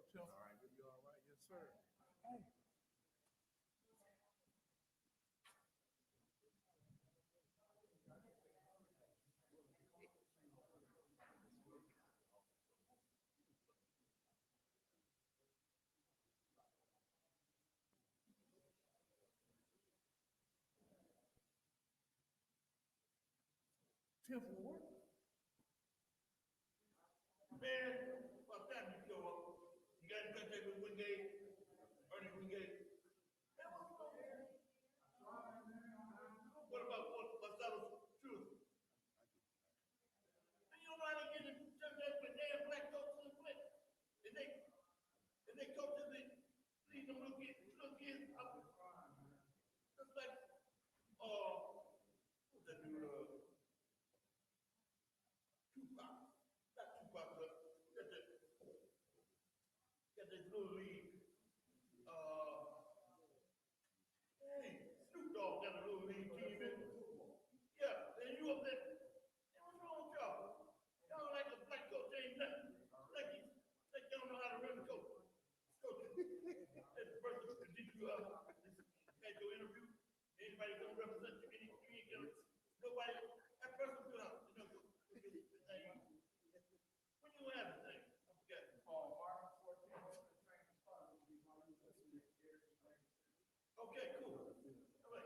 Tim? All right, you all right? Yes, sir. Tim, for work? Man, what time you show up? You got in contact with Wingate? Ernie Wingate? Man, what's going on? What about what's that truth? And you know how to get in contact with damn black folks in the Flint? And they go to the leave them little kids up. Just like what's that dude? Tupac. Not Tupac, but got this little league. Hey, Snoop Dogg got a little league team in. Yeah, and you up there. Hey, what's wrong with y'all? Y'all like a black coach ain't nothing. Like y'all know how to run the coach. Coach, that person, did you had your interview? Anybody gonna represent you? You ain't gonna, nobody, that person put out, when you have the thing, I forget. Okay, cool. All right.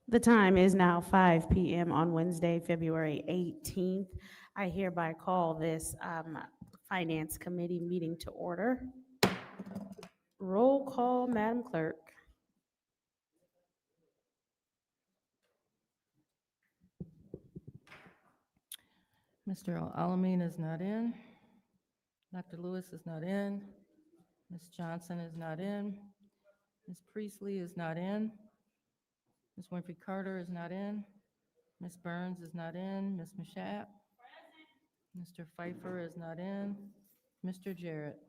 The time is now 5 p.m. on Wednesday, February 18th. I hereby call this Finance Committee meeting to order. Roll call, Madam Clerk. Mr. Alamin is not in. Dr. Lewis is not in. Ms. Johnson is not in. Ms. Priestley is not in. Ms. Winfrey Carter is not in. Ms. Burns is not in. Ms. Mashat. Mr. Pfeiffer is not in. Mr. Jarrett.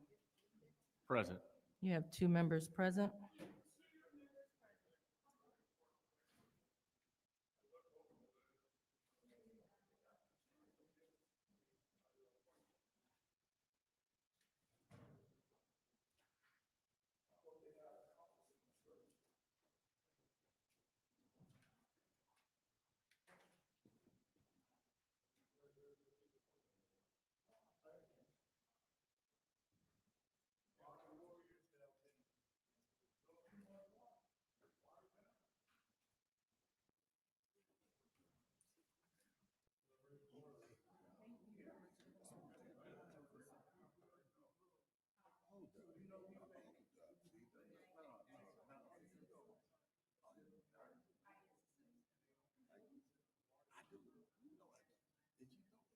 Present. You have 2 members present. I do. You know I do. Did you know?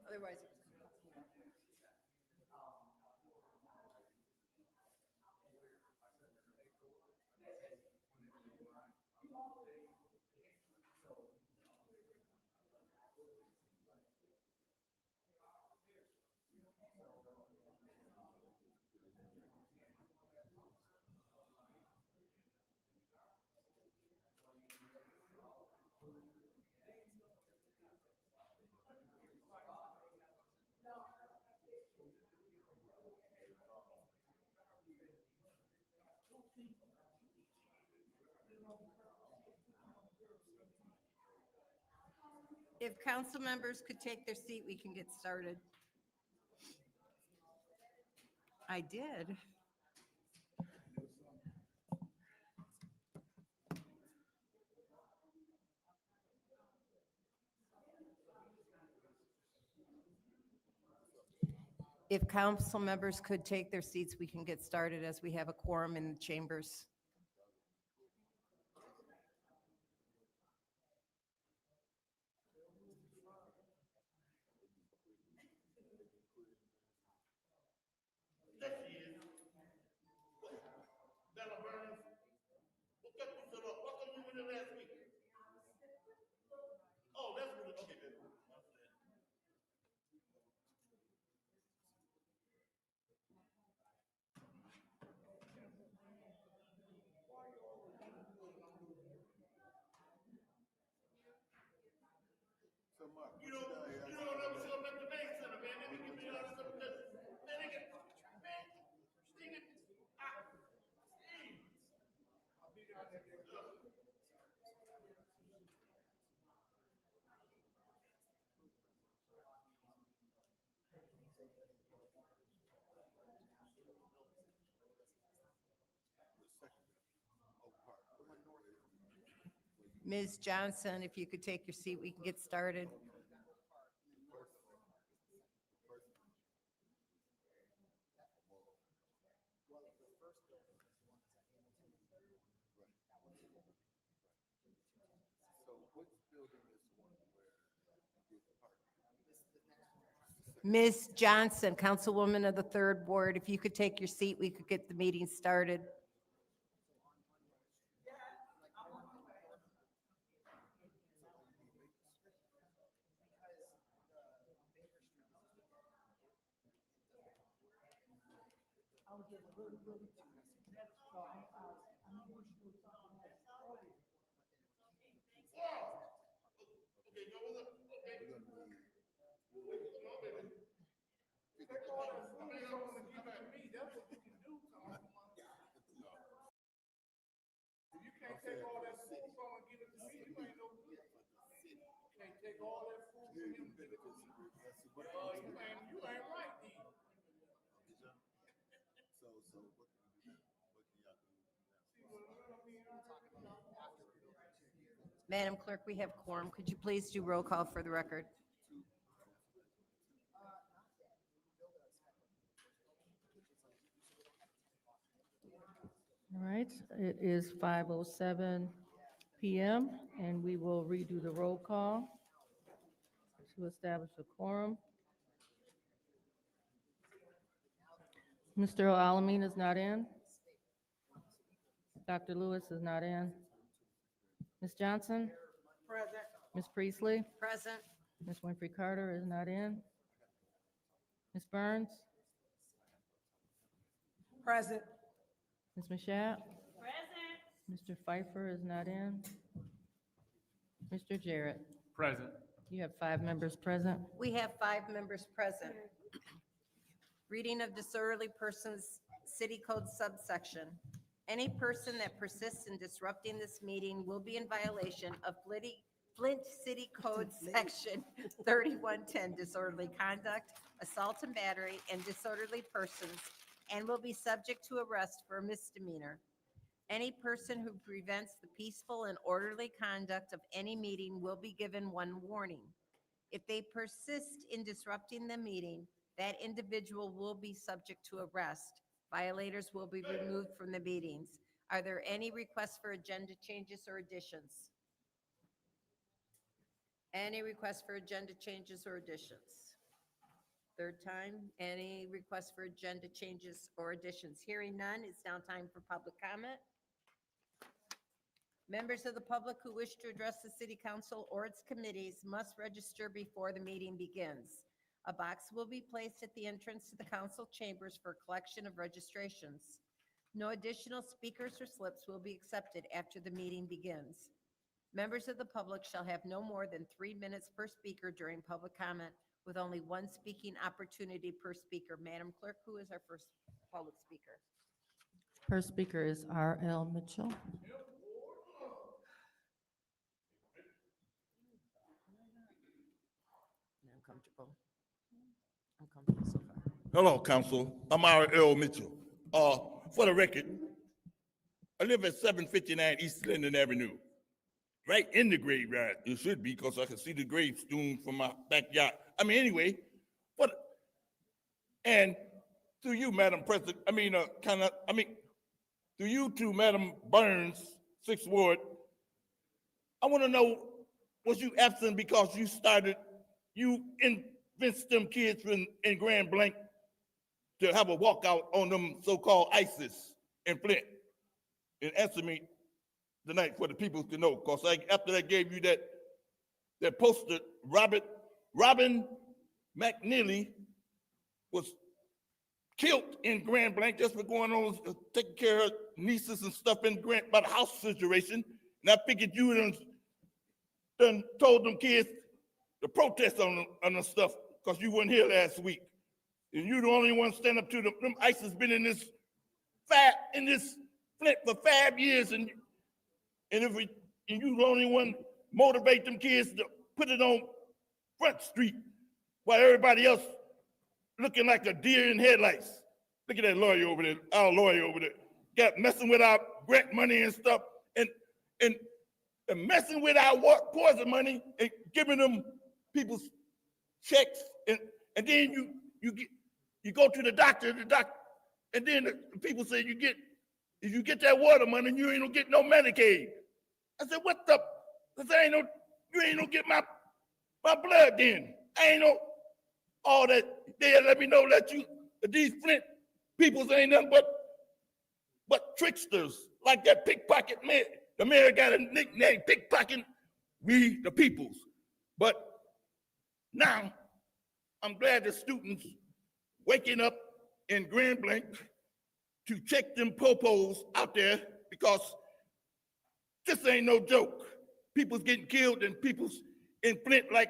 Otherwise. If council members could take their seat, we can get started. I did. If council members could take their seats, we can get started as we have a quorum in the chambers. There she is. Bella Burns. What got you so up? What come you in there last week? Oh, that's what it, okay, baby. You don't never show up at the main center, man. They be giving you all this other business. Man, they get, man, sting it. Ah, hey. Ms. Johnson, if you could take your seat, we can get started. Ms. Johnson, Councilwoman of the Third Ward, if you could take your seat, we could get the meeting started. Okay, go with it. Okay. Come on, baby. You can't take all that food from and give it to me, you ain't no good. You can't take all that food from him and give it to me. You ain't right, D. Madam Clerk, we have quorum. Could you please do roll call for the record? All right, it is 5:07 PM, and we will redo the roll call to establish a quorum. Mr. Alamin is not in. Dr. Lewis is not in. Ms. Johnson? Present. Ms. Priestley? Present. Ms. Winfrey Carter is not in. Ms. Burns? Present. Ms. Mashat? Present. Mr. Pfeiffer is not in. Mr. Jarrett? Present. You have 5 members present. We have 5 members present. Reading of disorderly persons, city code subsection. Any person that persists in disrupting this meeting will be in violation of Flint City Code Section 3110, disorderly conduct, assault and battery, and disorderly persons, and will be subject to arrest for a misdemeanor. Any person who prevents the peaceful and orderly conduct of any meeting will be given 1 warning. If they persist in disrupting the meeting, that individual will be subject to arrest. Violators will be removed from the meetings. Are there any requests for agenda changes or additions? Any requests for agenda changes or additions? third time. Any requests for agenda changes or additions? Hearing none, it's now time for public comment. Members of the public who wish to address the city council or its committees must register before the meeting begins. A box will be placed at the entrance to the council chambers for collection of registrations. No additional speakers or slips will be accepted after the meeting begins. Members of the public shall have no more than 3 minutes per speaker during public comment, with only one speaking opportunity per speaker. Madam Clerk, who is our first public speaker? First speaker is R.L. Mitchell. I'm comfortable. I'm comfortable so far. Hello, Council. I'm R.L. Mitchell. For the record, I live at 759 East Linden Avenue, right in the graveyard. It should be, because I can see the gravestone from my backyard. Anyway, and through you, Madam President, through you to Madam Burns, 6th Ward, I want to know, was you absent because you convinced them kids in Grand Blanc to have a walkout on them so-called ISIS in Flint? And answer me tonight for the people to know, because after I gave you that poster, Robin McNeely was killed in Grand Blanc just for going on taking care of nieces and stuff in Grand by the house situation. And I figured you done told them kids to protest on the stuff, because you weren't here last week. And you the only one stand up to them. ISIS been in this Flint for 5 years, and you the only one motivate them kids to put it on Front Street while everybody else looking like a deer in headlights. Look at that lawyer over there, our lawyer over there, got messing with our grant money and stuff, and messing with our poison money and giving them people's checks, and then you go to the doctor, and then the people say if you get that water money, you ain't gonna get no Medicaid. I said, what the? I said, you ain't gonna get my blood then. I ain't no all that. They let me know that these Flint peoples ain't nothing but tricksters, like that pickpocket man. The mayor got a nickname, pickpocket, we the peoples. But now, I'm glad the students waking up in Grand Blanc to check them popos out there, because this ain't no joke. People's getting killed, and people's in Flint, like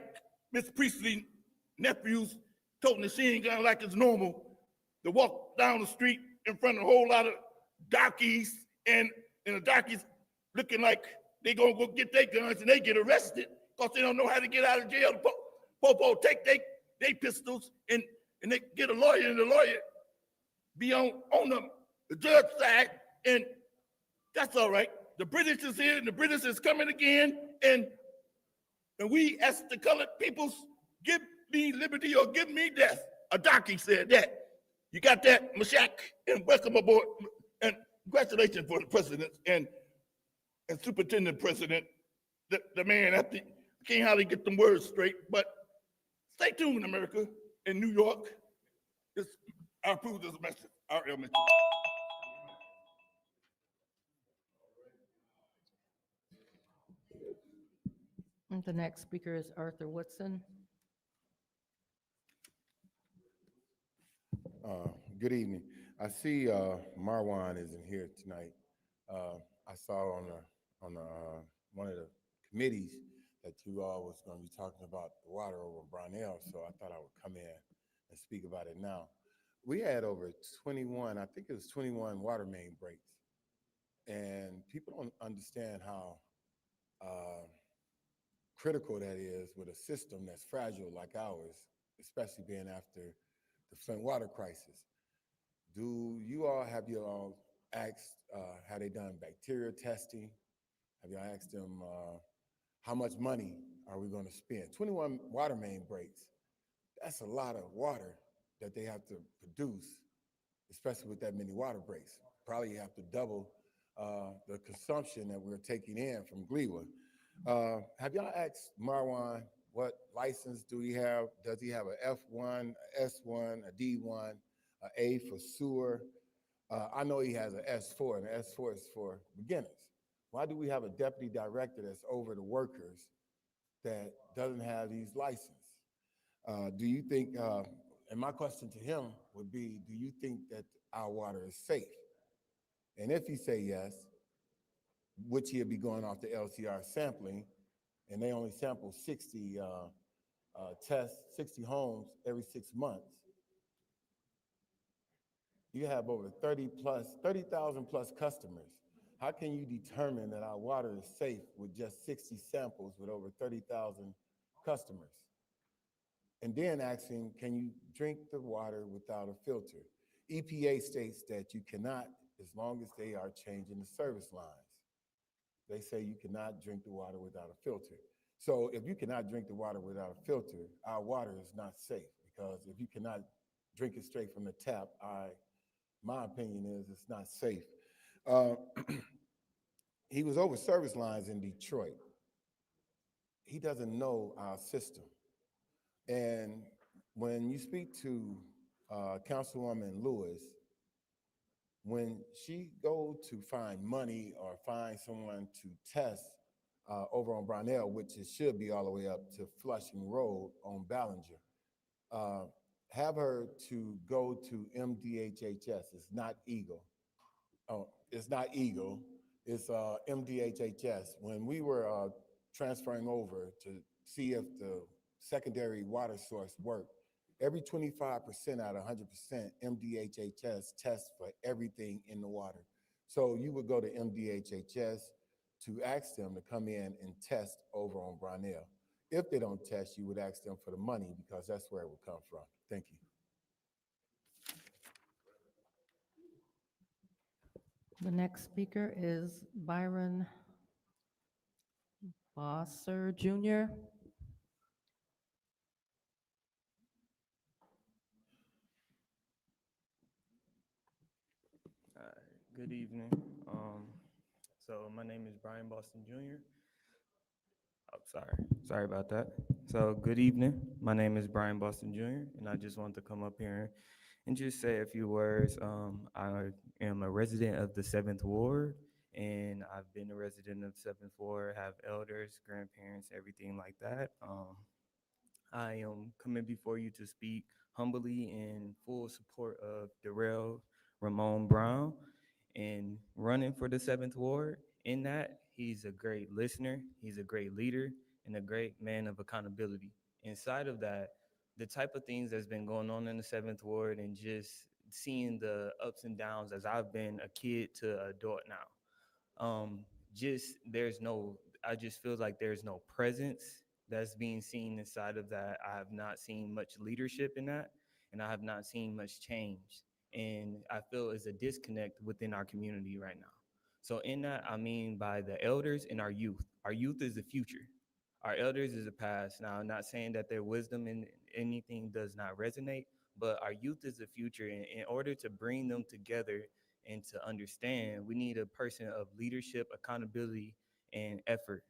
Miss Priestley nephews told me she ain't gonna like it's normal to walk down the street in front of a whole lot of darkies, and the darkies looking like they gonna go get their guns, and they get arrested because they don't know how to get out of jail. The popo take they pistols, and they get a lawyer, and the lawyer be on the judge side, and that's all right. The British is here, and the British is coming again, and we as the colored peoples, give me liberty or give me death. A darky said that. You got that, Mashak, and welcome aboard, and congratulations for the president and superintendent president. The man, I can't hardly get them words straight, but stay tuned, America, in New York. I approve this message. R.L. Mitchell. And the next speaker is Arthur Woodson. Good evening. I see Marwan isn't here tonight. I saw on one of the committees that you all was going to be talking about the water over Brownell, so I thought I would come in and speak about it now. We had over 21, I think it was 21 water main breaks, and people don't understand how critical that is with a system that's fragile like ours, especially being after the Flint water crisis. Have you all asked, have they done bacteria testing? Have y'all asked them how much money are we going to spend? 21 water main breaks, that's a lot of water that they have to produce, especially with that many water breaks. Probably have to double the consumption that we're taking in from Gleewa. Have y'all asked Marwan what license does he have a F1, a S1, a D1, a A for sewer? I know he has an S4, and the S4 is for beginners. Why do we have a deputy director that's over the workers that doesn't have these licenses? Do you think, and my question to him would be, do you think that our water is safe? And if he say yes, which he'll be going off the LCR sampling, and they only sample 60 tests, 60 homes every 6 months. You have over 30,000 plus customers. How can you determine that our water is safe with just 60 samples with over 30,000 customers? And then asking, can you drink the water without a filter? EPA states that you cannot, as long as they are changing the service lines. They say you cannot drink the water without a filter. So if you cannot drink the water without a filter, our water is not safe, because if you cannot drink it straight from the tap, my opinion is it's not safe. Uh, he was over service lines in Detroit. He doesn't know our system. And when you speak to Councilwoman Lewis, when she go to find money or find someone to test over on Brownell, which it should be all the way up to Flushing Road on Ballinger, have her to go to MDHHS. It's not Eagle. Oh, it's not Eagle. It's MDHHS. When we were transferring over to see if the secondary water source worked, every 25% out of 100%, MDHHS tests for everything in the water. So you would go to MDHHS to ask them to come in and test over on Brownell. If they don't test, you would ask them for the money, because that's where it would come from. Thank you. The next speaker is Byron Bosser Jr. Good evening. So my name is Brian Boston Jr. Oh, sorry about that. So good evening. My name is Brian Boston Jr. and I just want to come up here and just say a few words. I am a resident of the 7th Ward, and I've been a resident of 7th Ward, have elders, grandparents, everything like that. I am coming before you to speak humbly in full support of Darrell Ramon Brown and running for the 7th Ward. In that, he's a great listener, he's a great leader, and a great man of accountability. Inside of that, the type of things that's been going on in the 7th Ward and just seeing the ups and downs as I've been a kid to adult now. Just there's no, I just feel like there's no presence that's being seen inside of that. I have not seen much leadership in that, and I have not seen much change. And I feel is a disconnect within our community right now. So in that, I mean by the elders and our youth. Our youth is the future. Our elders is the past. Now, I'm not saying that their wisdom in anything does not resonate, but our youth is the future. And in order to bring them together and to understand, we need a person of leadership, accountability, and effort.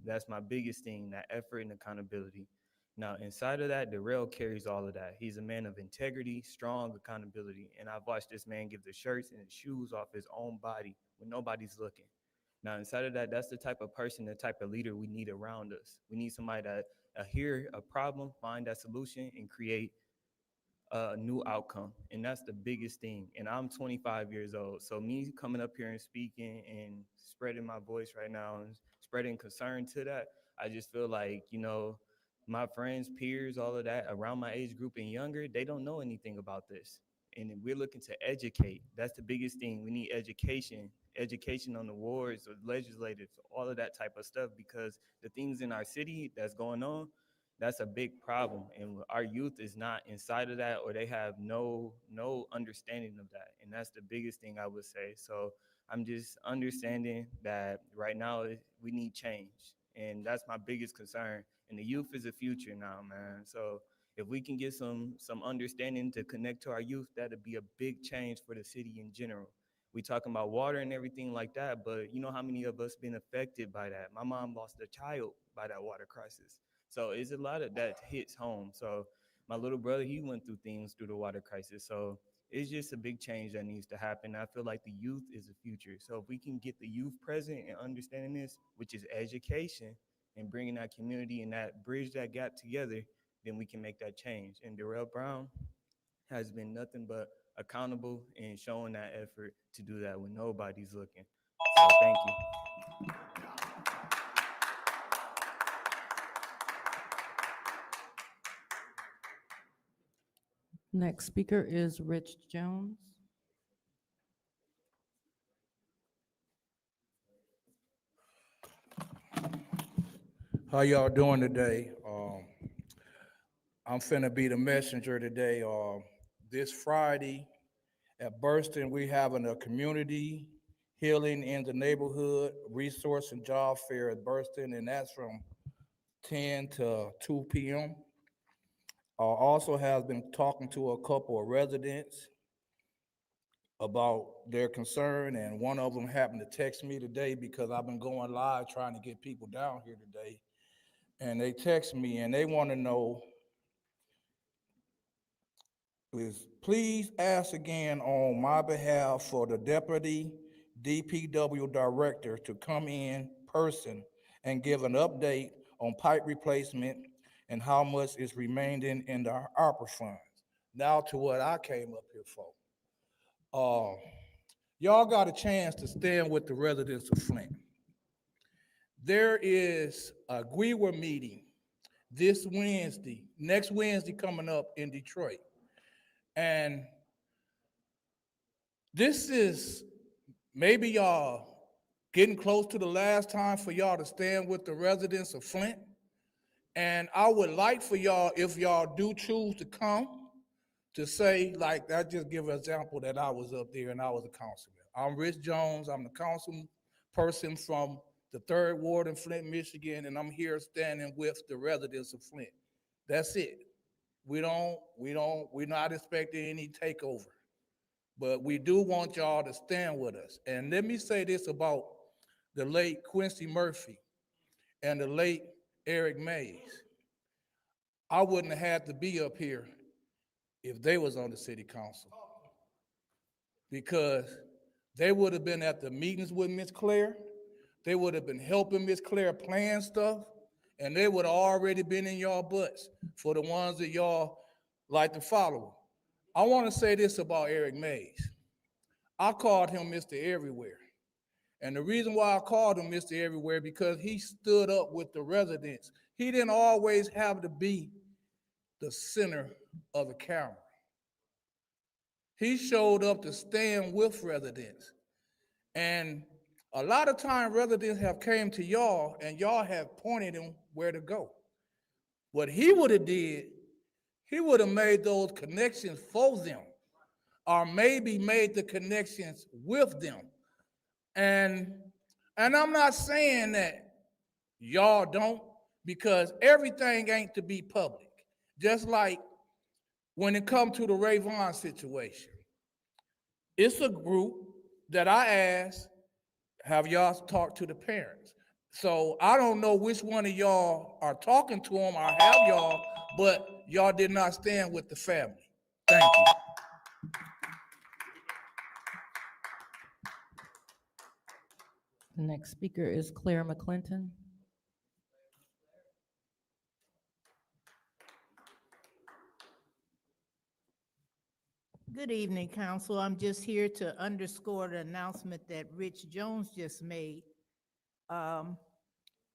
That's my biggest thing, that effort and accountability. Now, inside of that, Darrell carries all of that. He's a man of integrity, strong accountability. And I've watched this man give the shirts and the shoes off his own body when nobody's looking. Now, inside of that, that's the type of person, the type of leader we need around us. We need somebody that hear a problem, find that solution, and create a new outcome. And that's the biggest thing. And I'm 25 years old. So me coming up here and speaking and spreading my voice right now and spreading concern to that, I just feel like, my friends, peers, all of that around my age group and younger, they don't know anything about this. And we're looking to educate. That's the biggest thing. We need education on the wards, or legislators, all of that type of stuff, because the things in our city that's going on, that's a big problem, and our youth is not inside of that, or they have no understanding of that, and that's the biggest thing I would say. So I'm just understanding that right now we need change, and that's my biggest concern. And the youth is the future now, man. So if we can get some understanding to connect to our youth, that'd be a big change for the city in general. We talking about water and everything like that, but you know how many of us been affected by that? My mom lost a child by that water crisis. So it's a lot of that hits home. So my little brother, he went through things through the water crisis. So it's just a big change that needs to happen. I feel like the youth is the future. So if we can get the youth present and understanding this, which is education, and bringing that community and that bridge that gap together, then we can make that change. And Darrell Brown has been nothing but accountable and showing that effort to do that when nobody's looking. So thank you. Next speaker is Rich Jones. How y'all doing today? I'm finna be the messenger today. This Friday at Burston, we having a community healing in the neighborhood resource and job fair at Burston, and that's from 10 to 2 p.m. Also has been talking to a couple of residents about their concern, and one of them happened to text me today because I've been going live trying to get people down here today. And they text me and they want to know, please ask again on my behalf for the deputy DPW director to come in person and give an update on pipe replacement and how much is remaining in the ARPA funds. Now to what I came up here for. Y'all got a chance to stand with the residents of Flint. There is a GWEWA meeting this Wednesday, next Wednesday coming up in Detroit. And this is maybe y'all getting close to the last time for y'all to stand with the residents of Flint. And I would like for y'all, if y'all do choose to come, to say, like, I just give an example that I was up there and I was a councilman. I'm Rich Jones, I'm the council person from the 3rd Ward in Flint, Michigan, and I'm here standing with the residents of Flint. That's it. We're not expecting any takeover, but we do want y'all to stand with us. And let me say this about the late Quincy Murphy and the late Eric Mays. I wouldn't have had to be up here if they was on the city council, because they would have been at the meetings with Miss Claire, they would have been helping Miss Claire plan stuff, and they would have already been in y'all butts for the ones that y'all like to follow. I want to say this about Eric Mays. I called him Mr. Everywhere. And the reason why I called him Mr. Everywhere, because he stood up with the residents. He didn't always have to be the center of the camera. He showed up to stand with residents. And a lot of time residents have came to y'all and y'all have pointed them where to go. What he would have did, he would have made those connections for them, or maybe made the connections with them. And I'm not saying that y'all don't, because everything ain't to be public. Just like when it comes to the Ray Vaughn situation. It's a group that I asked, have y'all talked to the parents? So I don't know which one of y'all are talking to them or have y'all, but y'all did not stand with the family. Thank you. The next speaker is Claire McClinton. Good evening, council. I'm just here to underscore the announcement that Rich Jones just made.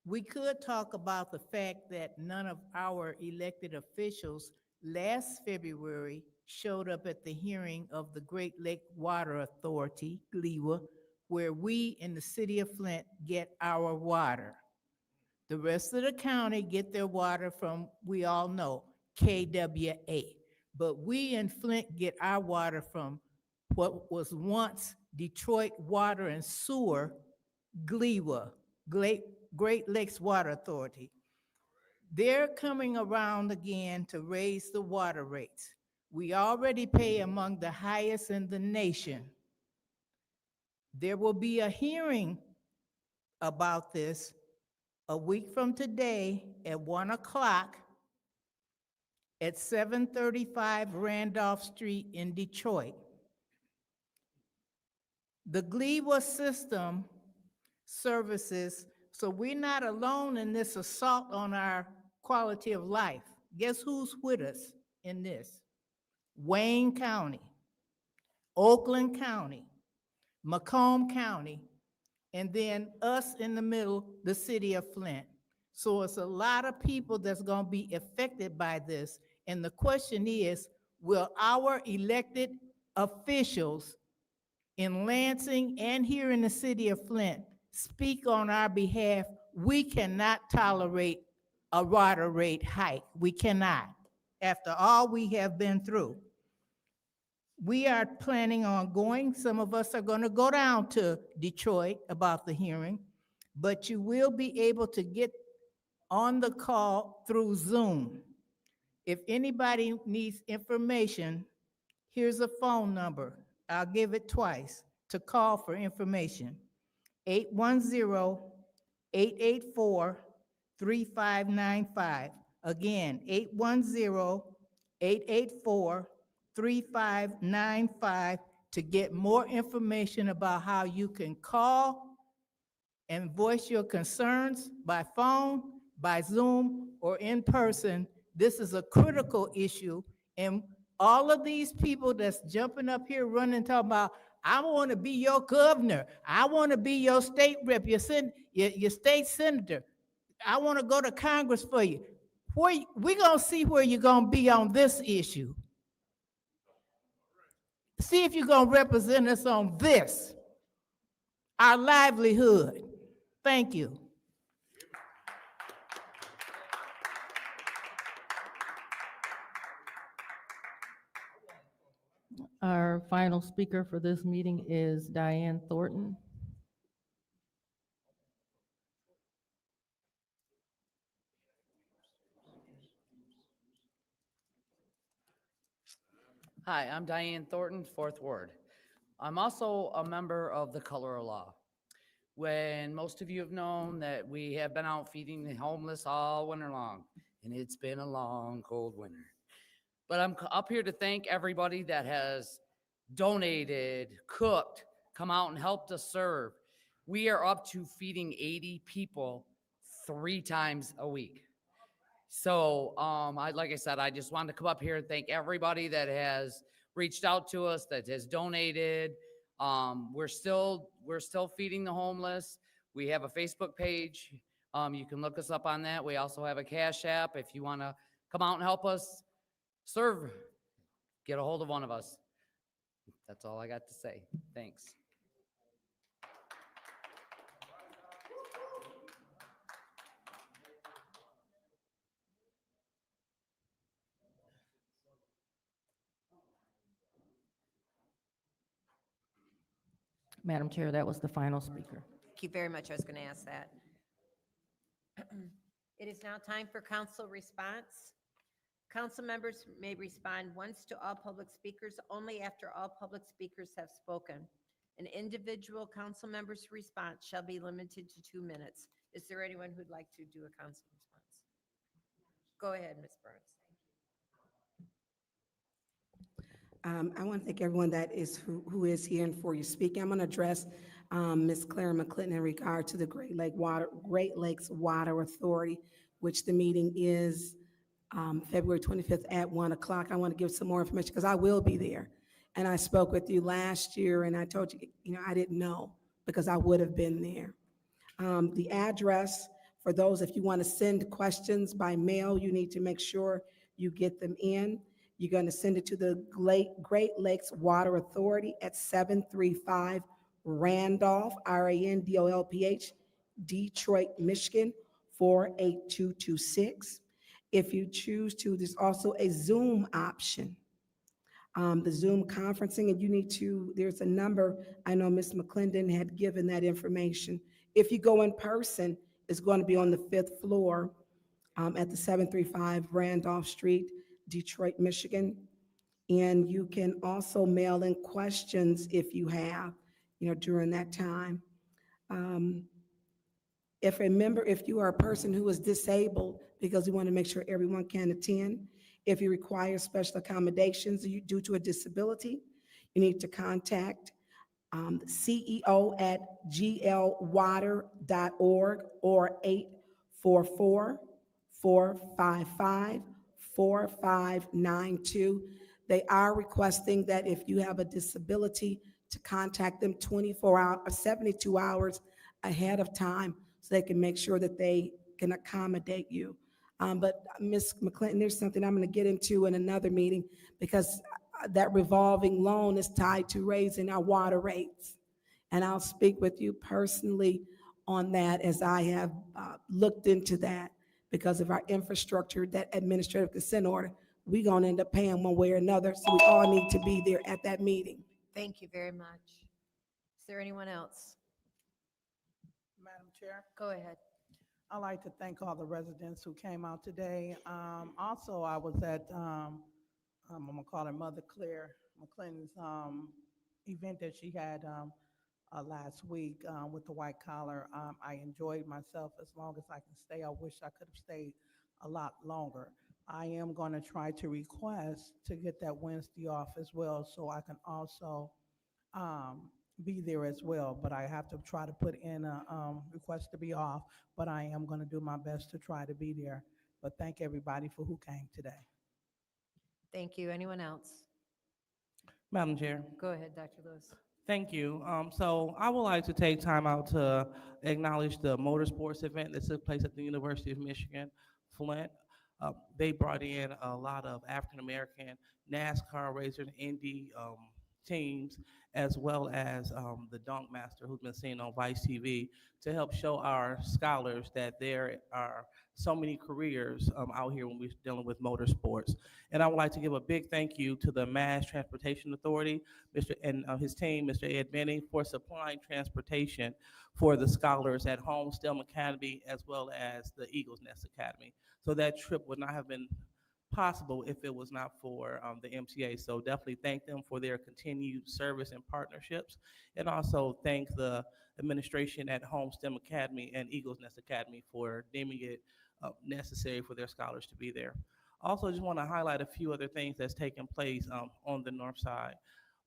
We could talk about the fact that none of our elected officials last February showed up at the hearing of the Great Lake Water Authority, GLEWA, where we in the city of Flint get our water. The rest of the county get their water from, we all know, KWA. But we in Flint get our water from what was once Detroit Water and Sewer, GLEWA, Great Lakes Water Authority. They're coming around again to raise the water rates. We already pay among the highest in the nation. There will be a hearing about this a week from today at 1 o'clock at 735 Randolph Street in Detroit. The GLEWA system services, so we're not alone in this assault on our quality of life. Guess who's with us in this? Wayne County, Oakland County, Macomb County, and then us in the middle, the city of Flint. So it's a lot of people that's gonna be affected by this. And the question is, will our elected officials in Lansing and here in the city of Flint speak on our behalf? We cannot tolerate a water rate hike. We cannot, after all we have been through. We are planning on going, some of us are going to go down to Detroit about the hearing, but you will be able to get on the call through Zoom. If anybody needs information, here's a phone number. I'll give it twice to call for information. 810-884-3595. Again, 810-884-3595 to get more information about how you can call and voice your concerns by phone, by Zoom, or in person. This is a critical issue, and all of these people that's jumping up here running, talking about, I want to be your governor, I want to be your state rep, your state senator, I want to go to Congress for you. We're going to see where you're going to be on this issue. See if you're going to represent us on this, our livelihood. Thank you. Our final speaker for this meeting is Diane Thornton. Hi, I'm Diane Thornton, 4th Ward. I'm also a member of the Color of Law. When most of you have known that we have been out feeding the homeless all winter long, and it's been a long, cold winter. But I'm up here to thank everybody that has donated, cooked, come out and helped us serve. We are up to feeding 80 people 3 times a week. So, like I said, I just wanted to come up here and thank everybody that has reached out to us, that has donated. We're still feeding the homeless. We have a Facebook page. You can look us up on that. We also have a Cash App. If you want to come out and help us serve, get a hold of one of us. That's all I got to say. Thanks. Madam Chair, that was the final speaker. Thank you very much. I was going to ask that. It is now time for council response. Council members may respond once to all public speakers only after all public speakers have spoken. An individual council member's response shall be limited to 2 minutes. Is there anyone who'd like to do a council response? Go ahead, Ms. Burns. I want to thank everyone that is who is here and for you speaking. I'm going to address Ms. Clara McClinton in regard to the Great Lakes Water Authority, which the meeting is February 25th at 1 o'clock. I want to give some more information because I will be there. And I spoke with you last year and I told you, I didn't know because I would have been there. The address for those, if you want to send questions by mail, you need to make sure you get them in. You're going to send it to the Great Lakes Water Authority at 735 Randolph, Randolph, Detroit, Michigan, 48226. If you choose to, there's also a Zoom option. The Zoom conferencing, and there's a number, I know Ms. McClendon had given that information. If you go in person, it's going to be on the 5th floor at the 735 Randolph Street, Detroit, Michigan. And you can also mail in questions if you have, during that time. If you are a person who is disabled, because we want to make sure everyone can attend, if you require special accommodations due to a disability, you need to contact CEO@glwater.org or 844-455-4592. They are requesting that if you have a disability, to contact them 24 hours, or 72 hours ahead of time so they can make sure that they can accommodate you. But Ms. McClinton, there's something I'm going to get into in another meeting because that revolving loan is tied to raising our water rates. And I'll speak with you personally on that as I have looked into that because of our infrastructure, that administrative consent order. We're going to end up paying one way or another, so we all need to be there at that meeting. Thank you very much. Is there anyone else? Madam Chair, Go ahead. I'd like to thank all the residents who came out today. Also, I was at, I'm gonna call her Mother Claire McClinton's event that she had last week with the white collar. I enjoyed myself as long as I can stay. I wish I could have stayed a lot longer. I am going to try to request to get that Wednesday off as well, so I can also be there as well. But I have to try to put in a request to be off, but I am going to do my best to try to be there. But thank everybody for who came today. Thank you. Anyone else? Madam Chair, Go ahead, Dr. Lewis. thank you. So I would like to take time out to acknowledge the motorsports event that took place at the University of Michigan, Flint. They brought in a lot of African-American NASCAR racers, Indy teams, as well as the Dunk Master, who's been seen on Vice TV, to help show our scholars that there are so many careers out here when we're dealing with motorsports. And I would like to give a big thank you to the Mass Transportation Authority, and his team, Mr. Ed Benning, for supplying transportation for the scholars at Home STEM Academy as well as the Eagles Nest Academy. So that trip would not have been possible if it was not for the MTA. So definitely thank them for their continued service and partnerships, and also thank the administration at Home STEM Academy and Eagles Nest Academy for deeming it necessary for their scholars to be there. Also, just want to highlight a few other things that's taking place on the north side.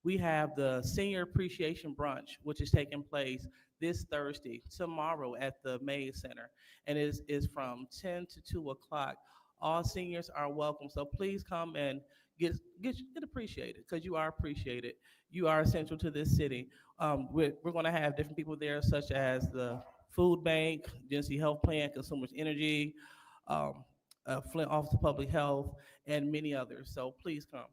We have the Senior Appreciation Brunch, which is taking place this Thursday, tomorrow at the Mays Center, and is from 10 to 2 o'clock. All seniors are welcome, so please come and get appreciated, because you are appreciated. You are essential to this city. We're going to have different people there, such as the Food Bank, Genesee Health Plan, Consumers Energy, Flint Office of Public Health, and many others. So please come.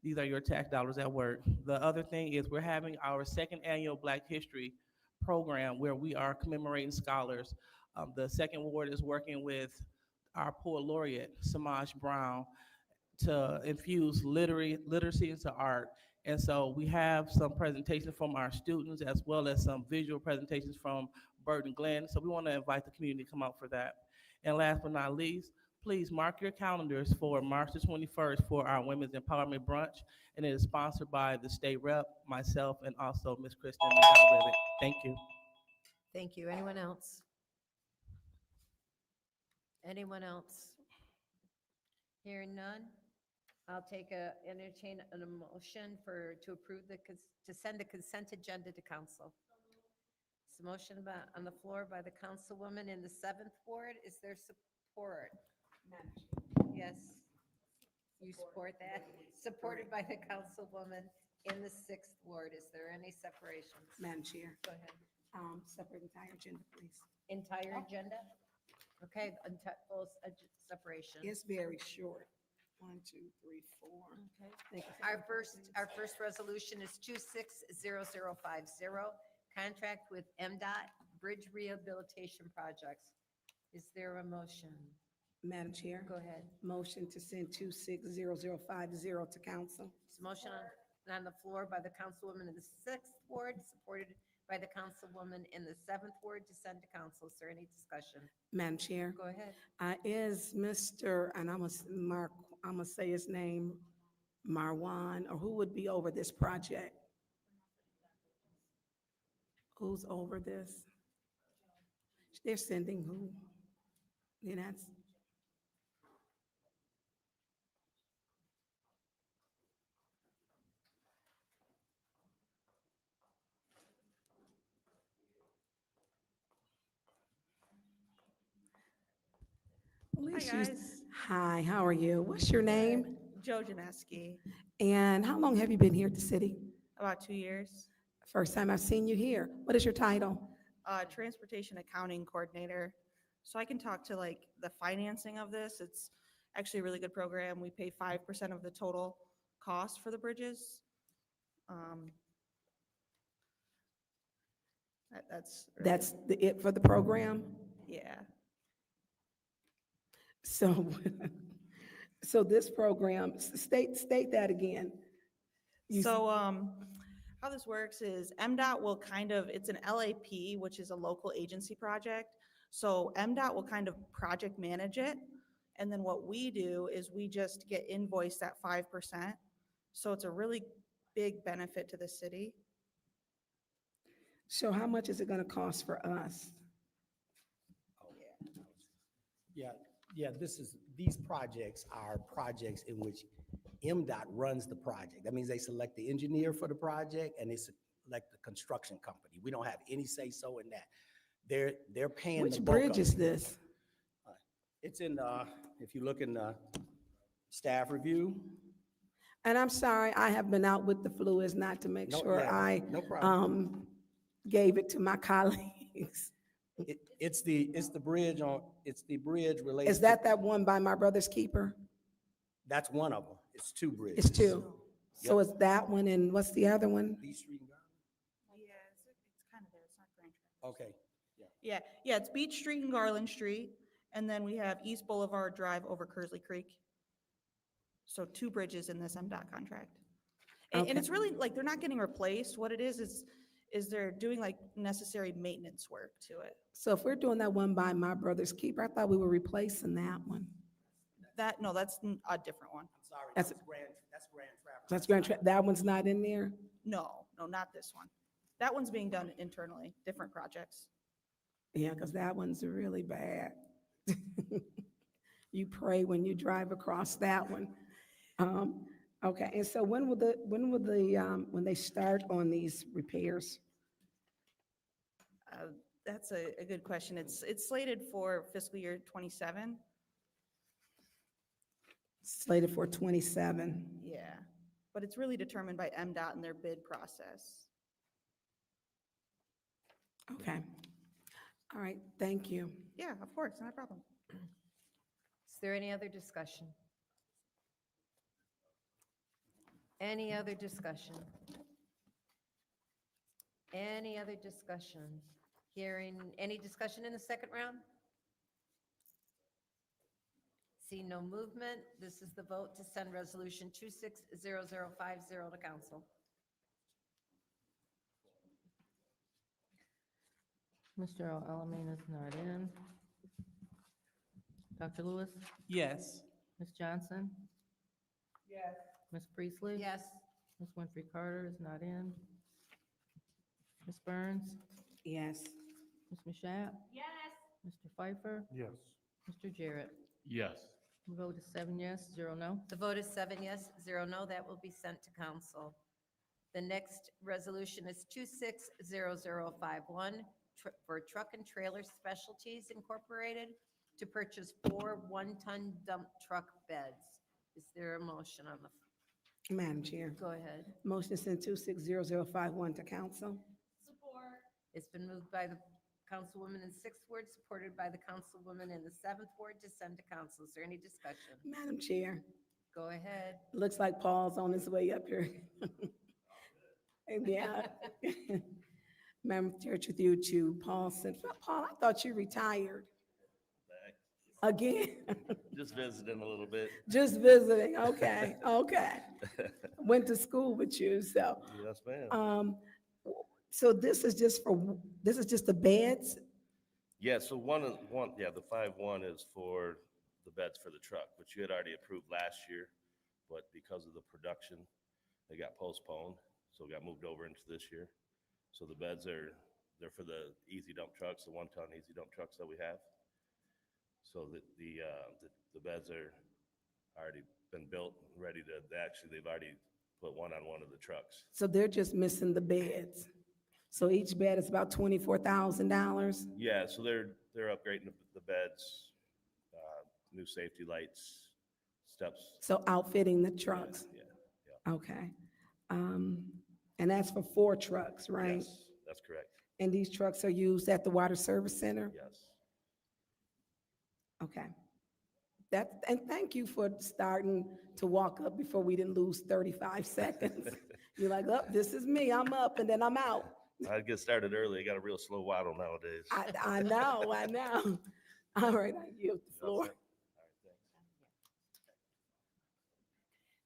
These are your tax dollars at work. The other thing is we're having our second annual Black History program where we are commemorating scholars. The second ward is working with our poet laureate, Samaj Brown, to infuse literacy into art. And so we have some presentations from our students as well as some visual presentations from Burton Glenn. So we want to invite the community to come out for that. And last but not least, please mark your calendars for March the 21st for our Women's Empowerment Brunch. And it is sponsored by the state rep, myself, and also Ms. Kristen McDonald. Thank you. Thank you. Anyone else? Anyone else? Hearing none, I'll entertain an motion to approve to send the consent agenda to council. It's a motion on the floor by the councilwoman in the 7th ward. Is there support? Yes. You support that? Supported by the councilwoman in the 6th ward. Is there any separations? Madam Chair, Go ahead. separate entire agenda, please. Entire agenda? Okay, full separation. It's very short. 1, 2, 3, 4. Okay. Thank you. Our first resolution is 260050, contract with MDOT Bridge Rehabilitation Projects. Is there a motion? Madam Chair. Go ahead. Motion to send 260050 to council. It's a motion on the floor by the councilwoman in the 6th ward, supported by the councilwoman in the 7th ward to send to council. Is there any discussion? Madam Chair. Go ahead. Is Mr., and I'm gonna say his name, Marwan, or who would be over this project? Who's over this? They're sending who? And that's, Hi, guys. Hi, how are you? What's your name? Joe Janeski, And how long have you been here at the city? about 2 years. First time I've seen you here. What is your title? Transportation Accounting Coordinator. So I can talk to like the financing of this. It's actually a really good program. We pay 5% of the total cost for the bridges. That's really- That's it for the program? yeah. So, so this program, state that again. You s- So, how this works is MDOT will kind of, it's an LAP, which is a local agency project. So MDOT will kind of project manage it. And then what we do is we just get invoiced at 5%. So it's a really big benefit to the city. So how much is it gonna cost for us? Yeah, these projects are projects in which MDOT runs the project. That means they select the engineer for the project and they select the construction company. We don't have any say-so in that. They're paying the Which bulk bridge of is it. this? It's in, if you look in the staff review. And I'm sorry, I have been out with the flu, is not to make No, sure yeah, I, no problem. gave it to my colleagues. It's the bridge related. Is that one by my brother's keeper? That's one of them. It's two bridges. It's two. So Yep. it's that one and what's the other one? Beach Street and Garland? Yeah, it's kind of there. It's not Grand Traverse. Okay. Yeah, it's Beach Street and Garland Street. And then we have East Boulevard Drive over Kersley Creek. So 2 bridges in this MDOT contract. And Okay. it's really like, they're not getting replaced. What it is they're doing like necessary maintenance work to it. So if we're doing that one by my brother's keeper, I thought we were replacing that one. No, that's a different one. I'm sorry, That's- that's Grand Traverse. That's that one's not in there? No, not this one. That one's being done internally, different projects. Yeah, because that one's really bad. You pray when you drive across that one. Okay, and so when they start on these repairs? That's a good question. It's slated for fiscal year 27. Slated for 27. Yeah, but it's really determined by MDOT and their bid process. Okay. All right, thank you. Yeah, of course, not a problem. Is there any other discussion? Any other discussion? Any other discussion? Hearing, any discussion in the second round? See no movement. This is the vote to send resolution 260050 to council. Mr. Alamin is not in. Dr. Lewis? Yes. Ms. Johnson? Yes. Ms. Priestley? Yes. Ms. Winfrey Carter is not in. Ms. Burns? Yes. Ms. Mashat? Yes. Mr. Pfeiffer? Yes. Mr. Jarrett? Yes. The vote is 7 yes, 0 no. The vote is 7 yes, 0 no. That will be sent to council. The next resolution is 260051 for Truck and Trailer Specialties Incorporated to purchase 4 one-ton dump truck beds. Is there a motion on the, Madam Chair, go ahead. motion to send 260051 to council. Support. It's been moved by the councilwoman in 6th ward, supported by the councilwoman in the 7th ward to send to council. Is there any discussion? Madam Chair, Go ahead. looks like Paul's on his way up here. Yeah. Madam Chair, with you too, Paul said, Paul, I thought you retired. Again? Just visiting a little bit. Just visiting, okay, okay. Went to school with you, so. Yes, ma'am. So this is just the beds? Yeah, so the 5-1 is for the beds for the truck, which you had already approved last year, but because of the production, they got postponed, so it got moved over into this year. So the beds are they're for the easy dump trucks, the 1-ton easy dump trucks that we have. So the beds are already been built, ready to, they've already put one on one of the trucks. So they're just missing the beds. So each bed is about $24,000? Yeah, so they're upgrading the beds, new safety lights, steps. So outfitting the trucks? Yeah. Okay. And that's for 4 trucks, right? Yes, that's correct. And these trucks are used at the Water Service Center? Yes. Okay. And thank you for starting to walk up before we didn't lose 35 seconds. You're like, oh, this is me, I'm up, and then I'm out. I get started early. I got a real slow waddle nowadays. I know. All right, I yield the floor.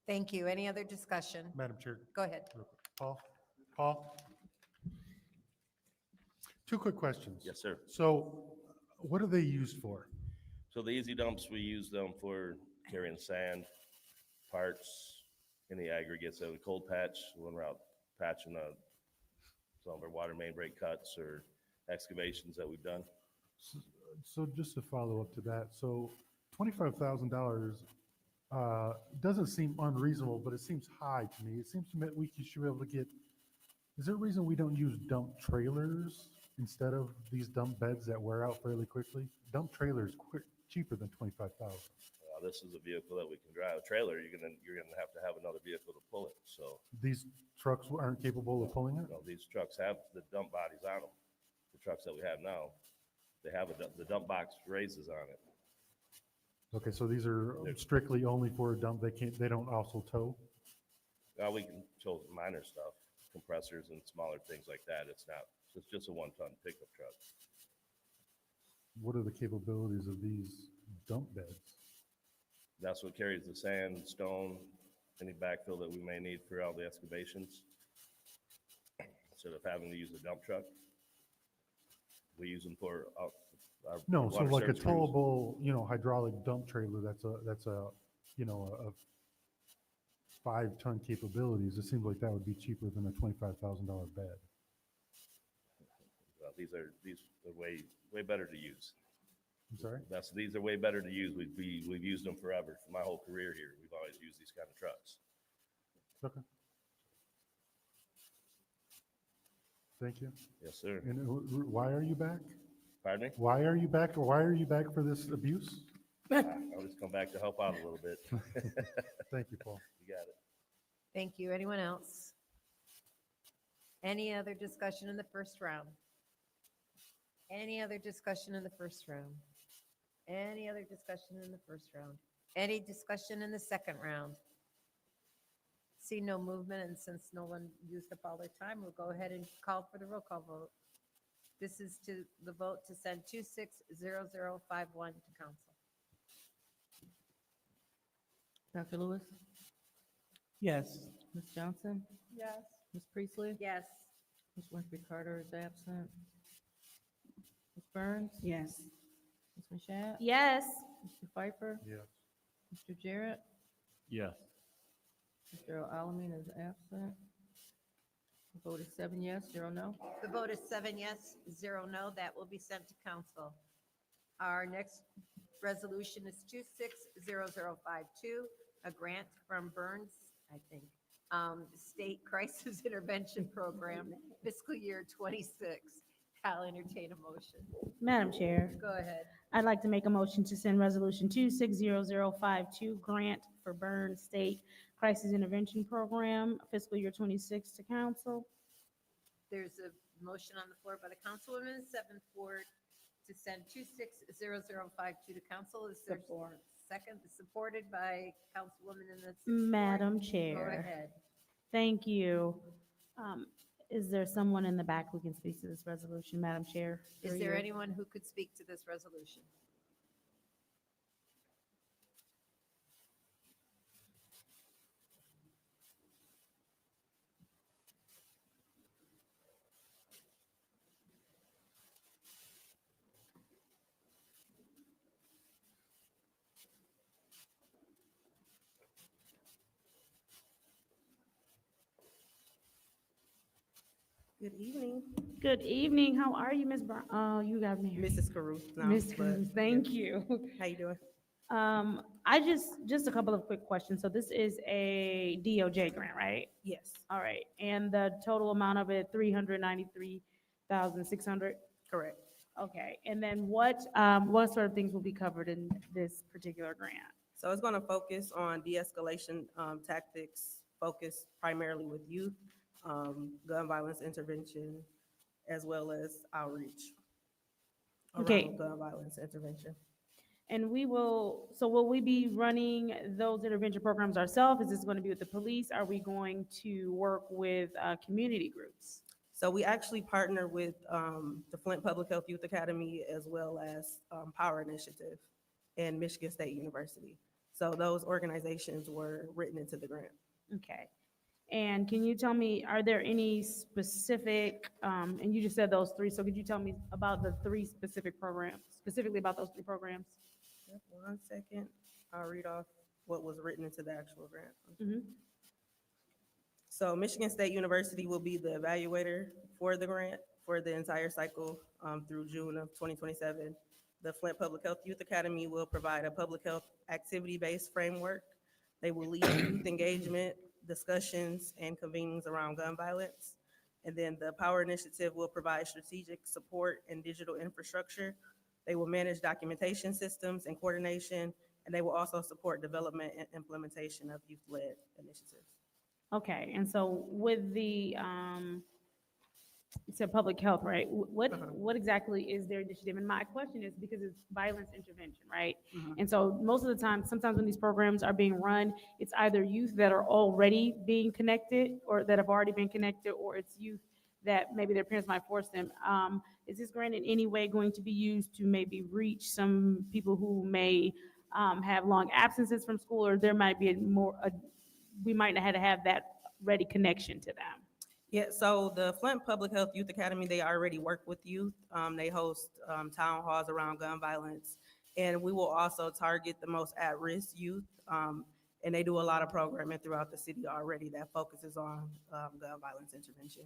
Thank you. Any other discussion? Madam Chair. Go ahead. real quick. Paul? 2 quick questions. Yes, sir. So what are they used for? So the easy dumps, we use them for carrying sand, parts, any aggregates that we cold patch when we're out patching some of our water main break cuts or excavations that we've done. So just to follow up to that, so $25,000 doesn't seem unreasonable, but it seems high to me. It seems to me that we should be able to get, is there a reason we don't use dump trailers instead of these dump beds that wear out fairly quickly? Dump trailers cheaper than $25,000. This is a vehicle that we can drive. A trailer, you're gonna have to have another vehicle to pull it. So These trucks aren't capable of pulling it? these trucks have the dump bodies on them. The trucks that we have now, they have the dump box raises on it. Okay, so these are strictly only for a dump, they don't also tow? We can tow minor stuff, compressors and smaller things like that. It's just a 1-ton pickup truck. What are the capabilities of these dump beds? That's what carries the sand, stone, any backfill that we may need for all the excavations. Instead of having to use a dump truck, we use them for our No, so water like a service crews. towable, hydraulic dump trailer, that's a 5-ton capabilities. It seems like that would be cheaper than a $25,000 bed. These are way better to use. I'm sorry? These are way better to use. We've used them forever. For my whole career here, we've always used these kind of trucks. Okay. Thank you. Yes, sir. And why are you back? Pardon me? Why are you back, or why are you back for this abuse? I'll just come back to help out a little bit. Thank you, Paul. You got it. Thank you. Anyone else? Any other discussion in the first round? Any other discussion in the first round? Any other discussion in the first round? Any discussion in the second round? See no movement, and since no one used up all their time, we'll go ahead and call for the roll call vote. This is to the vote to send 260051 to council. Dr. Lewis? Yes. Ms. Johnson? Yes. Ms. Priestley? Yes. Ms. Winfrey Carter is absent. Ms. Burns? Yes. Ms. Mashat? Yes. Mr. Pfeiffer? Yes. Mr. Jarrett? Yes. Mr. Alamin is absent. The vote is 7 yes, 0 no. The vote is 7 yes, 0 no. That will be sent to council. Our next resolution is 260052, a grant from Burns, I think, State Crisis Intervention Program, fiscal year 26. I'll entertain a motion. Madam Chair, Go ahead. I'd like to make a motion to send resolution 260052, grant for Burns State Crisis Intervention Program, fiscal year 26 to council. There's a motion on the floor by the councilwoman, 7-4, to send 260052 to council. Is there Support. second? Supported by councilwoman in the. Madam Go Chair. ahead. Thank you. Is there someone in the back who can speak to this resolution, Madam Chair? Is Through there you. anyone who could speak to this resolution? Good evening. Good evening. How are you, Ms. Brown? Oh, you got me. Mrs. Caruth now. Ms. but, Cruz, thank you. How you doing? I just a couple of quick questions. So this is a DOJ grant, right? Yes, All right. And the total amount of it, 393,600. correct. Okay. And then what sort of things will be covered in this particular grant? So it's going to focus on de-escalation tactics, focused primarily with youth, gun violence intervention, as well as outreach Okay. around gun violence intervention. And will we be running those intervention programs ourselves? Is this going to be with the police? Are we going to work with community groups? So we actually partner with the Flint Public Health Youth Academy as well as Power Initiative and Michigan State University. So those organizations were written into the grant. Okay. And can you tell me, are there any specific, and you just said those three, so could you tell me about the three specific programs, specifically about those three programs? Yep, 1 second. I'll read off what was written into the actual grant. Mhm. So Michigan State University will be the evaluator for the grant for the entire cycle through June of 2027. The Flint Public Health Youth Academy will provide a public health activity-based framework. They will lead youth engagement, discussions, and convenings around gun violence. And then the Power Initiative will provide strategic support and digital infrastructure. They will manage documentation systems and coordination, and they will also support development and implementation of youth-led initiatives. Okay, and so with the, you said public health, right? What exactly is their initiative? And my question is because it's violence intervention, right? And so most of the time, sometimes when these programs are being run, it's either youth that are already being connected or that have already been connected, or it's youth that maybe their parents might force them. Is this grant in any way going to be used to maybe reach some people who may have long absences from school, or there might be we might not have that ready connection to them? Yeah, so the Flint Public Health Youth Academy, they already work with youth. They host town halls around gun violence. And we will also target the most at-risk youth. And they do a lot of programming throughout the city already that focuses on gun violence intervention.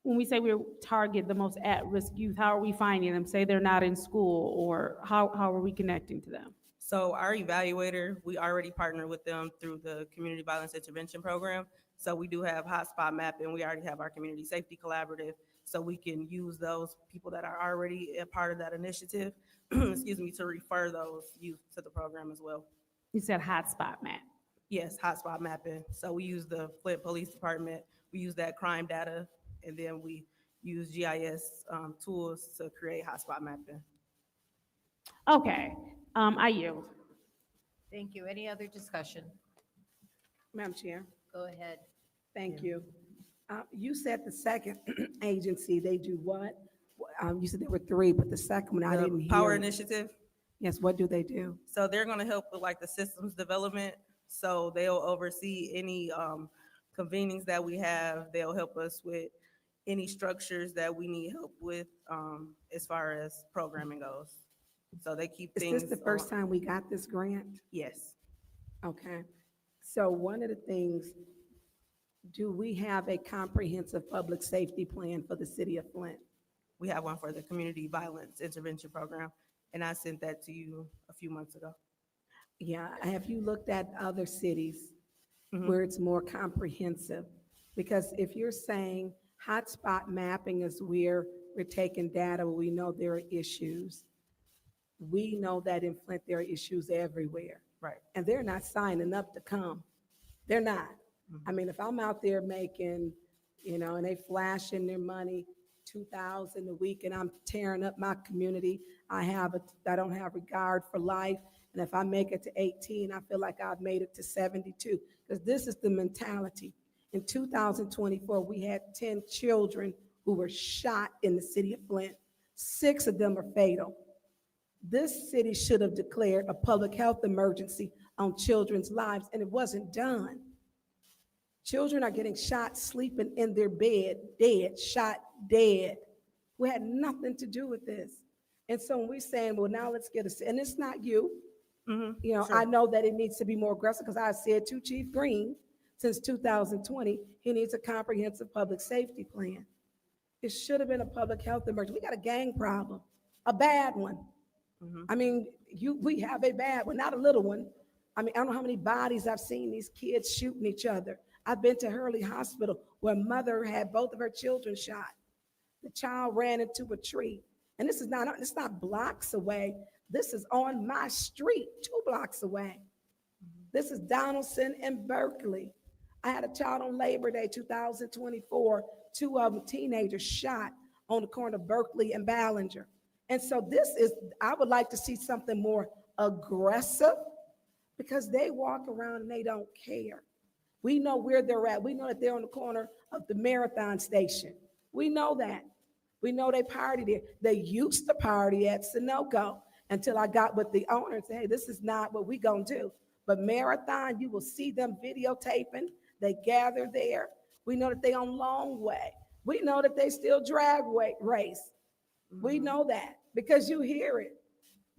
When we say we target the most at-risk youth, how are we finding them? Say they're not in school, or how are we connecting to them? So our evaluator, we already partner with them through the Community Violence Intervention Program. So we do have hotspot mapping. We already have our Community Safety Collaborative. So we can use those people that are already a part of that initiative, excuse me, to refer those youth to the program as well. You said hotspot map. Yes, hotspot mapping. So we use the Flint Police Department. We use that crime data, and then we use GIS tools to create hotspot mapping. Okay, I yield. Thank you. Any other discussion? Madam Chair, Go ahead. thank you. You said the second agency, they do what? You said there were three, but the second one, I didn't The hear. Power Initiative. Yes, what do they do? So they're going to help with like the systems development. So they'll oversee any convenings that we have. They'll help us with any structures that we need help with as far as programming goes. So they keep Is things. this the first time we got this grant? Yes. Okay. So one of the things, do we have a comprehensive public safety plan for the city of Flint? We have one for the Community Violence Intervention Program, and I sent that to you a few months ago. Yeah, have you looked at other cities Mhm. where it's more comprehensive? Because if you're saying hotspot mapping is where we're taking data, where we know there are issues. We know that in Flint, there are issues everywhere. Right. And they're not signing up to come. They're not. I mean, if I'm out there making, and they flashing their money, 2,000 a week, and I'm tearing up my community, I don't have regard for life. And if I make it to 18, I feel like I've made it to 72, because this is the mentality. In 2024, we had 10 children who were shot in the city of Flint. 6 of them were fatal. This city should have declared a public health emergency on children's lives, and it wasn't done. Children are getting shot, sleeping in their bed, dead, shot dead. We had nothing to do with this. And so when we're saying, well, now let's get and it's not you. Sure. I know that it needs to be more aggressive, because I said to Chief Green, since 2020, he needs a comprehensive public safety plan. It should have been a public health emergency. We got a gang problem, a bad one. I mean, we have a bad one, not a little one. I mean, I don't know how many bodies I've seen these kids shooting each other. I've been to Hurley Hospital where a mother had both of her children shot. The child ran into a tree. And this is not, it's not blocks away. This is on my street, 2 blocks away. This is Donaldson and Berkeley. I had a child on Labor Day 2024, 2 of them teenagers shot on the corner of Berkeley and Ballinger. And so I would like to see something more aggressive because they walk around and they don't care. We know where they're at. We know that they're on the corner of the Marathon Station. We know that. We know they party there. They used to party at Sunoco until I got with the owner and said, hey, this is not what we gonna do. But Marathon, you will see them videotaping. They gather there. We know that they on Long Way. We know that they still drag race. We know that because you hear it.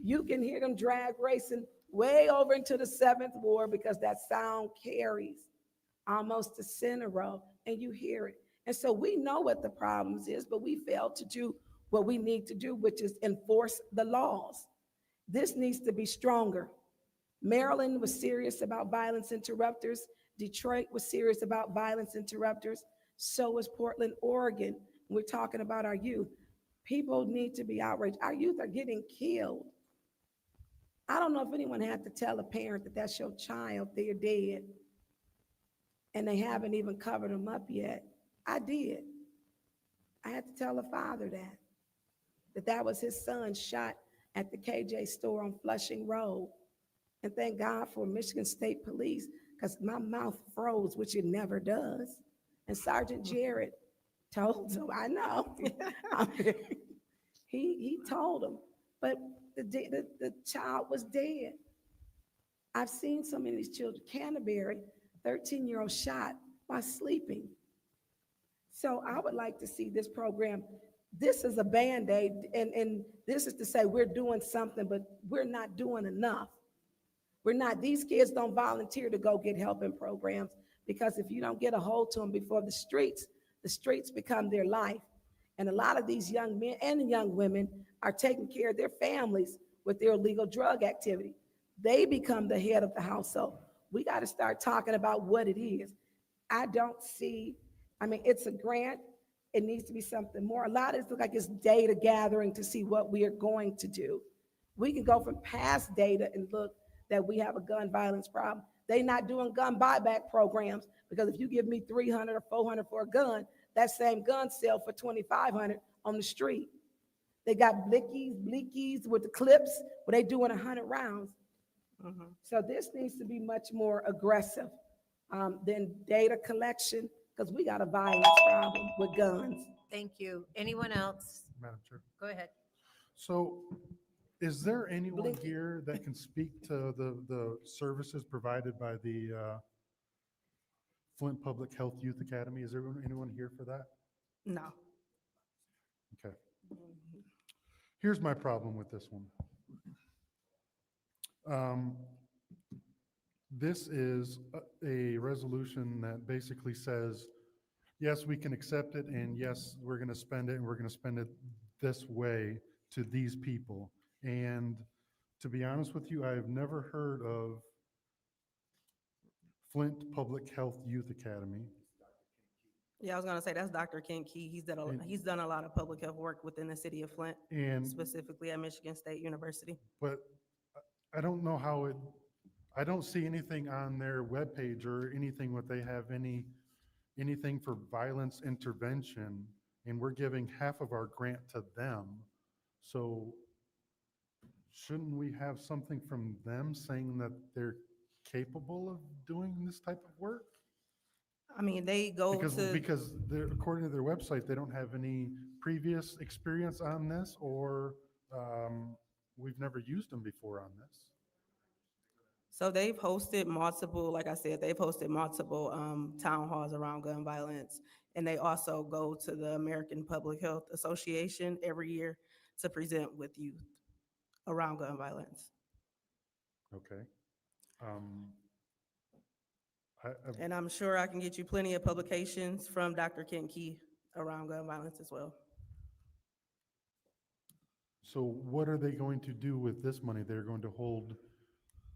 You can hear them drag racing way over into the 7th Ward because that sound carries almost to Center Row, and you hear it. And so we know what the problems is, but we fail to do what we need to do, which is enforce the laws. This needs to be stronger. Maryland was serious about violence interrupters. Detroit was serious about violence interrupters. So was Portland, Oregon. We're talking about our youth. People need to be outraged. Our youth are getting killed. I don't know if anyone had to tell a parent that that's your child, they're dead, and they haven't even covered them up yet. I did. I had to tell a father that was his son shot at the KJ store on Flushing Road. And thank God for Michigan State Police, because my mouth froze, which it never does. And Sergeant Jarrett told him, I know. He told him, but the child was dead. I've seen so many of these children. Canterbury, 13-year-old shot while sleeping. So I would like to see this program. This is a Band-Aid, and this is to say we're doing something, but we're not doing enough. These kids don't volunteer to go get help in programs, because if you don't get a hold to them before the streets become their life. And a lot of these young men and young women are taking care of their families with their illegal drug activity. They become the head of the household. We got to start talking about what it is. It's a grant. It needs to be something more. A lot of it looks like it's data gathering to see what we are going to do. We can go from past data and look that we have a gun violence problem. They're not doing gun buyback programs, because if you give me $300 or $400 for a gun, that same gun sell for $2,500 on the street. They got blickies with the clips where they doing 100 rounds. So this needs to be much more aggressive than data collection, because we got a violence problem with guns. Thank you. Anyone else? Madam Chair. Go ahead. So is there anyone here that can speak to the services provided by the Flint Public Health Youth Academy? Is there anyone here for that? No. Okay. Here's my problem with this one. This is a resolution that basically says, yes, we can accept it, and yes, we're going to spend it, and we're going to spend it this way to these people. And to be honest with you, I've never heard of Flint Public Health Youth Academy. Yeah, I was gonna say, that's Dr. Ken Key. He's done a lot of public health work within the city of Flint, And specifically at Michigan State University. but I don't know how I don't see anything on their webpage or anything what they have anything for violence intervention, and we're giving half of our grant to them. So shouldn't we have something from them saying that they're capable of doing this type of work? I mean, they go Because according to their website, they don't have any previous experience on this, or we've never used them before on this. So they've hosted multiple, like I said, they've hosted multiple town halls around gun violence. And they also go to the American Public Health Association every year to present with youth around gun violence. Okay. And I'm sure I can get you plenty of publications from Dr. Ken Key around gun violence as well. So what are they going to do with this money? They're going to hold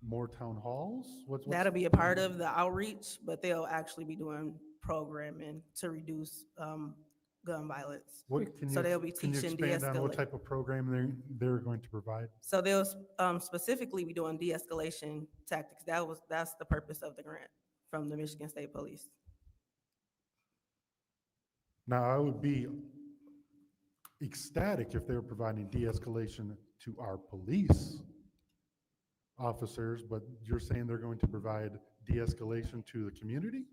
more town halls? That'll be a part of the outreach, but they'll actually be doing programming to reduce gun violence. What, can So you, they'll be can you teaching expand on what de-escalate. type of program they're going to provide? So they'll specifically be doing de-escalation tactics. That's the purpose of the grant from the Michigan State Police. Now, I would be ecstatic if they were providing de-escalation to our police officers, but you're saying they're going to provide de-escalation to the community?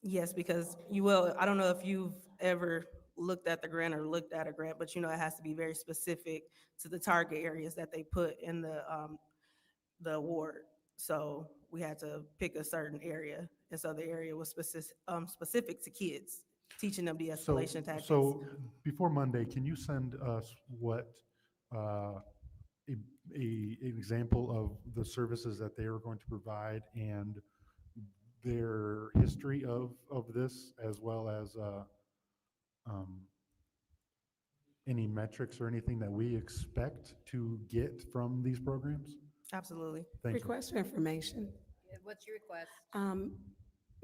Yes, because you will, I don't know if you've ever looked at the grant or looked at a grant, but you know, it has to be very specific to the target areas that they put in the award. So we had to pick a certain area. And so the area was specific to kids, teaching them de-escalation tactics. So before Monday, can you send us what, an example of the services that they are going to provide and their history of this, as well as any metrics or anything that we expect to get from these programs? Absolutely. Thank you. Request for information. What's your request?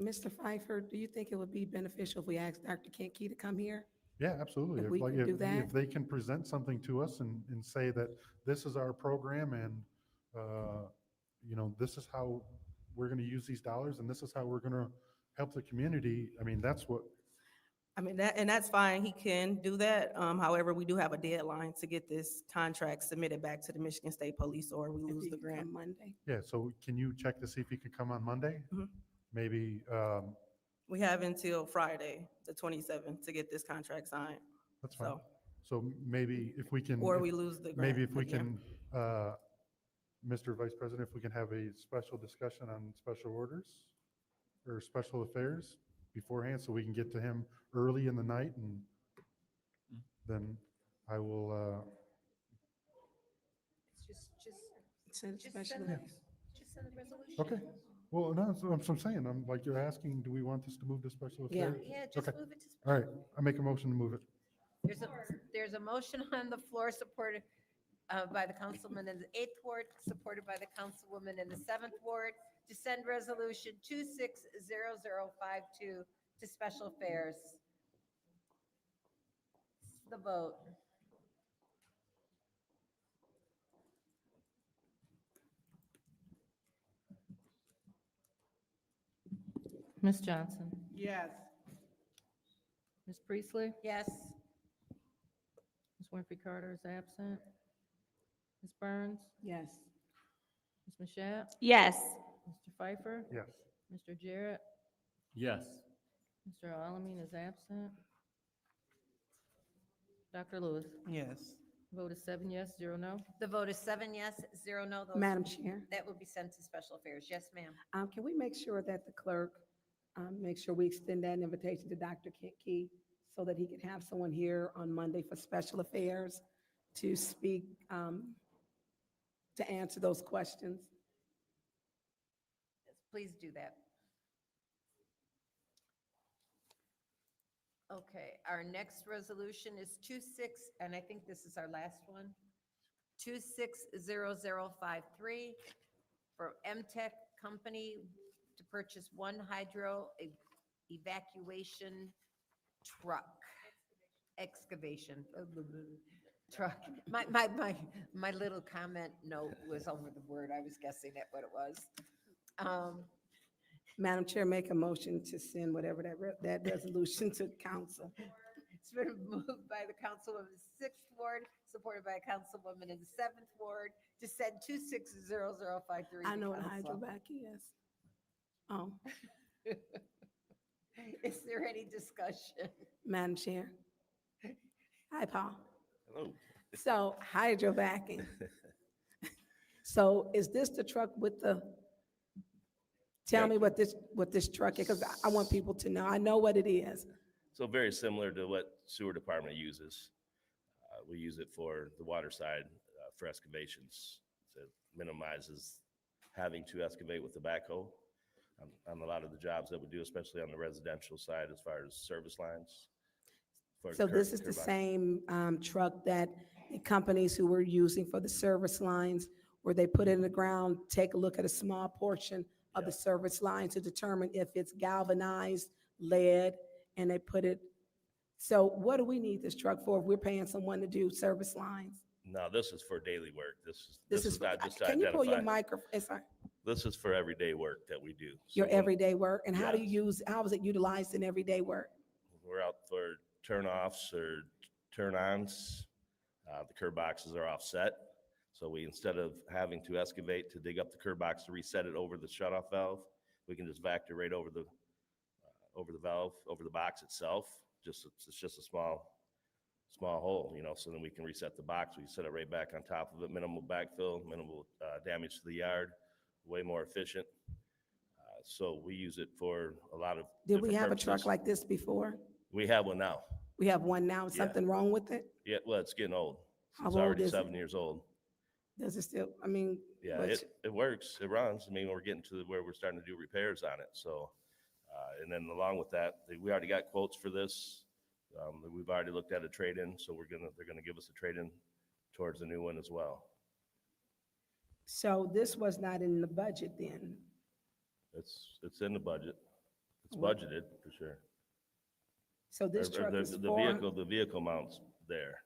Mr. Pfeiffer, do you think it would be beneficial if we asked Dr. Kinky to come here? Yeah, absolutely. If If we like, could do that? if they can present something to us and say that this is our program and, you know, this is how we're going to use these dollars and this is how we're going to help the community. I mean, that's what, I mean, that's fine. He can do that. However, we do have a deadline to get this contract submitted back to the Michigan State Police or we lose the grant. On Monday. yeah, so can you check to see if he can come on Monday? Mhm. Maybe, We have until Friday, the 27th, to get this contract signed. that's fine. So, So maybe if we can. or we lose the grant. Maybe if we again. can, Mr. Vice President, if we can have a special discussion on special orders or special affairs beforehand, so we can get to him early in the night, and then I will, Send it Just special send events. just send a resolution. okay. Well, no, that's what I'm saying. I'm like, you're asking, do we want this to move to special Yeah. affairs? Yeah, just Okay. move it to. All right, I make a motion to move it. There's a motion on the floor supported by the councilman in the 8th ward, supported by the councilwoman in the 7th ward, to send resolution 260052 to special affairs. The vote. Ms. Johnson, Yes. Ms. Priestley, Yes. Ms. Winfrey Carter is absent. Ms. Burns, Yes. Ms. Mashat, Yes. Mr. Pfeiffer, Yes. Mr. Jarrett, Yes. Mr. Alamin is absent. Dr. Lewis, Yes. vote is 7 yes, 0 no. The vote is 7 yes, 0 no. Those- Madam Chair, That will be sent to special affairs. Yes, ma'am. can we make sure that the clerk, make sure we extend that invitation to Dr. Kinky so that he can have someone here on Monday for special affairs to speak, to answer those questions? Yes, please do that. Okay, our next resolution is 26, and I think this is our last one. 260053 for MTech Company to purchase one evacuation truck. Excavation truck. My little comment note was over the word. I was guessing at what it was. Madam Chair, make a motion to send whatever that resolution to council. It's been moved by the councilwoman in the 6th ward, supported by a councilwoman in the 7th ward, to send 260053. I to know what council. hydrovac is. Oh, Is there any discussion? Madam Chair. Hi, Paul. Hello. So hydrovacing. So is this the truck with the, tell me what this truck is, because I want people to know. I know what it is. So very similar to what sewer department uses. We use it for the water side for excavations. So it minimizes having to excavate with the backhoe on a lot of the jobs that we do, especially on the residential side as far as service lines. For So curb- this is the curb box. same truck that the companies who were using for the service lines, where they put it in the ground, take a look at a small portion of the Yeah. service line to determine if it's galvanized lead, and they put it. So what do we need this truck for if we're paying someone to do service lines? No, this is for daily work. This This is is, not just to can you pull your identify. microphone? This is for everyday work that we do. So Your when everyday work, and how do you Yes. use, how is it utilized in everyday work? we're out for turn-offs or turn-ons, the curb boxes are offset. So we, instead of having to excavate to dig up the curb box to reset it over the shut-off valve, we can just vector right over the valve, over the box itself. It's just a small hole, so then we can reset the box. We set it right back on top of it, minimal backfill, minimal damage to the yard, way more efficient. So we use it for a lot of Did we different have a truck purposes. like this before? We have one now. We have one now. Yeah. Something wrong with it? Yeah, well, it's getting old. How It's old already is it? 7 years old. Does it still, I mean? Yeah, what's- it works, it runs. I mean, we're getting to where we're starting to do repairs on it, so. And then along with that, we already got quotes for this. We've already looked at a trade-in, so they're gonna give us a trade-in towards the new one as well. So this was not in the budget then? It's in the budget. It's What- budgeted, for sure. So this Or truck is the vehicle amount's there.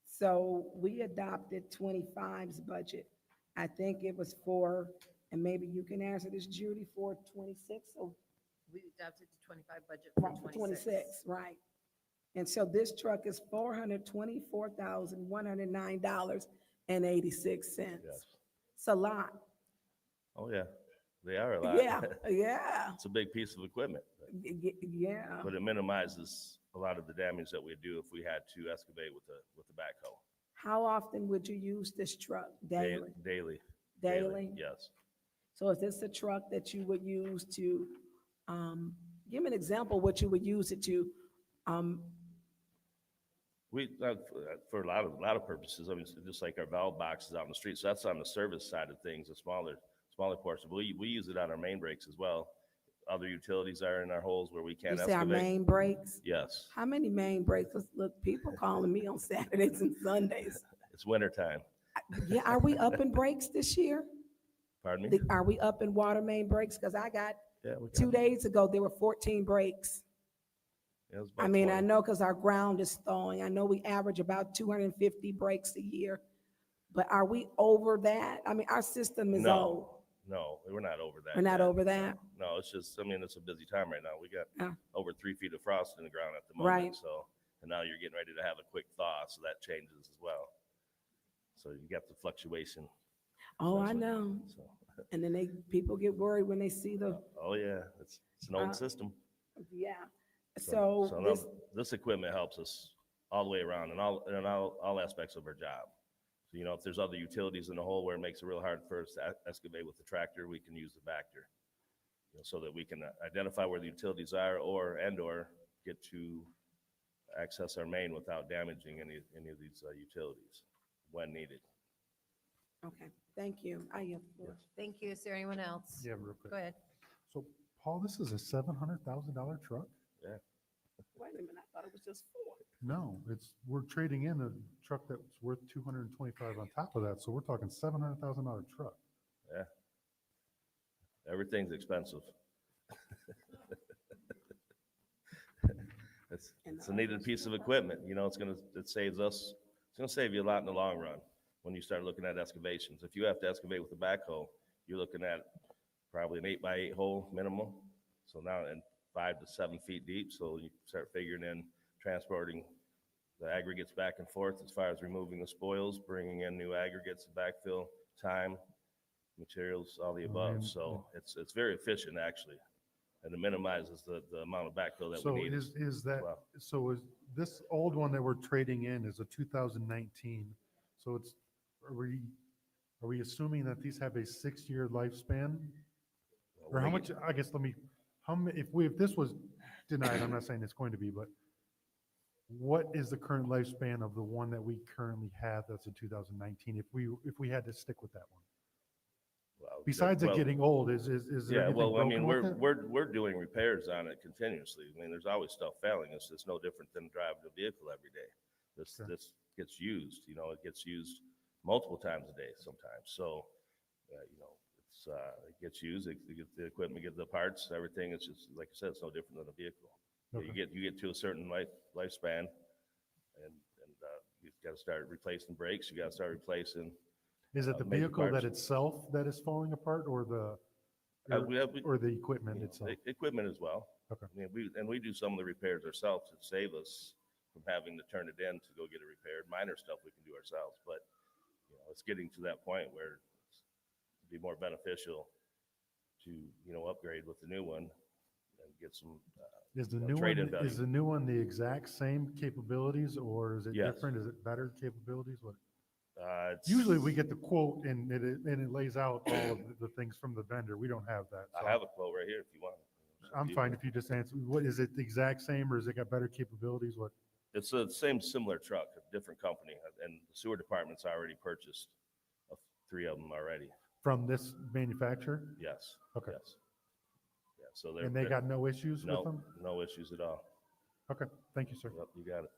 So we adopted 25's budget. I think it was for, and maybe you can answer this, Judy, for 26 or We adopted the 25 budget right, for for 26. 26, right? And so this truck is $424,109.86. Yes. It's a lot. Oh, yeah, they are a lot. Yeah, yeah, It's a big piece of equipment. yeah. But it minimizes a lot of the damage that we'd do if we had to excavate with the backhoe. How often would you use this truck? Daily? Daily. Daily? Yes. So is this a truck that you would use to, give me an example what you would use it to? We, for a lot of purposes, I mean, just like our valve boxes out in the street, so that's on the service side of things, a smaller portion. We use it on our main breaks as well. Other utilities are in our holes where we You can't say our excavate. main breaks? Yes, How many main breaks? 'Cause look, people calling me on Saturdays and Sundays. it's winter time. Yeah, are we up in breaks this year? Pardon me? Are we up in water main breaks? Because I got, Yeah, we 2 got- days ago, there were 14 breaks. yeah, it was I about mean, 20. I know because our ground is thawing. I know we average about 250 breaks a year. But are we over that? I mean, our system is old. No, we're not over that. We're not yet. over that? No, it's just, I mean, it's a busy time right now. We got Yeah. over 3 feet of frost in the ground at the Right. moment, so, and now you're getting ready to have a quick thaw, so that changes as well. So you got the fluctuation. Oh, I essentially. know. So, And then people get worried when they see the, oh, yeah, it's an old Uh, system. yeah. So So this, this equipment helps us all the way around in all aspects of our job. So, if there's other utilities in the hole where it makes it real hard for us to excavate with the tractor, we can use the Vector. So that we can identify where the utilities are or get to access our main without damaging any of these utilities when needed. okay, thank you. I yield the floor. Thank you. Is there anyone else? Yeah, real quick. Go ahead. So, Paul, this is a $700,000 truck? Yeah. Wait a minute, I thought it was just 4. No, we're trading in a truck that's worth 225 on top of that, so we're talking $700,000 truck. Yeah. Everything's expensive. It's a needed piece of equipment, it saves us, it's gonna save you a lot in the long run when you start looking at excavations. If you have to excavate with a backhoe, you're looking at probably an 8x8 hole minimum. So now, and 5 to 7 feet deep, so you start figuring in transporting the aggregates back and forth as far as removing the spoils, bringing in new aggregates, backfill, time, materials, all the above. So it's very efficient, actually, and it minimizes the amount of backfill that So we need. is that, well. so is this old one that we're trading in is a 2019? So are we assuming that these have a 6-year lifespan? Or how much, I guess, if this was denied, I'm not saying it's going to be, but what is the current lifespan of the one that we currently have that's a 2019, if we had to stick with that one? Well, Besides it well, getting old, is there yeah, anything well, I mean, broken with it? we're doing repairs on it continuously. I mean, there's always stuff failing. It's no different than driving a vehicle every day. Okay. This gets used, it gets used multiple times a day sometimes. So, it gets used, the equipment, get the parts, everything. It's just, like I said, it's no different than a vehicle. Okay. You get to a certain lifespan and you've got to start replacing brakes. You got to start replacing. Is it the major vehicle that parts. itself that is falling apart, or the or the equipment itself? Equipment as well. Okay. I mean, we do some of the repairs ourselves to save us from having to turn it in to go get it repaired. Minor stuff we can do ourselves, but it's getting to that point where it'd be more beneficial to upgrade with the new one and get some Is the new trade-in one, value. is the new one the exact same capabilities, or is it Yes. different? Is it better capabilities? What? It's- Usually we get the quote and it lays out all of the things from the vendor. We don't have that. so I have a quote right here if you want. I'm fine if you just answer. What, is it the exact same, or has it got better capabilities? What? It's the same similar truck, a different company, and the sewer department's already purchased 3 of them already. From this manufacturer? Yes. Okay. Yes. Yeah. So And they got no issues with them? No issues at all. Okay, thank you, sir. Yep, you got it.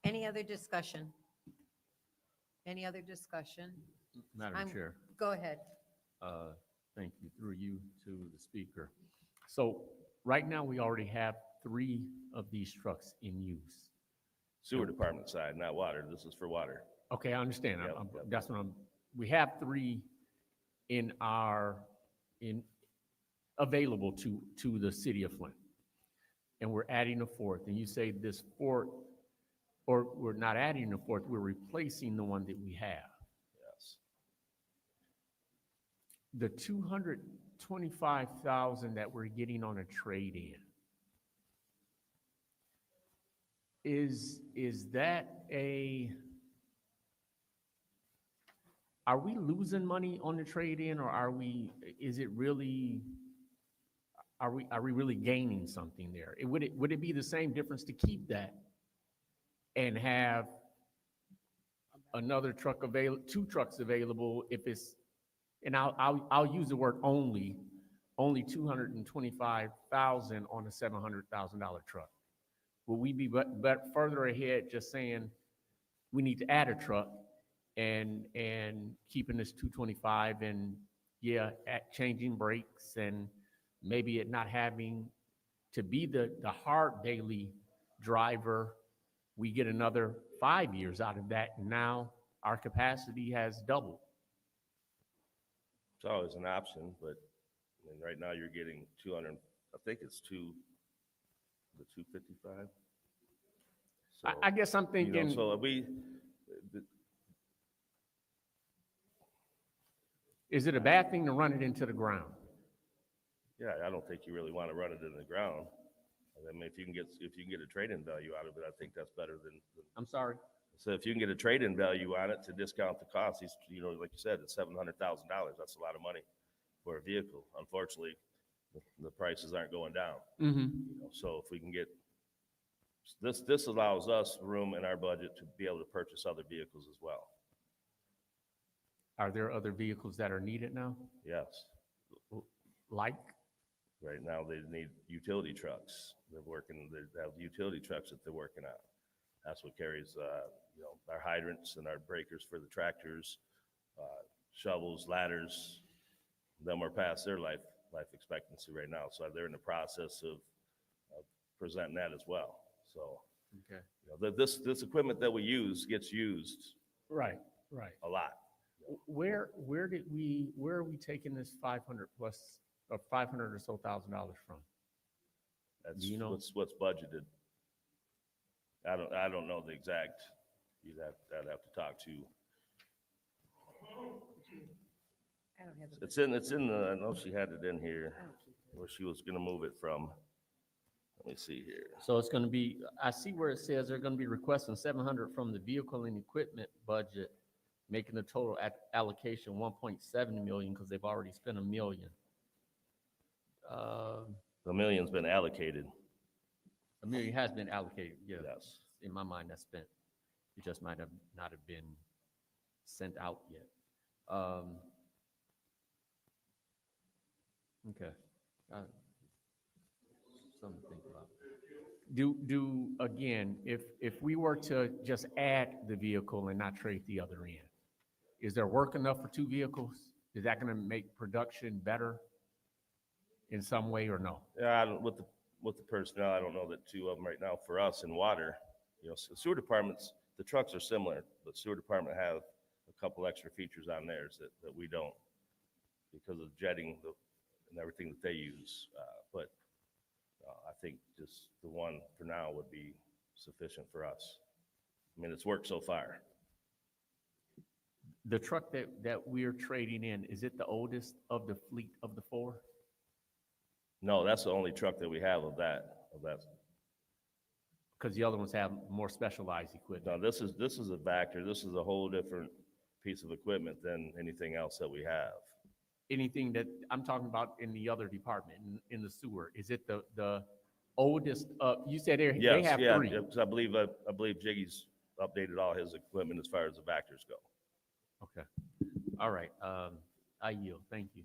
Any other discussion? Any other discussion? Madam Chair, Go ahead. thank you, through you to the speaker. So right now, we already have 3 of these trucks in use. Sewer department side, not water. This is for water. Okay, I understand. Yep, yep. That's what we have 3 available to the city of Flint. And we're adding a 4th, and you say this 4th, or we're not adding a 4th, we're replacing the one that we have. Yes. The 225,000 that we're getting on a trade-in, is that are we losing money on the trade-in, or are we really gaining something there? Would it be the same difference to keep that and have another truck 2 trucks available if it's, and I'll use the word only 225,000 on a $700,000 truck? Will we be but further ahead just saying we need to add a truck and keeping this 225 and changing brakes and maybe it not having to be the hard daily driver? We get another 5 years out of that, and now our capacity has doubled. It's always an option, but I mean, right now you're getting 200, I think it's the 255. So, I guess I'm thinking. Is it a bad thing to run it into the ground? Yeah, I don't think you really want to run it in the ground. I mean, if you can get a trade-in value out of it, I think that's better than. I'm sorry. So if you can get a trade-in value on it to discount the cost, like you said, it's $700,000. That's a lot of money for a vehicle. Unfortunately, the prices aren't going down. Mm-hmm. So if we can get this allows us room in our budget to be able to purchase other vehicles as well. Are there other vehicles that are needed now? Yes. Like? Right now, they need utility trucks. They have utility trucks that they're working on. That's what carries, our hydrants and our breakers for the tractors, shovels, ladders. Them are past their life expectancy right now. So they're in the process of presenting that as well. So, okay, this equipment that we use gets used. Right. A lot. Where are we taking this 500 plus or 500 or so $1,000 from? That's what's budgeted. I don't know the exact. I'd have to talk to. I don't have it. It's in the. I know she had it in here where she was going to move it from. Let me see here. So it's going to be. I see where it says they're going to be requesting 700 from the vehicle and equipment budget, making the total allocation 1.7 million because they've already spent $1 million. The million's been allocated. $1 million has been allocated. Yeah. Yes. In my mind, that's spent. It just might have not have been sent out yet. Okay. Uh, Something to think about. Again, if we were to just add the vehicle and not trade the other in, is there work enough for two vehicles? Is that gonna make production better in some way or no? Yeah, with the personnel, I don't know that two of them right now for us in water, so sewer departments, the trucks are similar, but sewer department have a couple extra features on theirs that we don't because of jetting and everything that they use. But I think just the one for now would be sufficient for us. I mean, it's worked so far. The truck that we're trading in, is it the oldest of the fleet of the four? No, that's the only truck that we have of that. Because the other ones have more specialized equipment. No, this is a Vector. This is a whole different piece of equipment than anything else that we have. Anything that I'm talking about in the other department, in the sewer, is it the oldest? You said they have three. Yes, I believe Jiggy's updated all his equipment as far as the Vectors go. Okay. All right. I yield. Thank you.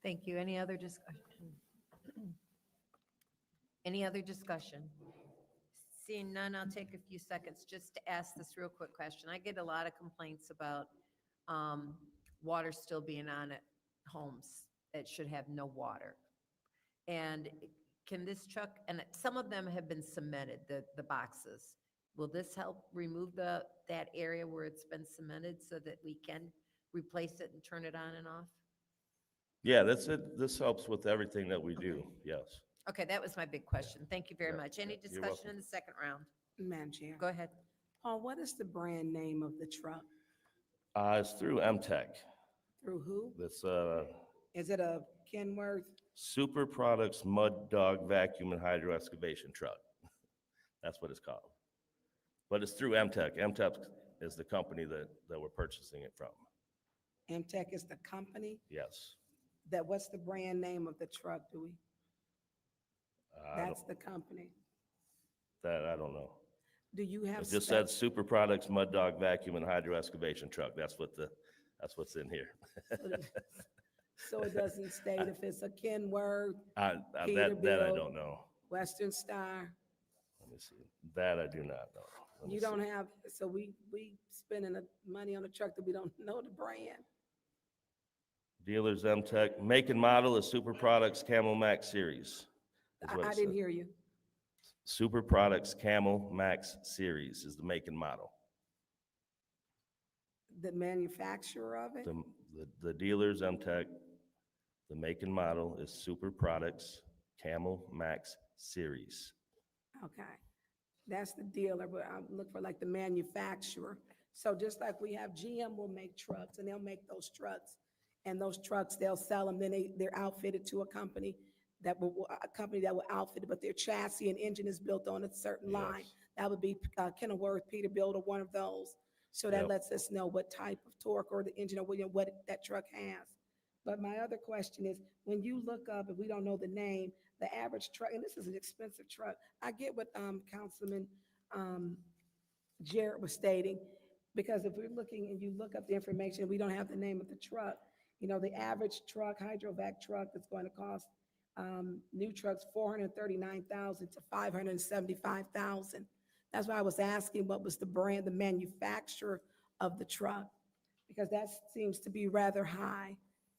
Thank you. Any other discussion? Any other discussion? Seeing none, I'll take a few seconds just to ask this real quick question. I get a lot of complaints about water still being on at homes that should have no water. And can this truck, and some of them have been cemented, the boxes. Will this help remove that area where it's been cemented so that we can replace it and turn it on and off? Yeah, that's it. This helps with everything that we do. Yes. Okay, that was my big question. Thank you very Yeah, much. Any yeah, you're discussion welcome. in the second round? Madam Chair. Go ahead. Paul, what is the brand name of the truck? It's through MTech. Through who? That's Is it a Kenworth? Super Products Mud Dog Vacuum and Hydro Excavation Truck. That's what it's called. But it's through MTech. MTech is the company that we're purchasing it from. MTech is the company? Yes. What's the brand name of the truck, do we? That's the company. That I don't know. Do you have? It just said Super Products Mud Dog Vacuum and Hydro Excavation Truck. That's what's in here. So it doesn't state if it's a Kenworth, That I Peterbilt, don't know. Western Star? Let me see. That I do not know. Let me You see. don't have, so we spending money on a truck that we don't know the brand. Dealers MTech. Make and model is Super Products Camel Max Series. is what I it didn't said. hear you. Super Products Camel Max Series is the make and model. The manufacturer of it? The dealers MTech, the make and model is Super Products Camel Max Series. Okay, that's the dealer, but I'm looking for like the manufacturer. So just like we have GM will make trucks and they'll make those trucks. And those trucks, they'll sell them, then they're outfitted to a company that will outfit it, but their chassis and engine is built on a certain line. That would be Kenworth, Peterbilt, or one of those. So that Yep. lets us know what type of torque or the engine or what that truck has. But my other question is, when you look up, if we don't know the name, the average truck, and this is an expensive truck. I get what Councilman Jarrett was stating, because if we're looking and you look up the information, we don't have the name of the truck. The average truck, hydrovac truck that's going to cost new trucks, $439,000 to $575,000. That's why I was asking what was the brand, the manufacturer of the truck, because that seems to be rather high.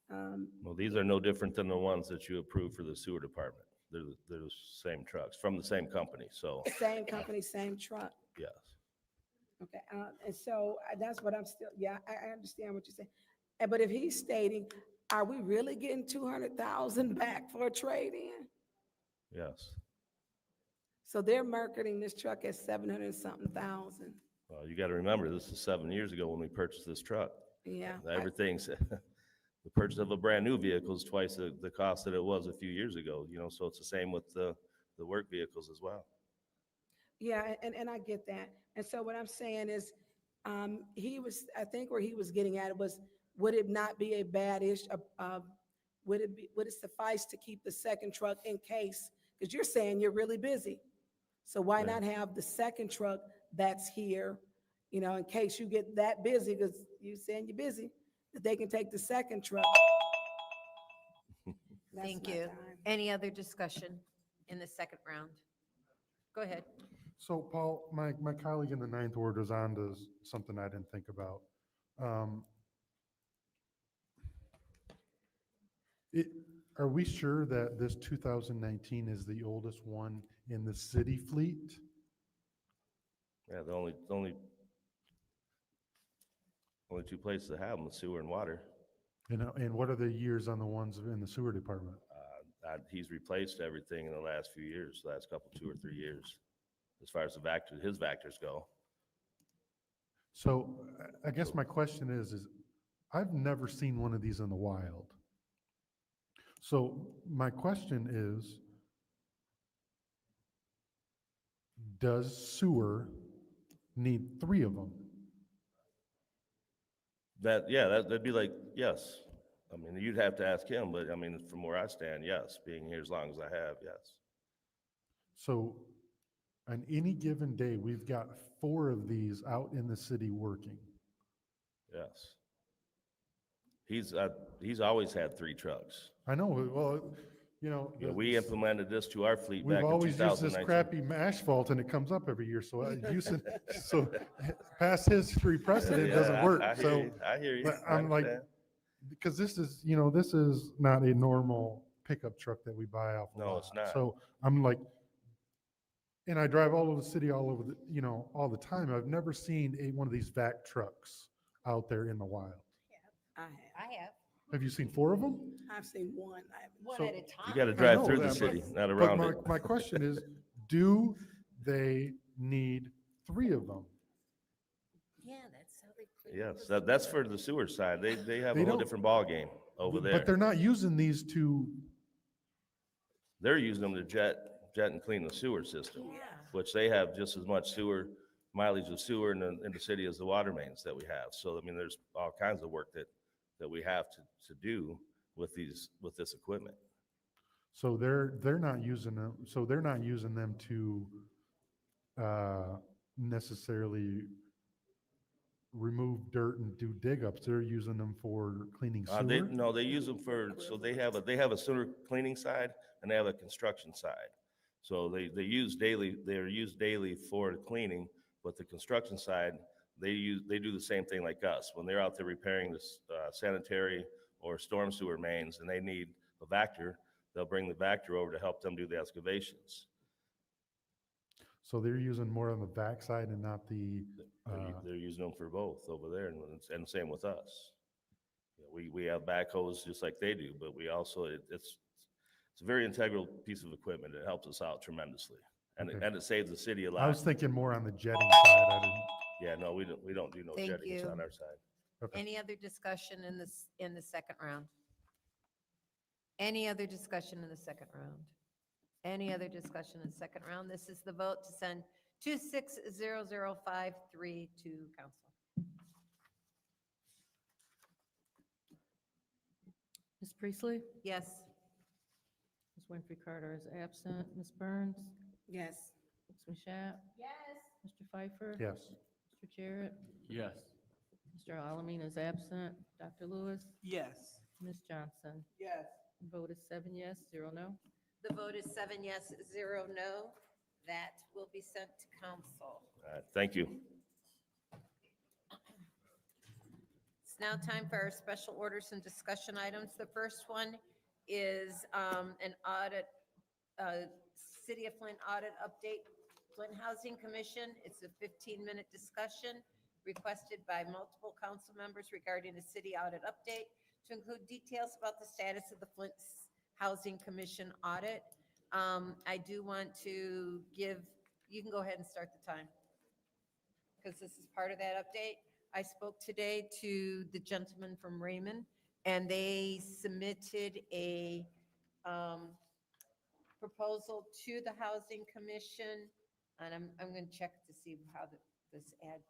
Well, these are no different than the ones that you approved for the sewer department. They're the same trucks from the same company, so. Same company, same truck. Yes. Okay, and so that's what I'm still, I understand what you're saying. But if he's stating, are we really getting 200,000 back for a trade-in? Yes. So they're marketing this truck at 700-something thousand. Well, you got to remember, this is 7 years ago when we purchased this truck. Yeah. Everything's, the purchase of a brand new vehicle is twice the cost that it was a few years ago, so it's the same with the work vehicles as well. Yeah, and I get that. And so what I'm saying is, I think where he was getting at it was, would it not be a bad issue? Would it suffice to keep the second truck in case? Because you're saying you're really busy. So why Right. not have the second truck that's here, in case you get that busy, because you're saying you're busy, that they can take the second truck. That's Thank my you. time. Any other discussion in the second round? Go ahead. So Paul, my colleague in the Ninth Ward was on to something I didn't think about. It, are we sure that this 2019 is the oldest one in the city fleet? Yeah, the only two places that have them is sewer and water. And what are the years on the ones in the sewer department? He's replaced everything in the last few years, last couple, 2 or 3 years, as far as his vectors go. So I guess my question is I've never seen one of these in the wild. So my question is, does sewer need 3 of them? That'd be like, yes. I mean, you'd have to ask him, but I mean, from where I stand, yes, being here as long as I have, yes. So on any given day, we've got 4 of these out in the city working. Yes. He's always had 3 trucks. I know, well, you know. Yeah, we implemented this to our fleet back We've in always used this 2019. crappy asphalt and it comes up every year, so so past history precedent Yeah, doesn't work. I hear So you. I hear you. but I I'm like, understand. because this is not a normal pickup truck that we buy off a No, lot. it's not. So I'm like, and I drive all over the city, all over all the time. I've never seen one of these vac trucks out there in the wild. I have. Have you seen 4 of them? I've seen one. One So- at a time. You got to I drive know through the that, city, not But around it. my question is, do they need 3 of them? Yeah, that's how they clean. Yes, that's for the sewer side. They have They a whole don't- different ballgame over there. But they're not using these to, They're using them to jet and clean the sewer system, which they have just as much mileage of sewer in the city as the water mains that we have. So, I mean, there's all kinds of work that we have to do with this equipment. so they're not using them, so they're not using them to necessarily remove dirt and do dig ups. They're using them for cleaning sewer. They use them so they have a sewer cleaning side and they have a construction side. So they're used daily for cleaning, but the construction side, they do the same thing like us. When they're out there repairing the sanitary or storm sewer mains and they need a vector, they'll bring the vector over to help them do the excavations. So they're using more on the back side and not the, They're using them for both over there, and same with us. We have backhoes just like they do, but we also, it's a very integral piece of equipment. It helps us out tremendously, and Okay. it saves the city a lot. I was thinking more on the jetting side. I didn't. Yeah, no, we don't do no Thank jettings you. on our side. Okay. Any other discussion in the second round? Any other discussion in the second round? Any other discussion in the second round? This is the vote to send 260053 to council. Ms. Priestley? Yes. Ms. Winfrey Carter is absent. Ms. Burns? Yes. Ms. Mashat? Yes. Mr. Pfeiffer? Yes. Mr. Jarrett? Yes. Mr. Alamin is absent. Dr. Lewis? Yes. Ms. Johnson? Yes. Vote is 7 yes, 0 no. The vote is 7 yes, 0 no. That will be sent to council. All right, thank you. It's now time for our special orders and discussion items. The first one is an audit, City of Flint audit update. Flint Housing Commission, it's a 15-minute discussion requested by multiple council members regarding the city audit update to include details about the status of the Flint Housing Commission audit. I do want to give, you can go ahead and start the time, because this is part of that update. I spoke today to the gentleman from Raymond, and they submitted a proposal to the Housing Commission, and I'm going to check to see how this ad.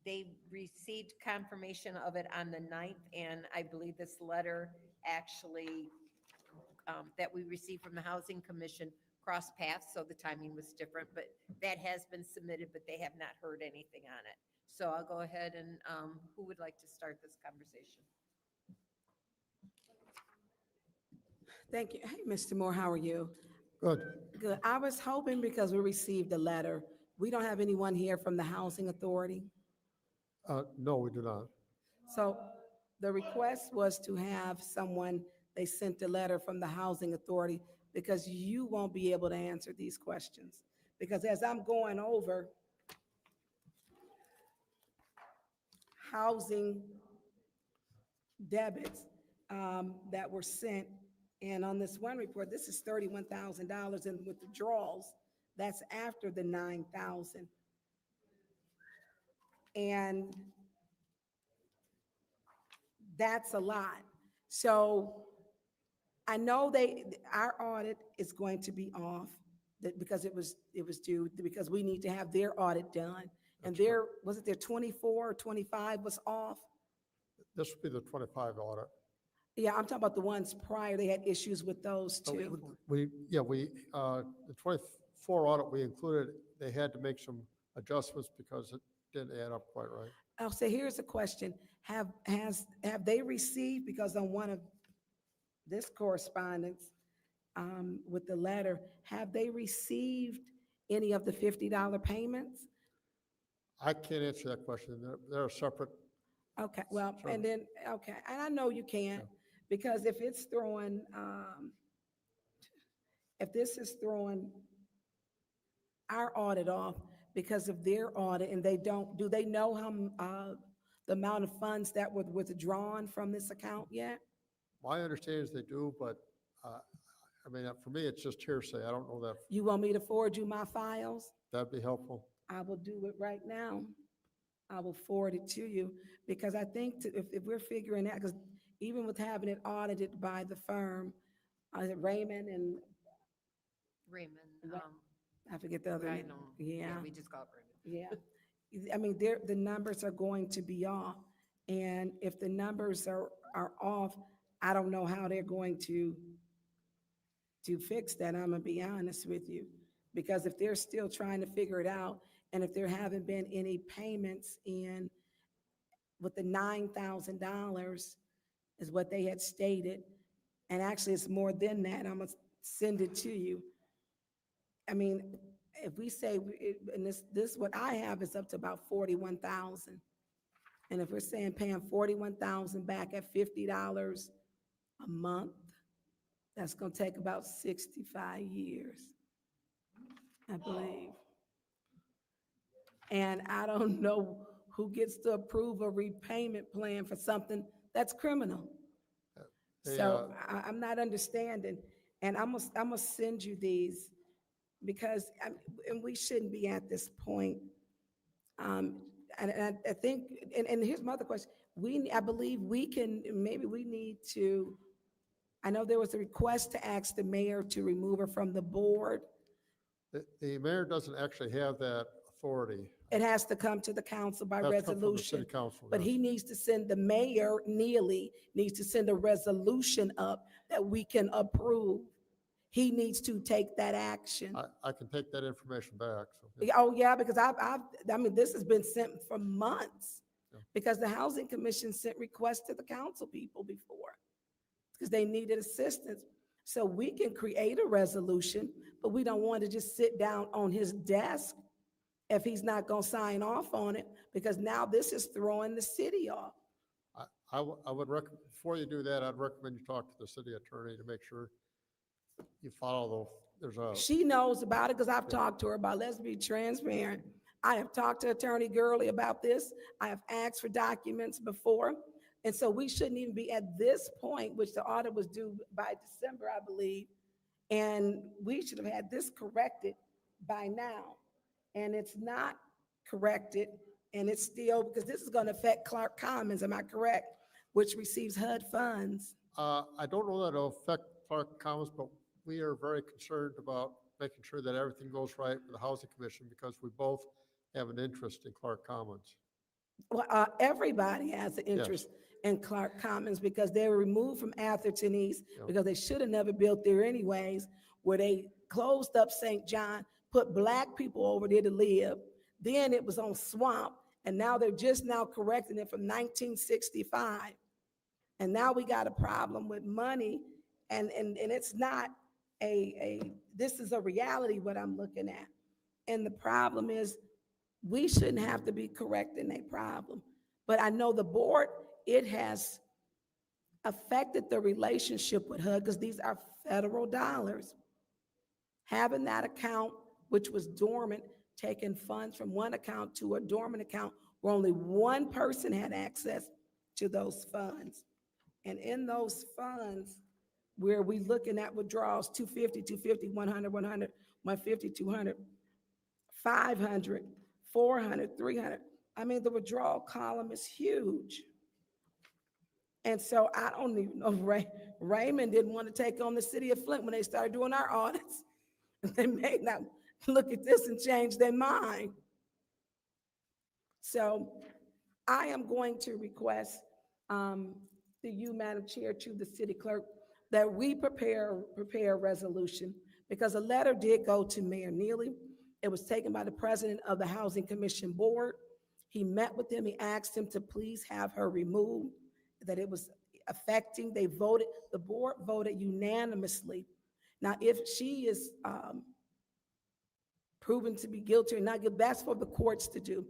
They received confirmation of it on the 9th, and I believe this letter actually that we received from the Housing Commission crossed paths, so the timing was different, but that has been submitted, but they have not heard anything on it. So I'll go ahead and who would like to start this conversation? Thank you. Hey, Mr. Moore, how are you? Good. Good. I was hoping because we received a letter, we don't have anyone here from the Housing Authority. No, we do not. So the request was to have someone, they sent a letter from the Housing Authority because you won't be able to answer these questions. Because as I'm going over housing debits that were sent, and on this one report, this is $31,000, and with withdrawals, that's after the 9,000. And that's a lot. So I know our audit is going to be off because it was due, because we need to have their audit done. And was it their 24 or 25 was off? This would be the 25 audit. Yeah, I'm talking about the ones prior, they had issues with those So too. the 24 audit we included, they had to make some adjustments because it didn't add up quite right. I'll say, here's a question. Have they received, because on one of this correspondence with the letter, have they received any of the $50 payments? I can't answer that question. They're separate. Okay, well, Sure. and then, okay, and I know you can't, because if it's throwing, if this is throwing our audit off because of their audit, and do they know how, the amount of funds that were withdrawn from this account yet? My understanding is they do, but I mean, for me, it's just hearsay. I don't know that. You want me to forward you my files? That'd be helpful. I will do it right now. I will forward it to you, because I think if we're figuring out, because even with having it audited by the firm, Raymond and Raymond, I forget the other I name. know. Yeah. We just called Raymond. Yeah. I mean, the numbers are going to be off. And if the numbers are off, I don't know how they're going to fix that. I'm gonna be honest with you. Because if they're still trying to figure it out, and if there haven't been any payments in with the $9,000 is what they had stated, and actually it's more than that, I'm gonna send it to you. I mean, if we say, and this what I have is up to about 41,000. And if we're saying paying 41,000 back at $50 a month, that's gonna take about 65 years, I believe. And I don't know who gets to approve a repayment plan for something that's criminal. So I'm not understanding, and I'm gonna send you these, because, and we shouldn't be at this point. And I think, and here's my other question. I believe maybe we need to, I know there was a request to ask the mayor to remove her from the board. The mayor doesn't actually have that authority. It has to come to the council by Has to come from the resolution. city council, But yes. he needs to send, the mayor, Neely, needs to send a resolution up that we can approve. He needs to take that action. I can take that information back. So, Yeah, oh, yeah, because I mean, this has been sent for months. Yeah. Because the Housing Commission sent requests to the council people before, because they needed assistance. So we can create a resolution, but we don't want to just sit down on his desk if he's not going to sign off on it, because now this is throwing the city off. I would recommend, before you do that, I'd recommend you talk to the city attorney to make sure you follow there's a. She knows about it because I've talked to her about, let's be transparent. I have talked to Attorney Gurley about this. I have asked for documents before. And so we shouldn't even be at this point, which the audit was due by December, I believe. And we should have had this corrected by now. And it's not corrected, and it's still, because this is going to affect Clark Commons, am I correct? Which receives HUD funds. I don't know that it'll affect Clark Commons, but we are very concerned about making sure that everything goes right with the Housing Commission, because we both have an interest in Clark Commons. Well, everybody has an interest in Clark Commons, because they were removed from Atherton East, because they should have never built there anyways, where they closed up St. John, put black people over there to live. Then it was on Swamp, and now they're just now correcting it from 1965. And now we got a problem with money And it's not this is a reality what I'm looking at. And the problem is, we shouldn't have to be correcting a problem. But I know the board, it has affected the relationship with HUD because these are federal dollars. Having that account, which was dormant, taking funds from one account to a dormant account where only one person had access to those funds. And in those funds, where we looking at withdrawals, 250, 250, 100, 100, 150, 200, 500, 400, 300. I mean, the withdrawal column is huge. And so I don't even know, Raymond didn't want to take on the city of Flint when they started doing our audits. They may not look at this and change their mind. So I am going to request to you, Madam Chair, to the city clerk, that we prepare a resolution, because a letter did go to Mayor Neely. It was taken by the president of the Housing Commission Board. He met with him. He asked him to please have her removed, that it was affecting, they voted, the board voted unanimously. Now, if she is proven to be guilty or not guilty, that's for the courts to do.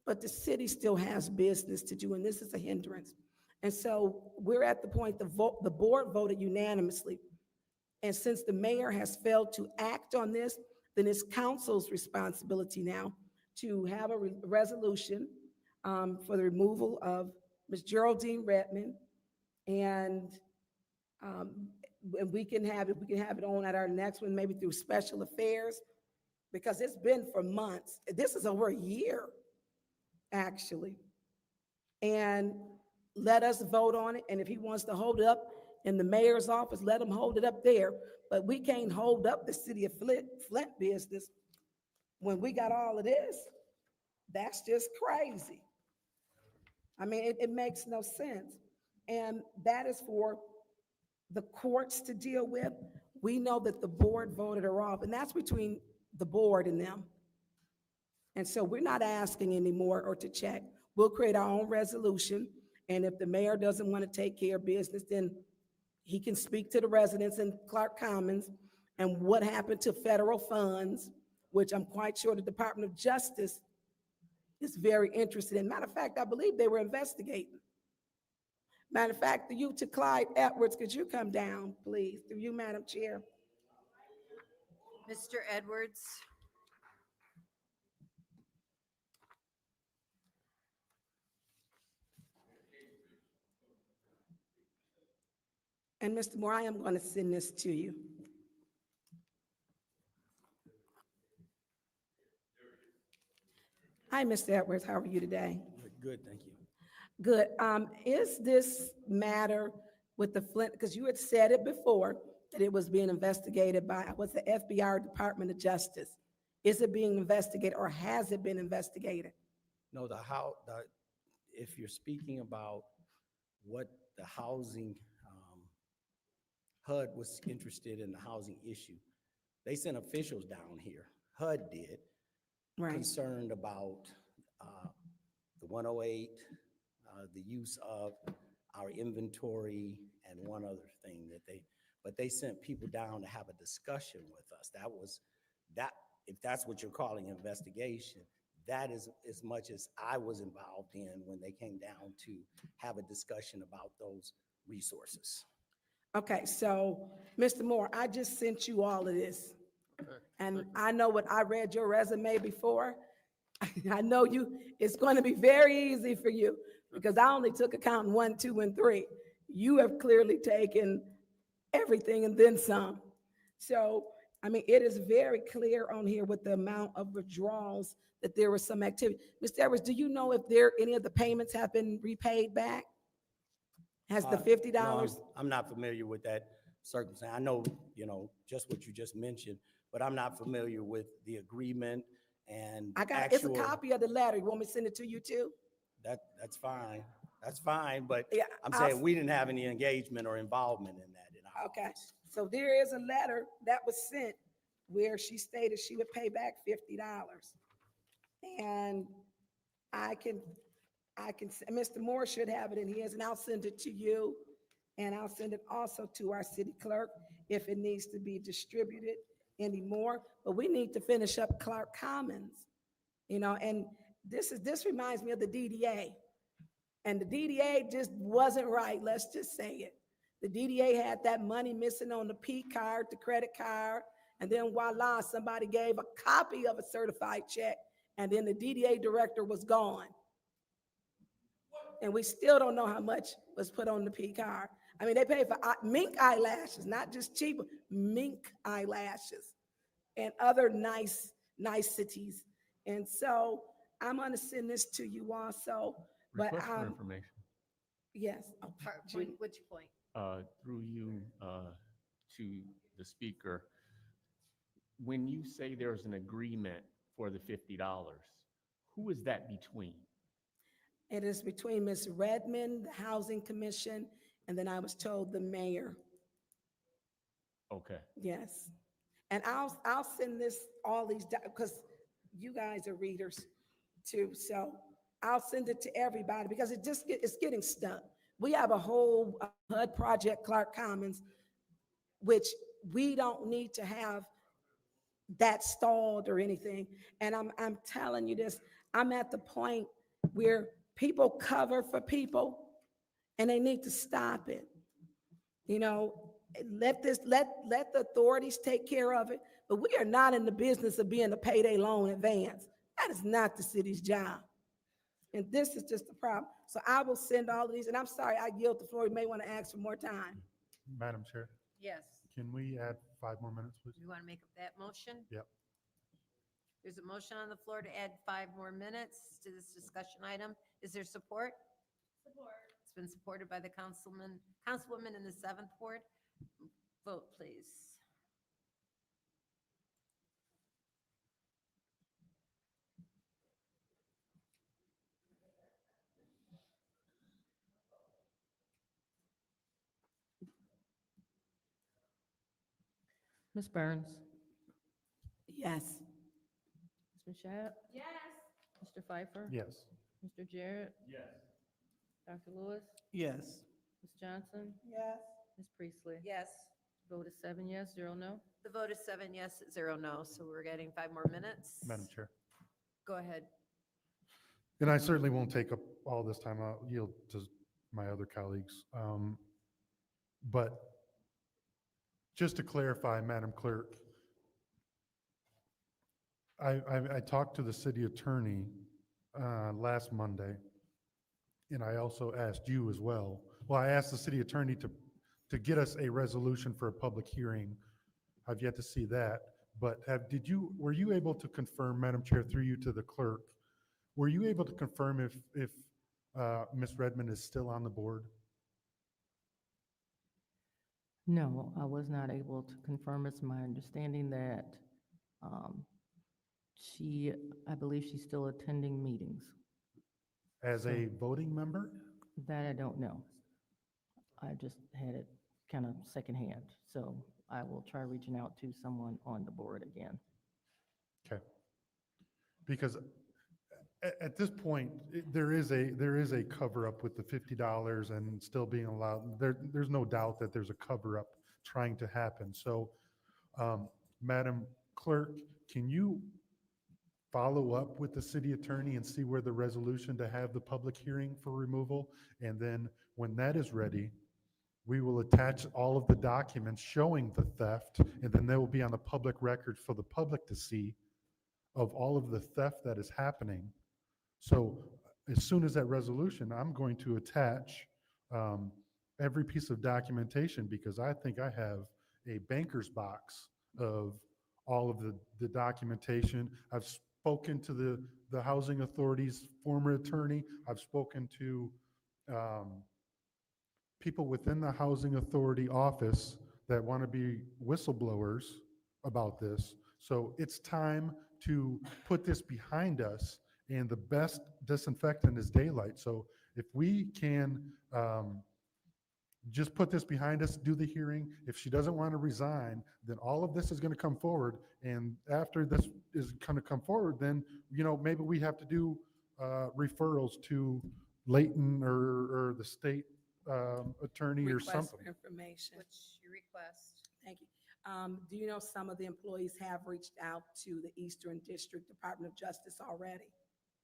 But the city still has business to do, and this is a hindrance. And so we're at the point, the board voted unanimously. And since the mayor has failed to act on this, then it's council's responsibility now to have a resolution for the removal of Ms. Geraldine Redmond. And we can have it on at our next one, maybe through special affairs, because it's been for months. This is over a year, actually. And let us vote on it. And if he wants to hold it up in the mayor's office, let him hold it up there. But we can't hold up the city of Flint business when we got all of this. That's just crazy. I mean, it makes no sense. And that is for the courts to deal with. We know that the board voted her off, and that's between the board and them. And so we're not asking anymore or to check. We'll create our own resolution. And if the mayor doesn't want to take care of business, then he can speak to the residents in Clark Commons and what happened to federal funds, which I'm quite sure the Department of Justice is very interested in. Matter of fact, I believe they were investigating. Matter of fact, through you to Clyde Edwards, could you come down, please? Through you, Madam Chair. Mr. Edwards. And Mr. Moore, I am going to send this to you. Hi, Mr. Edwards. How are you today? Good, thank you. Good. Is this matter with the Flint, because you had said it before, that it was being investigated by, what's the FBI or Department of Justice? Is it being investigated or has it been investigated? No, if you're speaking about what the housing, HUD was interested in the housing issue, they sent officials down here, HUD did, Right. concerned about the 108, the use of our inventory, and one other thing but they sent people down to have a discussion with us. If that's what you're calling investigation, that is as much as I was involved in when they came down to have a discussion about those resources. Okay, so, Mr. Moore, I just sent you all of this. And I know what I read your resume before. I know it's going to be very easy for you because I only took account 1, 2, and 3. You have clearly taken everything and then some. So, I mean, it is very clear on here with the amount of withdrawals that there was some activity. Mr. Edwards, do you know if any of the payments have been repaid back? Has the $50? No, I'm not familiar with that circumstance. I know, just what you just mentioned, but I'm not familiar with the agreement and it's a copy of the letter. You want me to send it to you too? That's fine. That's fine, but Yeah, I'm saying we didn't have any engagement or involvement in that. Okay, so there is a letter that was sent where she stated she would pay back $50. And I can, Mr. Moore should have it in his, and I'll send it to you. And I'll send it also to our city clerk if it needs to be distributed anymore. But we need to finish up Clark Commons, and this reminds me of the DDA. And the DDA just wasn't right, let's just say it. The DDA had that money missing on the P card, the credit card, and then voila, somebody gave a copy of a certified check, and then the DDA director was gone. And we still don't know how much was put on the P card. I mean, they pay for mink eyelashes, not just cheap, mink eyelashes and other niceties. And so I'm gonna send this to you also, but, Request for information, yes. Oh, June. Which point? through you, to the speaker. When you say there's an agreement for the $50, who is that between? It is between Ms. Redmond, the Housing Commission, and then I was told the mayor. Okay. Yes. And I'll send this, all these, because you guys are readers too. So I'll send it to everybody because it's getting stuck. We have a whole HUD project, Clark Commons, which we don't need to have that stalled or anything. And I'm telling you this, I'm at the point where people cover for people and they need to stop it. Let the authorities take care of it, but we are not in the business of being a payday loan advance. That is not the city's job. And this is just the problem. So I will send all of these, and I'm sorry, I yield the floor. You may want to ask for more time. Madam Chair, Yes. can we add 5 more minutes, please? You want to make up that motion? Yep. There's a motion on the floor to add 5 more minutes to this discussion item. Is there support? Support. It's been supported by the councilwoman in the 7th ward. Vote, please. Ms. Burns? Yes. Ms. Mashat? Yes. Mr. Pfeiffer? Yes. Mr. Jarrett? Yes. Dr. Lewis? Yes. Ms. Johnson? Yes. Ms. Priestley? Yes. Vote is 7 yes, 0 no. The vote is 7 yes, 0 no, so we're getting 5 more minutes. Madam Chair. Go ahead. And I certainly won't take up all this time. I'll yield to my other colleagues. But just to clarify, Madam Clerk, I talked to the city attorney last Monday, and I also asked you as well. Well, I asked the city attorney to get us a resolution for a public hearing. I've yet to see that, but were you able to confirm, Madam Chair, through you to the clerk, were you able to confirm if Ms. Redmond is still on the board? No, I was not able to confirm. It's my understanding that I believe she's still attending meetings. As a voting member? That I don't know. I just had it kind of secondhand, so I will try reaching out to someone on the board again. Okay. Because at this point, there is a cover-up with the $50 and still being allowed. There's no doubt that there's a cover-up trying to happen. So, Madam Clerk, can you follow up with the city attorney and see where the resolution to have the public hearing for removal? And then when that is ready, we will attach all of the documents showing the theft, and then they will be on the public record for the public to see of all of the theft that is happening. So as soon as that resolution, I'm going to attach every piece of documentation, because I think I have a banker's box of all of the documentation. I've spoken to the Housing Authority's former attorney. I've spoken to people within the Housing Authority office that want to be whistleblowers about this. So it's time to put this behind us, and the best disinfectant is daylight. So if we can just put this behind us, do the hearing. If she doesn't want to resign, then all of this is going to come forward. And after this is going to come forward, then, maybe we have to do referrals to Layton or the state attorney or Request something. for information. What's your request? Thank you. Do you know some of the employees have reached out to the Eastern District Department of Justice already?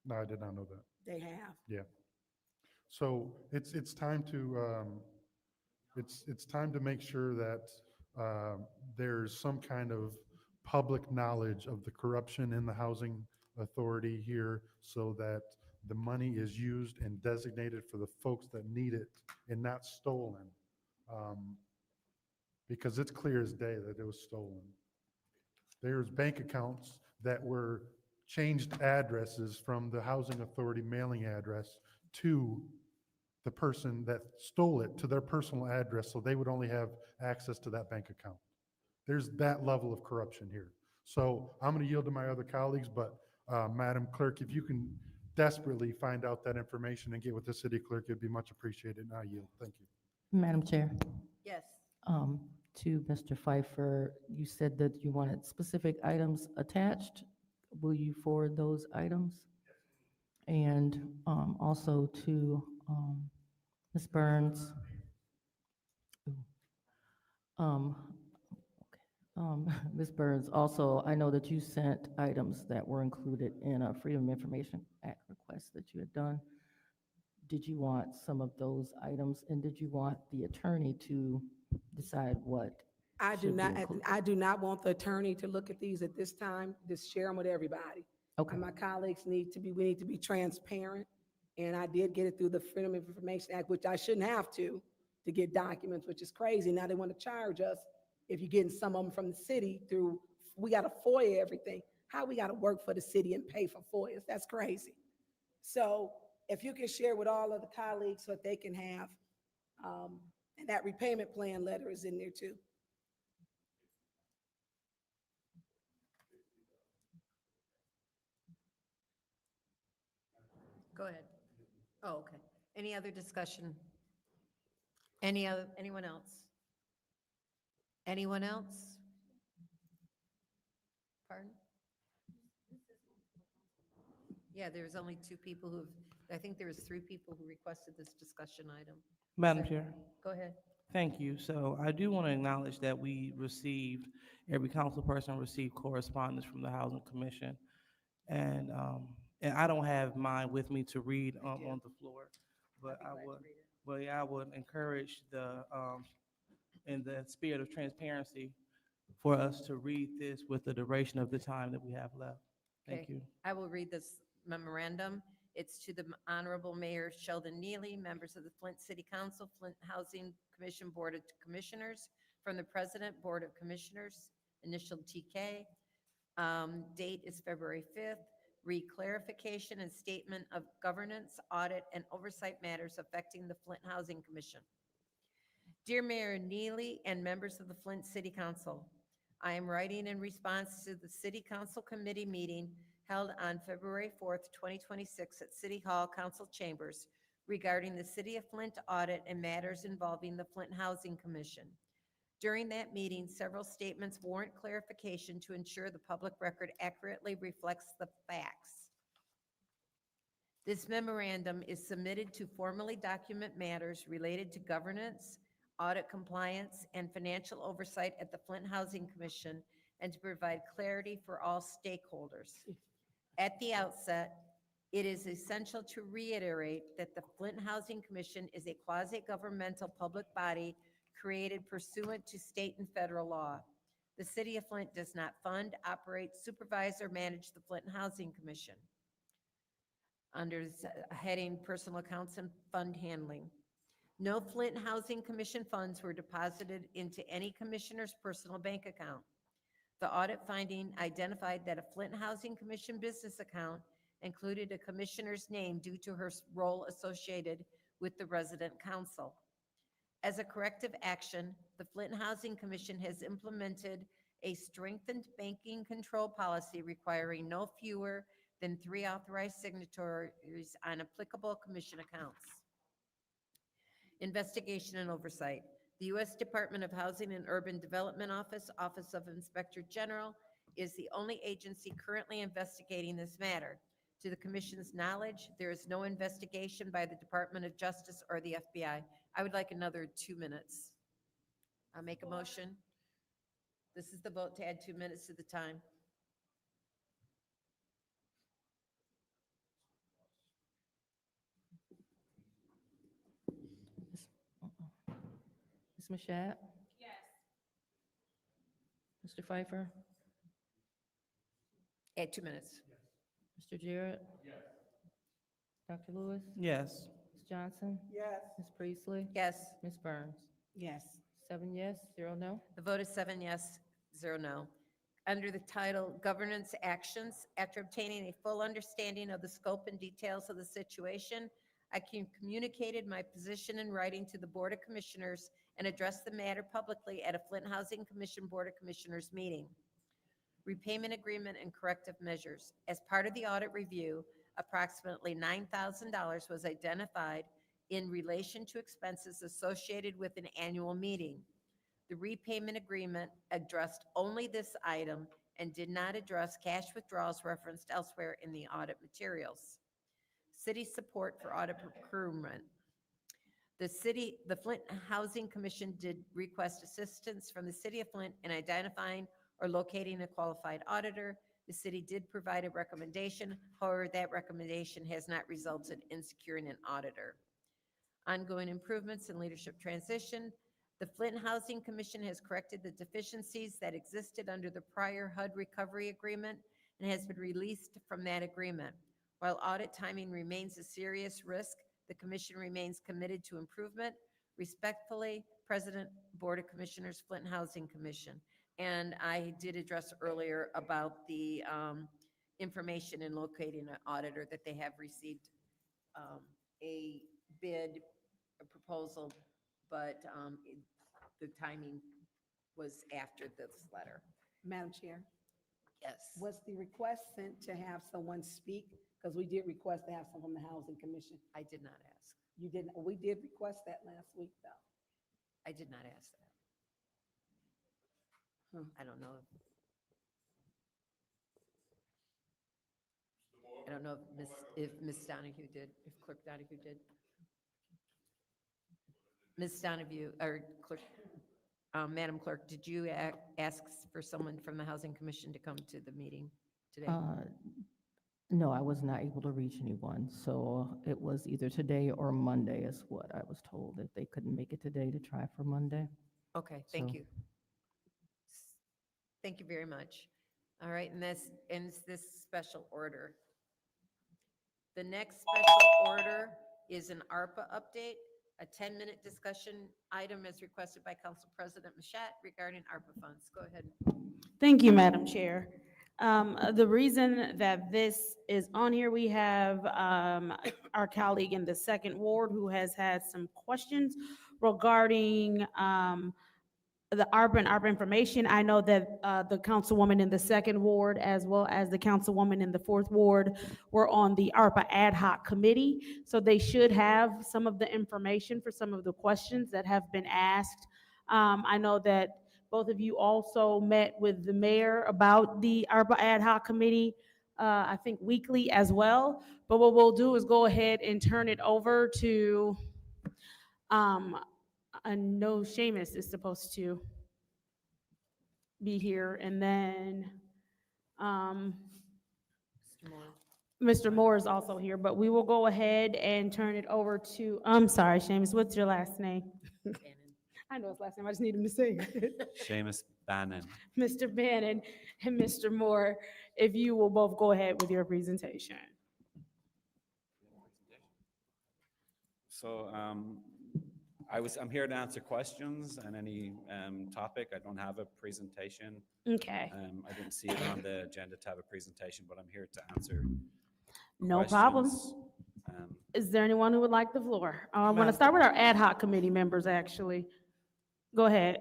No, I did not know that. They have. Yeah. So it's time to, it's time to make sure that there's some kind of public knowledge of the corruption in the housing authority here so that the money is used and designated for the folks that need it and not stolen. Because it's clear as day that it was stolen. There's bank accounts that were changed addresses from the housing authority mailing address to the person that stole it to their personal address, so they would only have access to that bank account. There's that level of corruption here. So I'm going to yield to my other colleagues, but Madam Clerk, if you can desperately find out that information and get with the city clerk, it'd be much appreciated, and I yield. Thank you. Madam Chair, Yes. to Mr. Pfeiffer, you said that you wanted specific items attached. Will you forward those items? And also to Ms. Burns. Ms. Burns, also, I know that you sent items that were included in a Freedom of Information Act request that you had done. Did you want some of those items, and did you want the attorney to decide what? I do should be not, included? I do not want the attorney to look at these at this time, just share them with everybody. Okay. And my colleagues we need to be transparent. And I did get it through the Freedom of Information Act, which I shouldn't have to get documents, which is crazy. Now they want to charge us if you're getting some of them from the city through, we got to FOIA everything. How we got to work for the city and pay for FOIAs? That's crazy. So if you can share with all of the colleagues so that they can have, and that repayment plan letter is in there too. Go ahead. Oh, okay. Any other discussion? Anyone else? Anyone else? Pardon? Yeah, there's only two people I think there was 3 people who requested this discussion item. Madam Chair. Go ahead. Thank you. So I do want to acknowledge that we received, every council person received correspondence from the Housing Commission. And I don't have mine with me to read on the floor, but I would encourage in the spirit of transparency, for us to read this with the duration of the time that we have left. Thank Okay. you. I will read this memorandum. It's to the Honorable Mayor Sheldon Neely, members of the Flint City Council, Flint Housing Commission Board of Commissioners, from the President, Board of Commissioners, initial TK. Date is February 5th. Re-clarification and statement of governance, audit, and oversight matters affecting the Flint Housing Commission. Dear Mayor Neely and members of the Flint City Council, I am writing in response to the City Council Committee meeting held on February 4th, 2026 at City Hall Council Chambers regarding the City of Flint audit and matters involving the Flint Housing Commission. During that meeting, several statements warrant clarification to ensure the public record accurately reflects the facts. This memorandum is submitted to formally document matters related to governance, audit compliance, and financial oversight at the Flint Housing Commission, and to provide clarity for all stakeholders. At the outset, it is essential to reiterate that the Flint Housing Commission is a quasi-governmental public body created pursuant to state and federal law. The City of Flint does not fund, operate, supervise, or manage the Flint Housing Commission. Under heading Personal Accounts and Fund Handling. No Flint Housing Commission funds were deposited into any commissioner's personal bank account. The audit finding identified that a Flint Housing Commission business account included a commissioner's name due to her role associated with the resident council. As a corrective action, the Flint Housing Commission has implemented a strengthened banking control policy requiring no fewer than 3 authorized signatories on applicable commission accounts. Investigation and oversight. The U.S. Department of Housing and Urban Development Office, Office of Inspector General, is the only agency currently investigating this matter. To the Commission's knowledge, there is no investigation by the Department of Justice or the FBI. I would like another 2 minutes. I'll make a motion. This is the vote to add 2 minutes to the time. Ms. Mashat? Yes. Mr. Pfeiffer? Add 2 minutes. Mr. Jarrett? Dr. Lewis? Yes. Ms. Johnson? Yes. Ms. Priestley? Yes. Ms. Burns? Yes. 7 yes, 0 no. The vote is 7 yes, 0 no. Under the title Governance Actions, after obtaining a full understanding of the scope and details of the situation, I communicated my position in writing to the Board of Commissioners and addressed the matter publicly at a Flint Housing Commission Board of Commissioners meeting. Repayment agreement and corrective measures. As part of the audit review, approximately $9,000 was identified in relation to expenses associated with an annual meeting. The repayment agreement addressed only this item and did not address cash withdrawals referenced elsewhere in the audit materials. City support for audit procurement. The Flint Housing Commission did request assistance from the City of Flint in identifying or locating a qualified auditor. The city did provide a recommendation. However, that recommendation has not resulted in securing an auditor. Ongoing improvements in leadership transition. The Flint Housing Commission has corrected the deficiencies that existed under the prior HUD recovery agreement and has been released from that agreement. While audit timing remains a serious risk, the commission remains committed to improvement. Respectfully, President, Board of Commissioners, Flint Housing Commission. And I did address earlier about the information in locating an auditor that they have received a bid, a proposal, but the timing was after this letter. Madam Chair, Yes. was the request sent to have someone speak? Because we did request to have someone from the Housing Commission. I did not ask. You didn't, we did request that last week, though. I did not ask that. I don't know. I don't know if Ms. Donahue did, if Clerk Donahue did. Ms. Donahue, or Clerk, Madam Clerk, did you ask for someone from the Housing Commission to come to the meeting today? No, I was not able to reach anyone, so it was either today or Monday is what I was told. If they couldn't make it today, to try for Monday. Okay, thank So- you. Thank you very much. All right, and this ends this special order. The next special order is an ARPA update, a 10-minute discussion item as requested by Council President Mashat regarding ARPA funds. Go ahead. Thank you, Madam Chair. The reason that this is on here, we have our colleague in the second ward who has had some questions regarding the ARPA and ARPA information. I know that the councilwoman in the second ward, as well as the councilwoman in the fourth ward, were on the ARPA ad hoc committee. So they should have some of the information for some of the questions that have been asked. I know that both of you also met with the mayor about the ARPA ad hoc committee, I think weekly as well. But what we'll do is go ahead and turn it over to, I know Seamus is supposed to be here, and then Mr. Moore. Mr. Moore is also here, but we will go ahead and turn it over to, I'm sorry, Seamus, what's your last name? I know his last name, I just need him to say it. Seamus Bannon. Mr. Bannon and Mr. Moore, if you will both go ahead with your presentation. So I'm here to answer questions on any topic. I don't have a presentation. Okay. I didn't see it on the agenda to have a presentation, but I'm here to answer No problem. questions. Is there anyone who would like the floor? I want to Madam- start with our ad hoc committee members, actually. Go ahead.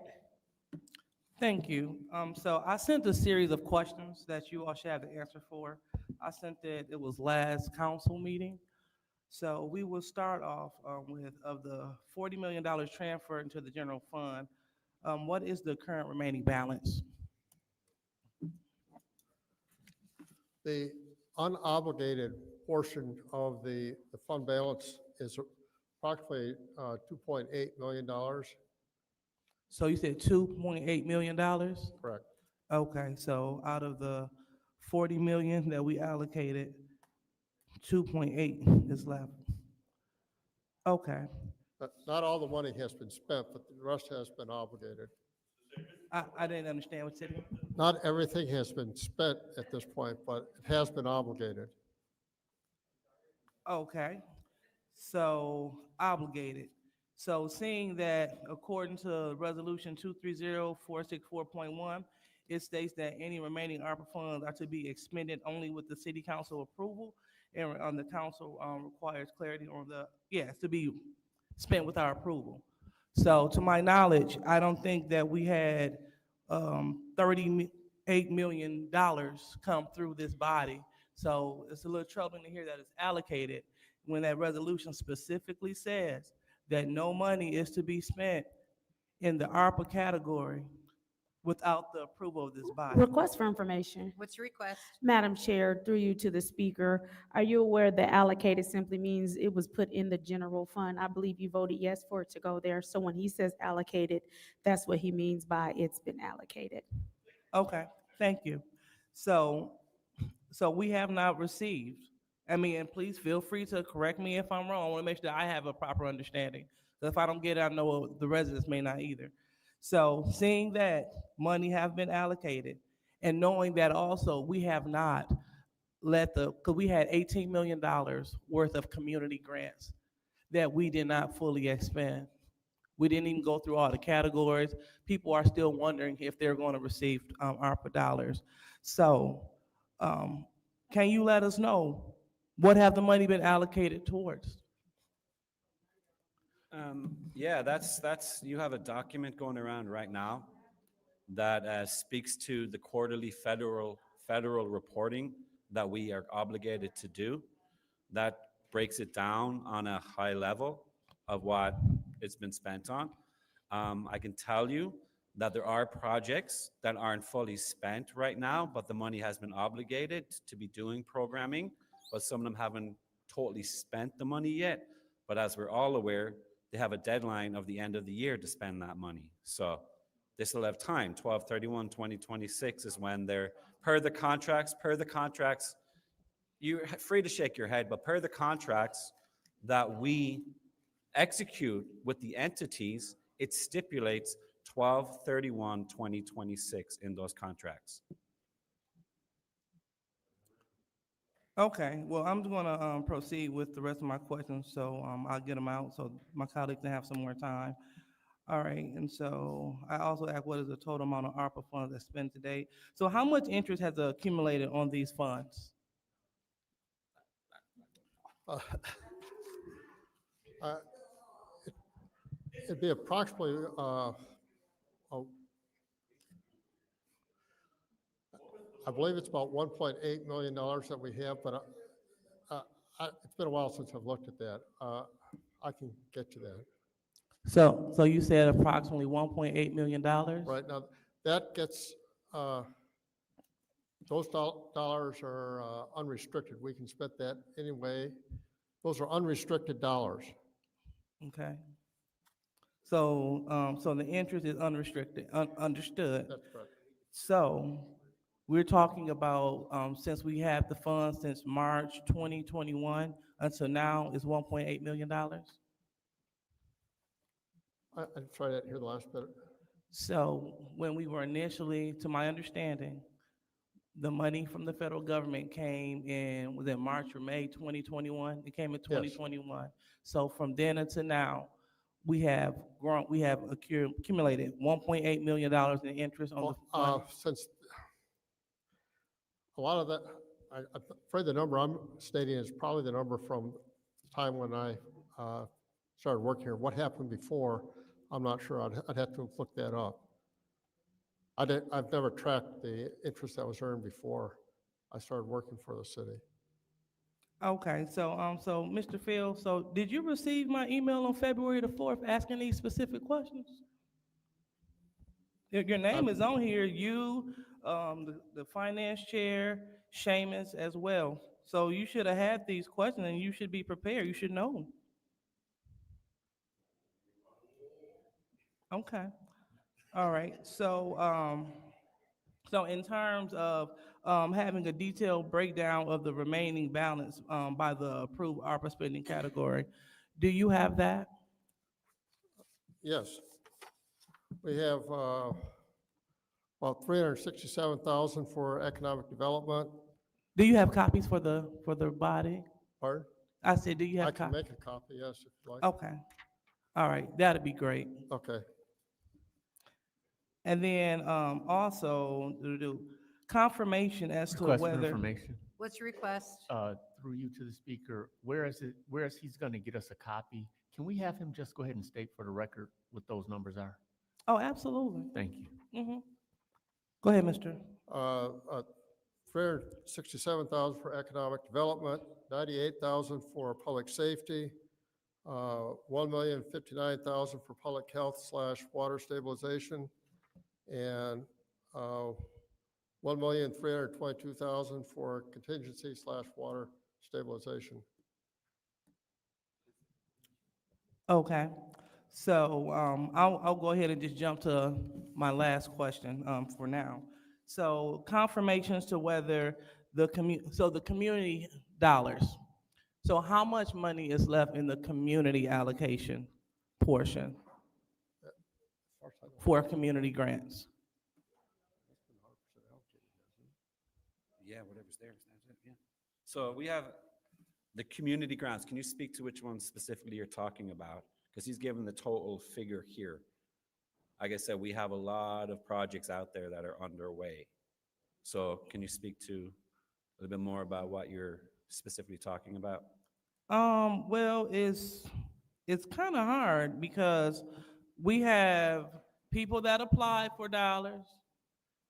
Thank you. So I sent a series of questions that you all should have the answer for. I sent it was last council meeting. So we will start off with, of the $40 million transfer into the general fund, what is the current remaining balance? The unobligated portion of the fund balance is approximately $2.8 million. So you said $2.8 million? Correct. Okay, so out of the 40 million that we allocated, 2.8 is left. Okay, Not all the money has been spent, but the rest has been obligated. I didn't understand what you said. Not everything has been spent at this point, but it has been obligated. Okay, so obligated. So seeing that according to Resolution 230464.1, it states that any remaining ARPA funds are to be expended only with the city council approval, and the council requires clarity on it's to be spent with our approval. So to my knowledge, I don't think that we had $38 million come through this body. So it's a little troubling to hear that it's allocated when that resolution specifically says that no money is to be spent in the ARPA category without the approval of this body. Request for information. What's your request? Madam Chair, through you to the speaker, are you aware that allocated simply means it was put in the general fund? I believe you voted yes for it to go there. So when he says allocated, that's what he means by it's been allocated. Okay, thank you. So we have not received, and please feel free to correct me if I'm wrong. I want to make sure that I have a proper understanding. So if I don't get it, I know the residents may not either. So seeing that money have been allocated and knowing that also we have not because we had $18 million worth of community grants that we did not fully expend. We didn't even go through all the categories. People are still wondering if they're going to receive ARPA dollars. So can you let us know what have the money been allocated towards? Yeah, that's, you have a document going around right now that speaks to the quarterly federal reporting that we are obligated to do. That breaks it down on a high level of what it's been spent on. I can tell you that there are projects that aren't fully spent right now, but the money has been obligated to be doing programming, but some of them haven't totally spent the money yet. But as we're all aware, they have a deadline of the end of the year to spend that money. So they still have time. 12/31/2026 is when they're, per the contracts, you're free to shake your head, but per the contracts that we execute with the entities, it stipulates 12/31/2026 in those contracts. Okay, well, I'm going to proceed with the rest of my questions, so I'll get them out so my colleagues can have some more time. All right, and so I also asked what is the total amount of ARPA funds that's spent to date? So how much interest has accumulated on these funds? It'd be approximately, I believe it's about $1.8 million that we have, but it's been a while since I've looked at that. I can get to that. So you said approximately $1.8 million? Right now, that gets, those dollars are unrestricted. We can spend that anyway. Those are unrestricted dollars. Okay. So the interest is unrestricted, understood. That's correct. So we're talking about, since we have the funds since March 2021 until now is $1.8 million? I try that here the last bit. So when we were initially, to my understanding, the money from the federal government came in, was it March or May 2021? It came in 2021. So from then until now, we have accumulated $1.8 million in interest on the money. Since a lot of that, I'm afraid the number I'm stating is probably the number from the time when I started working here. What happened before, I'm not sure. I'd have to look that up. I've never tracked the interest that was earned before I started working for the city. Okay, so Mr. Field, so did you receive my email on February the 4th asking these specific questions? Your name is on here, you, the finance chair, Seamus as well. So you should have had these questions and you should be prepared. You should know. Okay. All right. So in terms of having a detailed breakdown of the remaining balance by the approved ARPA spending category, do you have that? Yes. We have about 367,000 for economic development. Do you have copies for the body? Pardon? I said, do you have I can copies? make a copy, yes, if you like. Okay. All right. That'd be great. Okay. And then also confirmation as to Request for whether. information. What's your request? Through you to the speaker, where is he's gonna get us a copy? Can we have him just go ahead and state for the record what those numbers are? Oh, absolutely. Thank you. Mm-hmm. Go ahead, Mr. 367,000 for economic development, 98,000 for public safety, 1,059,000 for public health / water stabilization, and 1,322,000 for contingency / water stabilization. Okay. So I'll go ahead and just jump to my last question for now. So confirmations to whether the community dollars. So how much money is left in the community allocation portion for community grants? Yeah, whatever's there. That's it, yeah. So we have the community grants. Can you speak to which one specifically you're talking about? Because he's given the total figure here. Like I said, we have a lot of projects out there that are underway. So can you speak to a little bit more about what you're specifically talking about? Well, it's kind of hard because we have people that apply for dollars,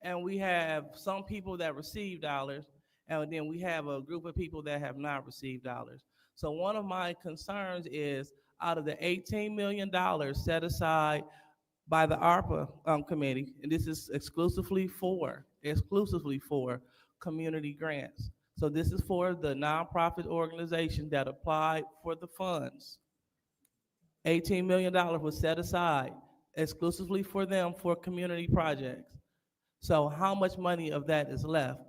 and we have some people that receive dollars, and then we have a group of people that have not received dollars. So one of my concerns is out of the $18 million set aside by the ARPA committee, and this is exclusively for community grants. So this is for the nonprofit organization that applied for the funds. $18 million was set aside exclusively for them for community projects. So how much money of that is left?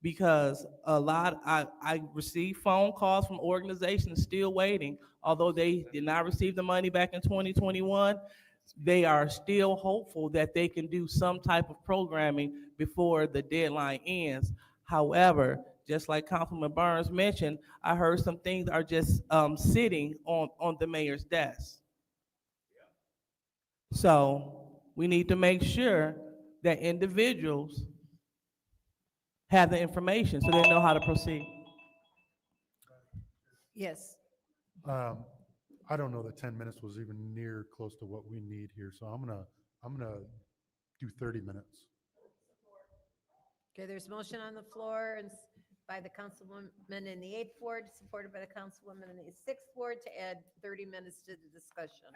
Because I received phone calls from organizations still waiting, although they did not receive the money back in 2021, they are still hopeful that they can do some type of programming before the deadline ends. However, just like Councilman Burns mentioned, I heard some things are just sitting on the mayor's desk. So we need to make sure that individuals have the information so they know how to proceed. Yes. I don't know that 10 minutes was even near close to what we need here, so I'm gonna do 30 minutes. Okay, there's motion on the floor and by the councilwoman in the 8th ward, supported by the councilwoman in the 6th ward to add 30 minutes to the discussion.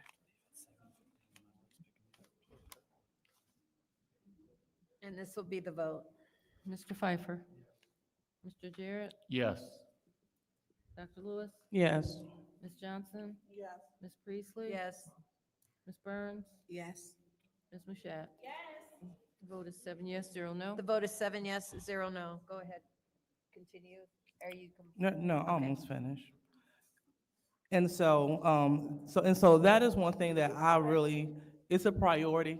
And this will be the vote. Mr. Pfeiffer? Mr. Jarrett? Yes. Dr. Lewis? Yes. Ms. Johnson? Yes. Ms. Priestley? Yes. Ms. Burns? Yes. Ms. Mashat? Yes. The vote is 7 yes, 0 no. The vote is 7 yes, 0 no. Go ahead. Continue. Are you? No, Okay. almost finished. And so that is one thing that it's a priority,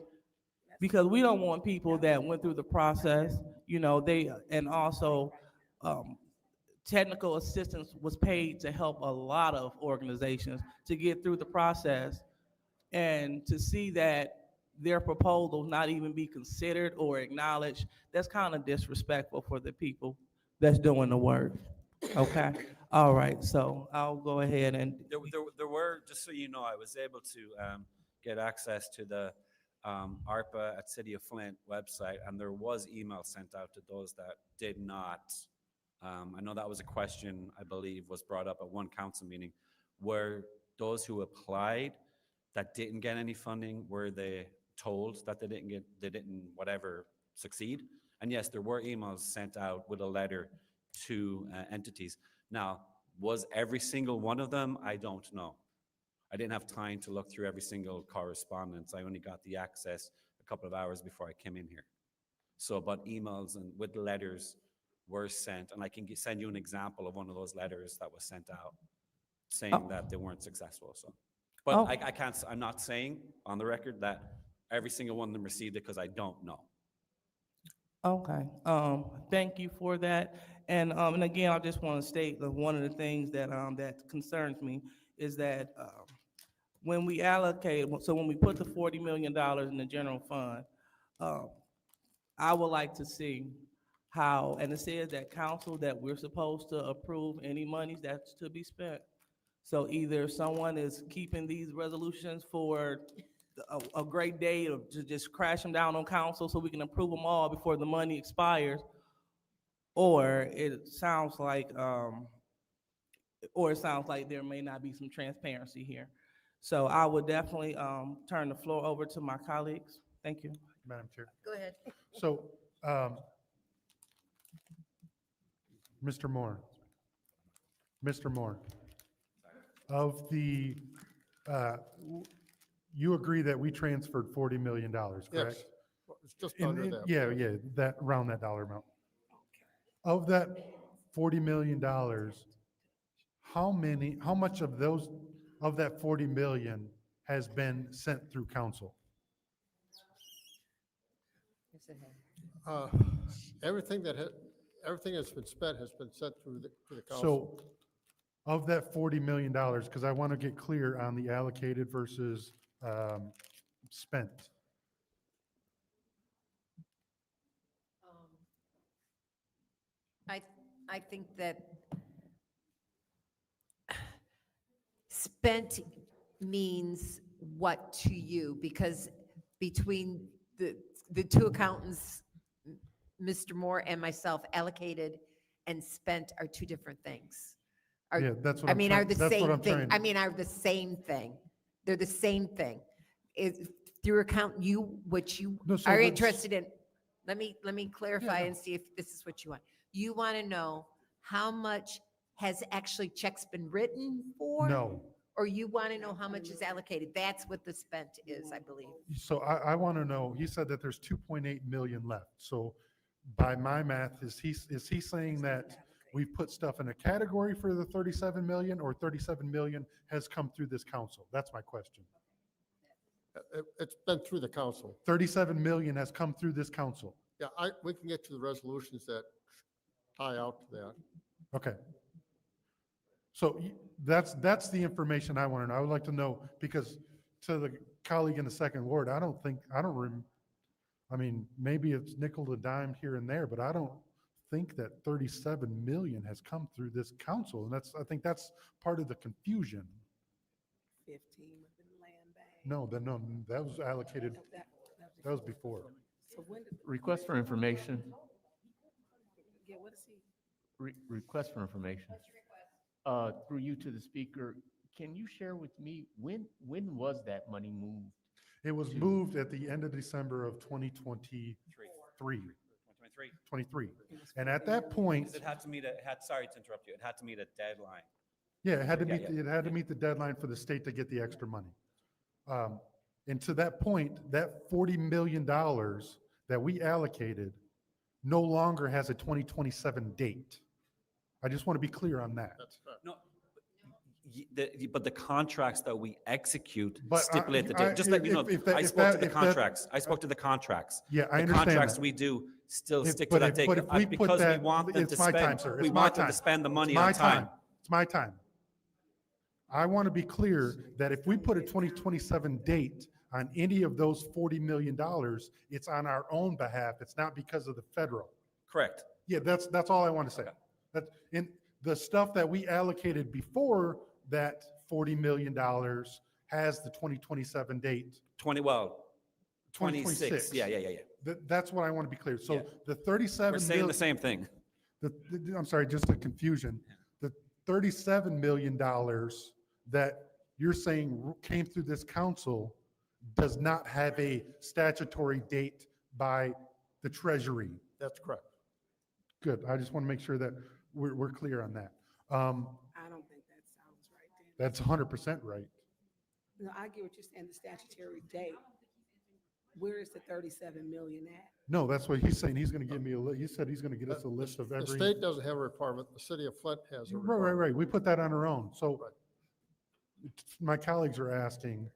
because we don't want people that went through the process, and also technical assistance was paid to help a lot of organizations to get through the process, and to see that their proposals not even be considered or acknowledged, that's kind of disrespectful for the people that's doing the work. Okay. All right. So I'll go ahead and. There were, just so you know, I was able to get access to the ARPA at City of Flint website, and there was email sent out to those that did not. I know that was a question, I believe, was brought up at one council meeting, where those who applied that didn't get any funding, were they told that they didn't whatever succeed? And yes, there were emails sent out with a letter to entities. Now, was every single one of them? I don't know. I didn't have time to look through every single correspondence. I only got the access a couple of hours before I came in here. So, but emails and with letters were sent, and I can send you an example of one of those letters that was sent out saying that they weren't successful, so. But I can't, I'm not saying on the record that every single one of them received it because I don't know. Okay, thank you for that. And again, I just want to state that one of the things that, that concerns me is that, when we allocate, so when we put the $40 million in the general fund, I would like to see how, and it says that council, that we're supposed to approve any monies that's to be spent. So either someone is keeping these resolutions for a great day to just crash them down on council so we can approve them all before the money expires, or it sounds like, there may not be some transparency here. So I would definitely turn the floor over to my colleagues. Thank you. Madam Chair. Go ahead. So, Mr. Moore, of the, you agree that we transferred $40 million, correct? Yes, it's just under that. Yeah, that, around that dollar amount. Of that $40 million, how much of that 40 million has been sent through council? Everything that's been spent has been sent through to the council. So, of that $40 million, because I want to get clear on the allocated versus spent. I think that spent means what to you? Because between the two accountants, Mr. Moore and myself, allocated and spent are two different things. Yeah, that's what I I'm mean, trying- are the that's what same I'm thing. trying- I mean, are the same thing. They're the same thing. Is through account, what you No, so are let's- interested in, let me clarify Yeah, no. and see if this is what you want. You want to know how much has actually checks been written for? No. Or you want to know how much is allocated? That's what the spent is, I believe. So I want to know, he said that there's 2.8 million left. So by my math, is he saying that we've put stuff in a category for the 37 million, or 37 million has come through this council? That's my question. It's been through the council. 37 million has come through this council. Yeah, we can get to the resolutions that tie out to that. Okay. So that's the information I want to know. I would like to know, because to the colleague in the second ward, I mean, maybe it's nickel and dime here and there, but I don't think that 37 million has come through this council. And I think that's part of the confusion. 15 within the land bank. No, that was allocated, that was before. So when did? Request for information, Yeah, what is he? request for information. Through you to the speaker, can you share with me, when was that money moved? It was moved at the end of December of 2023. 23. And at that point, Because it had to meet sorry to interrupt you, it had to meet a deadline. yeah, it had to meet, Yeah. it had to meet the deadline for the state to get the extra money. And to that point, that $40 million that we allocated no longer has a 2027 date. I just want to be clear on that. No, but the contracts that we execute But stipulate the date. Just let you know, I spoke to the contracts. I spoke to the contracts. Yeah, I The understand contracts that. we do still If- stick but to that if- date. but if we put Because we that- want them to it's my time, spend, sir. we It's my want them to time. spend the money It's my on time. It's my time. I want to be clear that if we put a 2027 date on any of those $40 million, it's on our own behalf. It's not because of the federal. Correct. Yeah, that's all I want to say. That in the stuff that we allocated before that $40 million has the 2027 date. 26. Yeah. That's what I want to be clear. So Yeah. the 37 We're saying the same thing. I'm sorry, just a confusion. The $37 million that you're saying came through this council does not have a statutory date by the Treasury. That's correct. Good. I just want to make sure that we're clear on that. I don't think that sounds right then. That's 100% right. No, I get what you're saying, the statutory date. Where is the 37 million at? No, that's what he's saying. He's gonna give me he said he's gonna get us a list of The every. state doesn't have a requirement, the city of Flint has a Right, requirement. right. We put that on our own. So my colleagues are asking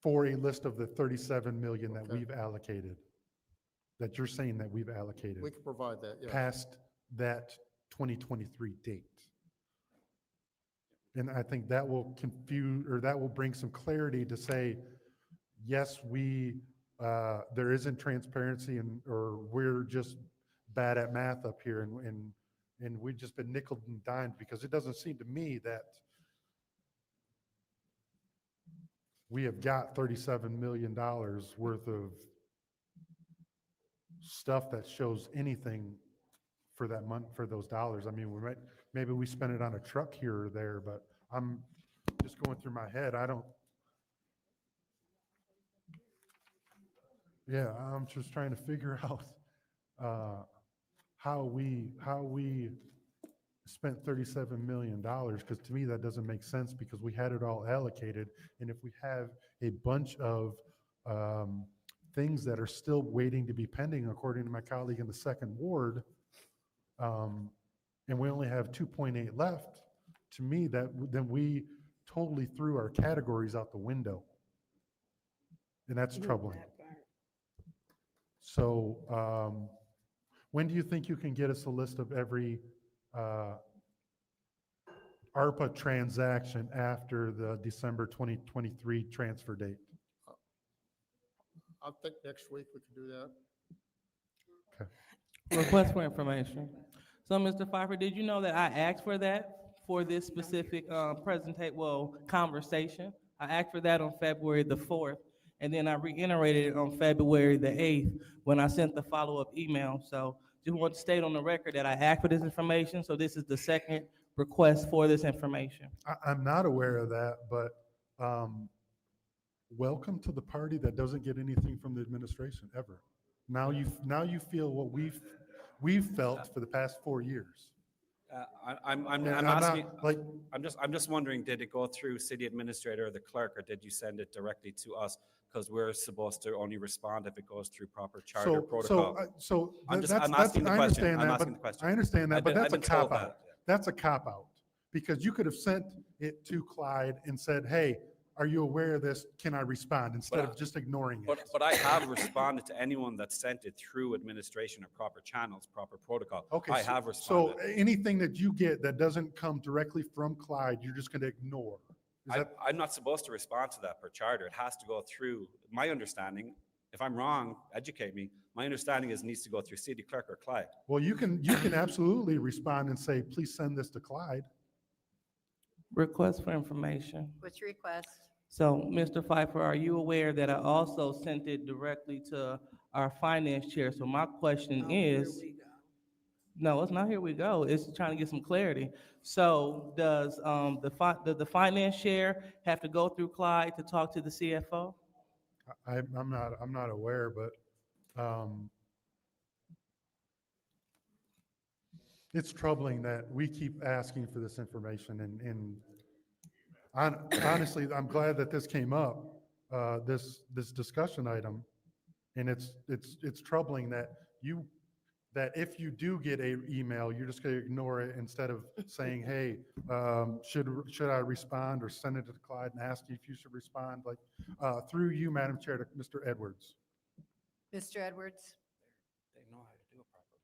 for a list of the 37 million that Okay. we've allocated, that you're saying that we've allocated. We can provide that, yes. Past that 2023 date. And I think that will confuse, or that will bring some clarity to say, yes, there isn't transparency or we're just bad at math up here and we've just been nickel and dimed, because it doesn't seem to me that we have got $37 million worth of stuff that shows anything for that month, for those dollars. I mean, maybe we spend it on a truck here or there, but I'm just going through my head. I'm just trying to figure out how we spent $37 million, because to me that doesn't make sense, because we had it all allocated. And if we have a bunch of things that are still waiting to be pending, according to my colleague in the second ward, and we only have 2.8 left, to me then we totally threw our categories out the window. And that's troubling. So when do you think you can get us a list of every ARPA transaction after the December 2023 transfer date? I think next week we can do that. Request for information. So, Mr. Pfeiffer, did you know that I asked for that for this specific conversation? I asked for that on February the 4th, and then I reiterated it on February the 8th when I sent the follow-up email. So just want to state on the record that I asked for this information, so this is the second request for this information. I'm not aware of that, but welcome to the party that doesn't get anything from the administration ever. Now you feel what we've felt for the past 4 years. I'm And asking, like, I'm just wondering, did it go through city administrator or the clerk, or did you send it directly to us? Because we're supposed to only respond if it goes through proper charter protocol. I'm asking the question. I'm asking the question. I understand that, but that's a I've been told cop-out. That's a cop-out, because you could have sent it to Clyde and said, hey, are you aware of this? Can I respond? Instead of just ignoring it. But I have responded to anyone that sent it through administration or proper channels, proper protocol. Okay, I have responded. So anything that you get that doesn't come directly from Clyde, you're just going to ignore. I'm not supposed to respond to that per charter. It has to go through, my understanding, if I'm wrong, educate me. My understanding is it needs to go through city clerk or Clyde. Well, you can absolutely respond and say, please send this to Clyde. Request for information. What's your request? So, Mr. Pfeiffer, are you aware that I also sent it directly to our finance chair? So my question is, no, it's not here we go. It's trying to get some clarity. So does the finance chair have to go through Clyde to talk to the CFO? I'm not aware, but it's troubling that we keep asking for this information, and honestly, I'm glad that this came up, this discussion item, and it's troubling that if you do get an email, you're just going to ignore it instead of saying, hey, should I respond, or send it to Clyde and ask you if you should respond, like through you, Madam Chair, to Mr. Edwards. Mr. Edwards? They know how to do it properly.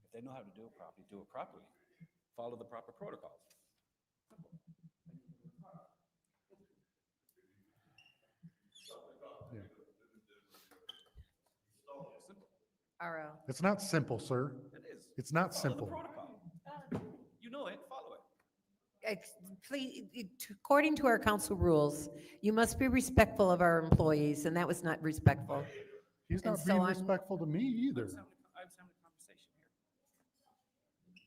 If they know how to do it properly, do it properly. Follow the proper protocols. RO. It's not simple, sir. It is. It's not Follow the simple. protocol. You know it, follow it. Please, according to our council rules, you must be respectful of our employees, and that was not respectful. He's And not so being I'm- respectful to me either. I was having a conversation here.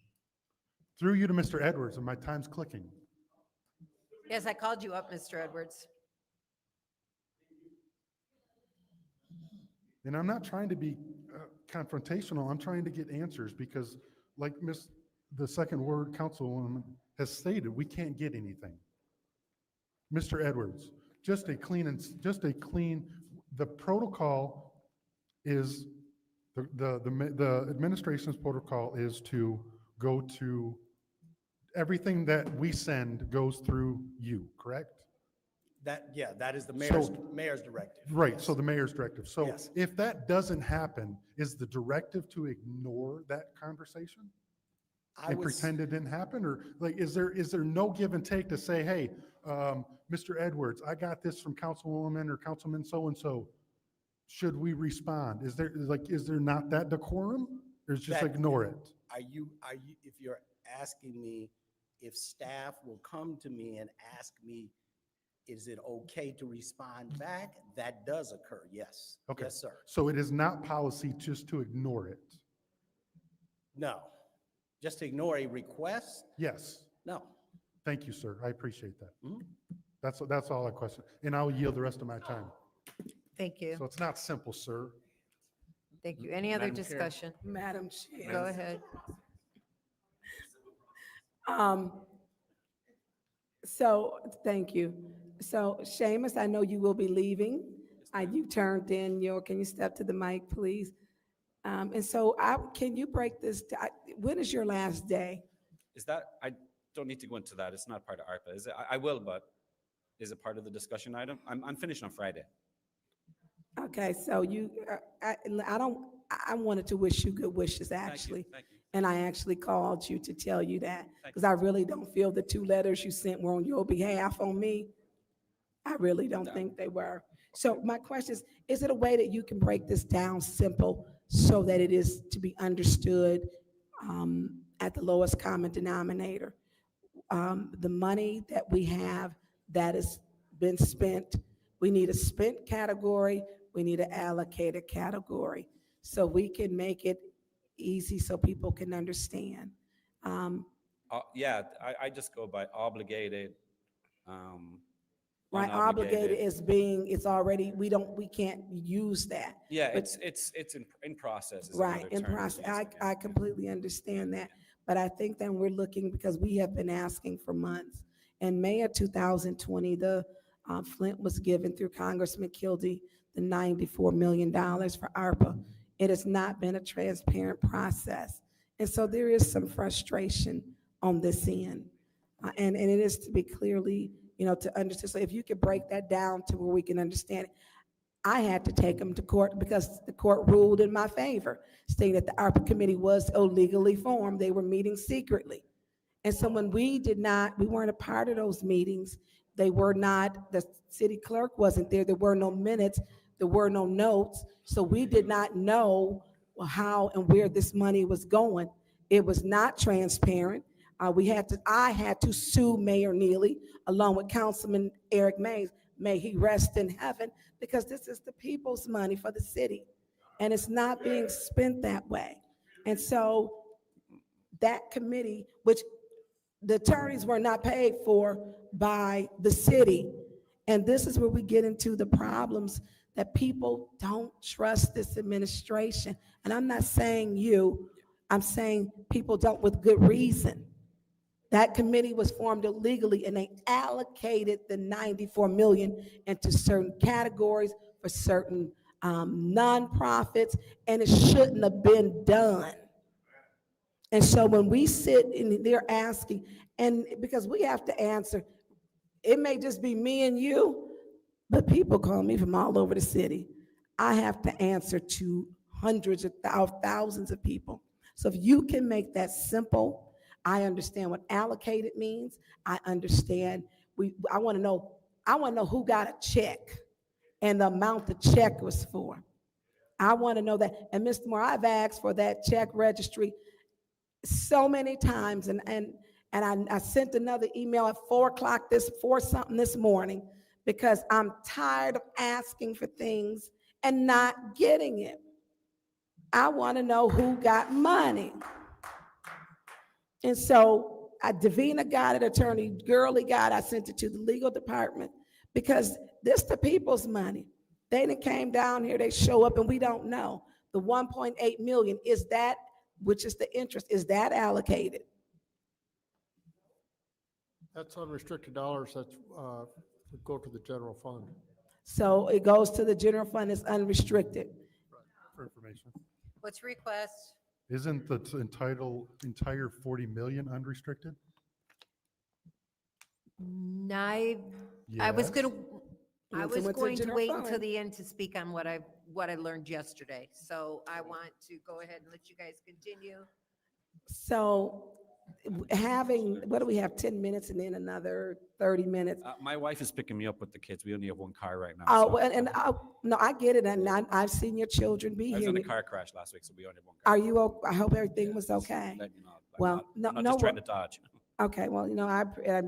Through you to Mr. Edwards, and my time's clicking. Yes, I called you up, Mr. Edwards. And I'm not trying to be confrontational. I'm trying to get answers, because like the second ward councilwoman has stated, we can't get anything. Mr. Edwards, just a clean, the protocol is, the administration's protocol is to go to, everything that we send goes through you, correct? That is the So- mayor's directive. Right, yes. so the mayor's directive. So Yes. if that doesn't happen, is the directive to ignore that conversation? I And would s- pretend it didn't happen? Or like, is there no give and take to say, hey, Mr. Edwards, I got this from Councilwoman or Councilman so-and-so. Should we respond? Is there not that decorum? Or is just That- ignore it? Are you, if you're asking me if staff will come to me and ask me, is it okay to respond back? That does occur, yes. Okay. Yes, sir. So it is not policy just to ignore it? No. Just to ignore a request? Yes. No. Thank you, sir. I appreciate that. Mhm. That's all I question. And I'll yield the rest of my time. Thank you. So it's not simple, sir. Thank you. Any other Madam Chair. discussion? Madam Chair. Go ahead. So, thank you. So Seamus, I know you will be leaving. You turned in your, can you step to the mic, please? And so can you break this, when is your last day? Is that, I don't need to go into that. It's not part of ARPA. Is it? I will, but is it part of the discussion item? I'm finished on Friday. Okay, so I wanted to wish you good wishes, actually. Thank you. And I actually called you to tell you that, because I really don't feel the 2 letters you sent were on your behalf on me. I really don't think they were. So my question is it a way that you can break this down simple so that it is to be understood at the lowest common denominator? The money that we have that has been spent, we need a spent category, we need an allocated category, so we can make it easy so people can understand. Yeah, I just go by obligated. Right, obligated is being, it's already, we can't use that. Yeah, But- it's in process. is Right, another in term to process, use again. I completely understand that, but I think that we're looking, because we have been asking for months. In May of 2020, the Flint was given through Congressman Kildee the $94 million for ARPA. It has not been a transparent process, and so there is some frustration on this end, and it is to be clearly, to understand. So if you could break that down to where we can understand it. I had to take them to court because the court ruled in my favor, stating that the ARPA committee was illegally formed. They were meeting secretly. And so when we weren't a part of those meetings, the city clerk wasn't there, there were no minutes, there were no notes, so we did not know how and where this money was going. It was not transparent. I had to sue Mayor Neely along with Councilman Eric Mays. May he rest in heaven, because this is the people's money for the city, and it's not being spent that way. And so that committee, which the attorneys were not paid for by the city, and this is where we get into the problems that people don't trust this administration. And I'm not saying you, I'm saying people don't with good reason. That committee was formed illegally, and they allocated the 94 million into certain categories for certain nonprofits, and it shouldn't have been done. And so when we sit and they're asking, and because we have to answer, it may just be me and you, but people call me from all over the city. I have to answer to hundreds of thousands of people. So if you can make that simple, I understand what allocated means. I understand. I want to know who got a check and the amount the check was for. I want to know that. And Mr. Moore, I've asked for that check registry so many times, and I sent another email at 4 something this morning, because I'm tired of asking for things and not getting it. I want to know who got money. And so Davina got it, Attorney Gurley got it. I sent it to the legal department, because this the people's money. They done came down here, they show up, and we don't know. The 1.8 million, is that, which is the interest, is that allocated? That's unrestricted dollars. That's would go to the general fund. So it goes to the general fund, it's unrestricted. For information. What's your request? Isn't the entire 40 million unrestricted? I was Yes. gonna, I Once it was went to the going to general wait until fund. the end to speak on what I learned yesterday. So I want to go ahead and let you guys continue. So having, what do we have, 10 minutes and then another 30 minutes? My wife is picking me up with the kids. We only have one car right now. Oh, so- well, and no, I get it, and I've seen your children be I was here. in a car crash last week, so we only have one car. Are you, I hope everything was okay. Letting you know, Well, I'm not just trying to dodge. Okay, well,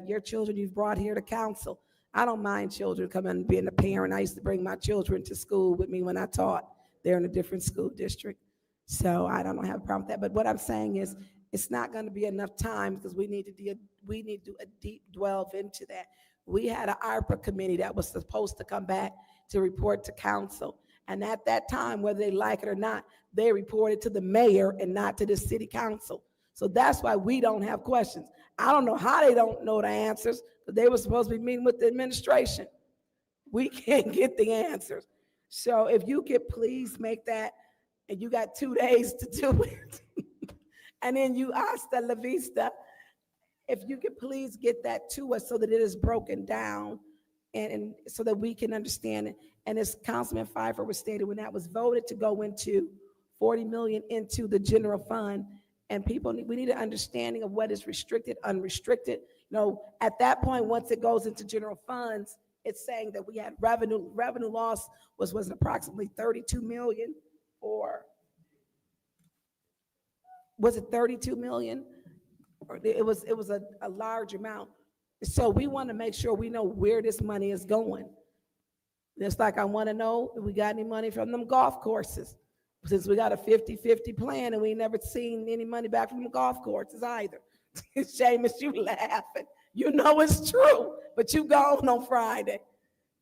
your children you've brought here to council. I don't mind children coming and being a parent. I used to bring my children to school with me when I taught. They're in a different school district. So I don't have a problem with that. But what I'm saying is, it's not going to be enough time because we need to do a deep delve into that. We had an ARPA committee that was supposed to come back to report to council. And at that time, whether they like it or not, they reported to the mayor and not to the city council. So that's why we don't have questions. I don't know how they don't know the answers, but they were supposed to be meeting with the administration. We can't get the answers. So if you could please make that, and you got 2 days to do it. And then you hasta la vista, if you could please get that to us so that it is broken down and so that we can understand it. And as Councilman Pfeiffer was stated, when that was voted to go into 40 million into the general fund, and we need an understanding of what is restricted, unrestricted. At that point, once it goes into general funds, it's saying that we had revenue loss was approximately 32 million, or was it 32 million? Or it was a large amount. So we want to make sure we know where this money is going. Just like I want to know if we got any money from them golf courses, since we got a 50-50 plan and we never seen any money back from the golf courses either. Seamus, you laughing. You know it's true, but you gone on Friday.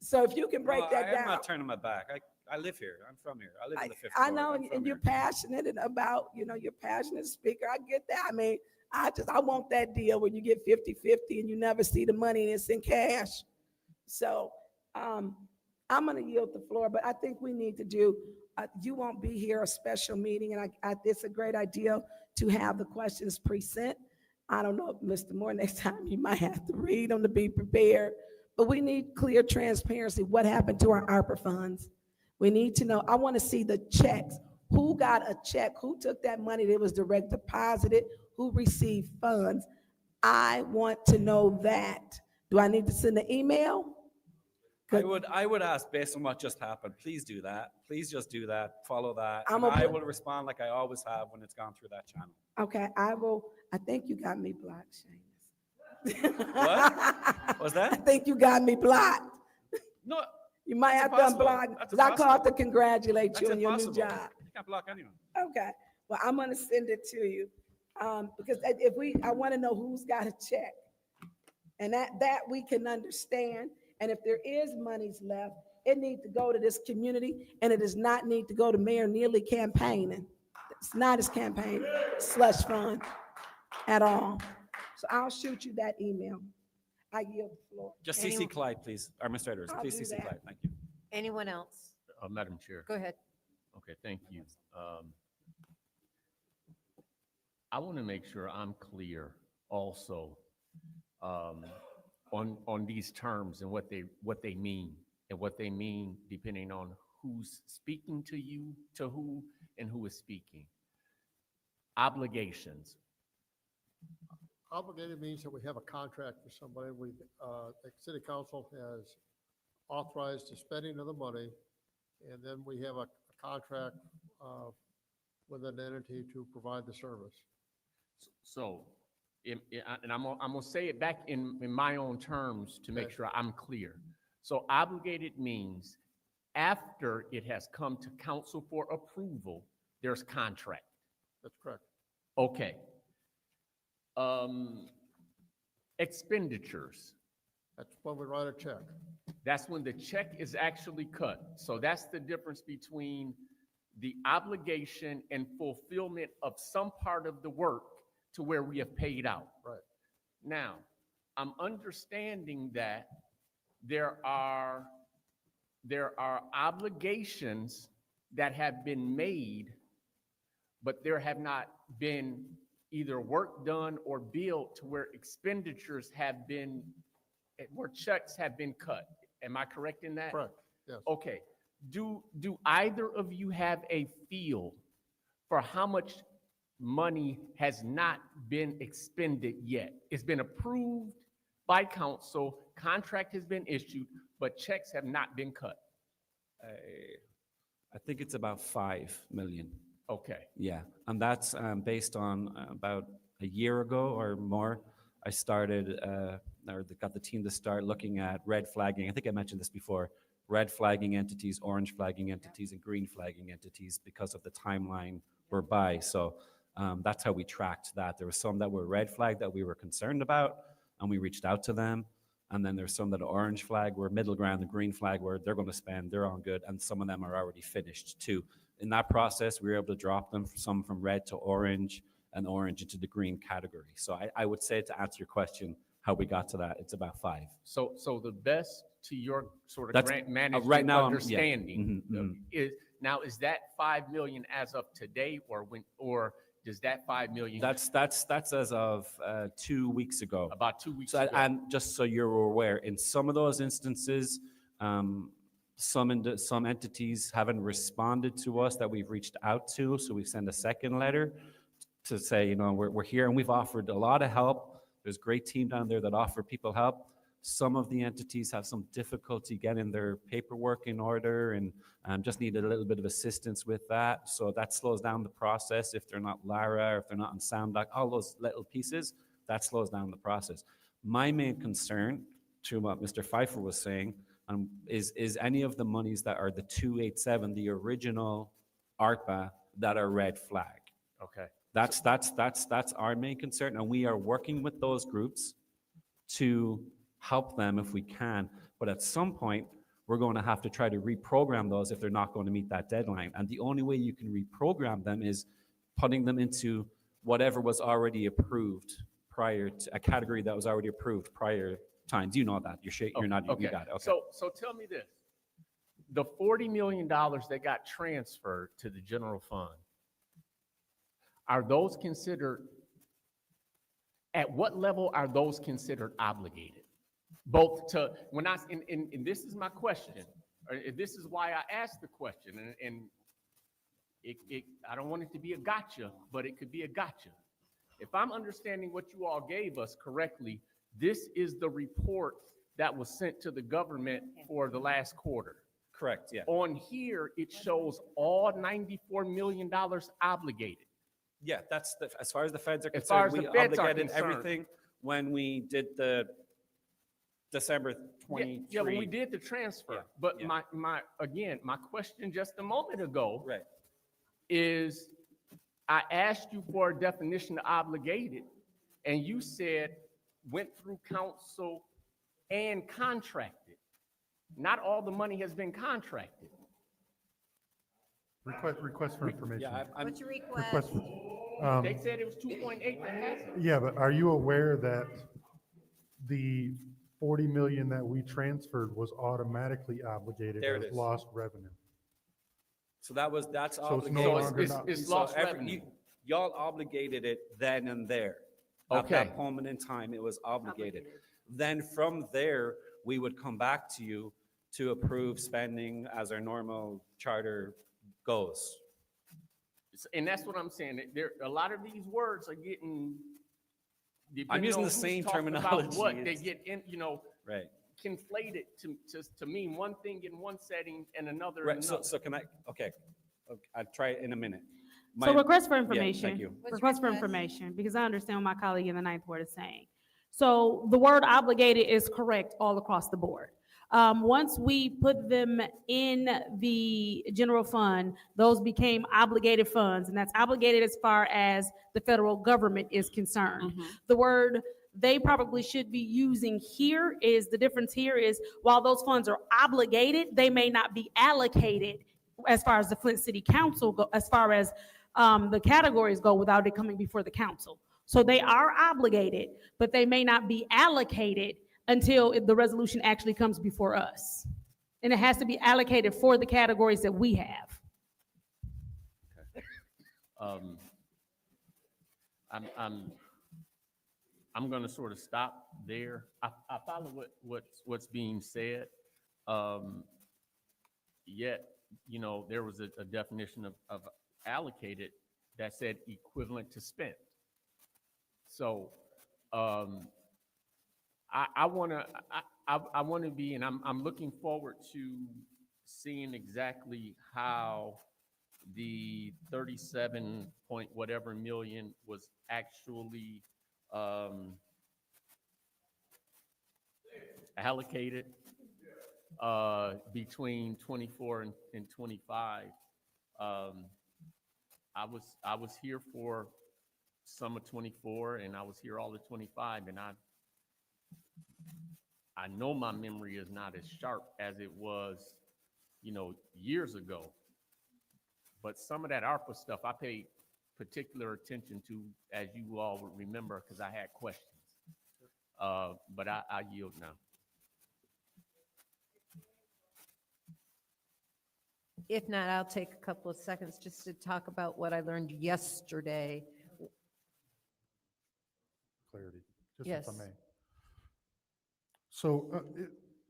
So if you can break that down. I'm not turning my back. I live here. I'm from here. I live in the fifth I floor. know, I'm from and you're here. passionate about, you're passionate speaker. I get that. I mean, I want that deal where you get 50-50 and you never see the money and it's in cash. So I'm going to yield the floor, but I think we need to do, you won't be here, a special meeting, and it's a great idea to have the questions present. I don't know, Mr. Moore, next time you might have to read them to be prepared, but we need clear transparency. What happened to our ARPA funds? We need to know. I want to see the checks. Who got a check? Who took that money that was direct deposited? Who received funds? I want to know that. Do I need to send an email? I would ask, based on what just happened, please do that. Please just do that. Follow that. I'm And gonna I put- will respond like I always have when it's gone through that channel. Okay, I will. I think you got me blocked, Seamus. What? Was that? I think you got me blocked. No. You might have That's to impossible. unblock, That's because I called to impossible. congratulate you That's on your new impossible. job. You can't block anyone. Okay, well, I'm gonna send it to you, because I wanna know who's got a check. And that we can understand, and if there is monies left, it needs to go to this community, and it does not need to go to Mayor Neely campaigning. It's not his campaign slush fund at all. So I'll shoot you that email. I yield the floor. Just CC Clyde, please. Our administrators, I'll please do CC that. Clyde. Thank you. Anyone else? Madam Chair. Go ahead. Okay, thank you. I want to make sure I'm clear also on these terms and what they mean, and what they mean depending on who's speaking to you, to who, and who is speaking. Obligations. Obligated means that we have a contract with somebody. The city council has authorized the spending of the money, and then we have a contract with an entity to provide the service. So, and I'm gonna say it back in my own terms to make sure I'm clear. So obligated means after it has come to council for approval, there's contract. That's correct. Okay. Expenditures. That's when we write a check. That's when the check is actually cut. So that's the difference between the obligation and fulfillment of some part of the work to where we have paid out. Right. Now, I'm understanding that there are obligations that have been made, but there have not been either work done or billed to where expenditures have been, where checks have been cut. Am I correct in that? Correct, yes. Okay. Do either of you have a feel for how much money has not been expended yet? It's been approved by council, contract has been issued, but checks have not been cut. I think it's about 5 million. Okay. Yeah, and that's based on about a year ago or more, I started, got the team to start looking at red flagging. I think I mentioned this before, red flagging entities, orange flagging entities, and green flagging entities because of the timeline we're by. So that's how we tracked that. There were some that were red flagged that we were concerned about, and we reached out to them. And then there's some that are orange flag, were middle ground, the green flag, where they're going to spend, they're on good, and some of them are already finished too. In that process, we were able to drop them, some from red to orange, and orange into the green category. So I would say, to answer your question, how we got to that, it's about 5. So the best to your sort of That's- grant management right now, understanding yeah. is that 5 million as of today, or does that 5 million? That's as of 2 weeks ago. About 2 weeks So, ago. and just so you're aware, in some of those instances, some entities haven't responded to us that we've reached out to, so we send a second letter to say, you know, we're here, and we've offered a lot of help. There's a great team down there that offer people help. Some of the entities have some difficulty getting their paperwork in order and just need a little bit of assistance with that. So that slows down the process. If they're not Lara, or if they're not on Sound Doc, all those little pieces, that slows down the process. My main concern, to what Mr. Pfeiffer was saying, is any of the monies that are the 287, the original ARPA, that are red flag. Okay. That's our main concern, and we are working with those groups to help them if we can. But at some point, we're going to have to try to reprogram those if they're not going to meet that deadline. And the only way you can reprogram them is putting them into whatever was already approved prior to a category that was already approved prior times. You know that. You're not. Okay. You got it. Okay. So tell me this: the $40 million that got transferred to the general fund, are those considered? At what level are those considered obligated? Both to, when I, and this is my question, or this is why I asked the question, and I don't want it to be a gotcha, but it could be a gotcha. If I'm understanding what you all gave us correctly, this is the report that was sent to the government for the last quarter. Correct, yeah. On here, it shows all $94 million obligated. Yeah, that's as far as the feds are As far concerned. as We the feds are obligated concerned. everything when we did the December 23. Yeah, when we did the transfer. But my question just a moment ago is, I asked you for a definition of obligated, and you said went through council and contracted. Not all the money has been contracted. Request for information. What's your request? They said it was 2.8, but it hasn't. Yeah, but are you aware that the 40 million that we transferred was automatically obligated There it as is. lost revenue? So that's So it's no obligated. longer not- It's lost revenue. Y'all obligated it then and there. At Okay. that moment in time, it was obligated. Then from there, we would come back to you to approve spending as our normal charter goes. And that's what I'm saying. There, a lot of these words are getting. I'm using depending on the who's talking talking about terminology. What they It's- get in, Right. conflated to mean one thing in one setting and another in Right, another. so can I, okay, I'll try it in a minute. So My- request for yeah, information. Thank you. Request for information, because I understand what my colleague in the Ninth Ward is saying. So the word obligated is correct all across the board. Once we put them in the general fund, those became obligated funds, and that's obligated as far as the federal government is concerned. The word they probably should be using here is, the difference here is, while those funds are obligated, they may not be allocated as far as the Flint City Council go, as far as the categories go, without it coming before the council. So they are obligated, but they may not be allocated until the resolution actually comes before us. And it has to be allocated for the categories that we have. I'm going to sort of stop there. I follow what's being said. Yet, you know, there was a definition of allocated that said equivalent to spent. So I want to be, and I'm looking forward to seeing exactly how the 37 point whatever million was actually allocated between 24 and 25. I was here for some of 24, and I was here all of 25, and I know my memory is not as sharp as it was, you know, years ago. But some of that ARPA stuff I paid particular attention to, as you all would remember, because I had questions. But I yield now. If not, I'll take a couple of seconds just to talk about what I learned yesterday. Clarity, just Yes. if I may. So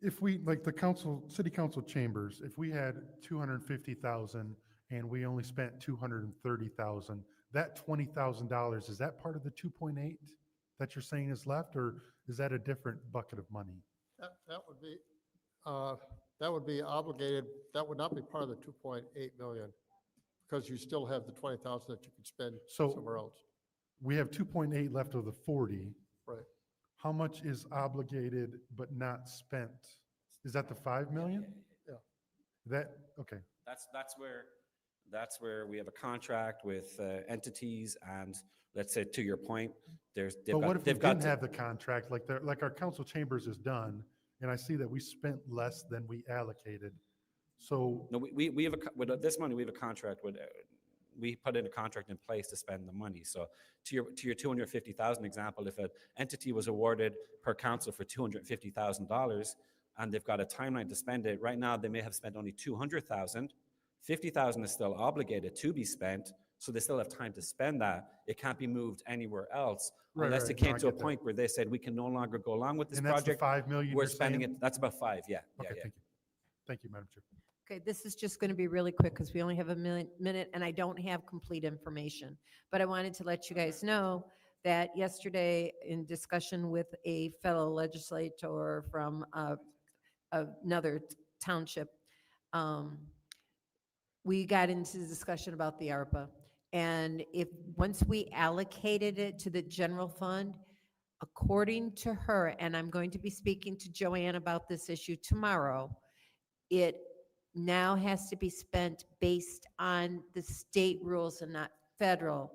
if we, like the council, city council chambers, if we had 250,000 and we only spent 230,000, that $20,000, is that part of the 2.8 that you're saying is left, or is that a different bucket of money? That would be obligated, that would not be part of the 2.8 million, because you still have the 20,000 that you could spend somewhere else. We have 2.8 left of the 40. Right. How much is obligated but not spent? Is that the 5 million? Yeah. Okay. That's where we have a contract with entities, and let's say, to your point, But what if we didn't have the contract, like our council chambers is done, and I see that we spent less than we allocated. So No, we have with this money, we have a contract with, we put in a contract in place to spend the money. So to your 250,000 example, if an entity was awarded per council for $250,000 and they've got a timeline to spend it, right now they may have spent only 200,000. 50,000 is still obligated to be spent, so they still have time to spend that. It can't be moved anywhere else unless it came to a point where they said we can no longer go along with this and that's the project. 5 million We're you're spending saying? it. That's about 5. Yeah. Okay, yeah. thank you. Thank you, Madam Chair. Okay, this is just going to be really quick because we only have a minute and I don't have complete information. But I wanted to let you guys know that yesterday, in discussion with a fellow legislator from another township, we got into the discussion about the ARPA. And once we allocated it to the general fund, according to her, and I'm going to be speaking to Joanne about this issue tomorrow, it now has to be spent based on the state rules and not federal,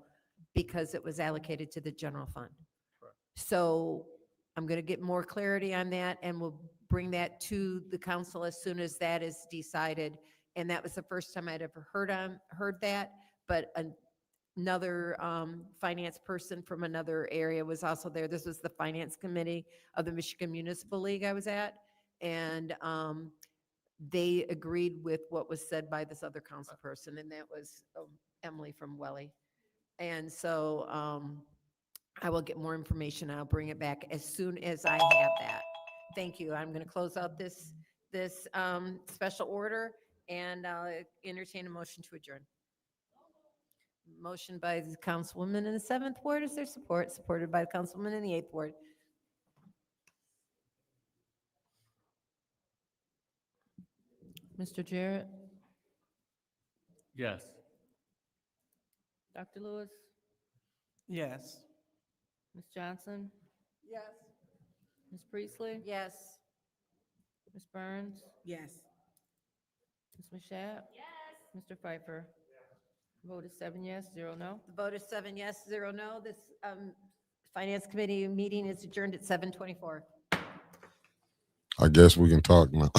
because it was allocated to the general fund. So I'm going to get more clarity on that, and we'll bring that to the council as soon as that is decided. And that was the first time I'd ever heard that, but another finance person from another area was also there. This was the finance committee of the Michigan Municipal League I was at, and they agreed with what was said by this other council person, and that was Emily from Welly. And so I will get more information. I'll bring it back as soon as I have that. Thank you. I'm going to close out this special order, and I'll entertain a motion to adjourn. Motion by the councilwoman in the 7th ward. Is there support? Supported by the councilwoman in the 8th ward. Mr. Jarrett, Yes. Dr. Lewis, Yes. Ms. Johnson, Yes. Ms. Priestley, Yes. Ms. Burns, Yes. Ms. Mashat. Yes. Mr. Pfeiffer. Vote is 7 yes, 0 no. The vote is 7 yes, 0 no. This finance committee meeting is adjourned at 7:24. I guess we can talk now.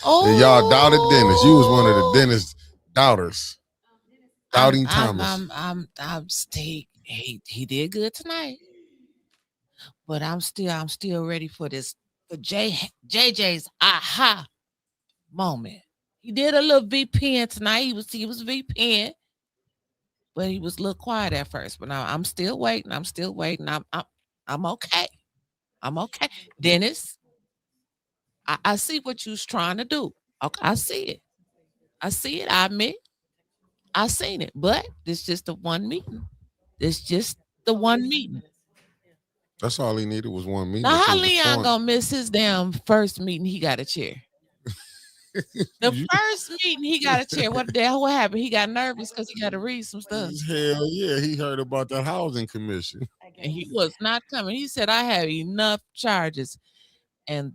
Oh. Y'all doubted Dennis. You was one of the Dennis doubters. Doubting Thomas. He did good tonight. but I'm still ready for this, for JJ's aha moment. He did a little VPN tonight. He was VPN, but he was a little quiet at first. But now I'm still waiting. I'm okay. I'm okay. Dennis, I see what you was trying to do. Okay, I see it. I admit, I seen it. But it's just the one meeting. It's just the one meeting. That's all he needed was one meeting. Now to how prove his Leon point. gonna miss his damn first meeting? He got a chair. The first meeting he got a chair. What happened? He got nervous because he got to read some stuff. Hell yeah, he heard about that housing commission. And he was not coming. He said, I have enough charges. And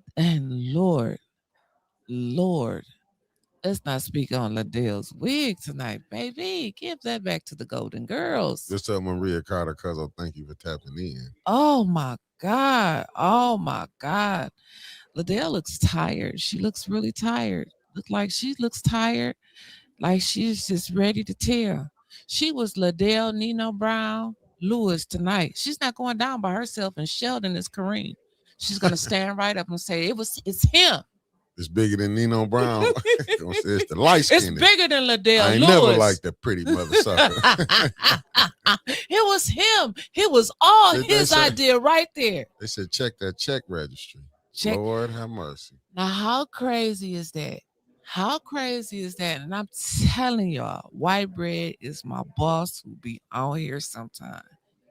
Lord, let's not speak on Liddell's wig tonight, baby. Give that back to the Golden Girls. Just tell Maria Carter, Cuzzo, thank you for tapping in. Oh my God. Oh my God. Liddell looks tired. She looks really tired. She looks tired. Like she's just ready to tear. She was Liddell, Nino Brown, Lewis tonight. She's not going down by herself, and Sheldon is Kareem. She's gonna stand right up and say, it's him. It's bigger than Nino Brown. It's the light skin. It's bigger than Liddell. I ain't Lewis. never liked that pretty mother sucker. It was him. It was all Did they his say- idea right there. They said check that check registry. Check. Lord have mercy. Now, how crazy is that? How crazy is that? And I'm telling y'all, White Bread is my boss who be on here sometime.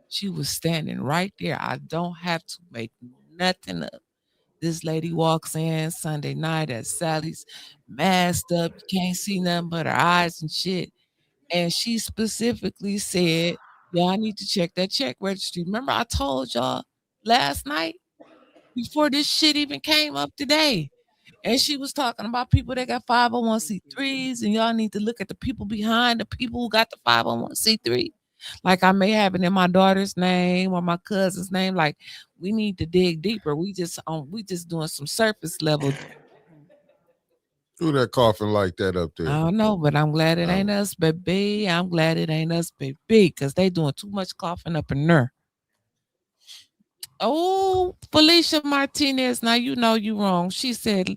She was standing right there. I don't have to make nothing up. This lady walks in Sunday night at Sally's, masked up. You can't see nothing but her eyes and shit. And she specifically said, y'all need to check that check registry. Remember I told y'all last night before this shit even came up today? And she was talking about people that got 501c3s, and y'all need to look at the people behind the people who got the 501c3. Like I may have it in my daughter's name or my cousin's name. Like we need to dig deeper. We just doing some surface level. Who that coughing like that up there? I don't know, but I'm glad it ain't us, baby. I'm glad it ain't us, baby, because they doing too much coughing up in there. Oh, Felicia Martinez, now you know you wrong. She said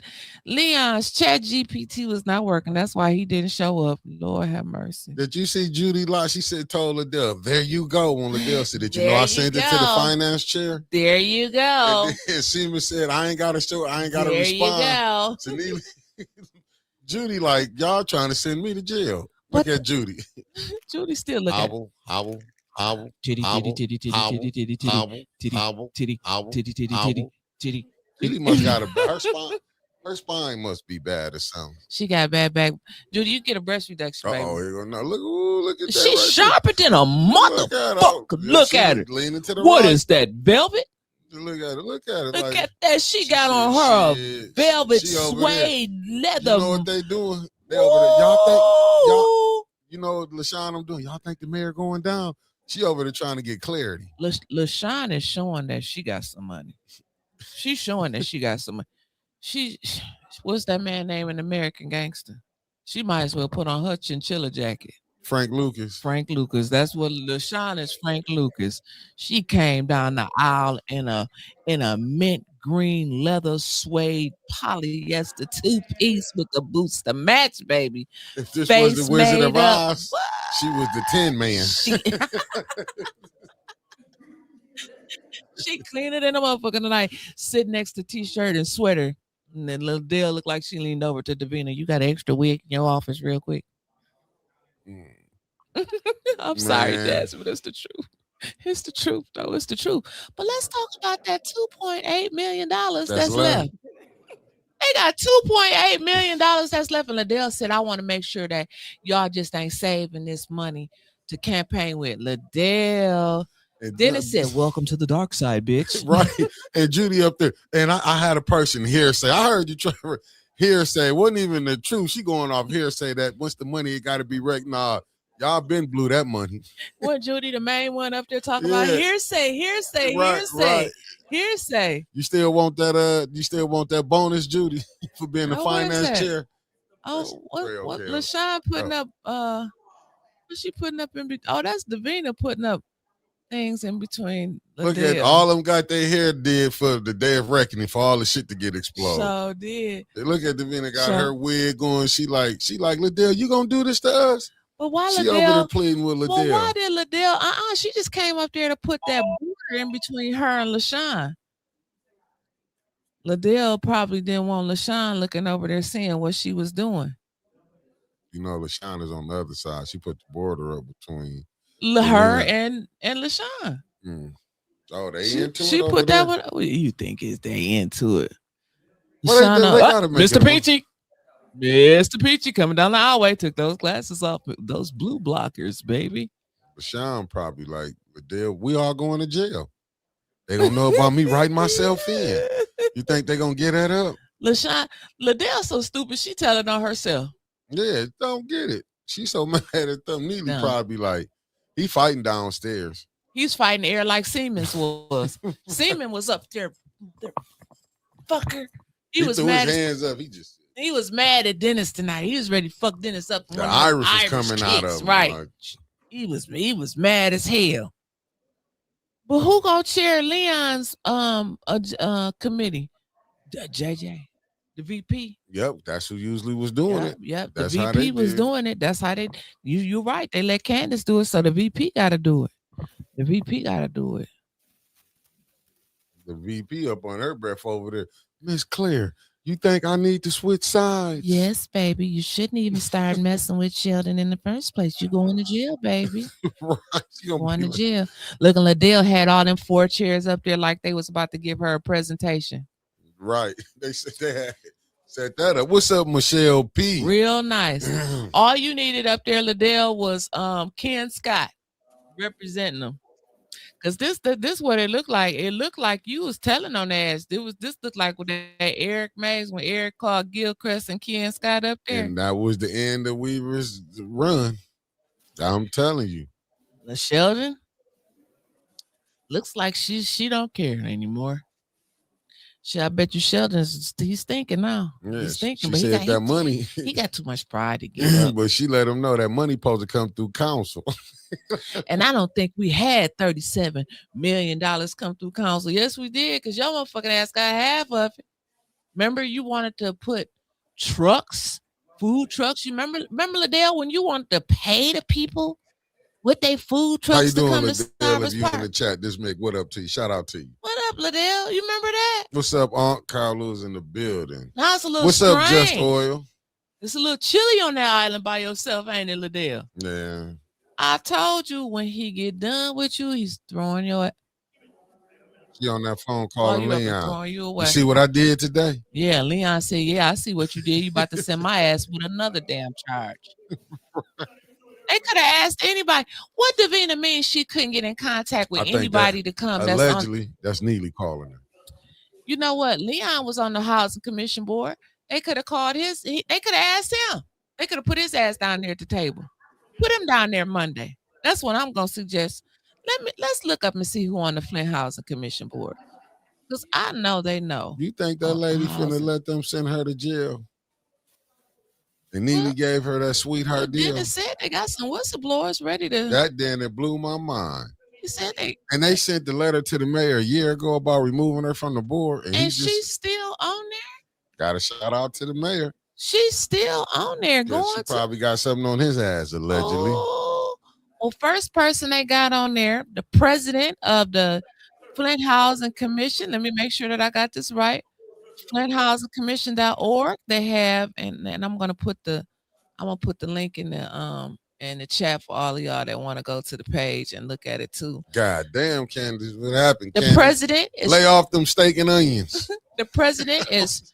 Leon's chat GPT was not working. That's why he didn't show up. Lord have mercy. Did you see Judy Lott? She told Liddell, there you go. When Liddell said, did you know There I you sent it to go. the finance chair? There you go. And then Seaman said, I ain't got to There you respond. go. So Judy like, y'all trying to send me to jail. Look at Judy. Judy still looking. Hobble. Titty, hobble, titty, titty, titty, hobble, titty, titty, titty, hobble, titty, hobble, titty, hobble, titty, titty, hobble. titty, titty. Judy must got her spine must be bad or something. She got bad back. Judy, you get a breast reduction, baby. Oh, here go now. Look at that. She's right sharper than a motherfucker. Look at it. Leaning to the What right. is that, velvet? Look at it. Look at it. Look like, at that. She got on her shit. velvet She over there. suede leather. You know what they doing? They over there. Y'all, you know what LaShawn I'm doing? Y'all think the mayor going down? She over there trying to get clarity. LaShawn is showing that she got some money. She's showing that she got some money. What's that man name in American Gangster? She might as well put on her chinchilla jacket. Frank Lucas. Frank Lucas. That's what LaShawn is. Frank Lucas. She came down the aisle in a mint green leather suede polyester 2-piece with the boots to match, baby. If this Face was the Wizard of made up. Oz, she was the Tin Man. She cleaned it in a motherfucker tonight, sitting next to t-shirt and sweater. And then little Dale looked like she leaned over to Davina. You got an extra wig in your office real quick. I'm sorry, Man. Jasmine, but it's the truth. It's the truth, though. It's the truth. But let's talk about that $2.8 million that's left. They got $2.8 million that's left. And Liddell said, I want to make sure that y'all just ain't saving this money to campaign with. Liddell. Then it said, welcome to the dark side, bitch. Right. And Judy up there. And I had a person hearsay. I heard you, Trevor. Hearsay. It wasn't even the truth. She going off hearsay that once the money, it got to be wrecked. Nah, y'all been blew that money. What, Judy, the main one up there talking about Yeah. hearsay, Right. hearsay. You still want that bonus, Judy, for being the Oh, where's finance that? chair? Oh, what okay. LaShawn putting up, what's she putting up in, that's Davina putting up things in between. Look at Liddell. all of them got their hair did for the day of reckoning for all the shit to get exploded. So did. They look at Davina, got So- her wig going. She like, Liddell, you gonna do this to us? But why She Liddell? over there pleading with Liddell. Well, why did Liddell? She just came up there to put that border in between her and LaShawn. Liddell probably didn't want LaShawn looking over there seeing what she was doing. You know, LaShawn is on the other side. She put the border up between Her and LaShawn. Oh, they She, into she it over put there? that one. What do you think is they into it? Well, they LaShawn, gotta make Mr. it a- Peachy. Mr. Peachy coming down the hallway, took those glasses off, those blue blockers, baby. LaShawn probably like, Liddell, we all going to jail. They gonna know about me writing myself in. You think they gonna get that up? LaShawn, Liddell's so stupid, she telling on herself. Yeah, don't get it. She's so mad at them. Neely No. probably like, he fighting downstairs. He's fighting the air like Siemens was. Siemens was up there, fucker. He was threw mad. his hands up. He was mad at Dennis tonight. He was ready to fuck Dennis up. The Irish was coming out kicks, of him. right. Like, He was mad as hell. But who gonna chair Leon's committee? JJ, the VP. yep, that's who usually was doing it. Yep, That's the how they VP was did. doing it. That's how they. You're right. They let Candace do it, so the VP got to do it. The VP got to do it. The VP up on her breath over there. Miss Claire, you think I need to switch sides? Yes, baby. You shouldn't even start messing with Sheldon in the first place. You going to jail, baby. Right. She gonna Going be to like- jail. Look, Liddell had all them 4 chairs up there like they was about to give her a presentation. Right. They said they had set that up. What's up, Michelle P? Real nice. All you needed up there, Liddell, was Ken Scott representing them. Cause this what it looked like. It looked like you was telling on ass. This looked like with that Eric Mays when Eric called Gilchrist and Ken Scott up there. And that was the end of Weaver's run. I'm telling you. Sheldon looks like she don't care anymore. I bet you Sheldon's he's thinking now. Yeah, He's thinking, she but said that money. he got too much pride to give up. But she let him know that money supposed to come through council. And I don't think we had $37 million come through council. Yes, we did, because your motherfucking ass got half of it. Remember, you wanted to put trucks, food trucks. You remember Liddell, when you wanted to pay the people with their food How you trucks to doing, come to Liddell? If Cyrus you in Park? the chat, this Mick, what up to you? Shout out to you. What up, Liddell? You remember that? What's up, Aunt Carla's in the building? Now it's a little What's up, Just strange. Oil? It's a little chilly on that island by yourself, ain't it, Liddell? Yeah. I told you when he get done with you, he's throwing your She on that phone calling you up and Leon. throwing you away. You see what I did today? Yeah, Leon said, yeah, I see what you did. You about to send my ass with another damn charge. They could have asked anybody. What Davina means she couldn't get in contact with I think anybody that to come. Allegedly, that's Neely calling her. You know what? Leon was on the Housing Commission board. They could have called they could have asked him. They could have put his ass down there at the table. Put him down there Monday. That's what I'm gonna suggest. Let's look up and see who on the Flint Housing Commission board. Because I know they know. You think that lady finna let them send her to jail? And Neely gave her that sweetheart deal. Dennis said they got some whistleblowers ready to. That then it blew my mind. He said they. And they sent the letter to the mayor a year ago about removing her from the board. And he just she's still on there. got a shout out to the mayor. She's still on there Yeah, she probably got something on his ass, allegedly. Oh, well, first person they got on there, the president of the Flint Housing Commission. Let me make sure that I got this right. FlintHousingCommission.org. They have, and I'm gonna put the link in the chat for all of y'all that want to go to the page and look at it too. God damn, Candace, what happened? The Candace, president is lay off them steak and onions. The president is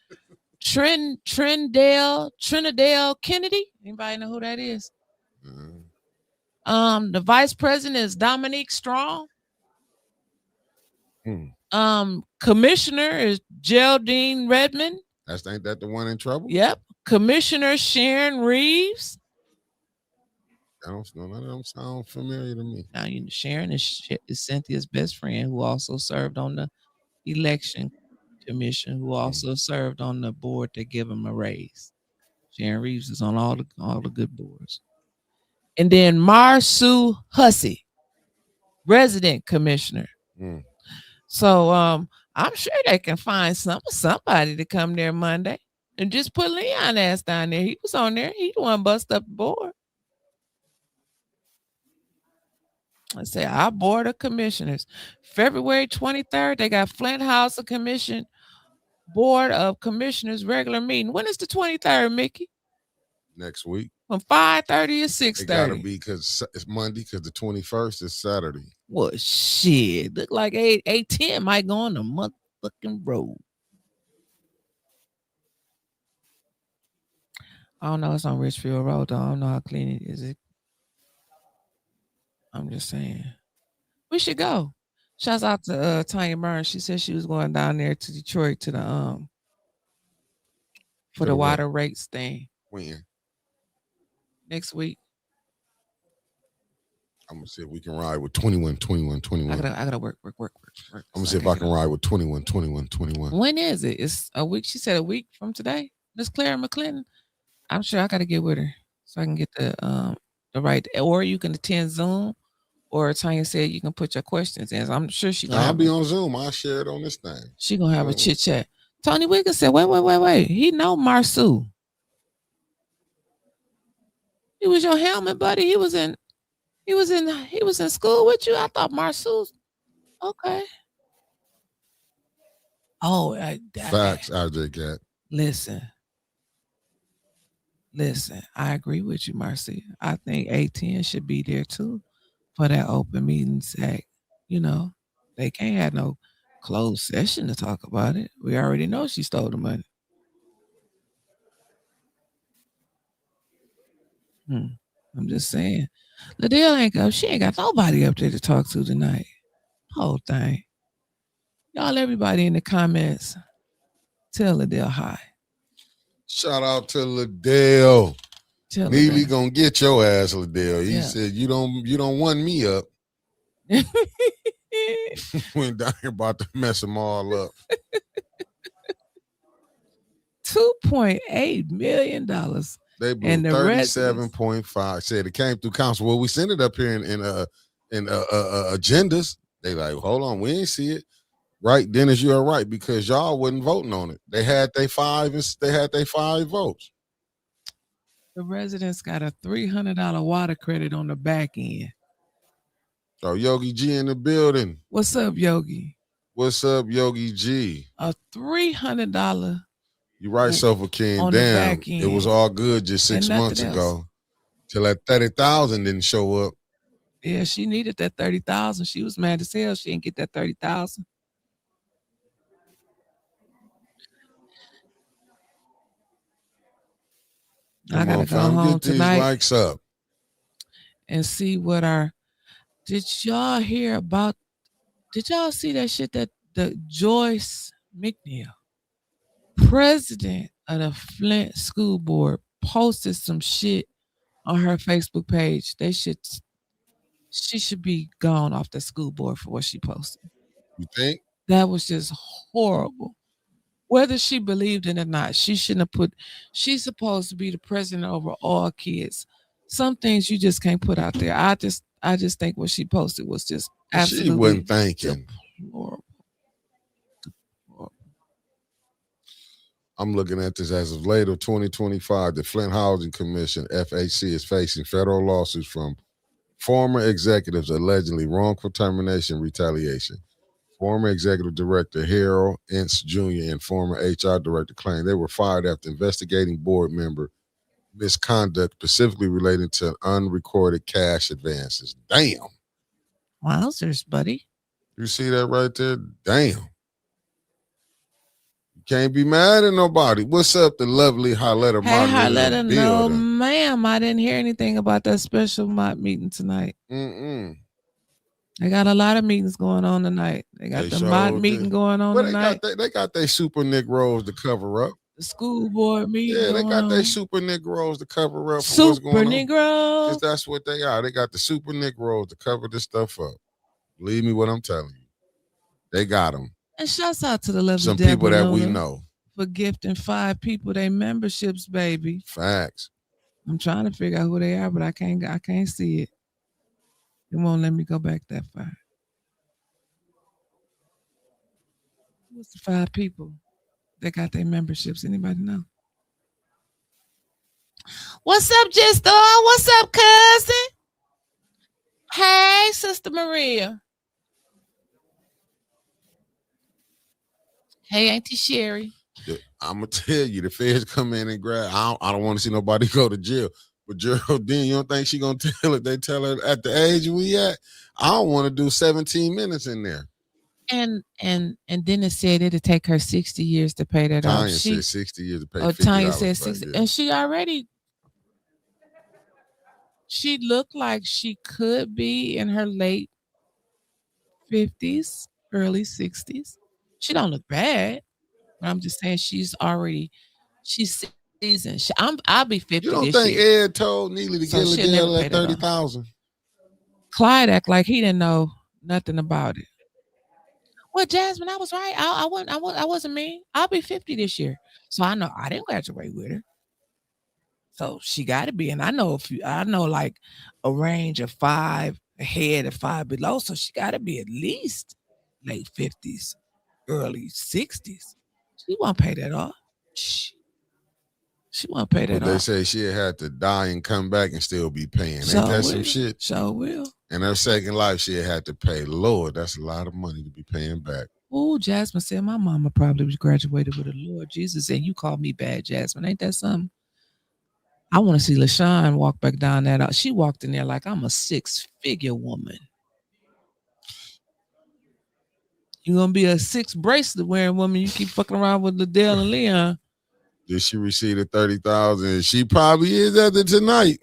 Trinidale Kennedy. Anybody know who that is? The vice president is Dominique Strong. Commissioner is Geraldine Redmond. Ain't that the one in trouble? Yep. Commissioner Sharon Reeves. None of them sound familiar to me. Now, Sharon is Cynthia's best friend, who also served on the election commission, who also served on the board to give him a raise. Sharon Reeves is on all the good boards. And then Marsu Hussey. resident commissioner. Mm. So I'm sure they can find somebody to come there Monday and just put Leon ass down there. He was on there. He the one bust up the board. I say our board of commissioners, February 23rd, they got Flint House of Commission Board of Commissioners regular meeting. When is the 23rd, Mickey? Next week. From 5:30 to It gotta 6:30. be because it's Monday, because the 21st is Saturday. Well, shit. Look like 810 might go on the motherfucking road. I don't know. It's on Richfield Road, though. I don't know how clean it is. I'm just saying. We should go. Shouts out to Tanya Burns. She said she was going down there to Detroit to the for To the the what? water rates thing When? next week. I'm gonna see if we can ride with 21. I gotta work. I'm gonna see if I can ride with 21. When is it? It's a week. She said a week from today. Miss Clara McClinton. I'm sure I gotta get with her so I can get the right. Or you can attend Zoom, or Tanya said you can put your questions in. So I'm sure she gonna I'll have be on Zoom. I'll share it on this thing. She gonna have a chit chat. Tony Wiggins said, wait. He know Marsu. He was your helmet buddy. He was in school with you. I thought Marsu's okay. Oh, Facts, RJ Cat. Listen, I agree with you, Marcy. I think A10 should be there too for that open meetings act. You know, they can't have no closed session to talk about it. We already know she stole the money. I'm just saying. Liddell ain't go. She ain't got nobody up there to talk to tonight. Whole thing. Y'all, everybody in the comments, tell Liddell hi. Shout out to Liddell. Tell Neely Liddell. gonna get your ass, Liddell. He Yeah. said you don't want me up. Went down here about to mess them all up. $2.8 million. They blew And the 37.5. Said it came through council. Well, we sent it up here in agendas. They like, hold on, we ain't see it. Right, Dennis, you are right, because y'all wasn't voting on it. They had their 5 votes. The residents got a $300 water credit on the back end. Oh, Yogi G in the building. What's up, Yogi? What's up, Yogi G? A $300. You right, Sofa King. On the Damn, back it was end. all good just 6 And months nothing ago. Till that 30,000 didn't show up. Yeah, she needed that 30,000. She was mad as hell. She didn't get that 30,000. I gotta go home Get these tonight likes up. and see what our. Did y'all hear about? Did y'all see that shit that the Joyce McNeil, president of the Flint School Board, posted some shit on her Facebook page? She should be gone off the school board for what she posted. You think? That was just horrible. Whether she believed it or not, she shouldn't have put. She's supposed to be the president over all kids. Some things you just can't put out there. I just think what she posted was just absolutely. She wasn't thinking. Deplorable. I'm looking at this as of later 2025. The Flint Housing Commission, FHC, is facing federal lawsuits from former executives allegedly wrongful termination retaliation. Former executive director Harold Ince Jr. and former HR director claimed they were fired after investigating board member misconduct specifically relating to unrecorded cash advances. Damn. Wowzers, buddy. You see that right there? Damn. You can't be mad at nobody. What's up, the lovely Harletta Hey, Martin in the Harletta, no, building? ma'am. I didn't hear anything about that special mock meeting tonight. They got a lot of meetings going on tonight. They got the mock meeting going on well, tonight. They got their super Negroes to cover up. The school board meeting. Yeah, they got their on. super Negroes to cover up for what's Super going on. Negroes. Because that's what they are. They got the super Negroes to cover this stuff up. Believe me what I'm telling you. They got them. And shouts out to the lovely Some Deborah people that we Luna know. for gifting 5 people their memberships, baby. Facts. I'm trying to figure out who they are, but I can't see it. It won't let me go back that far. What's the 5 people that got their memberships? Anybody know? What's up, Just What's up, cousin? Hey, Sister Maria. Hey, Auntie Sherry. I'm gonna tell you, the feds come in and grab. I don't want to see nobody go to jail. But Geraldine, you don't think she gonna tell it? They tell her at the age we at. I don't want to do 17 minutes in there. And then it said it'd take her 60 years to pay that off. Tanya said 60 years to pay $50. Tanya said 60, and she looked like she could be in her late 50s, early 60s. She don't look bad, but I'm just saying she's seasoned. I'll be 50 You don't this think year. Ed told Neely to So get she'll Liddell never at pay that off. 30,000? Clyde act like he didn't know nothing about it. Well, Jasmine, I was right. I wasn't mean. I'll be 50 this year. So I know I didn't graduate with her. So she got to be. And I know like a range of 5 ahead and 5 below. So she got to be at least late 50s, early 60s. She won't pay that off. She won't pay that But they off. say she had to die and come back and still be paying. Ain't Sure that some will. shit? Sure will. In her second life, she had to pay. Lord, that's a lot of money to be paying back. Oh, Jasmine said my mama probably was graduated with a Lord Jesus, and you call me bad, Jasmine. Ain't that something? I want to see LaShawn walk back down that. She walked in there like I'm a 6-figure woman. You're gonna be a 6 bracelet wearing woman. You keep fucking around with Liddell and Leon. Did she receive the 30,000? She probably is after tonight.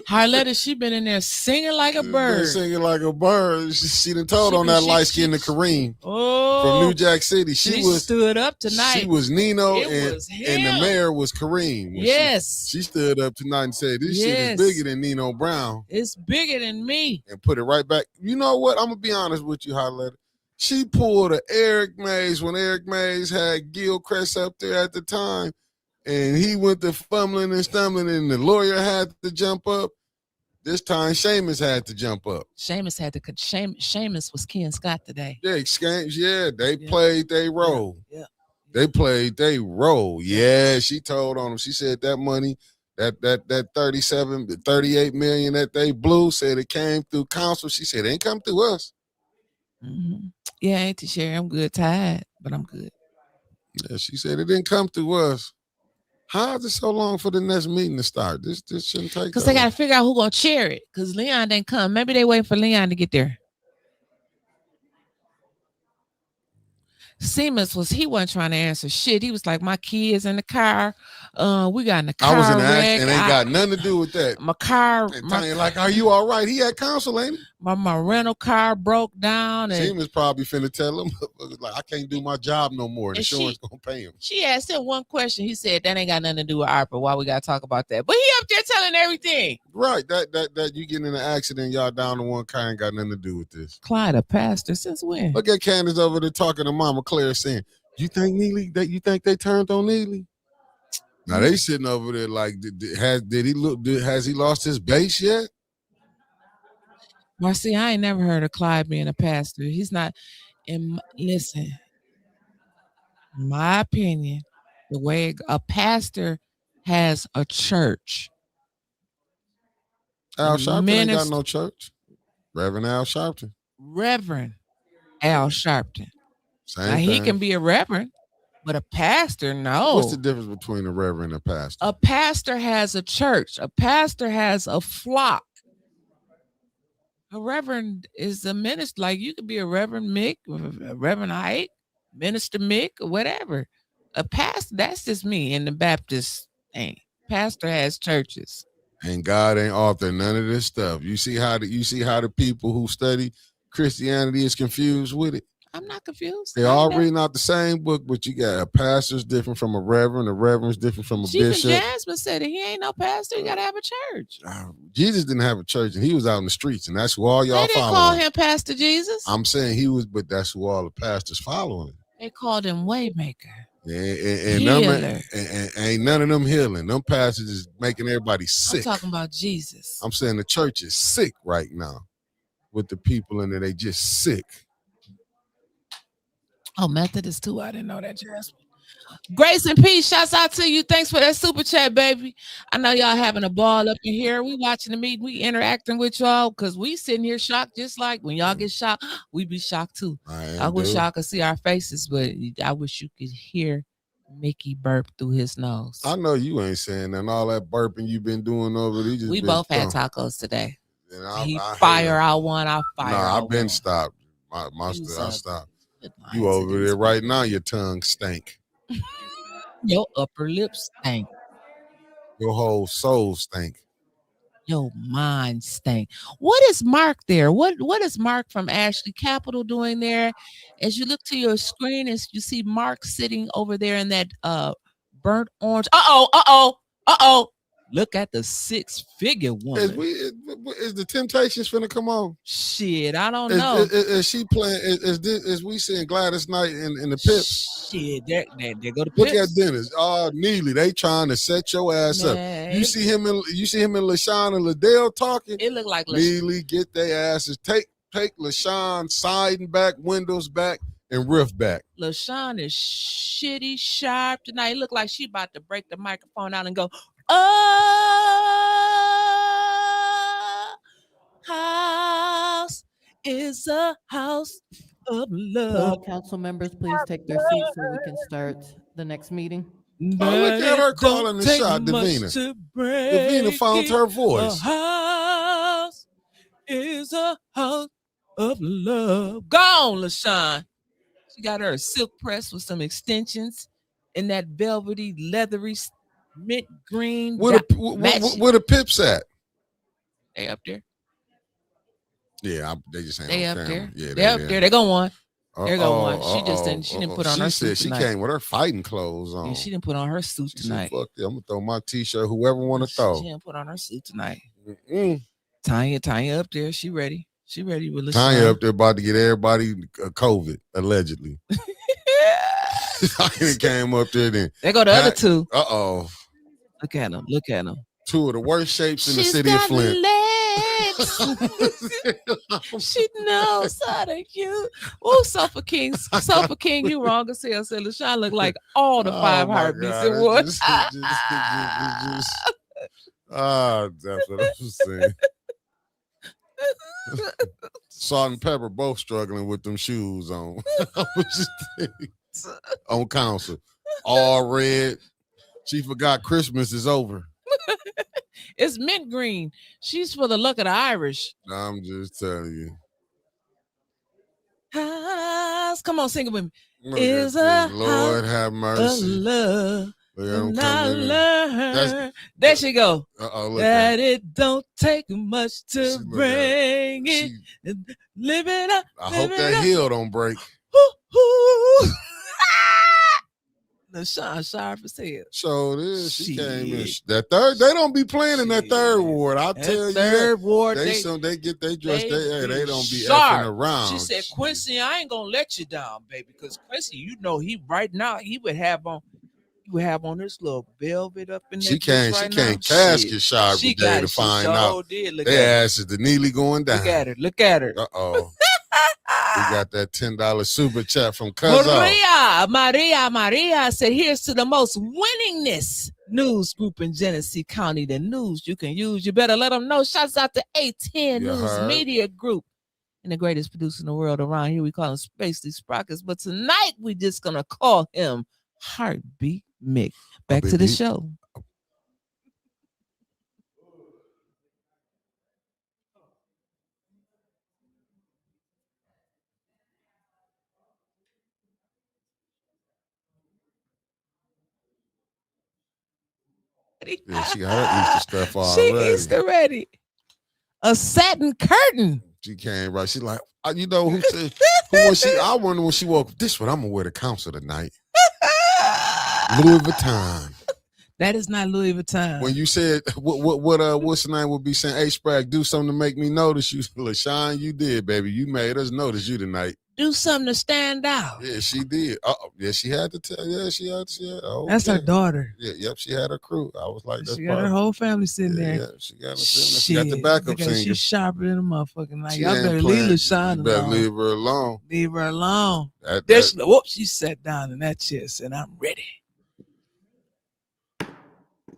Harletta, she been in there singing like a bird. Singing like a bird. She done told on that light skinned Kareem from New Jack City. She stood up tonight. She was Nino It and was the him. mayor was Kareem. Yes. She stood up tonight and said, this shit is bigger than Nino Brown. It's bigger than me. And put it right back. You know what? I'm going to be honest with you, Harletta. She pulled a Eric Mays when Eric Mays had Gilchrist up there at the time, and he went to fumbling and stumbling, and the lawyer had to jump up. This time, Seamus had to jump up. Seamus was Ken Scott today. Yeah, they played their role. Yeah. They played their role. Yeah, she told on him. She said that money, that 38 million that they blew, said it came through council. She said it ain't come through us. Mm-hmm. Yeah, Auntie Sherry, I'm good. Tired, but I'm good. Yeah, she said it didn't come through us. How is it so long for the next meeting to start? This shouldn't take. Because they got to figure out who gonna chair it. Because Leon didn't come. Maybe they waiting for Leon to get there. Seamus wasn't trying to answer shit. He was like, my kids in the car. We got in the car. I was in the wreck. accident, and ain't got nothing to do with that. My car. Like, are you all right? He had counsel, ain't he? My rental car broke down. And Seamus probably finna tell him, like, I can't do my job no more. The insurance gonna pay him. She asked him one question. He said, that ain't got nothing to do with ARPA. Why we gotta talk about that? But he up there telling everything. Right. That you get in an accident, y'all down to one car ain't got nothing to do with this. Clyde, a pastor, since when? Look at Candace over there talking to Mama Claire saying, you think they turned on Neely? Now they sitting over there like, has he lost his base yet? Marcy, I ain't never heard of Clyde being a pastor. He's not. Listen, in my opinion, the way a pastor has a church. Al Sharpton ain't got no church. Reverend Al Sharpton. Reverend Al Sharpton. Same now, thing. he can be a reverend, but a pastor, no. What's the difference between a reverend and a pastor? A pastor has a church. A pastor has a flock. A reverend is a minister. Like you could be a Reverend Mick, a Reverend Ike, Minister Mick, or whatever. A pastor, that's just me in the Baptist thing. Pastor has churches. And God ain't author none of this stuff. You see how the people who study Christianity is confused with it? I'm not confused. They all reading out the same book, but you got a pastor's different from a reverend's different from a bishop. Even Jasmine said that he ain't no pastor. He got to have a church. Jesus didn't have a church, and he was out in the streets, and that's who all y'all They didn't following. call him Pastor Jesus. I'm saying he was, but that's who all the pastors following. They called him Waymaker. And Healer. ain't none of them healing. Them pastors is making everybody I'm sick. talking about Jesus. I'm saying the church is sick right now with the people in it. They just sick. Oh, Methodist too. I didn't know that, Jasmine. Grace and peace. Shouts out to you. Thanks for that super chat, baby. I know y'all having a ball up in here. We watching the meeting. We interacting with y'all because we sitting here shocked, just like when y'all get shocked, we be shocked too. I wish y'all could see our faces, but I wish you could hear Mickey burp through his nose. I know you ain't saying that. All that burping you been doing over there. We both had tacos today. He I fire out one, I fire Nah, out I've been one. stopped. I a stopped. good You line over there right now, your tongue stank. Your upper lip stank. Your whole soul stank. Your mind stank. What is Mark there? What is Mark from Ashley Capital doing there? As you look to your screen, as you see Mark sitting over there in that burnt orange. Look at the 6-figure woman. Is the Temptations finna come on? Shit, I don't know. Is she playing? Is we seeing Gladys Knight in the Pips? Shit, there go the Pips. Look at Dennis. Oh, Neely, they trying to set your ass up. You see him and LaShawn and Liddell talking. It looked like Neely, get their asses. Take LaShawn siding back, windows back, and riff back. LaShawn is shitty sharp tonight. It looked like she about to break the microphone out and go, house is a house of love. Council members, please take their seats so we can start the next meeting. Oh, look at her calling the shot, Davina. Davina found her voice. A house is a house of love. Gone, LaShawn. She got her silk press with some extensions in that velvety, leathery, mint green. Where the Pips at? They up there. Yeah, they just ain't They on up camera. there. Yeah, they up there. They go one. There go one. She just didn't. She didn't put on her suit She tonight. came with her fighting clothes on. Yeah, she didn't put on her suit tonight. Fuck yeah, I'm gonna throw my t-shirt. Whoever want to throw. She didn't put on her suit tonight. Tanya up there. She ready. She ready with LaShawn. Tanya up there about to get everybody COVID allegedly. Tanya came up there then. There go the other two. Look at them. Look at them. Two of the worst shapes in the city of Flint. She knows how to use. Oh, Sofa King, you wrong as hell. Said LaShawn look like all the 5 heartbeats at once. That's what I'm saying. Salt and Pepper both struggling with them shoes on. On council. All red. She forgot Christmas is over. It's mint green. She's for the luck of the Irish. I'm just telling you. House, come on, sing it with me. Look Is at a this. Lord house have mercy. of love. Look at 'em And I coming in. learned. There she go. Look that it don't take much to bring it. Live it up. I hope that heel don't break. LaShawn sharp as hell. So this she came in that third. They don't be playing in that third ward. I'll tell you. Third ward. They get they dressed. They don't be sharp. effing around. She said, Quincy, I ain't gonna let you down, baby, because Quincy, you know he right now he would have on this little velvet up in there. She can't casket sharp today to find out. Their ass is the Neely going down. Look at her. We got that $10 super chat from Cuzzo. Maria said, here's to the most winningest news group in Genesee County. The news you can use. You better let them know. Shouts out to A10 News Media Group and the greatest producer in the world around here. We call him Spacely Sprockets. But tonight, we just going to call him Heartbeat Mick. Back to the show. Yeah, she got her Easter stuff already. She Easter ready. A satin curtain. She came right. She like, you know who said, who was she? I wonder when she woke up. This one I'm gonna wear to council tonight. Louis Vuitton. That is not Louis Vuitton. When you said what's the name would be saying, hey Sprag, do something to make me notice you. LaShawn, you did, baby. You made us notice you tonight. Do something to stand out. Yeah, she did. Yeah, she had to tell. Yeah, she had. Okay. That's her daughter. Yeah, yep. She had her crew. I was like, that's She got her whole family sitting there. Yeah, she got her sitting there. She got the backup because singer. she's sharper than a motherfucking like. She Y'all ain't better playing. leave LaShawn You better alone. leave her alone. Leave her alone. That- Whoops, she sat down in that chair and I'm ready.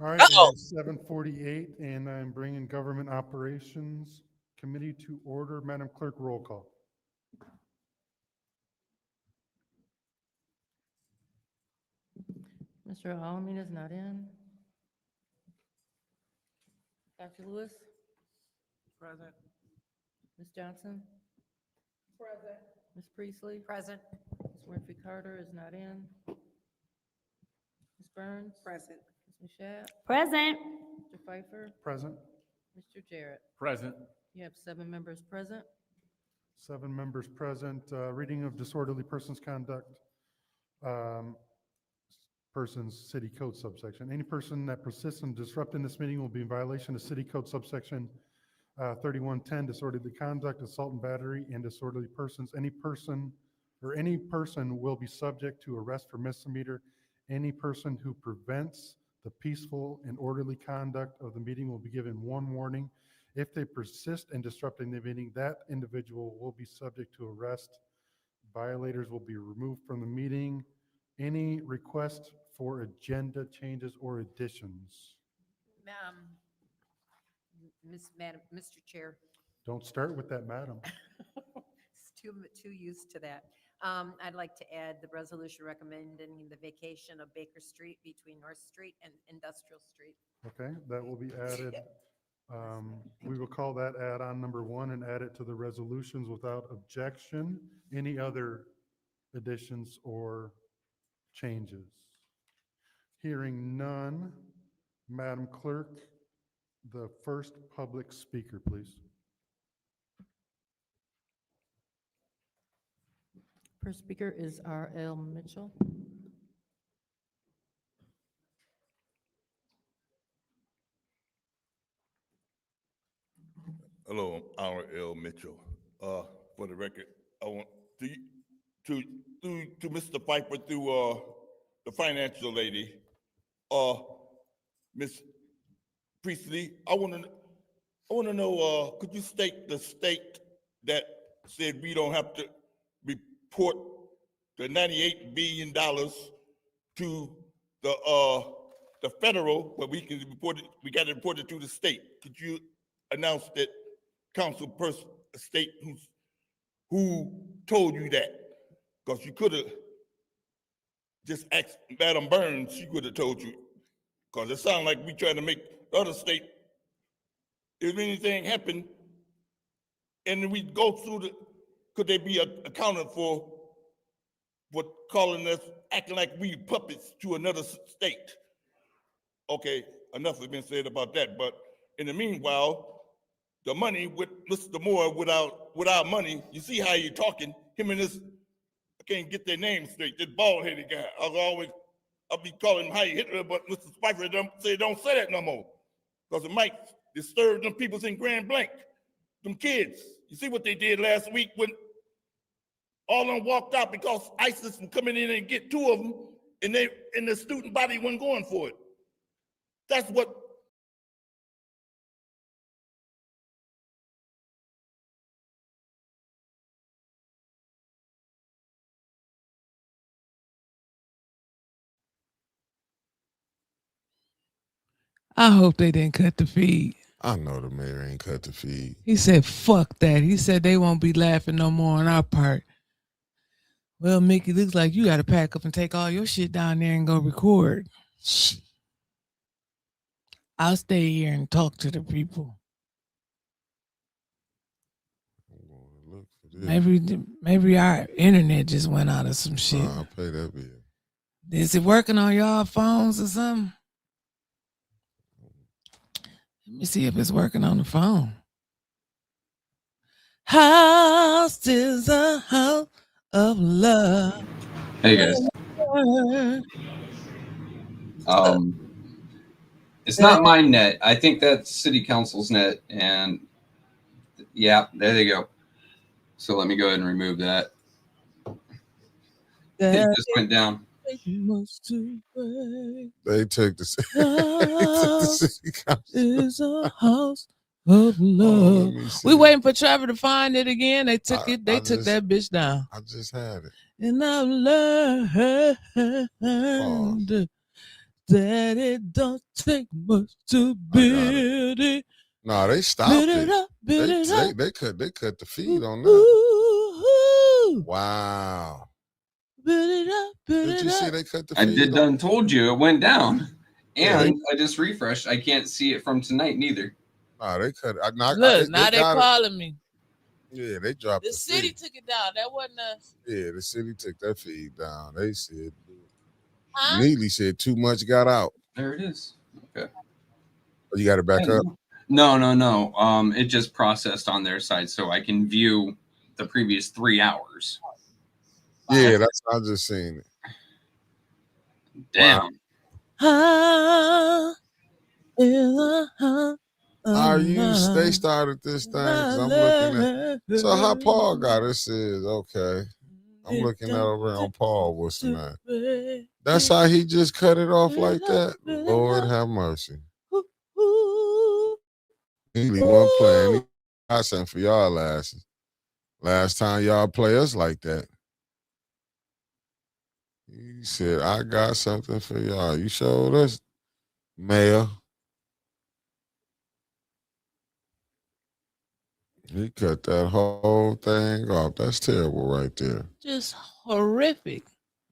All right, it's 7:48, and I'm bringing Government Operations Committee to order. Madam Clerk, roll call. Mr. Alamin is not in. Dr. Lewis? Present. Ms. Johnson? Present. Ms. Priestley? Present. Ms. Winfrey Carter is not in. Ms. Burns? Present. Ms. Mashat? Present. Mr. Pfeiffer? Present. Mr. Jarrett? Present. You have 7 members present. 7 members present. Reading of disorderly persons conduct. Persons City Code subsection. Any person that persists in disrupting this meeting will be in violation of City Code subsection 3110, disorderly conduct, assault and battery, and disorderly persons. Any person will be subject to arrest for misdemeanor. Any person who prevents the peaceful and orderly conduct of the meeting will be given 1 warning. If they persist in disrupting the meeting, that individual will be subject to arrest. Violators will be removed from the meeting. Any request for agenda changes or additions? Mr. Chair. Don't start with that, madam. It's too used to that. I'd like to add the resolution recommending the vacation of Baker Street between North Street and Industrial Street. Okay, that will be added. We will call that add-on number 1 and add it to the resolutions without objection. Any other additions or changes? Hearing none, Madam Clerk, the first public speaker, please. First speaker is R.L. Mitchell. Hello, I'm R.L. Mitchell. For the record, I want to Mr. Pfeiffer, through the financial lady, Miss Priestley. I want to know. Could you state the state that said we don't have to report the $98 billion to the federal, but we can report it? We got to report it to the state. Could you announce that? Council person, state who told you that? Because you could have just asked Madam Burns, she could have told you. Because it sounds like we trying to make the other state, if anything happened, and we go through could they be accounted for what calling us, acting like we puppets to another state? Okay, enough has been said about that, but in the meanwhile, the money with Mr. Moore, without money, you see how you're talking, him and this, I can't get their names straight, this bald-headed guy. I'll be calling him Heil Hitler, but Mr. Spicer don't say that no more. Because it might disturb them peoples in Grand Blanc, them kids. You see what they did last week when all of them walked out because ISIS was coming in and get 2 of them, and the student body wasn't going for it. That's what. I hope they didn't cut the feed. I know the mayor ain't cut the feed. He said, fuck that. He said they won't be laughing no more on our part. Well, Mickey, looks like you got to pack up and take all your shit down there and go record. I'll stay here and talk to the people. Maybe our internet just went out of some shit. I'll pay that bill. Is it working on y'all phones or something? Let me see if it's working on the phone. House is a house of love. Hey guys. It's not my net. I think that's city council's net. And yeah, there they go. So let me go ahead and remove that. It just went down. They took the city council. Is a house of love. We waiting for Trevor to find it again. They took it. They took that bitch down. I just had it. And I've learned that it don't take much to build it. No, they stopped Build it. it up, build it up. They cut the feed on that. Wow. Build it up, build Did it you up. see they cut the I feed? did done told you it went down. Yeah, And I just refreshed. I can't see it from tonight neither. Nah, they cut it. Look, now they calling me. Yeah, they dropped The city feed. took it down. That wasn't us. Yeah, the city took that feed down. They said, Huh? Neely said too much got out. There it is. Okay. Oh, you got it back up? No. It just processed on their side so I can view the previous 3 hours. Yeah, that's I just seen it. Damn. Wow. They started this thing because I'm looking at. So how Paul got it says okay. I'm looking at over on Paul. What's the name? That's how he just cut it off like that. Lord have mercy. Neely wasn't playing. He got something for y'all last time y'all play us like that. He said, I got something for y'all. You showed us, Mayor. He cut that whole thing off. That's terrible right there. Just horrific.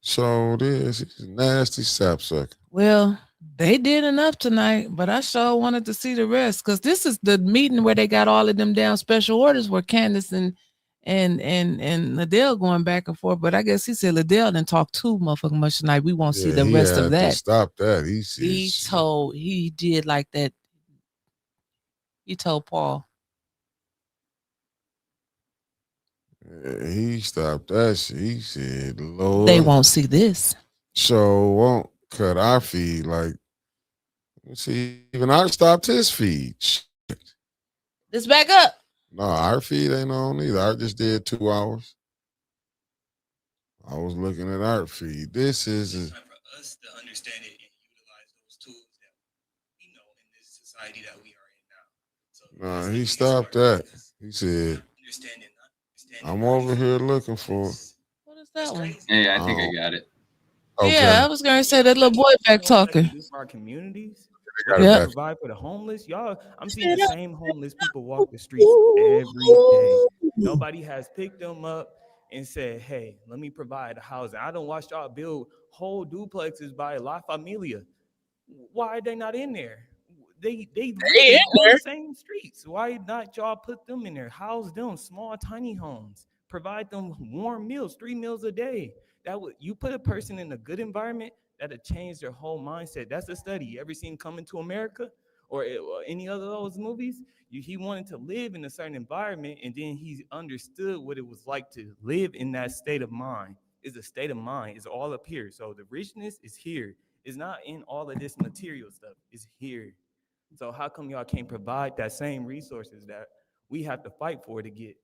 So it is. He's a nasty sapsucker. Well, they did enough tonight, but I sure wanted to see the rest because this is the meeting where they got all of them down special orders where Candace and Liddell going back and forth. But I guess he said Liddell didn't talk too motherfucking much tonight. We won't see the he rest had of to that. stop that. He said, He did like that. He told Paul. He stopped that shit. He said, Lord. They won't see this. So won't cut our feed. Like, see, even I stopped his feed. Shit. This back up. No, our feed ain't on either. I just did 2 hours. I was looking at our feed. This is for us to understand it and utilize those tools that we know in this society that we are in now. So nah, he stopped that. He said, I'm over here looking for it. What is that one? Hey, I think I got it. Okay. Yeah, I was gonna say that little boy back talking. This for our communities. They What got it they back. provide for the homeless. Y'all, I'm seeing the same homeless people walk the streets every day. Nobody has picked them up and said, hey, let me provide housing. I don't watch y'all build whole duplexes by La Familia. Why are they not in there? They live on the same streets. Why not y'all put them in there? House them, small, tiny homes. Provide them warm meals, 3 meals a day. That would you put a person in a good environment, that'll change their whole mindset. That's a study. You ever seen Coming to America or any other of those movies? He wanted to live in a certain environment, and then he understood what it was like to live in that state of mind. It's a state of mind. It's all up here. So the richness is here. It's not in all of this material stuff. It's here. So how come y'all can't provide that same resources that we have to fight for to get,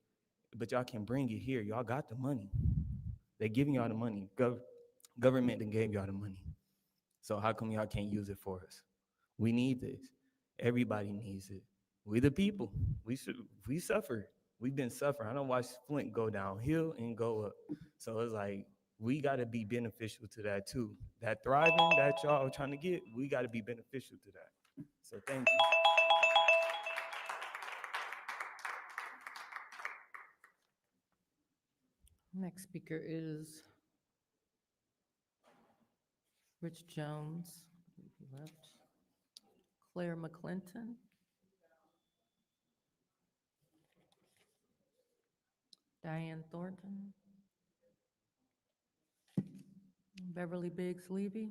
but y'all can bring it here? Y'all got the money. They giving y'all the money. Government then gave y'all the money. So how come y'all can't use it for us? We need this. Everybody needs it. We the people. We suffer. We've been suffering. I don't watch Flint go downhill and go up. So it's like we got to be beneficial to that too. That thriving that y'all are trying to get, we got to be beneficial to that. So thank you. Next speaker is Rich Jones. He left. Claire McClinton. Diane Thornton. Beverly Biggs Levy.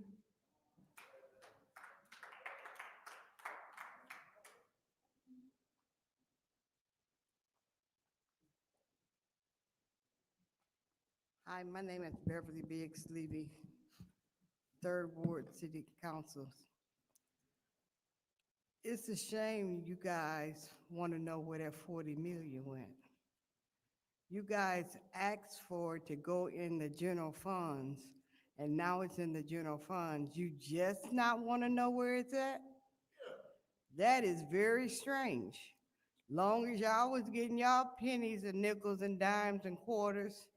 Hi, my name is Beverly Biggs Levy, 3rd Ward City Council. It's a shame you guys want to know where that 40 million went. You guys asked for it to go in the general funds, and now it's in the general funds. You just not want to know where it's at? That is very strange. Long as y'all was getting y'all pennies and nickels and dimes and quarters,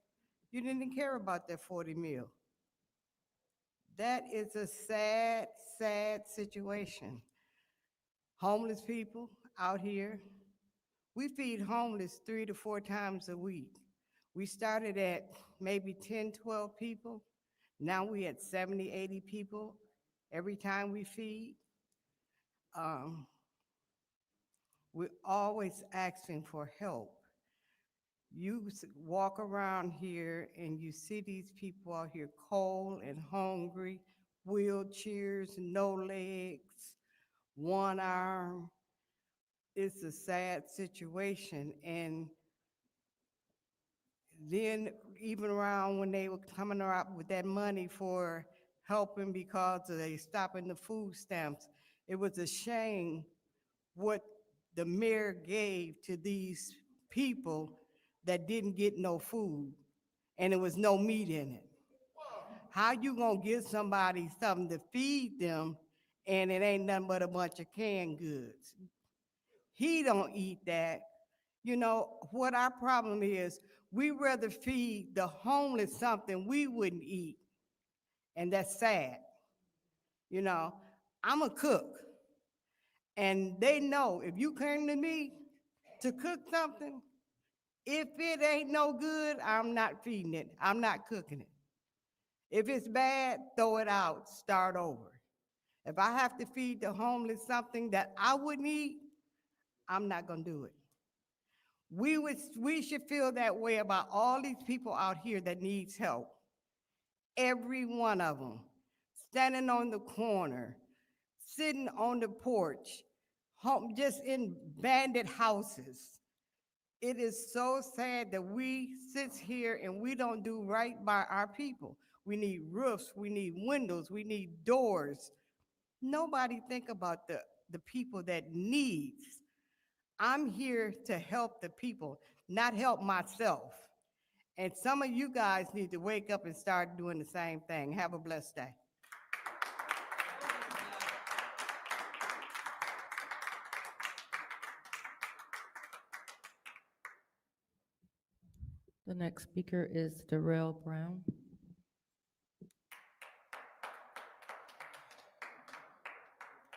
you didn't care about that 40 mil. That is a sad, sad situation. Homeless people out here, we feed homeless 3 to 4 times a week. We started at maybe 10, 12 people. Now we at 70, 80 people every time we feed. Um, we're always asking for help. You walk around here and you see these people out here cold and hungry, wheelchairs, no legs, one arm. It's a sad situation. And then even around when they were coming around with that money for helping because of they stopping the food stamps, it was a shame what the mayor gave to these people that didn't get no food and there was no meat in it. How you gonna give somebody something to feed them and it ain't nothing but a bunch of canned goods? He don't eat that. You know, what our problem is, we rather feed the homeless something we wouldn't eat. And that's sad. You know, I'm a cook. And they know if you came to me to cook something, if it ain't no good, I'm not feeding it. I'm not cooking it. If it's bad, throw it out, start over. If I have to feed the homeless something that I wouldn't eat, I'm not gonna do it. We should feel that way about all these people out here that needs help. Every one of them, standing on the corner, sitting on the porch, home, just in bandit houses. It is so sad that we sit here and we don't do right by our people. We need roofs, we need windows, we need doors. Nobody think about the people that needs. I'm here to help the people, not help myself. And some of you guys need to wake up and start doing the same thing. Have a blessed day. The next speaker is Darrell Brown.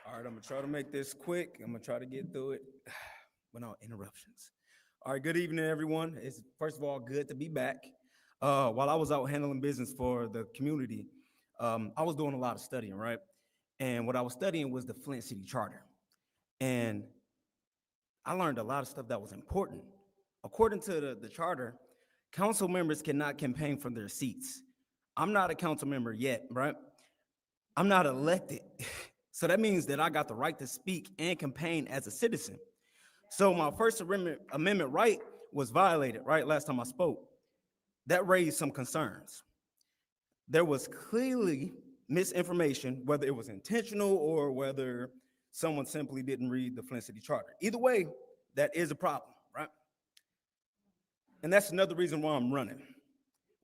All right, I'm gonna try to make this quick. I'm gonna try to get through it without interruptions. All right, good evening, everyone. It's first of all good to be back. While I was out handling business for the community, I was doing a lot of studying, right? And what I was studying was the Flint City Charter. And I learned a lot of stuff that was important. According to the charter, council members cannot campaign from their seats. I'm not a council member yet, right? I'm not elected. So that means that I got the right to speak and campaign as a citizen. So my First Amendment right was violated, right? Last time I spoke. That raised some concerns. There was clearly misinformation, whether it was intentional or whether someone simply didn't read the Flint City Charter. Either way, that is a problem, right? And that's another reason why I'm running.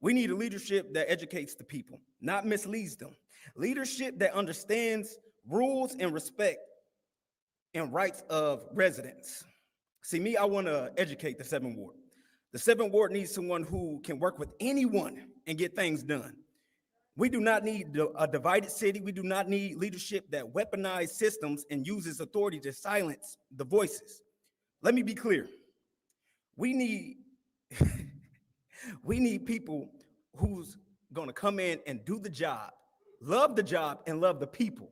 We need a leadership that educates the people, not misleads them. Leadership that understands rules and respect and rights of residents. See, me, I want to educate the 7th Ward. The 7th Ward needs someone who can work with anyone and get things done. We do not need a divided city. We do not need leadership that weaponizes systems and uses authority to silence the voices. Let me be clear. We need people who's gonna come in and do the job, and love the people.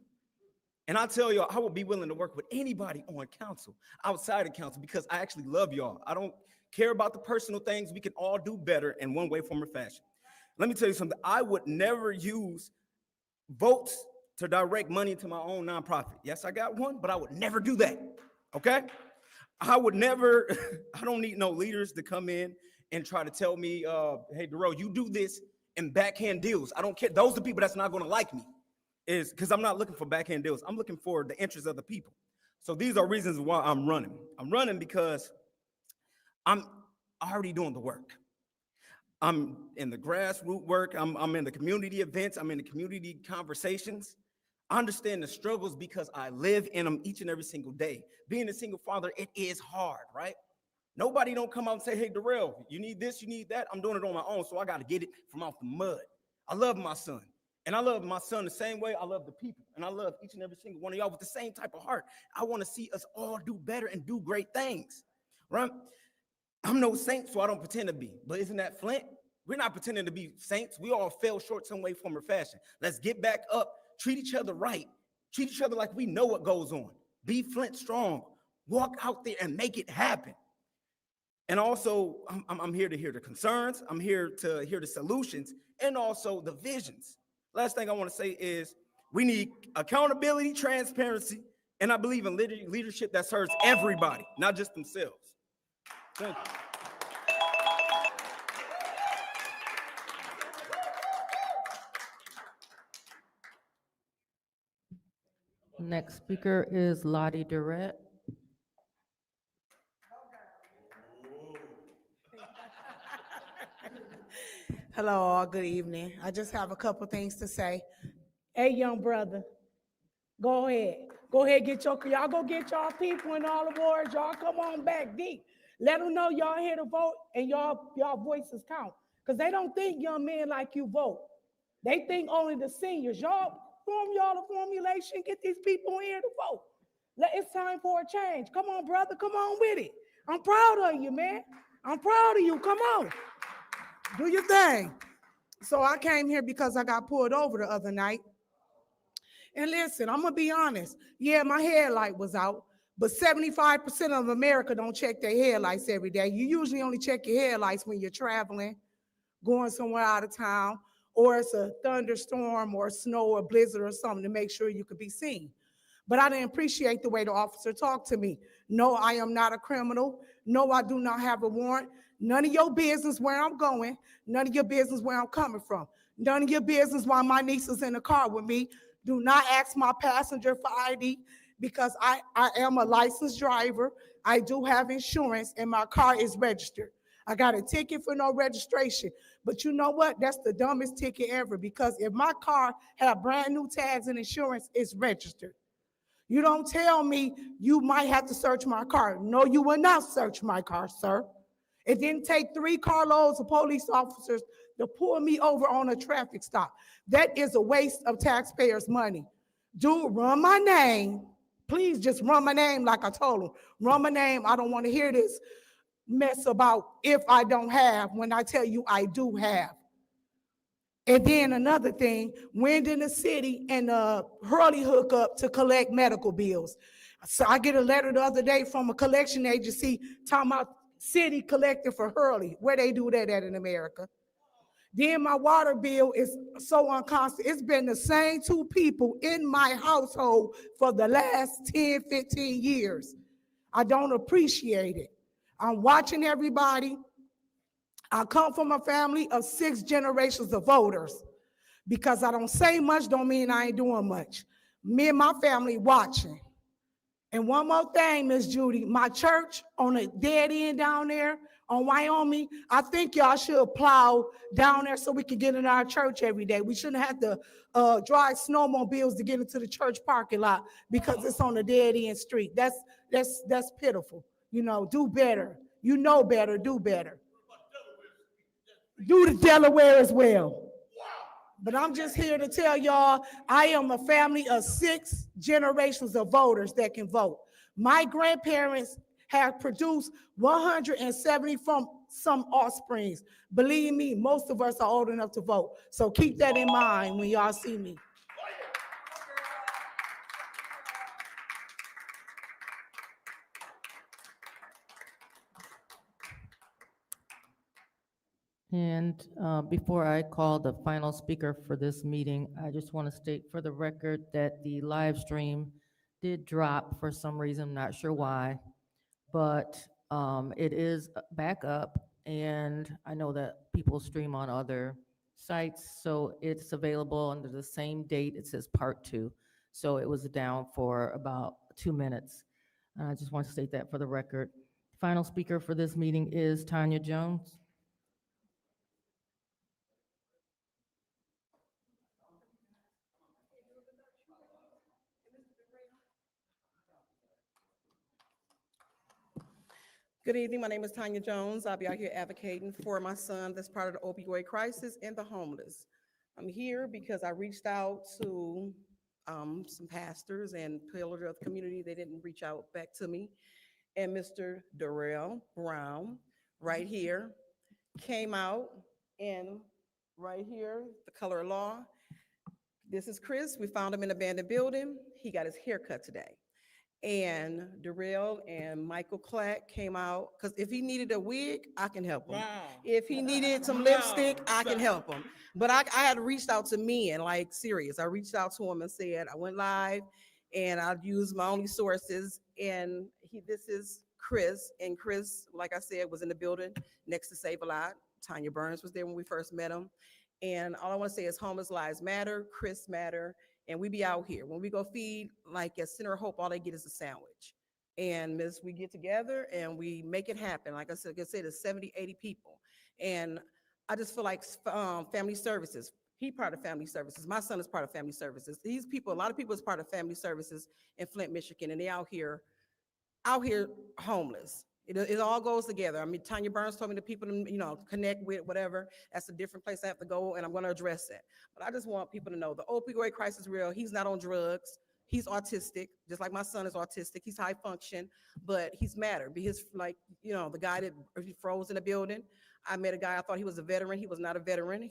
And I tell y'all, I will be willing to work with anybody on council, outside of council, because I actually love y'all. I don't care about the personal things. We can all do better in one way, form, or fashion. Let me tell you something. I would never use votes to direct money to my own nonprofit. Yes, I got one, but I would never do that, okay? I would never, I don't need no leaders to come in and try to tell me, hey, Darrell, you do this and backhand deals. I don't care. Those are the people that's not gonna like me, is because I'm not looking for backhand deals. I'm looking for the interests of the people. So these are reasons why I'm running. I'm running because I'm already doing the work. I'm in the grassroots work. I'm in the community events. I'm in the community conversations. I understand the struggles because I live in them each and every single day. Being a single father, it is hard, right? Nobody don't come out and say, hey, Darrell, you need this, you need that. I'm doing it on my own, so I got to get it from off the mud. I love my son. And I love my son the same way I love the people. And I love each and every single one of y'all with the same type of heart. I want to see us all do better and do great things, right? I'm no saint, so I don't pretend to be. But isn't that Flint? We're not pretending to be saints. We all fell short some way, form, or fashion. Let's get back up, treat each other right, treat each other like we know what goes on. Be Flint strong. Walk out there and make it happen. And also, I'm here to hear the concerns. I'm here to hear the solutions and also the visions. Last thing I want to say is we need accountability, transparency, and I believe in leadership that serves everybody, not just themselves. Thank you. Next speaker is Lottie Durrett. Hello, all. Good evening. I just have a couple things to say. Hey, young brother, go ahead. Go ahead, y'all go get y'all people and all awards. Y'all come on back deep. Let them know y'all here to vote and y'all voices count. Because they don't think young men like you vote. They think only the seniors. Y'all form y'all a formulation. Get these people here to vote. It's time for a change. Come on, brother. Come on with it. I'm proud of you, man. I'm proud of you. Come on. Do your thing. So I came here because I got pulled over the other night. And listen, I'm going to be honest. Yeah, my headlight was out, but 75% of America don't check their headlights every day. You usually only check your headlights when you're traveling, going somewhere out of town, or it's a thunderstorm or snow or blizzard or something to make sure you could be seen. But I didn't appreciate the way the officer talked to me. No, I am not a criminal. No, I do not have a warrant. None of your business where I'm going. None of your business where I'm coming from. None of your business why my niece is in the car with me. Do not ask my passenger for ID because I am a licensed driver. I do have insurance and my car is registered. I got a ticket for no registration. But you know what? That's the dumbest ticket ever because if my car had brand new tags and insurance, it's registered. You don't tell me you might have to search my car. No, you will not search my car, sir. It didn't take 3 carloads of police officers to pull me over on a traffic stop. That is a waste of taxpayers' money. Dude, run my name. Please just run my name like I told him. Run my name. I don't want to hear this mess about if I don't have when I tell you I do have. And then another thing, went in the city and Hurley hook up to collect medical bills. So I get a letter the other day from a collection agency talking about city collecting for Hurley. Where they do that at in America? Then my water bill is so unconstant. It's been the same 2 people in my household for the last 10, 15 years. I don't appreciate it. I'm watching everybody. I come from a family of 6 generations of voters. Because I don't say much don't mean I ain't doing much. Me and my family watching. And one more thing, Miss Judy, my church on the dead end down there on Wyoming, I think y'all should plow down there so we can get in our church every day. We shouldn't have to drive snowmobiles to get into the church parking lot because it's on a dead end street. That's pitiful. You know, do better. You know better, do better. Do the Delaware as well. But I'm just here to tell y'all, I am a family of 6 generations of voters that can vote. My grandparents have produced 170 from some offsprings. Believe me, most of us are old enough to vote. So keep that in mind when y'all see me. And before I call the final speaker for this meeting, I just want to state for the record that the live stream did drop for some reason, not sure why, but it is back up, and I know that people stream on other sites, so it's available under the same date. It says part 2, so it was down for about 2 minutes. I just want to state that for the record. Final speaker for this meeting is Tanya Jones. Good evening. My name is Tanya Jones. I'll be out here advocating for my son that's part of the opioid crisis and the homeless. I'm here because I reached out to some pastors and pillars of the community. They didn't reach out back to me. And Mr. Darrell Brown, right here, came out and right here, the color of law. This is Chris. We found him in an abandoned building. He got his hair cut today. And Darrell and Michael Clack came out, because if he needed a wig, I can help him. Wow. If he needed some lipstick, I can help him. But I had reached out to men, like serious. I reached out to him and said, I went live and I used my only sources. And this is Chris. And Chris, like I said, was in the building next to Save a Lot. Tanya Burns was there when we first met him. And all I want to say is homeless lives matter, Chris matter, and we be out here. When we go feed, like at Center of Hope, all they get is a sandwich. And Miss, we get together and we make it happen. Like I said, there's 70, 80 people. And I just feel like family services. He part of family services. My son is part of family services. These people, a lot of people is part of family services in Flint, Michigan, and they out here homeless. It all goes together. I mean, Tanya Burns told me the people to, connect with, whatever. That's a different place I have to go, and I'm going to address it. But I just want people to know the opioid crisis is real. He's not on drugs. He's autistic, just like my son is autistic. He's high function, but he's matter. Because, the guy that froze in the building, I met a guy, I thought he was a veteran. He was not a veteran.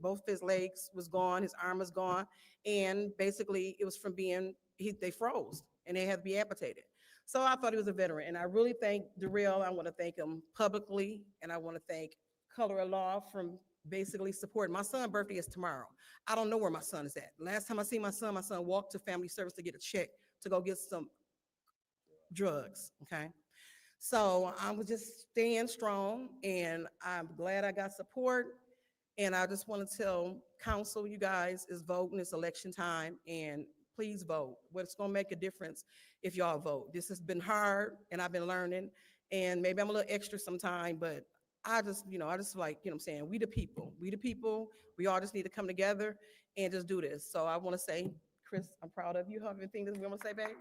Both his legs was gone, his arm was gone, and basically it was from they froze, and they had to be amputated. So I thought he was a veteran, and I really thank Darrell. I want to thank him publicly, and I want to thank Color of Law from basically supporting. My son's birthday is tomorrow. I don't know where my son is at. Last time I see my son walked to family service to get a check to go get some drugs, okay? So I was just staying strong, and I'm glad I got support. And I just want to tell council, you guys, is voting. It's election time, and please vote. What's going to make a difference if y'all vote? This has been hard, and I've been learning, and maybe I'm a little extra sometime, but I just like, what I'm saying, we the people. We all just need to come together and just do this. So I want to say, Chris, I'm proud of you. Have anything that we want to say, babe?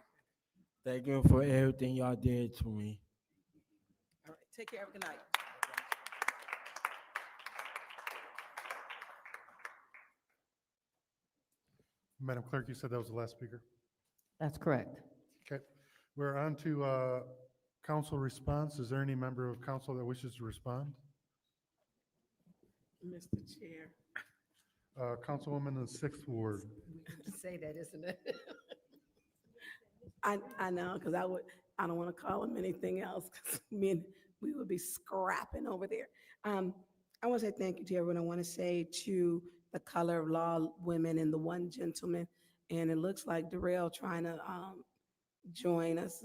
Thank you for everything y'all did to me. All right, take care. Have a good night. Madam Clerk, you said that was the last speaker? That's correct. Okay. We're on to council response. Is there any member of council that wishes to respond? Mr. Chair. Councilwoman in the 6th Ward. Say that, isn't it? I know, because I don't want to call him anything else, because we would be scrapping over there. I want to say thank you to everyone. I want to say to the Color of Law women and the one gentleman, and it looks like Darrell trying to join us.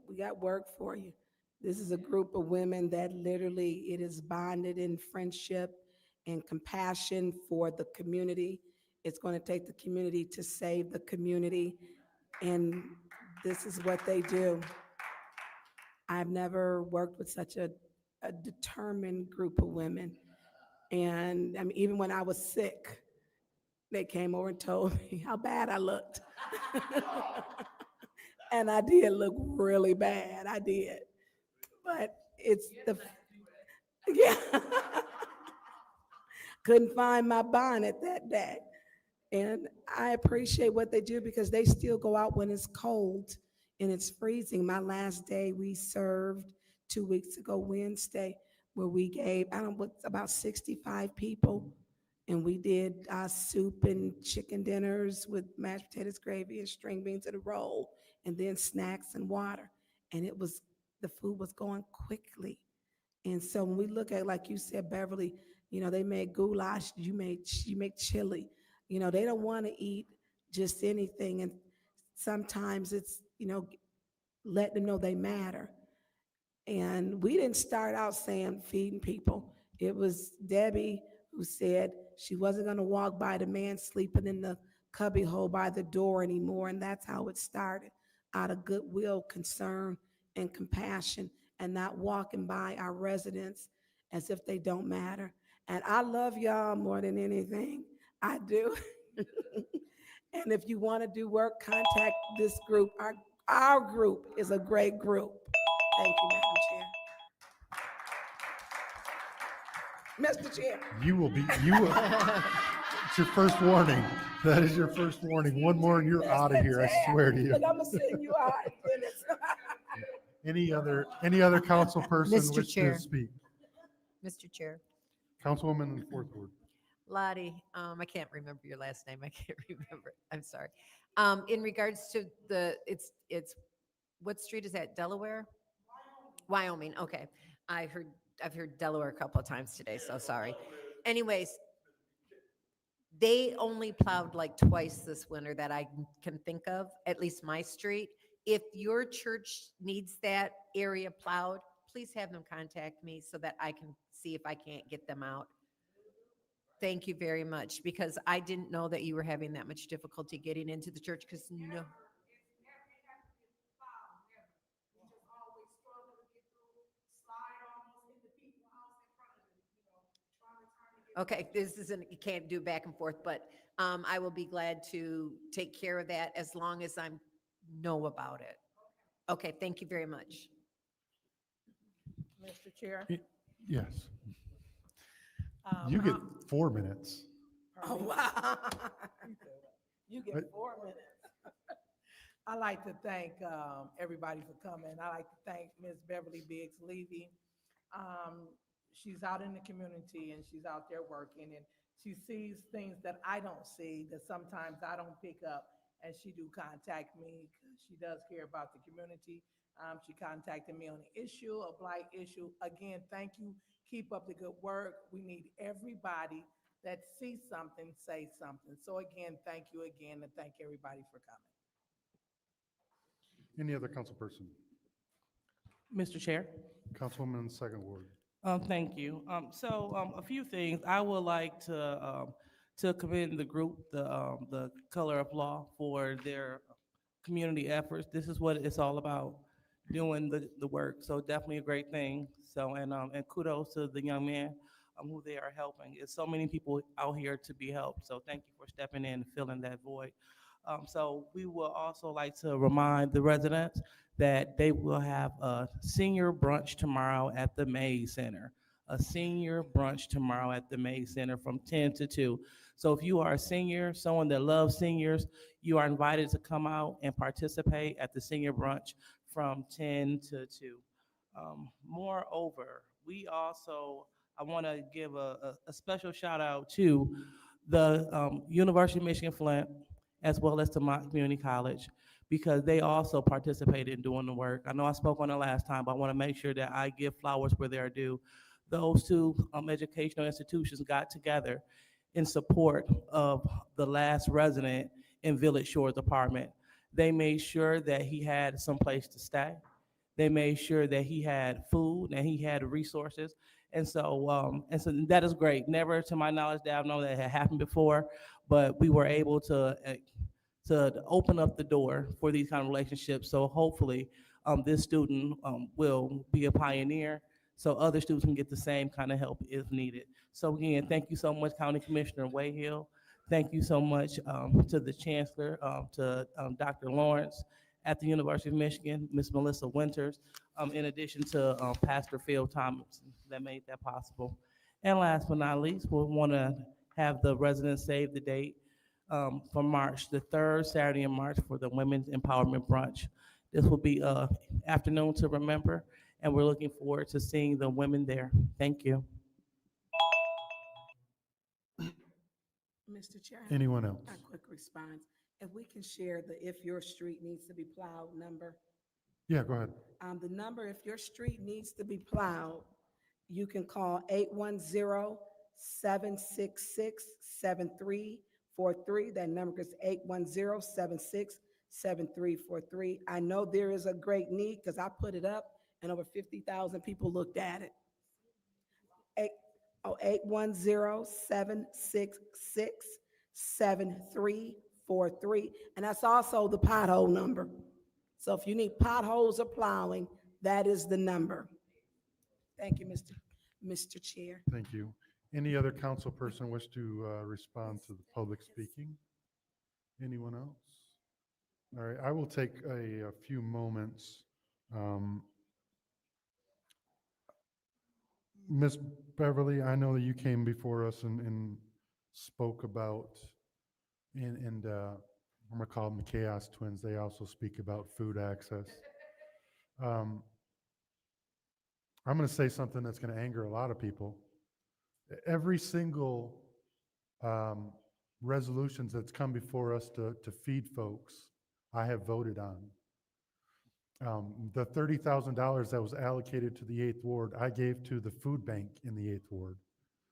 We got work for you. This is a group of women that literally it is bonded in friendship and compassion for the community. It's going to take the community to save the community, and this is what they do. I've never worked with such a determined group of women. And I mean, even when I was sick, they came over and told me how bad I looked. And I did look really bad. I did. But it's yeah. Couldn't find my bonnet that day. And I appreciate what they do because they still go out when it's cold and it's freezing. My last day we served 2 weeks ago, Wednesday, where we gave, about 65 people. And we did soup and chicken dinners with mashed potatoes, gravy, and string beans in a roll, and then snacks and water. And the food was going quickly. And so when we look at, like you said, Beverly, they made goulash, you make chili. They don't want to eat just anything. And sometimes it's, let them know they matter. And we didn't start out saying feeding people. It was Debbie who said she wasn't going to walk by the man sleeping in the cubby hole by the door anymore. And that's how it started, out of goodwill, concern and compassion and not walking by our residents as if they don't matter. And I love y'all more than anything. I do. And if you want to do work, contact this group. Our group is a great group. Thank you, Madam Chair. Mr. Chair. It's your first warning. That is your first warning. One more and you're out of here, I swear to you. Look, I'm gonna send you out. Any other council person Mr. wish to Chair. speak? Mr. Chair. Councilwoman in the fourth ward. Lottie, I can't remember your last name. I can't remember. I'm sorry. In regards to it's what street is that? Delaware? Wyoming. Okay. I've heard Delaware a couple of times today, so sorry. Anyways, they only plowed like twice this winter that I can think of, at least my street. If your church needs that area plowed, please have them contact me so that I can see if I can't get them out. Thank you very much, because I didn't know that you were having that much difficulty getting into the church, because no. Okay, this isn't, you can't do back and forth, but I will be glad to take care of that as long as I know about it. Okay, thank you very much. Mr. Chair. Yes. You get 4 minutes. Oh, wow. You get 4 minutes. I like to thank everybody for coming. I like to thank Ms. Beverly Biggs Levy. She's out in the community and she's out there working, and she sees things that I don't see, that sometimes I don't pick up, and she do contact me because she does care about the community. She contacted me on the issue, a blight issue. Again, thank you. Keep up the good work. We need everybody that sees something, say something. So again, thank you again, and thank everybody for coming. Any other council person? Mr. Chair. Councilwoman in the second ward. Thank you. A few things. I would like to commend the group, the Color of Law, for their community efforts. This is what it's all about, doing the work. So definitely a great thing. So and kudos to the young man who they are helping. It's so many people out here to be helped. So thank you for stepping in and filling that void. So we will also like to remind the residents that they will have a senior brunch tomorrow at the Mays Center. A senior brunch tomorrow at the Mays Center from 10 to 2. So if you are a senior, someone that loves seniors, you are invited to come out and participate at the senior brunch from 10 to 2. Moreover, I want to give a special shout out to the University of Michigan Flint, as well as to my community college, because they also participated in doing the work. I know I spoke on it last time, but I want to make sure that I give flowers where they are due. Those two educational institutions got together in support of the last resident in Village Shores apartment. They made sure that he had some place to stay. They made sure that he had food and he had resources. And so that is great. Never, to my knowledge, that I've known that had happened before, but we were able to open up the door for these kind of relationships. So hopefully, this student will be a pioneer, so other students can get the same kind of help if needed. So again, thank you so much, County Commissioner Wayhill. Thank you so much to the Chancellor, to Dr. Lawrence at the University of Michigan, Ms. Melissa Winters, in addition to Pastor Phil Thomas that made that possible. And last but not least, we want to have the residents save the date for March, the third Saturday in March, for the Women's Empowerment Brunch. This will be an afternoon to remember, and we're looking forward to seeing the women there. Thank you. Mr. Chair. Anyone else? A quick response. If we can share the if your street needs to be plowed number. Yeah, go ahead. The number, if your street needs to be plowed, you can call 810-766-7343. That number is 810-766-7343. I know there is a great need because I put it up and over 50,000 people looked at it. 810-766-7343. And that's also the pothole number. So if you need potholes or plowing, That is the number. Thank you, Mr. Chair. Thank you. Any other council person wish to respond to the public speaking? Anyone else? All right, I will take a few moments. Ms. Beverly, I know that you came before us and spoke about, and I'm gonna call them the Chaos Twins. They also speak about food access. Um, I'm gonna say something that's gonna anger a lot of people. Every single resolutions that's come before us to feed folks, I have voted on. The $30,000 that was allocated to the 8th Ward, I gave to the food bank in the 8th Ward,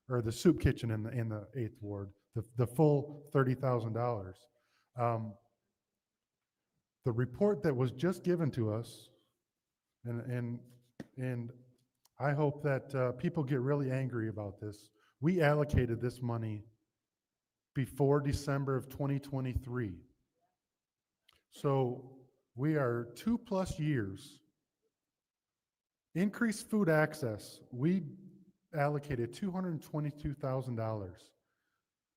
or the soup kitchen in the 8th Ward, the full $30,000. The report that was just given to us, and I hope that people get really angry about this. We allocated this money before December of 2023. So we are 2+ years. Increased food access, we allocated $222,000.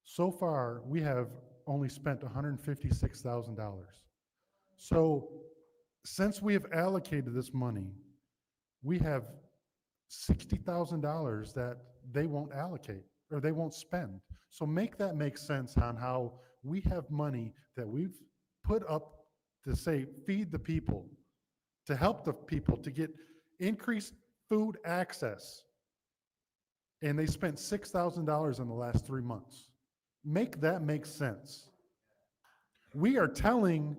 So far, we have only spent $156,000. So since we have allocated this money, we have $60,000 that they won't allocate or they won't spend. So make that make sense on how we have money that we've put up to say, feed the people, to help the people to get increased food access. And they spent $6,000 in the last 3 months. Make that make sense. We are telling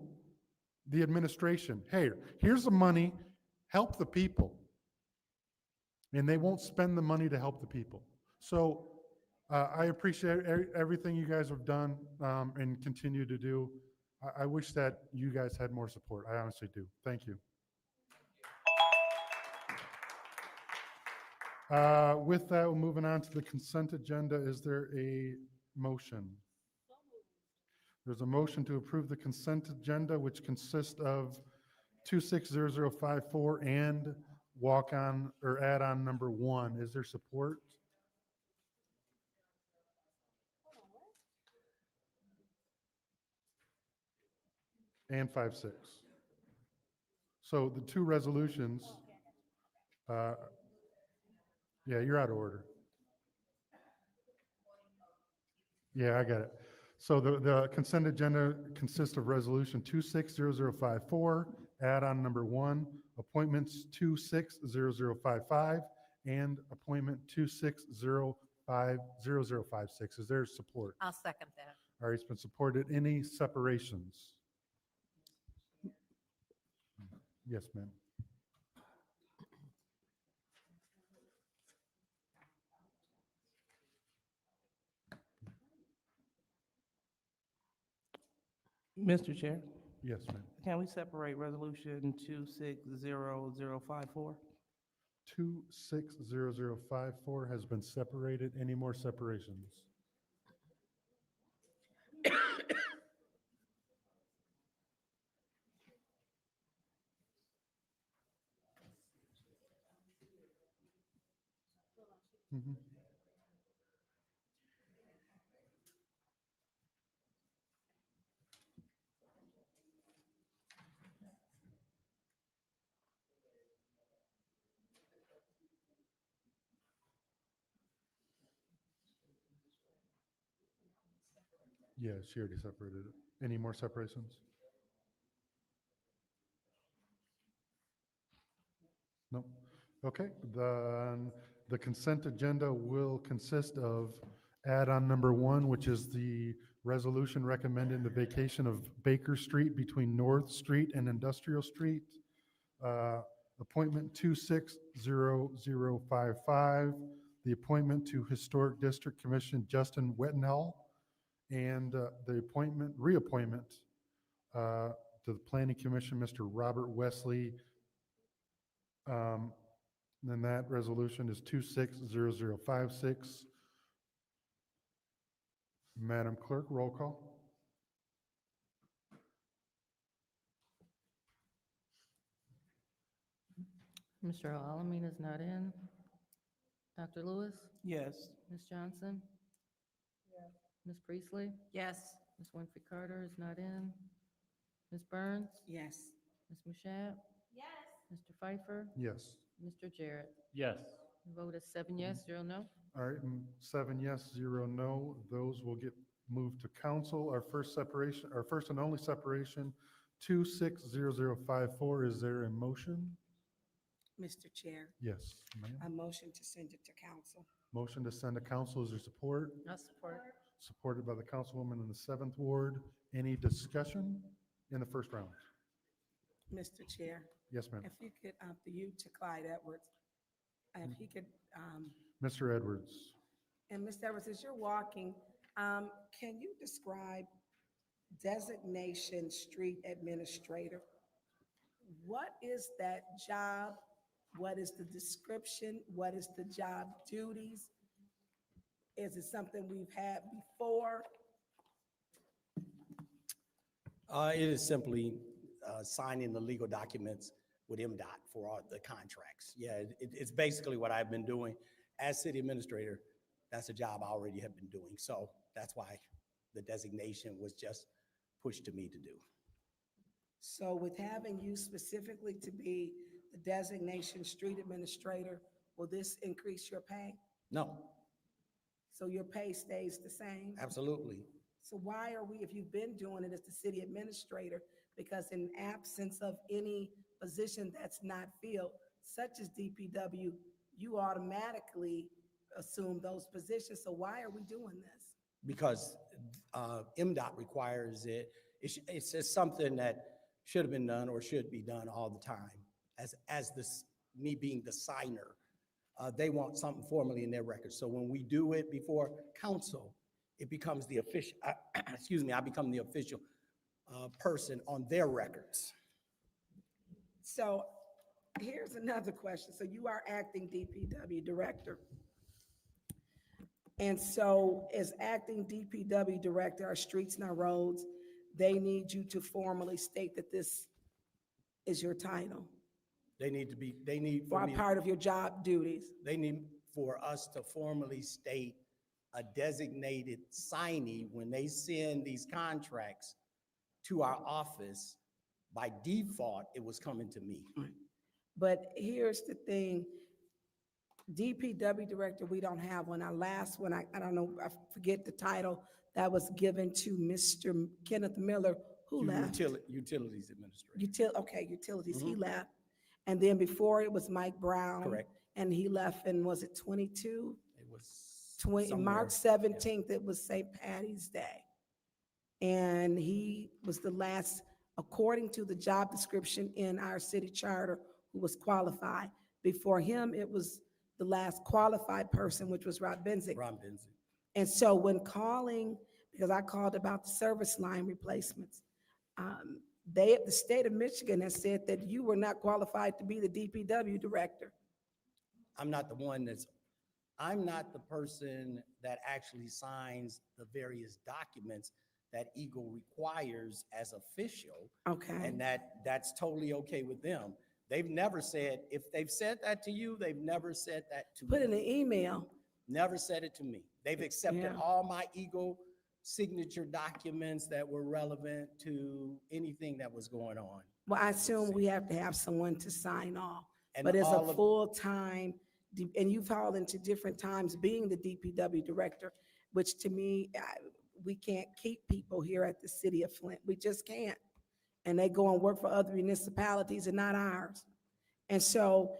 the administration, hey, here's the money, help the people. And they won't spend the money to help the people. So I appreciate everything you guys have done and continue to do. I wish that you guys had more support. I honestly do. Thank you. With that, we're moving on to the consent agenda. Is there a motion? There's a motion to approve the consent agenda, which consists of 260054 and walk-on or add-on number 1. Is there support? And 5-6. So the two resolutions, yeah, you're out of order. Yeah, I got it. So the consent agenda consists of resolution 260054, add-on number 1, appointments 260055, and appointment 260056. Is there support? I'll second that. All right, it's been supported. Any separations? Yes, ma'am. Mr. Chair, Yes, ma'am. can we separate resolution 260054? 260054 has been separated. Any more separations? Mhm. Yeah, she already separated it. Any more separations? No. Okay, the consent agenda will consist of add-on number 1, which is the resolution recommending the vacation of Baker Street between North Street and Industrial Street. Appointment 260055, the appointment to Historic District Commission Justin Wettenell, and the reappointment to the Planning Commission, Mr. Robert Wesley. Then that resolution is 260056. Madam Clerk, roll call. Mr. Alamin is not in. Dr. Lewis? Yes. Ms. Johnson? Ms. Priestley? Yes. Ms. Winfrey Carter is not in. Ms. Burns? Yes. Ms. Mashat? Yes. Mr. Pfeiffer? Yes. Mr. Jarrett? Yes. The vote is 7 yes, 0 no. All right, 7 yes, 0 no. Those will get moved to council. Our first separation, our first and only separation, 260054. Is there a motion? Mr. Chair, Yes, ma'am. I motion to send it to council. Motion to send to council. Is there support? I'll support. Supported by the councilwoman in the 7th Ward. Any discussion in the first round? Mr. Chair, Yes, ma'am. if you could, for you to Clyde Edwards, if he could, Mr. Edwards. and Mr. Edwards, as you're walking, can you describe designation street administrator? What is that job? What is the description? What is the job duties? Is it something we've had before? It is simply signing the legal documents with MDOT for all the contracts. Yeah, it's basically what I've been doing as city administrator. That's a job I already have been doing. So that's why the designation was just pushed to me to do. So with having you specifically to be the designation street administrator, will this increase your pay? No, So your pay stays the same? absolutely. So why are we, if you've been doing it as the city administrator, because in absence of any position that's not filled, such as DPW, you automatically assume those positions. So why are we doing this? Because MDOT requires it. It's just something that should have been done or should be done all the time. As this, me being the signer, they want something formally in their record. So when we do it before council, it becomes the official, excuse me, I become the official person on their records. So here's another question. So you are acting DPW director. And so as acting DPW director, our streets and our roads, they need you to formally state that this is your title. They need Or part of your job duties. They need for us to formally state a designated signee when they send these contracts to our office. By default, it was coming to me. But here's the thing, DPW director, we don't have one. Our last one, I don't know, I forget the title, that was given to Mr. Kenneth Miller, who left. Utilities administrator. Utilities, he Mhm. left. And then before it was Mike Brown. Correct. And he left in, was it 22? It was 20, somewhere, March 17th, it was St. Patty's Day. And he was the last, according to the job description in our city charter, who was qualified. Before him, it was the last qualified person, which was Rob Benzick. Ron Benson. And so when calling, because I called about the service line replacements, the state of Michigan has said that you were not qualified to be the DPW director. I'm not the person that actually signs the various documents that Eagle requires as official. Okay. And that's totally okay with them. They've never said, if they've said that to you, they've never said that to me. Put in an email. Never said it to me. They've accepted Yeah. all my Eagle signature documents that were relevant to anything that was going on. Well, I assume we have to have someone to sign off. And But as a all of- full-time, and you've hauled into different times being the DPW director, which to me, we can't keep people here at the city of Flint. We just can't. And they go and work for other municipalities and not ours. And so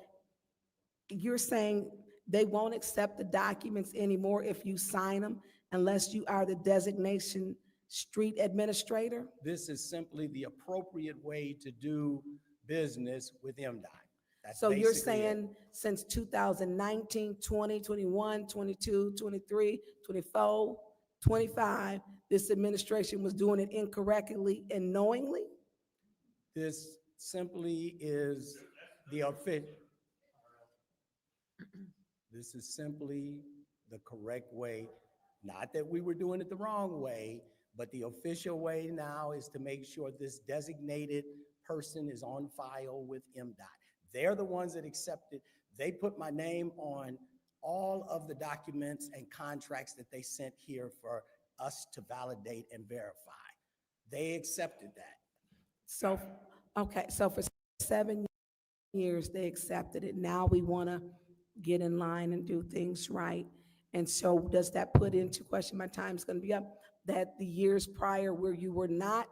you're saying they won't accept the documents anymore if you sign them unless you are the designation street administrator? This is simply the appropriate way to do business with MDOT. That's So you're basically it. saying since 2019, 20, 21, 22, 23, 24, 25, this administration was doing it incorrectly and knowingly? This simply is the official. This is simply the correct way. Not that we were doing it the wrong way, but the official way now is to make sure this designated person is on file with MDOT. They're the ones that accepted. They put my name on all of the documents and contracts that they sent here for us to validate and verify. They accepted that. So, okay, so for 7 years, they accepted it. Now we want to get in line and do things right. And so does that put into question, my time's going to be up, that the years prior where you were not,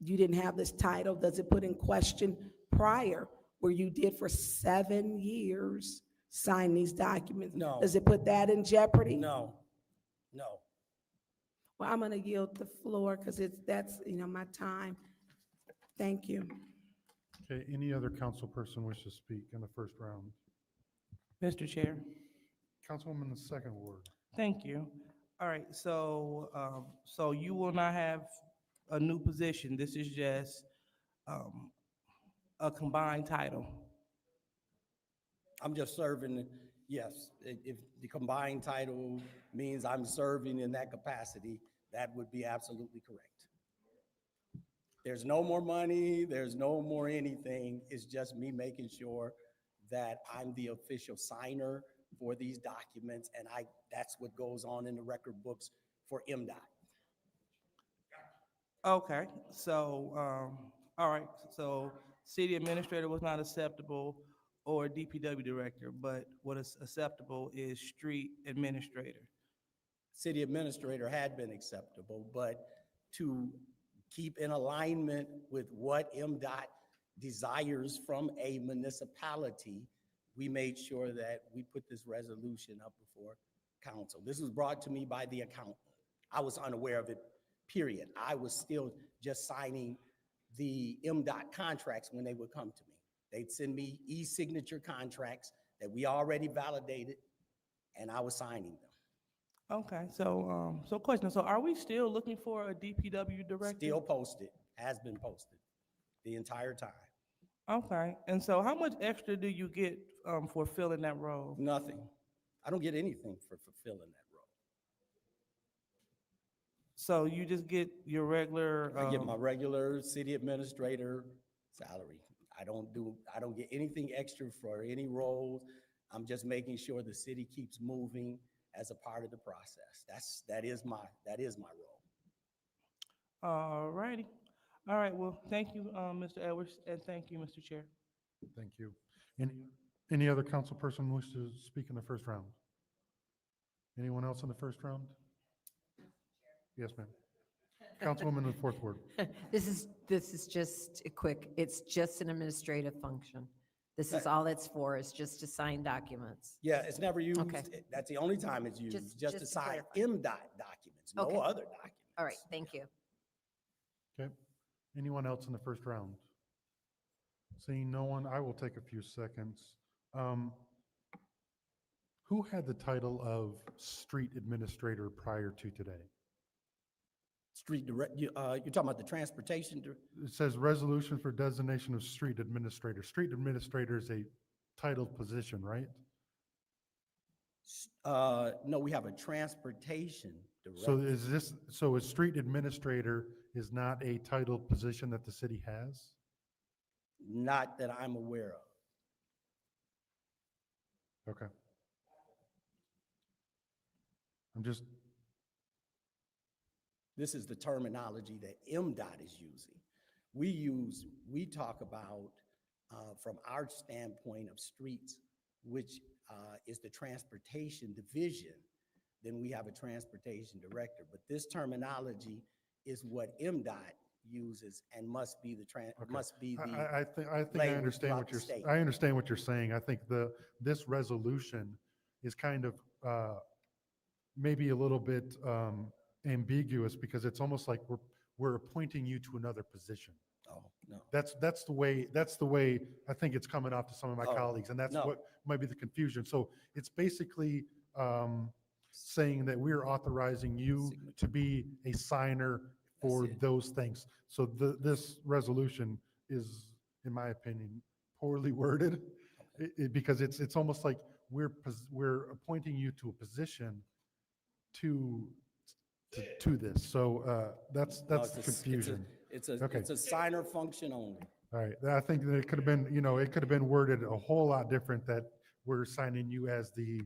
you didn't have this title, does it put in question prior where you did for 7 years sign these documents? No. Does it put that in jeopardy? No, no. Well, I'm going to yield the floor because that's my time. Thank you. Okay, any other council person wish to speak in the first round? Mr. Chair. Councilwoman in the second ward. Thank you. All right, so, so you will not have a new position. This is just a combined title. I'm just serving, yes, if the combined title means I'm serving in that capacity, that would be absolutely correct. There's no more money, there's no more anything. It's just me making sure that I'm the official signer for these documents, and that's what goes on in the record books for MDOT. Okay, so, all right, so city administrator was not acceptable or DPW director, but what is acceptable is street administrator. City administrator had been acceptable, but to keep in alignment with what MDOT desires from a municipality, we made sure that we put this resolution up before council. This was brought to me by the accountant. I was unaware of it, period. I was still just signing the MDOT contracts when they would come to me. They'd send me e-signature contracts that we already validated, and I was signing them. Okay, so, so question, so are we still looking for a DPW director? Still posted, has been posted the entire time. Okay, and so how much extra do you get for filling that role? Nothing. I don't get anything for fulfilling that role. So you just get your regular? I get my regular city administrator salary. I don't get anything extra for any roles. I'm just making sure the city keeps moving as a part of the process. That is my role. All righty. All right, well, thank you, Mr. Edwards, and thank you, Mr. Chair. Thank you. Any other council person wish to speak in the first round? Anyone else in the first round? Yes, ma'am. Councilwoman in the fourth ward. This is just a quick, it's just an administrative function. This is all it's for, is just to sign documents. Yeah, it's never used. Okay. That's the only time it's used, just to to sign clarify. MDOT documents, no Okay. other documents. All right, thank you. Okay. Anyone else in the first round? Seeing no one, I will take a few seconds. Who had the title of street administrator prior to today? Street direct, you're talking about the transportation? It says resolution for designation of street administrator. Street administrator is a titled position, right? No, we have a transportation director. So a street administrator is not a titled position that the city has? Not that I'm aware of. Okay. I'm just, This is the terminology that MDOT is using. We talk about, from our standpoint of streets, which is the transportation division, then we have a transportation director. But this terminology is what MDOT uses and must be the I think I understand what I understand what you're saying. I think this resolution is kind of maybe a little bit ambiguous because it's almost like we're appointing you to another position. Oh, no. That's the way I think it's coming off to some of my colleagues, and that's what might be the confusion. So it's basically saying that we're authorizing you to be a signer for those things. So this resolution is, in my opinion, poorly worded because it's almost like we're appointing you to a position to this. So that's the confusion. It's a signer function only. All right, I think that it could have been, it could have been worded a whole lot different, that we're signing you as the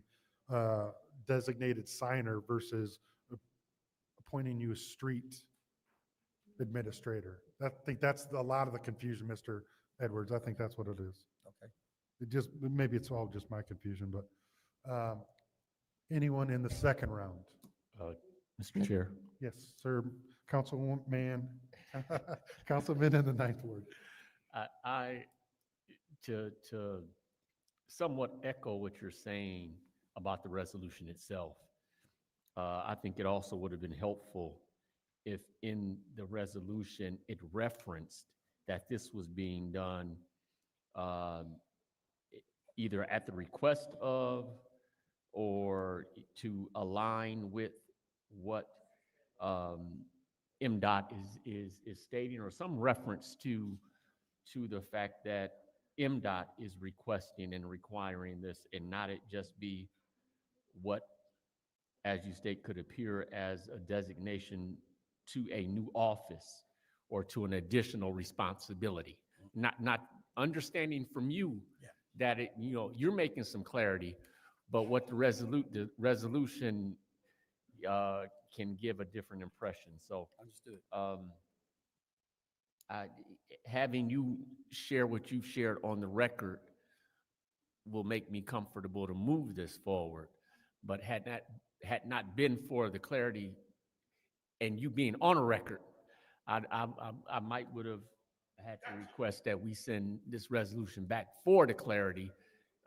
uh, designated signer versus appointing you a street administrator. I think that's a lot of the confusion, Mr. Edwards. I think that's what it is. Okay. Maybe it's all just my confusion, but anyone in the second round? Mr. Chair. Yes, sir, Councilman, Councilman in the ninth ward. I to somewhat echo what you're saying about the resolution itself. I think it also would have been helpful if in the resolution it referenced that this was being done um, either at the request of or to align with what um, MDOT is stating, or some reference to the fact that MDOT is requesting and requiring this, and not it just be what, as you state, could appear as a designation to a new office or to an additional responsibility. Not understanding from you that you're making some clarity, but what the resolution can give a different impression. So Understood. having you share what you've shared on the record will make me comfortable to move this forward. But had not been for the clarity and you being on a record, I might would have had to request that we send this resolution back for the clarity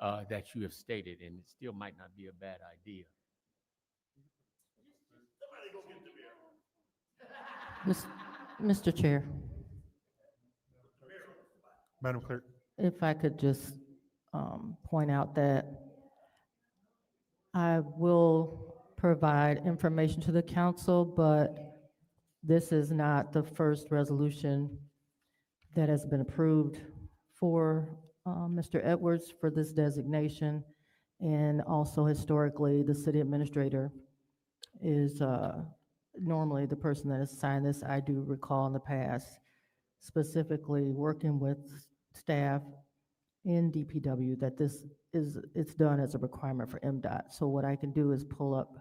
that you have stated, and it still might not be a bad idea. Mr. Chair, Madam Clerk. if I could just point out that I will provide information to the council, but this is not the first resolution that has been approved for Mr. Edwards for this designation. And also historically, the city administrator is normally the person that has signed this. I do recall in the past, specifically working with staff in DPW, that it's done as a requirement for MDOT. So what I can do is pull up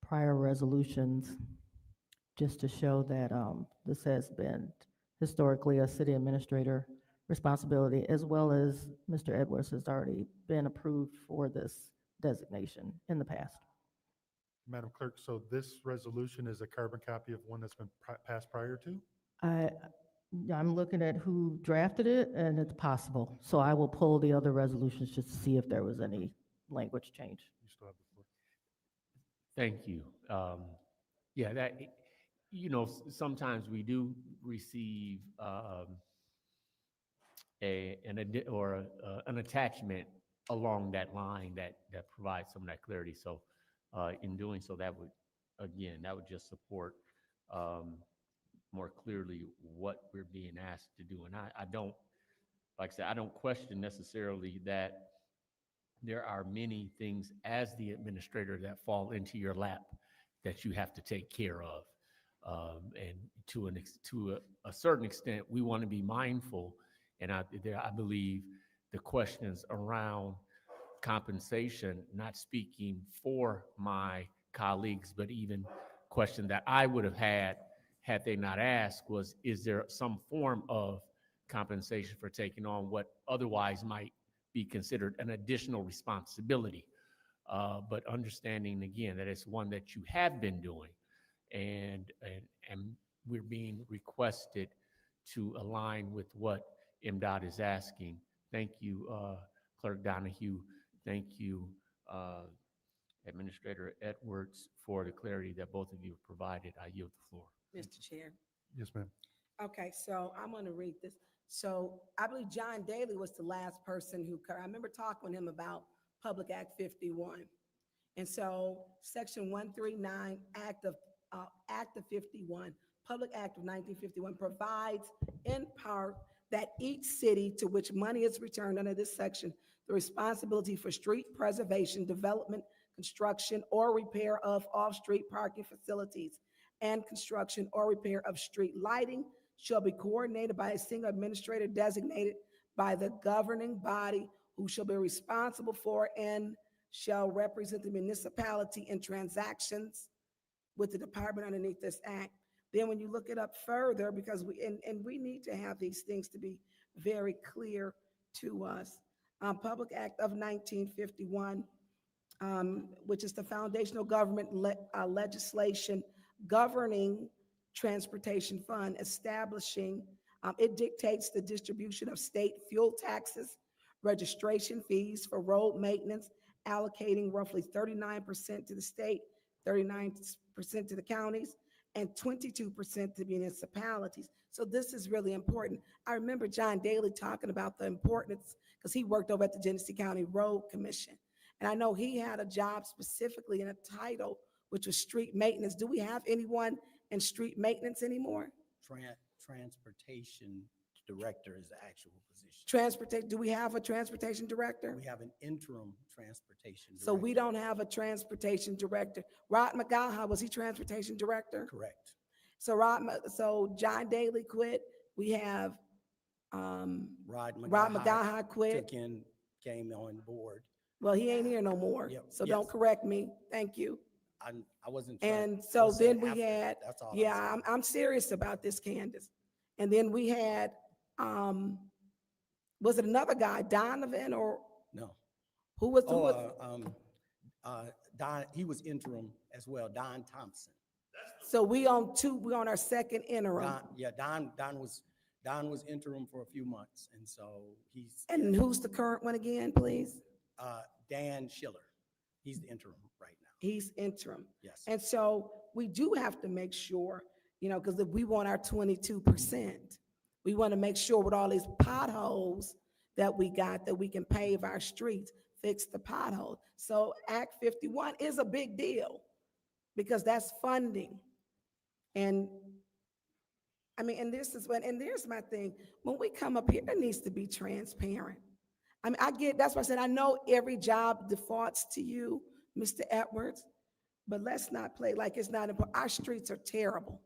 prior resolutions just to show that this has been historically a city administrator responsibility, as well as Mr. Edwards has already been approved for this designation in the past. Madam Clerk, so this resolution is a carbon copy of one that's been passed prior to? I'm looking at who drafted it, and it's possible. So I will pull the other resolutions just to see if there was any language change. You still have the floor. Thank you. Yeah, that, sometimes we do receive an attachment along that line that provides some of that clarity. So in doing so, that would just support more clearly what we're being asked to do. And I don't, like I said, I don't question necessarily that there are many things as the administrator that fall into your lap that you have to take care of. And to a certain extent, we want to be mindful. And I believe the questions around compensation, not speaking for my colleagues, but even question that I would have had they not asked was, is there some form of compensation for taking on what otherwise might be considered an additional responsibility? But understanding again that it's one that you have been doing, and we're being requested to align with what MDOT is asking. Thank you, Clerk Donahue. Thank you, Administrator Edwards, for the clarity that both of you have provided. I yield the floor. Mr. Chair. Yes, ma'am. Okay, so I'm going to read this. So I believe John Daly was the last person I remember talking with him about Public Act 51. And so Section 139, Act of 51, Public Act of 1951 provides in part that each city to which money is returned under this section, the responsibility for street preservation, development, construction, or repair of off-street parking facilities, and construction or repair of street lighting, shall be coordinated by a single administrator designated by the governing body who shall be responsible for and shall represent the municipality in transactions with the department underneath this act. Then when you look it up further, because and we need to have these things to be very clear to us. Public Act of 1951, which is the foundational government legislation governing transportation fund, establishing, it dictates the distribution of state fuel taxes, registration fees for road maintenance, allocating roughly 39% to the state, 39% to the counties, and 22% to municipalities. So this is really important. I remember John Daly talking about the importance, because he worked over at the Genesee County Road Commission. And I know he had a job specifically in a title, which was street maintenance. Do we have anyone in street maintenance anymore? Transportation director is the actual position. Transportation, do we have a transportation director? We have an interim transportation director. So we don't have a transportation director. Rod McGaha, was he transportation director? Correct. So John Daly quit. We have Rod McGaha quit. Came on board. Well, he ain't here no more. Yep. So Yes. don't correct me. Thank you. I wasn't trying. And so then we after, had, that's all. yeah, I'm serious about this, Candace. And then we had, was it another guy, Donovan, or No. who was? Don, he was interim as well, Don Thompson. So we on our second interim. Don was interim for a few months, and so he's. And who's the current one again, please? Dan Schiller. He's the interim right now. He's interim. Yes. And so we do have to make sure, because if we want our 22%, we want to make sure with all these potholes that we got, that we can pave our streets, fix the potholes. So Act 51 is a big deal because that's funding. And I mean, and there's my thing. When we come up here, it needs to be transparent. I mean, that's why I said, I know every job defaults to you, Mr. Edwards, but let's not play like it's not important. Our streets are terrible.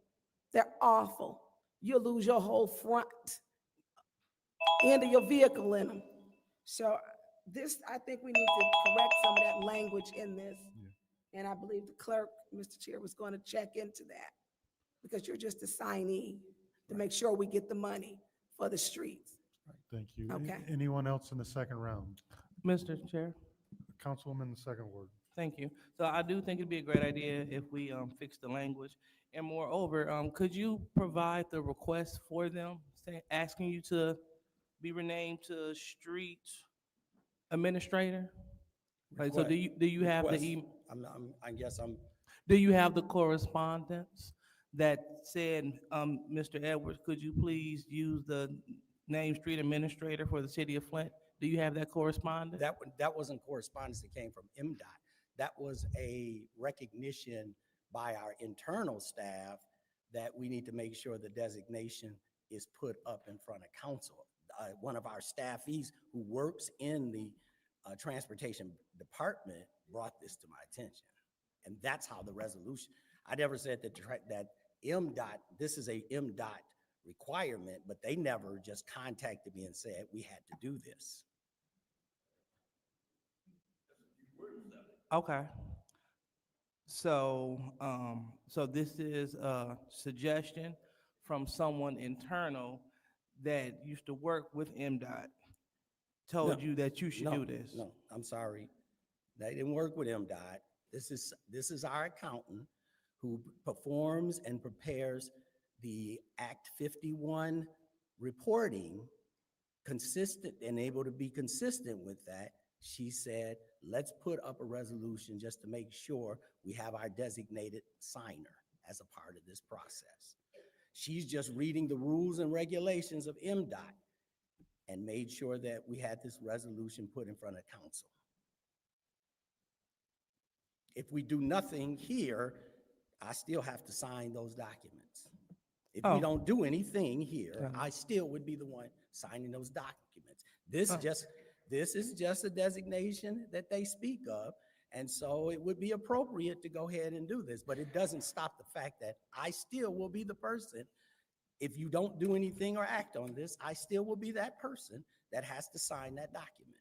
They're awful. You'll lose your whole front end of your vehicle in them. So I think we need to correct some of that language in this. Yeah. And I believe the clerk, Mr. Chair, was going to check into that because you're just a signee to make sure we get the money for the streets. Thank you. Okay. Anyone else in the second round? Mr. Chair. Councilwoman in the second ward. Thank you. So I do think it'd be a great idea if we fix the language. And moreover, could you provide the request for them, asking you to be renamed to street administrator? Like, so do you have the I guess I'm. Do you have the correspondence that said, Mr. Edwards, could you please use the name street administrator for the city of Flint? Do you have that correspondence? That wasn't correspondence that came from MDOT. That was a recognition by our internal staff that we need to make sure the designation is put up in front of council. One of our staffies who works in the transportation department brought this to my attention. And that's how the resolution, I never said that MDOT, this is a MDOT requirement, but they never just contacted me and said we had to do this. Okay. So, so this is a suggestion from someone internal that used to work with MDOT, told you that you should do this. No, I'm sorry. They didn't work with MDOT. This is our accountant who performs and prepares the Act 51 reporting, consistent and able to be consistent with that. She said, let's put up a resolution just to make sure we have our designated signer as a part of this process. She's just reading the rules and regulations of MDOT and made sure that we had this resolution put in front of council. If we do nothing here, I still have to sign those documents. If we don't do anything here, I still would be the one signing those documents. This is just a designation that they speak of. And so it would be appropriate to go ahead and do this, but it doesn't stop the fact that I still will be the person If you don't do anything or act on this, I still will be that person that has to sign that document.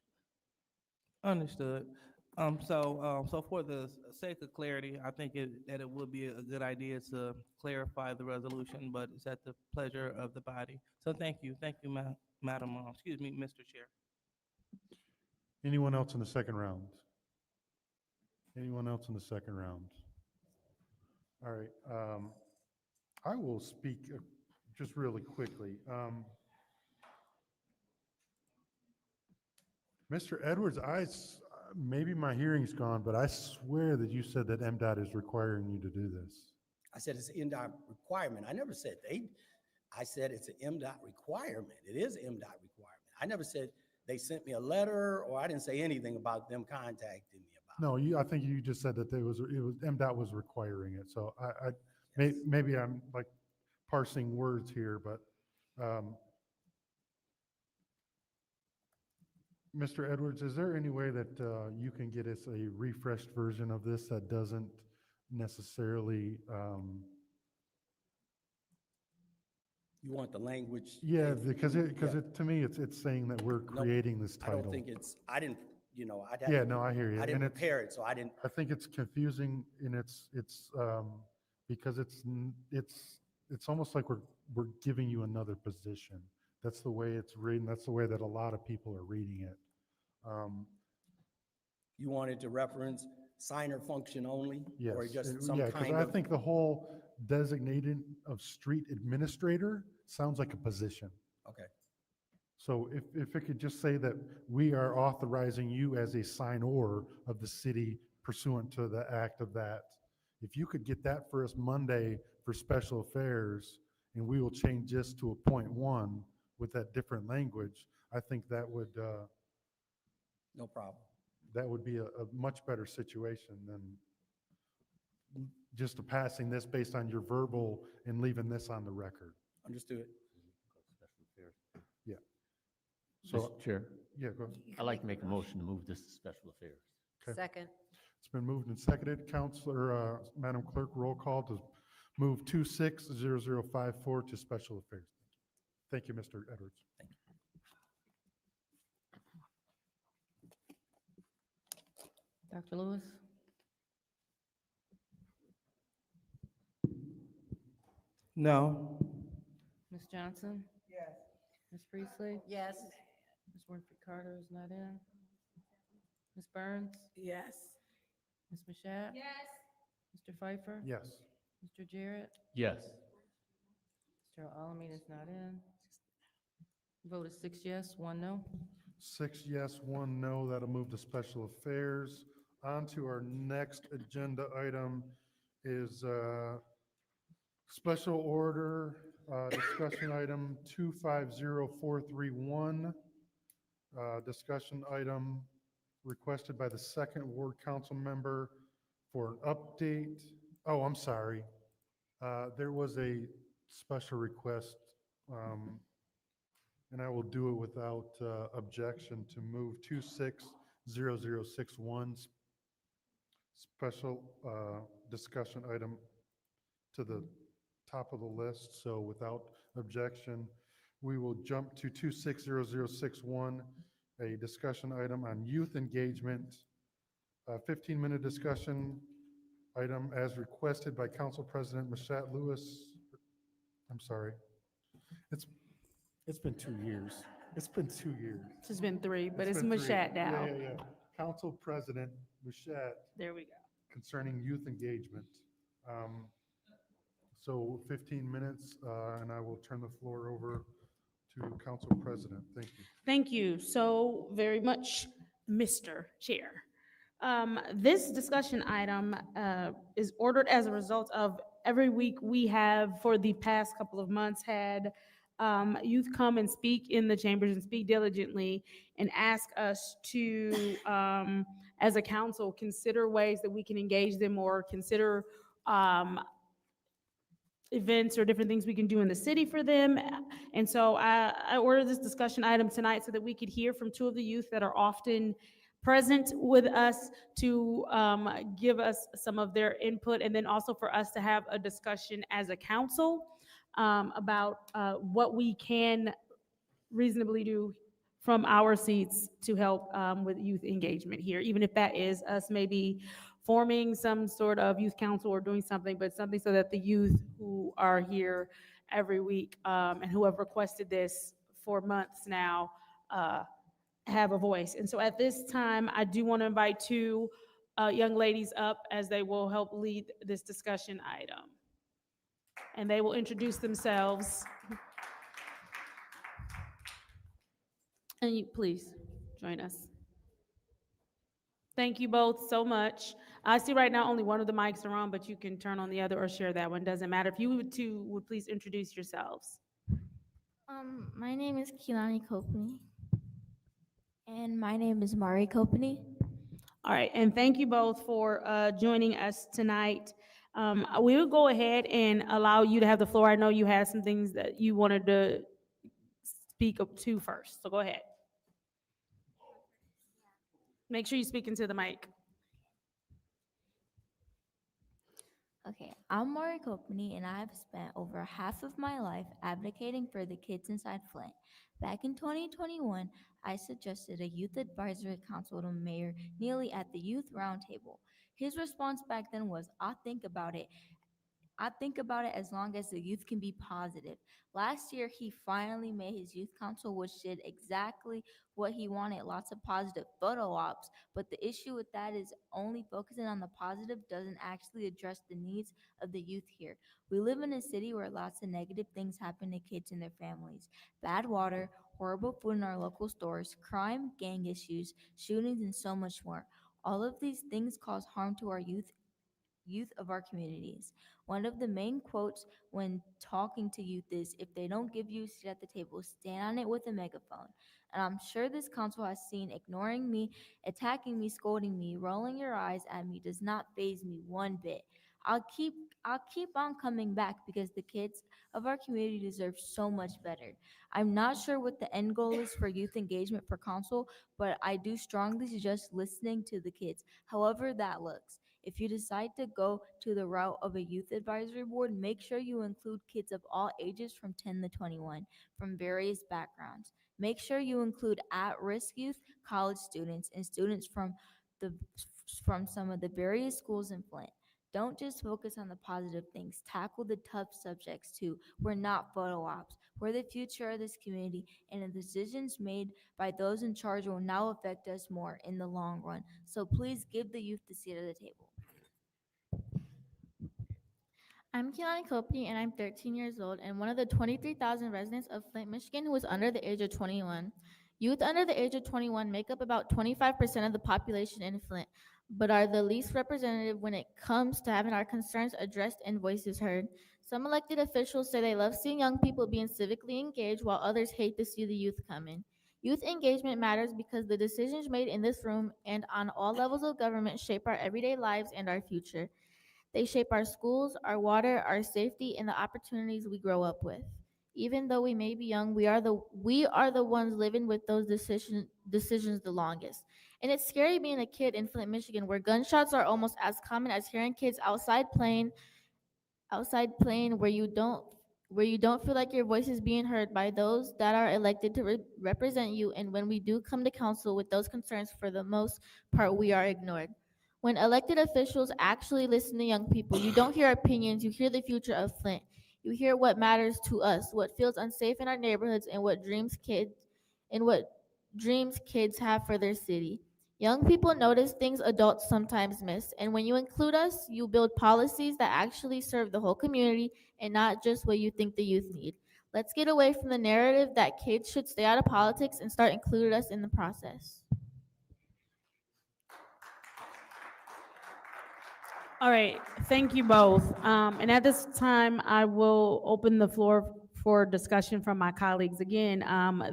Understood. So for the sake of clarity, I think that it would be a good idea to clarify the resolution, but it's at the pleasure of the body. So thank you, Madam, excuse me, Mr. Chair. Anyone else in the second round? Anyone else in the second round? All right, I will speak just really quickly. Mr. Edwards, maybe my hearing's gone, but I swear that you said that MDOT is requiring you to do this. I said it's an MDOT requirement. I never said I said it's an MDOT requirement. It is an MDOT requirement. I never said they sent me a letter, or I didn't say anything about them contacting me about No, I think you just said that it was MDOT was requiring it. So maybe I'm like parsing words here, but Mr. Edwards, is there any way that you can get us a refreshed version of this that doesn't necessarily You want the language? yeah, because to me it's saying that we're creating this I title. don't think it's, I didn't, Yeah, no, I hear you. I didn't And prepare it, so I didn't. I think it's confusing, and it's because it's almost like we're giving you another position. That's the way it's written. That's the way that a lot of people are reading it. You wanted to reference signer function only? Yes, Or just some yeah, because kind I of? think the whole designated of street administrator sounds like a position. Okay. So if it could just say that we are authorizing you as a signor of the city pursuant to the act of that, if you could get that for us Monday for special affairs, and we will change this to a .1 with that different language, I think that would No problem. that would be a much better situation than just passing this based on your verbal and leaving this on the record. Understood. Yeah. Mr. Chair. Yeah, go ahead. I'd like to make a motion to move this to special affairs. Okay. Second. It's been moved and seconded. Counselor, Madam Clerk, roll call to move 260054 to special affairs. Thank you, Mr. Edwards. Thank you. Dr. Lewis? No. Ms. Johnson? Yes. Ms. Priestley? Yes. Ms. Winfrey Carter is not in. Ms. Burns? Yes. Ms. Mashat? Yes. Mr. Pfeiffer? Yes. Mr. Jarrett? Yes. Mr. Alamin is not in. Vote is 6 yes, 1 no. 6 yes, 1 no. That'll move to special affairs. On to our next agenda item is special order discussion item 250431. Discussion item requested by the second ward council member for an update. Oh, I'm sorry. There was a special request, and I will do it without objection to move 260061 special discussion item to the top of the list. So without objection, we will jump to 260061, a discussion item on youth engagement, a 15-minute discussion item as requested by Council President Mashat Lewis. I'm sorry. It's been 2 years. It's been 2 years. It's been 3, but it's been 3. Mashat now. Yeah. Council President Mashat There we go. concerning youth engagement. So 15 minutes, and I will turn the floor over to Council President. Thank you. Thank you so very much, Mr. Chair. This discussion item is ordered as a result of every week we have, for the past couple of months, had youth come and speak in the chambers and speak diligently and ask us to, as a council, consider ways that we can engage them or consider events or different things we can do in the city for them. And so I ordered this discussion item tonight so that we could hear from 2 of the youth that are often present with us to give us some of their input, and then also for us to have a discussion as a council. about what we can reasonably do from our seats to help with youth engagement here, even if that is us maybe forming some sort of youth council or doing something, but something so that the youth who are here every week and who have requested this for months now uh, have a voice. And so at this time, I do want to invite two young ladies up as they will help lead this discussion item. And they will introduce themselves. And you please join us. Thank you both so much. I see right now only one of the mics are on, but you can turn on the other or share that one. Doesn't matter. If you two would please introduce yourselves. My name is Kilani Kopney. And my name is Mari Kopney. All right, and thank you both for joining us tonight. We will go ahead and allow you to have the floor. I know you had some things that you wanted to speak up to first, so go ahead. Make sure you speak into the mic. Okay, I'm Mari Kopney, and I've spent over half of my life advocating for the kids inside Flint. Back in 2021, I suggested a youth advisory council to Mayor Neely at the Youth Roundtable. His response back then was, I'll think about it. I think about it as long as the youth can be positive. Last year, he finally made his youth council, which did exactly what he wanted, lots of positive photo ops. But the issue with that is only focusing on the positive doesn't actually address the needs of the youth here. We live in a city where lots of negative things happen to kids and their families. Bad water, horrible food in our local stores, crime, gang issues, shootings, and so much more. All of these things cause harm to our youth of our communities. One of the main quotes when talking to youth is, if they don't give you a seat at the table, stand on it with a megaphone. And I'm sure this council has seen ignoring me, attacking me, scolding me, rolling your eyes at me does not faze me one bit. I'll keep I'll keep on coming back because the kids of our community deserve so much better. I'm not sure what the end goal is for youth engagement for council, but I do strongly suggest listening to the kids, however that looks. If you decide to go to the route of a youth advisory board, make sure you include kids of all ages from 10 to 21 from various backgrounds. Make sure you include at-risk youth, college students, and students the from some of the various schools in Flint. Don't just focus on the positive things. Tackle the tough subjects too. We're not photo ops. We're the future of this community, and the decisions made by those in charge will now affect us more in the long run. So please give the youth the seat at the table. I'm Keelani Kopney, and I'm 13 years old and one of the 23,000 residents of Flint, Michigan who is under the age of 21. Youth under the age of 21 make up about 25% of the population in Flint, but are the least representative when it comes to having our concerns addressed and voices heard. Some elected officials say they love seeing young people being civically engaged, while others hate to see the youth come in. Youth engagement matters because the decisions made in this room and on all levels of government shape our everyday lives and our future. They shape our schools, our water, our safety, and the opportunities we grow up with. Even though we may be young, we are the ones living with those decisions the longest. And it's scary being a kid in Flint, Michigan, where gunshots are almost as common as hearing kids outside playing where you don't feel like your voice is being heard by those that are elected to represent you, and when we do come to council with those concerns, for the most part we are ignored. When elected officials actually listen to young people, you don't hear opinions, you hear the future of Flint. You hear what matters to us, what feels unsafe in our neighborhoods, and what dreams kids have for their city. Young people notice things adults sometimes miss, and when you include us, you build policies that actually serve the whole community and not just what you think the youth need. Let's get away from the narrative that kids should stay out of politics and start including us in the process. All right, thank you both. And at this time, I will open the floor for discussion from my colleagues. Again,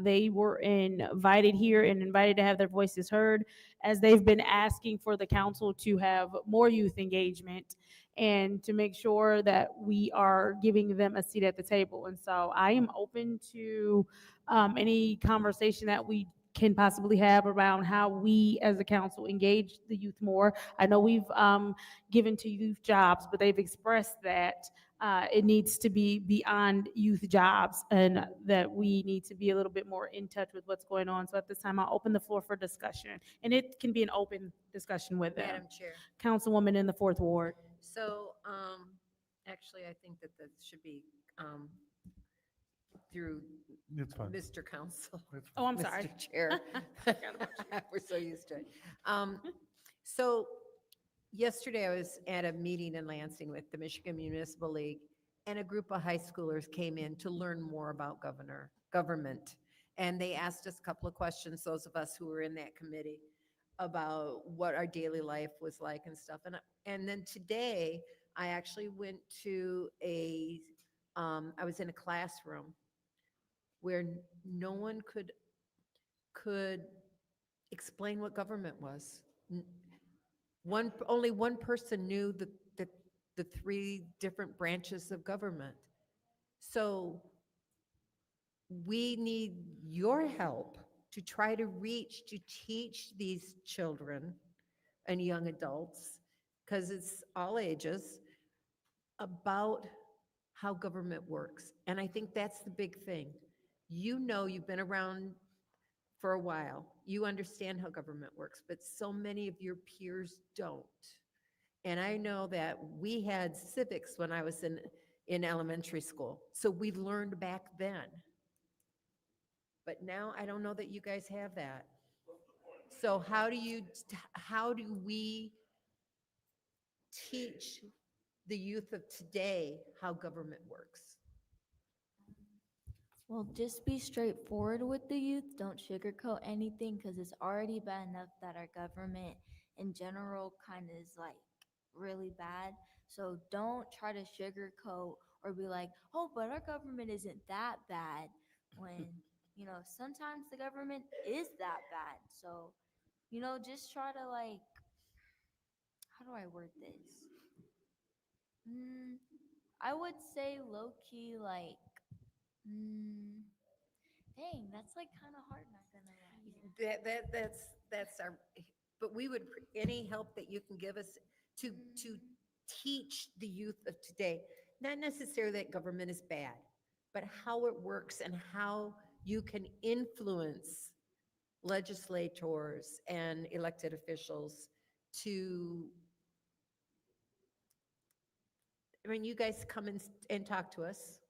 they were invited here and invited to have their voices heard, as they've been asking for the council to have more youth engagement and to make sure that we are giving them a seat at the table. And so I am open to any conversation that we can possibly have around how we as a council engage the youth more. I know we've given to youth jobs, but they've expressed that it needs to be beyond youth jobs and that we need to be a little bit more in touch with what's going on. So at this time, I'll open the floor for discussion, and it can be an open discussion with them. Madam Chair. Councilwoman in the fourth ward. So, actually, I think that that should be, through It's fine. Mr. Council. It's Oh, I'm Mr. sorry. Chair. We're so used to it. So yesterday I was at a meeting in Lansing with the Michigan Municipal League, and a group of high schoolers came in to learn more about government. And they asked us a couple of questions, those of us who were in that committee, about what our daily life was like and stuff. And then today, I actually went to I was in a classroom where no one could explain what government was. Only one person knew the three different branches of government. So we need your help to try to teach these children and young adults, because it's all ages, about how government works. And I think that's the big thing. You know, you've been around for a while. You understand how government works, but so many of your peers don't. And I know that we had civics when I was in elementary school. So we learned back then. But now I don't know that you guys have that. So how do we teach the youth of today how government works? Well, just be straightforward with the youth. Don't sugarcoat anything because it's already bad enough that our government in general kind of is like really bad. So don't try to sugarcoat or be like, oh, but our government isn't that bad when, sometimes the government is that bad. So, just try to like, how do I word this? Mm, I would say low key, like, mm, dang, that's like kind of hard, not gonna lie. That's our, but we would, any help that you can give us to teach the youth of today, not necessarily that government is bad, but how it works and how you can influence legislators and elected officials to, I mean, you guys come and talk to us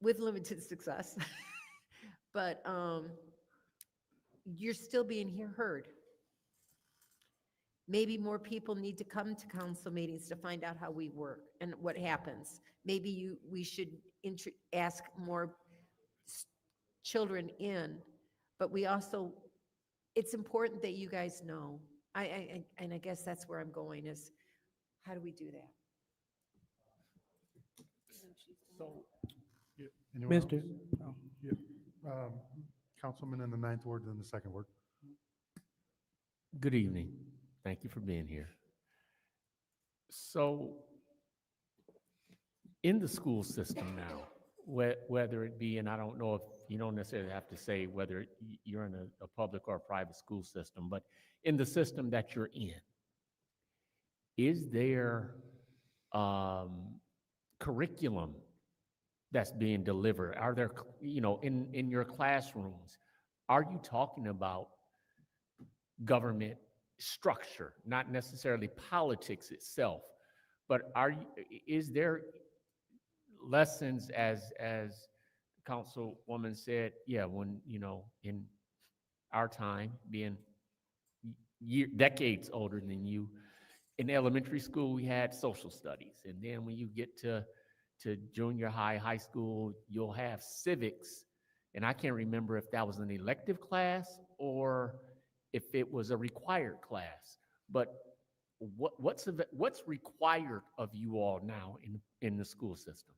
with limited success, but you're still being heard. Maybe more people need to come to council meetings to find out how we work and what happens. Maybe we should ask more children in, but we also, it's important that you guys know. And I guess that's where I'm going is, how do we do that? So, Yeah. Anyone else? Mr. Oh. Yeah. Um, Councilman in the ninth ward and the second ward. good evening. Thank you for being here. So, in the school system now, whether it be, and I don't know if you don't necessarily have to say whether you're in a public or a private school system, but in the system that you're in, is there curriculum that's being delivered? Are there, in your classrooms, are you talking about government structure, not necessarily politics itself, but is there lessons as Councilwoman said, yeah, when, in our time, being decades older than you, in elementary school, we had social studies. And then when you get to junior high, high school, you'll have civics. And I can't remember if that was an elective class or if it was a required class. But what's required of you all now in the school system?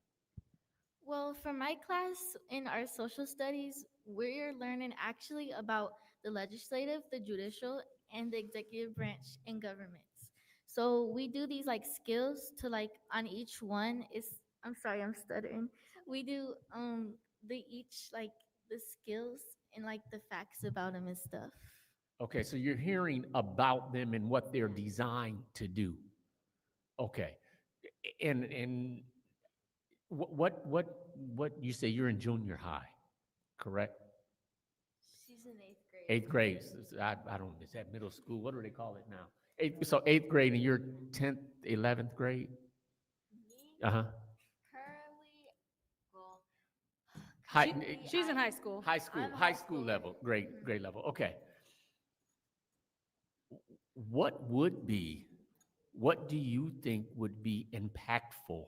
Well, for my class in our social studies, we're learning actually about the legislative, the judicial, and the executive branch in governments. So we do these like skills to like on each one is, I'm sorry, I'm stuttering. We do the each like the skills and like the facts about them and stuff. Okay, so you're hearing about them and what they're designed to do. Okay, and what you say you're in junior high, correct? She's in eighth grade. Eighth grade. I don't. Is that middle school? What do they call it now? So eighth grade, and you're 10th, 11th grade. Uh huh. Currently, well, She's in high school. High school. I'm High school level. Grade level. Okay. What would be? What do you think would be impactful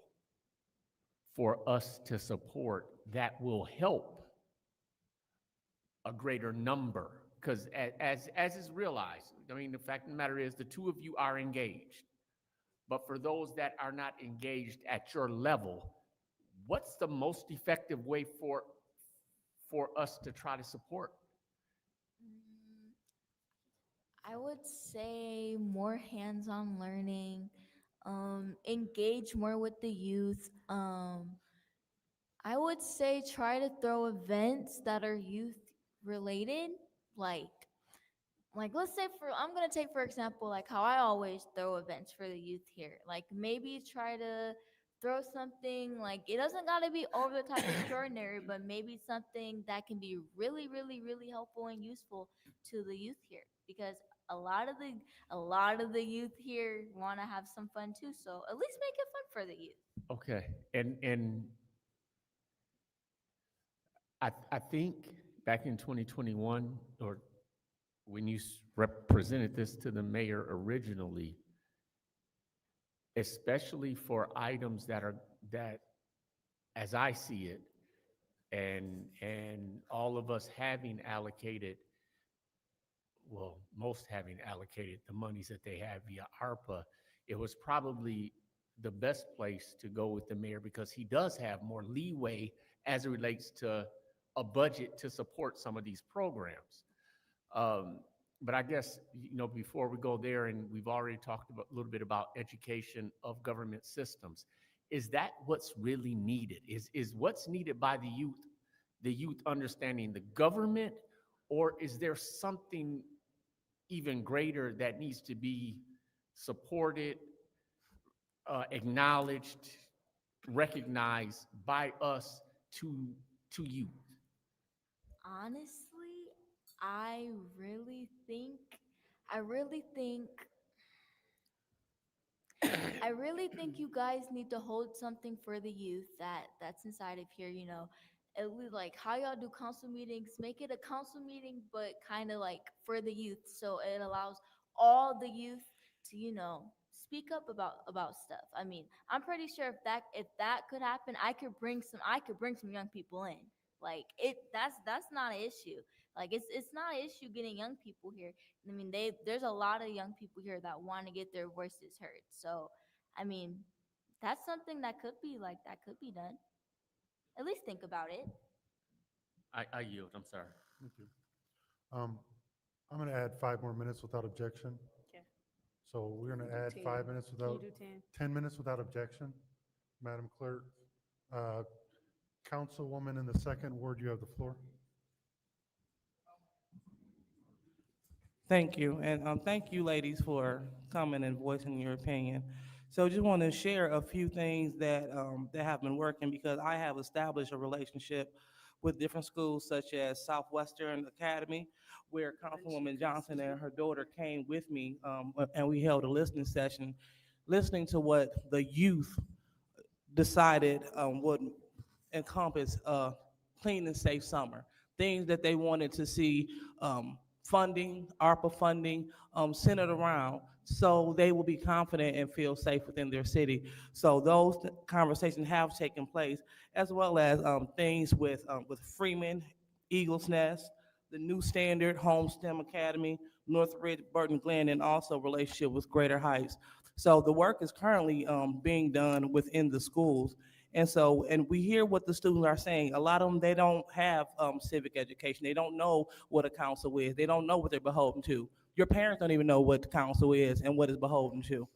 for us to support that will help a greater number? Because as is realized, I mean, the fact of the matter is the two of you are engaged. But for those that are not engaged at your level, what's the most effective way for us to try to support? I would say more hands-on learning, engage more with the youth. I would say try to throw events that are youth related, like let's say I'm gonna take for example like how I always throw events for the youth here. Like maybe try to throw something like it doesn't gotta be over the top extraordinary, but maybe something that can be really, really, really helpful and useful to the youth here. Because a lot of the youth here want to have some fun too. So at least make it fun for the youth. Okay, and I think back in 2021, or when you represented this to the mayor originally, especially for items that, as I see it, and all of us having allocated, well, most having allocated the monies that they have via ARPA, it was probably the best place to go with the mayor because he does have more leeway as it relates to a budget to support some of these programs. But I guess, before we go there, and we've already talked a little bit about education of government systems, is that what's really needed? Is what's needed by the youth understanding the government, or is there something even greater that needs to be supported, acknowledged, recognized by us to youth? Honestly, I really think I really think I really think you guys need to hold something for the youth that's inside of here, At least like how y'all do council meetings, make it a council meeting, but kind of like for the youth. So it allows all the youth to, speak up about stuff. I mean, I'm pretty sure if that could happen, I could bring some young people in. Like that's not an issue. Like it's not an issue getting young people here. I mean, there's a lot of young people here that want to get their voices heard. So, I mean, that's something that could be done. At least think about it. I yield. I'm sorry. Thank you. I'm going to add 5 more minutes without objection. Okay. So we're going to add 10. 5 minutes Can you without, do 10? 10 minutes without objection. Madam Clerk, Councilwoman in the second ward, you have the floor. Thank you, and thank you, ladies, for coming and voicing your opinion. So, just want to share a few things that have been working because I have established a relationship with different schools, such as Southwestern Academy, where Councilwoman Johnson and her daughter came with me, and we held a listening session, listening to what the youth decided would encompass a clean and safe summer. Things that they wanted to see funding, ARPA funding, centered around so they will be confident and feel safe within their city. So those conversations have taken place, as well as things with Freeman, Eagles Nest, the New Standard, Home STEM Academy, Northridge, Burton Glen, and also relationship with Greater Heights. So the work is currently being done within the schools. And we hear what the students are saying. A lot of them, they don't have civic education. They don't know what a council is. They don't know what they're beholden to. Your parents don't even know what the council is and what it's beholden to.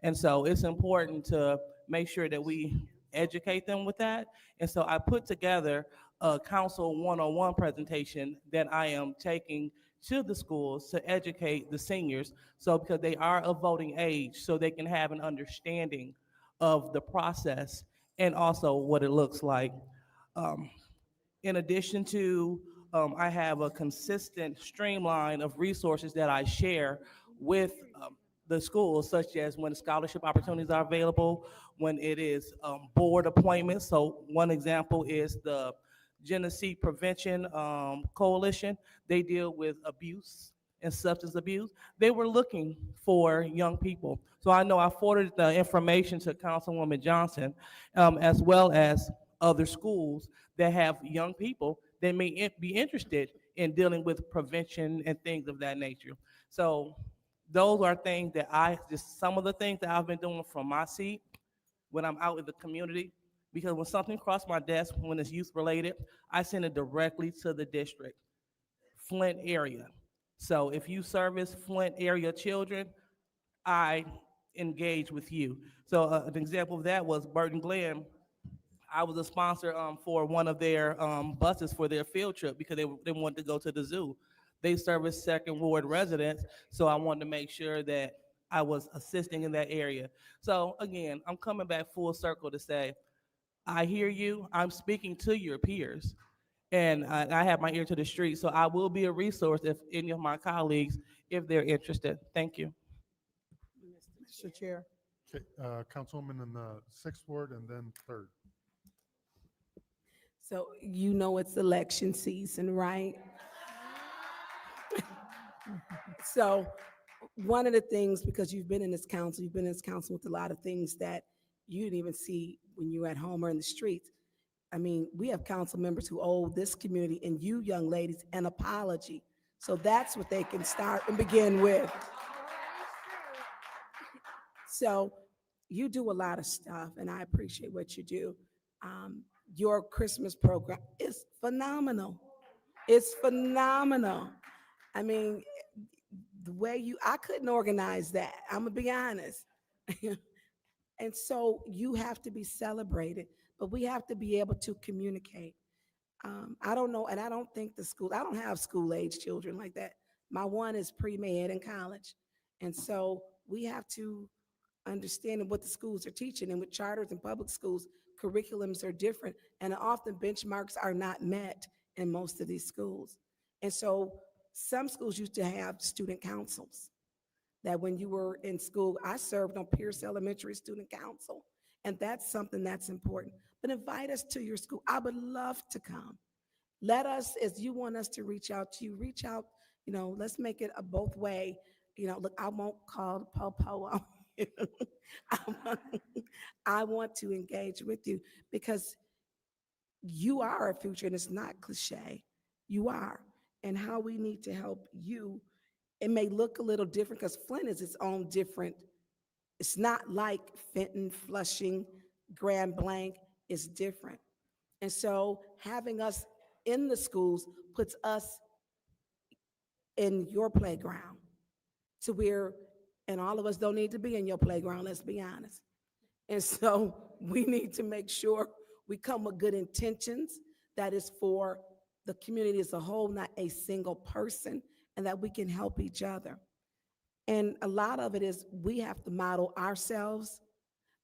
And so it's important to make sure that we educate them with that. And so I put together a council one-on-one presentation that I am taking to the schools to educate the seniors. So because they are of voting age, so they can have an understanding of the process and also what it looks like. Um, in addition to, I have a consistent streamline of resources that I share with the schools, such as when scholarship opportunities are available, when it is board appointments. So one example is the Genesee Prevention Coalition. They deal with abuse and substance abuse. They were looking for young people. So I know I forwarded the information to Councilwoman Johnson, as well as other schools that have young people that may be interested in dealing with prevention and things of that nature. So those are things that just some of the things that I've been doing from my seat when I'm out in the community. Because when something crosses my desk, when it's youth related, I send it directly to the district, Flint area. So if you service Flint area children, I engage with you. So an example of that was Burton Glen. I was a sponsor for one of their buses for their field trip because they wanted to go to the zoo. They service Second Ward residents, so I wanted to make sure that I was assisting in that area. So again, I'm coming back full circle to say, I hear you. I'm speaking to your peers, and I have my ear to the street. So I will be a resource if any of my colleagues, if they're interested. Thank you. Mr. Chair. Okay, Councilwoman in the sixth ward and then third. So you know it's election season, right? So one of the things, because you've been in this council, you've been in this council with a lot of things that you didn't even see when you were at home or in the streets. I mean, we have council members who owe this community and you young ladies an apology. So that's what they can start and begin with. So you do a lot of stuff, and I appreciate what you do. Your Christmas program is phenomenal. It's phenomenal. I mean, the way I couldn't organize that. I'm gonna be honest. And so you have to be celebrated, but we have to be able to communicate. I don't know, and I don't think I don't have school age children like that. My one is pre-med in college. And so we have to understand what the schools are teaching. And with charters and public schools, curriculums are different, and often benchmarks are not met in most of these schools. And so some schools used to have student councils that when you were in school, I served on Pierce Elementary Student Council, and that's something that's important. But invite us to your school. I would love to come. Let us, as you want us to reach out to you, reach out, let's make it a both way. Look, I won't call the po-po. I want, I want to engage with you because you are our future, and it's not cliche. You are. And how we need to help you, it may look a little different because Flint is its own different. It's not like Fenton, Flushing, Grand Blanc. It's different. And so having us in the schools puts us in your playground to where, and all of us don't need to be in your playground, let's be honest. And so we need to make sure we come with good intentions that is for the community as a whole, not a single person, and that we can help each other. And a lot of it is we have to model ourselves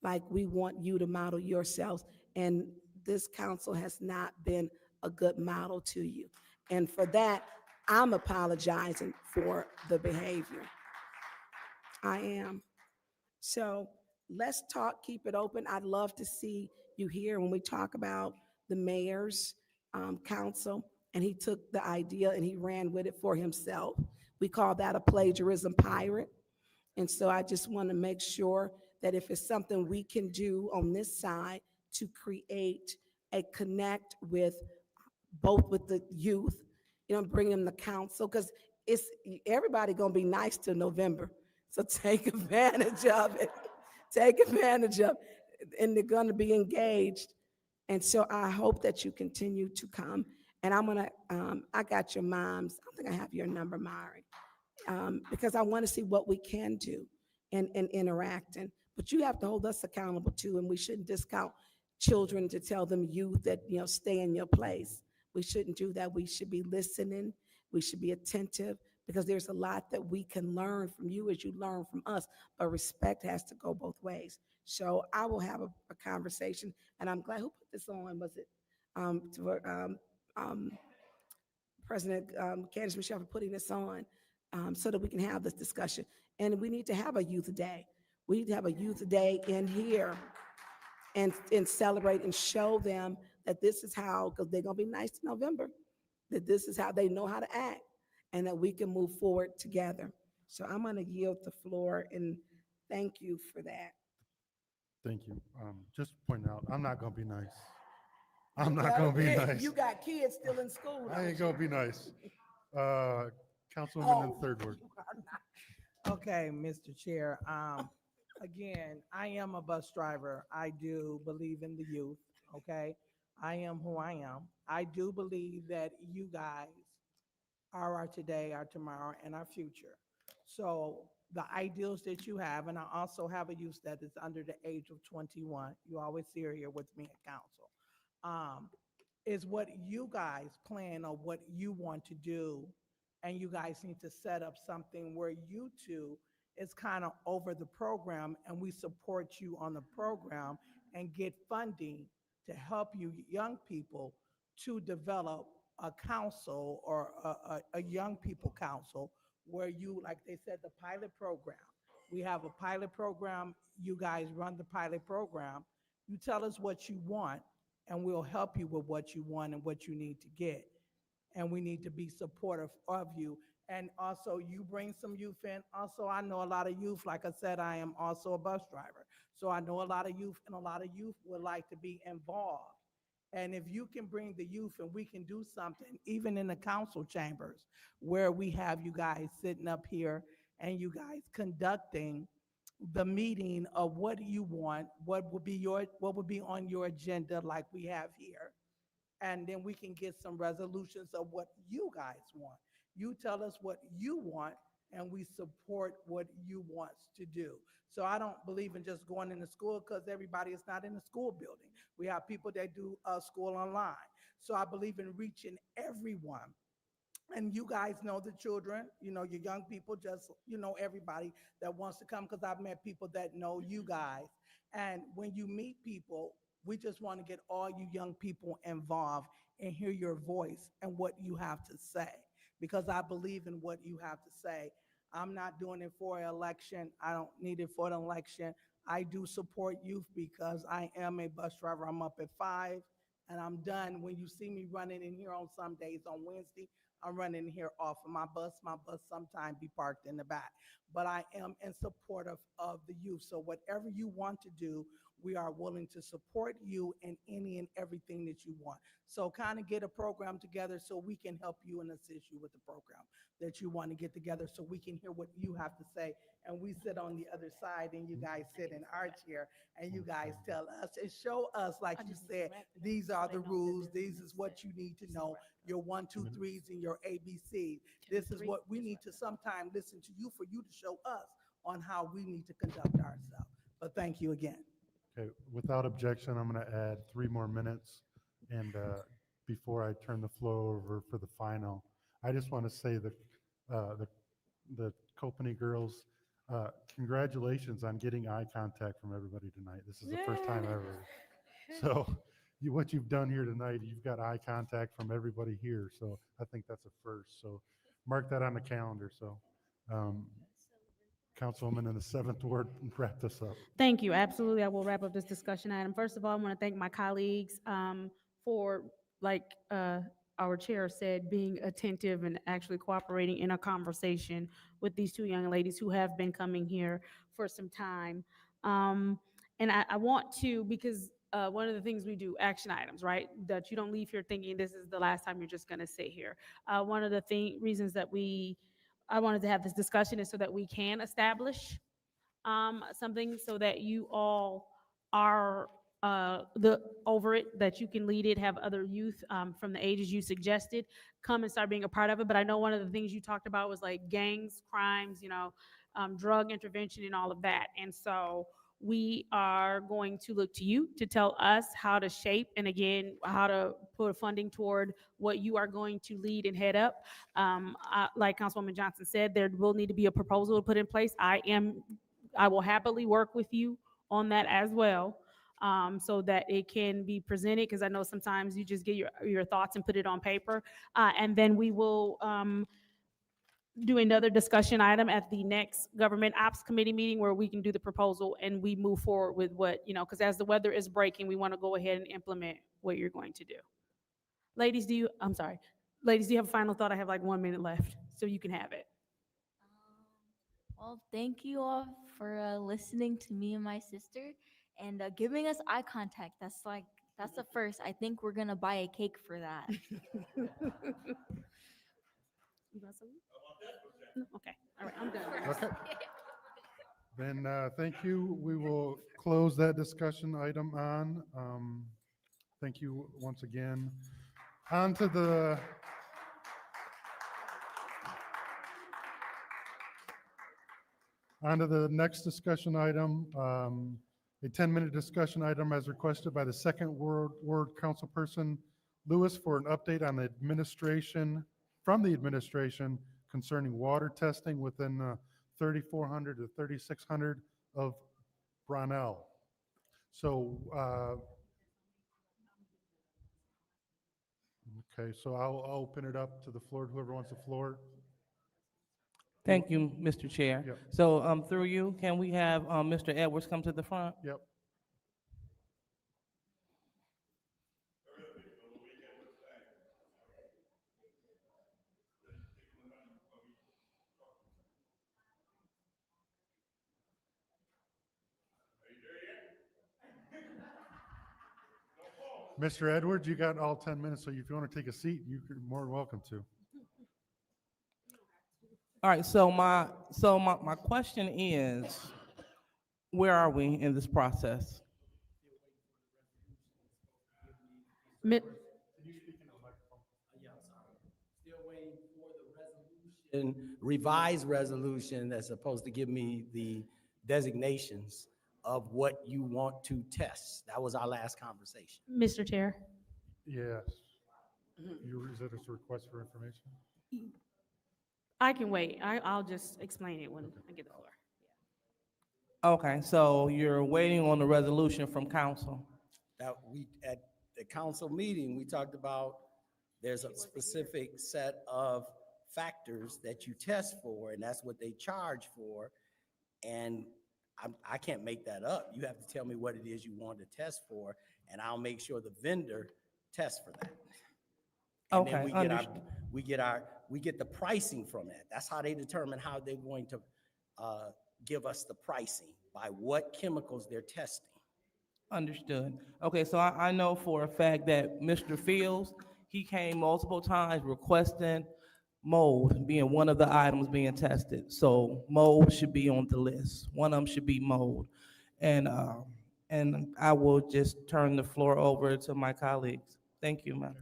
like we want you to model yourselves. And this council has not been a good model to you. And for that, I'm apologizing for the behavior. I am. So let's talk, keep it open. I'd love to see you here when we talk about the mayor's council, and he took the idea and he ran with it for himself. We call that a plagiarism pirate. And so I just want to make sure that if it's something we can do on this side to create a connect with both with the youth, bring them to council, because it's everybody gonna be nice till November. So take advantage of it. Take advantage of it. And they're gonna be engaged. And so I hope that you continue to come. And I'm gonna, I got your mom's, I think I have your number, Mari, because I want to see what we can do in interacting. But you have to hold us accountable too, and we shouldn't discount children, to tell them youth that, stay in your place. We shouldn't do that. We should be listening. We should be attentive because there's a lot that we can learn from you as you learn from us. But respect has to go both ways. So I will have a conversation, and I'm glad who put this on. Was it um, President Candace Michelle for putting this on so that we can have this discussion. And we need to have a youth day. We need to have a youth day in here and celebrate and show them that this is how, because they're going to be nice in November, that this is how they know how to act and that we can move forward together. So I'm going to yield the floor and thank you for that. Thank you. Just pointing out, I'm not gonna be nice. I'm not gonna be nice. You got kids still in school. I ain't gonna be nice. Councilwoman in Oh, the third ward. you are not. Okay, Mr. Chair. Again, I am a bus driver. I do believe in the youth, okay? I am who I am. I do believe that you guys are our today, our tomorrow, and our future. So the ideals that you have, and I also have a youth that is under the age of 21. You always see her here with me at council. Is what you guys plan or what you want to do, and you guys need to set up something where you two is kind of over the program and we support you on the program and get funding to help you young people to develop a council or a young people council where you, like they said, the pilot program. We have a pilot program. You guys run the pilot program. You tell us what you want, and we'll help you with what you want and what you need to get. And we need to be supportive of you. And also, you bring some youth in. Also, I know a lot of youth. Like I said, I am also a bus driver. So I know a lot of youth, and a lot of youth would like to be involved. And if you can bring the youth and we can do something, even in the council chambers, where we have you guys sitting up here and you guys conducting the meeting of what do you want, what would be on your agenda like we have here. And then we can get some resolutions of what you guys want. You tell us what you want and we support what you want to do. So I don't believe in just going into school because everybody is not in the school building. We have people that do school online. So I believe in reaching everyone. And you guys know the children, your young people, just, everybody that wants to come, because I've met people that know you guys. And when you meet people, we just want to get all you young people involved and hear your voice and what you have to say, because I believe in what you have to say. I'm not doing it for an election. I don't need it for an election. I do support youth because I am a bus driver. I'm up at 5 and I'm done. When you see me running in here on some days, on Wednesday, I'm running here off of my bus. My bus sometimes be parked in the back, but I am in support of the youth. So whatever you want to do, we are willing to support you in any and everything that you want. So kind of get a program together so we can help you and assist you with the program that you want to get together so we can hear what you have to say. And we sit on the other side and you guys sit in our chair and you guys tell us and show us, like you said, these are the rules. This is what you need to know. Your 1, 2, 3s and your ABC. This is what we need to sometime listen to you for you to show us on how we need to conduct ourselves. But thank you again. Okay, without objection, I'm going to add 3 more minutes. And before I turn the floor over for the final, I just want to say that the Copany girls, congratulations on getting eye contact from everybody tonight. This is the first time ever. So what you've done here tonight, you've got eye contact from everybody here. So I think that's a first. So mark that on the calendar. So Councilwoman in the 7th Ward, wrap this up. Thank you. Absolutely. I will wrap up this discussion item. First of all, I want to thank my colleagues for, like our chair said, being attentive and actually cooperating in a conversation with these 2 young ladies who have been coming here for some time. And I want to, because one of the things we do, action items, right? That you don't leave here thinking this is the last time you're just going to sit here. One of the reasons that I wanted to have this discussion is so that we can establish something so that you all are over it, that you can lead it, have other youth from the ages you suggested come and start being a part of it. But I know one of the things you talked about was like gangs, crimes, drug intervention and all of that. And so we are going to look to you to tell us how to shape and again, how to put funding toward what you are going to lead and head up. Like Councilwoman Johnson said, there will need to be a proposal to put in place. I will happily work with you on that as well. So that it can be presented, because I know sometimes you just get your thoughts and put it on paper. And then we will do another discussion item at the next Government Ops Committee meeting where we can do the proposal and we move forward with what, because as the weather is breaking, we want to go ahead and implement what you're going to do. Ladies, I'm sorry. Ladies, do you have a final thought? I have like 1 minute left, so you can have it. Well, thank you all for listening to me and my sister and giving us eye contact. That's the first. I think we're gonna buy a cake for that. You got something? No? Okay. All right. I'm done. Okay. Then, thank you. We will close that discussion item on. Thank you once again. On to the next discussion item, a 10-minute discussion item as requested by the second ward councilperson Lewis for an update on the administration, from the administration concerning water testing within 3,400 to 3,600 of Brownell. So, okay, so I'll open it up to the floor, whoever wants the floor. Thank you, Mr. Chair. Yep. So through you, can we have Mr. Edwards come to the front? Yep. Mr. Edwards, you got all 10 minutes, so if you want to take a seat, you're more than welcome to. All right, so my question is, where are we in this process? Still waiting for the resolution, revised resolution that's supposed to give me the designations of what you want to test. That was our last conversation. Mr. Chair. Yes. Is that a request for information? I can wait. I'll just explain it when I get the floor. Okay, so you're waiting on the resolution from council. That we, at the council meeting, we talked about there's a specific set of factors that you test for, and that's what they charge for. And I can't make that up. You have to tell me what it is you want to test for, and I'll make sure the vendor tests for that. And then we get the pricing from that. That's how they determine how they're going to give us the pricing, by what chemicals they're testing. Understood. Okay, so I know for a fact that Mr. Fields, he came multiple times requesting mold being one of the items being tested. So mold should be on the list. One of them should be mold. And I will just turn the floor over to my colleagues. Thank you, Madam.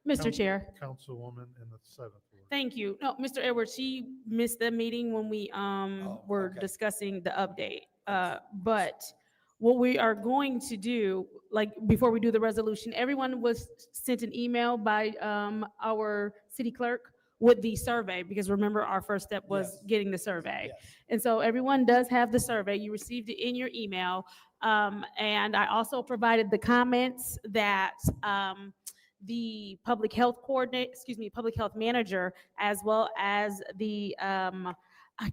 Mr. Chair. Councilwoman in the seventh ward. Thank you. No, Mr. Edwards, she missed the meeting when we were discussing the update. But what we are going to do, like before we do the resolution, everyone was sent an email by our city clerk with the survey, because remember our first step was getting the survey. And so everyone does have the survey. You received it in your email. And I also provided the comments that the public health public health manager, as well as the, I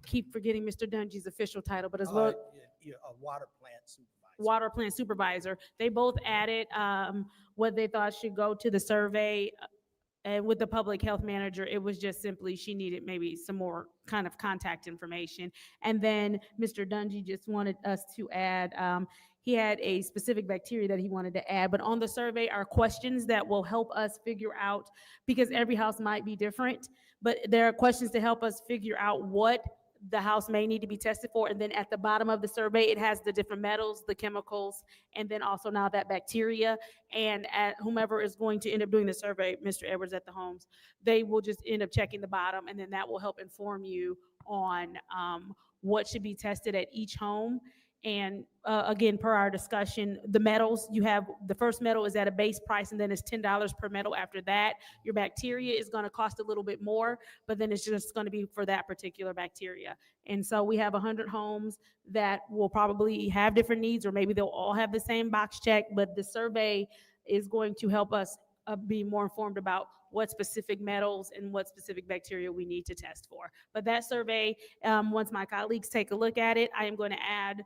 keep forgetting Mr. Dungy's official title, but as well. A water plant supervisor. Water plant supervisor. They both added what they thought should go to the survey. And with the public health manager, it was just simply she needed maybe some more kind of contact information. And then Mr. Dungy just wanted us to add, he had a specific bacteria that he wanted to add, but on the survey are questions that will help us figure out, because every house might be different, but there are questions to help us figure out what the house may need to be tested for. And then at the bottom of the survey, it has the different metals, the chemicals, and then also now that bacteria. And at whomever is going to end up doing the survey, Mr. Edwards at the homes, they will just end up checking the bottom, and then that will help inform you on what should be tested at each home. And again, per our discussion, the metals, you have, the first metal is at a base price, and then it's $10 per metal. After that, your bacteria is going to cost a little bit more, but then it's just going to be for that particular bacteria. And so we have 100 homes that will probably have different needs, or maybe they'll all have the same box check, but the survey is going to help us be more informed about what specific metals and what specific bacteria we need to test for. But that survey, once my colleagues take a look at it, I am going to add.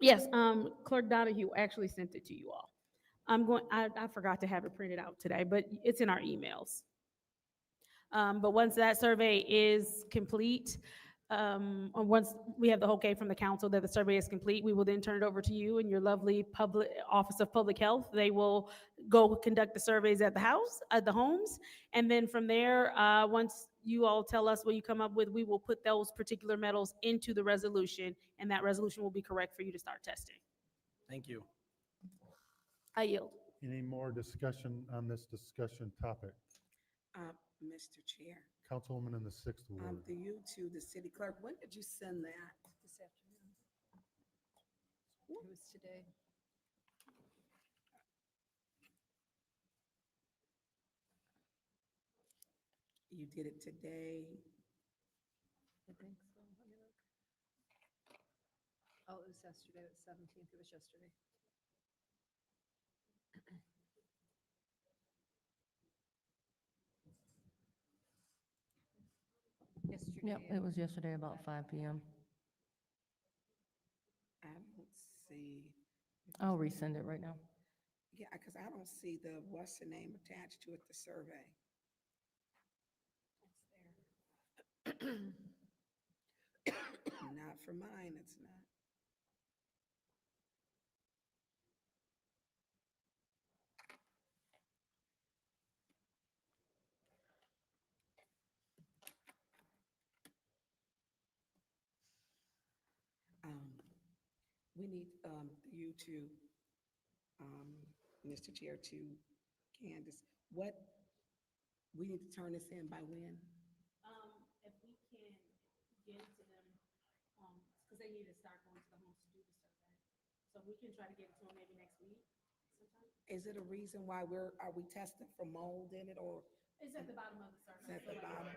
Yes, Clerk Donahue actually sent it to you all. I forgot to have it printed out today, but it's in our emails. But once that survey is complete, or once we have the okay from the council that the survey is complete, we will then turn it over to you and your lovely public Office of Public Health. They will go conduct the surveys at the homes, and then from there, once you all tell us what you come up with, we will put those particular metals into the resolution, and that resolution will be correct for you to start testing. Thank you. I yield. Any more discussion on this discussion topic? Mr. Chair, Councilwoman in the 6th Ward. through you to the city clerk, when did you send that? This afternoon. It was today. You did it today. I think so. Let me look. Oh, it was yesterday. It was 17th. It was yesterday. Yesterday. Yep, it was yesterday about 5 p.m. I don't see. I'll resend it right now. Yeah, because I don't see the, what's the name attached to it, the survey. Not for mine, it's not. We need you to, Mr. Chair, to Candace, what, we need to turn this in by when? If we can get it to them, because they need to start going to the homes to do the survey. So we can try to get it to them maybe next week sometime. Is it a reason why are we testing for mold in it, or? It's at the bottom of the survey. It's at the bottom.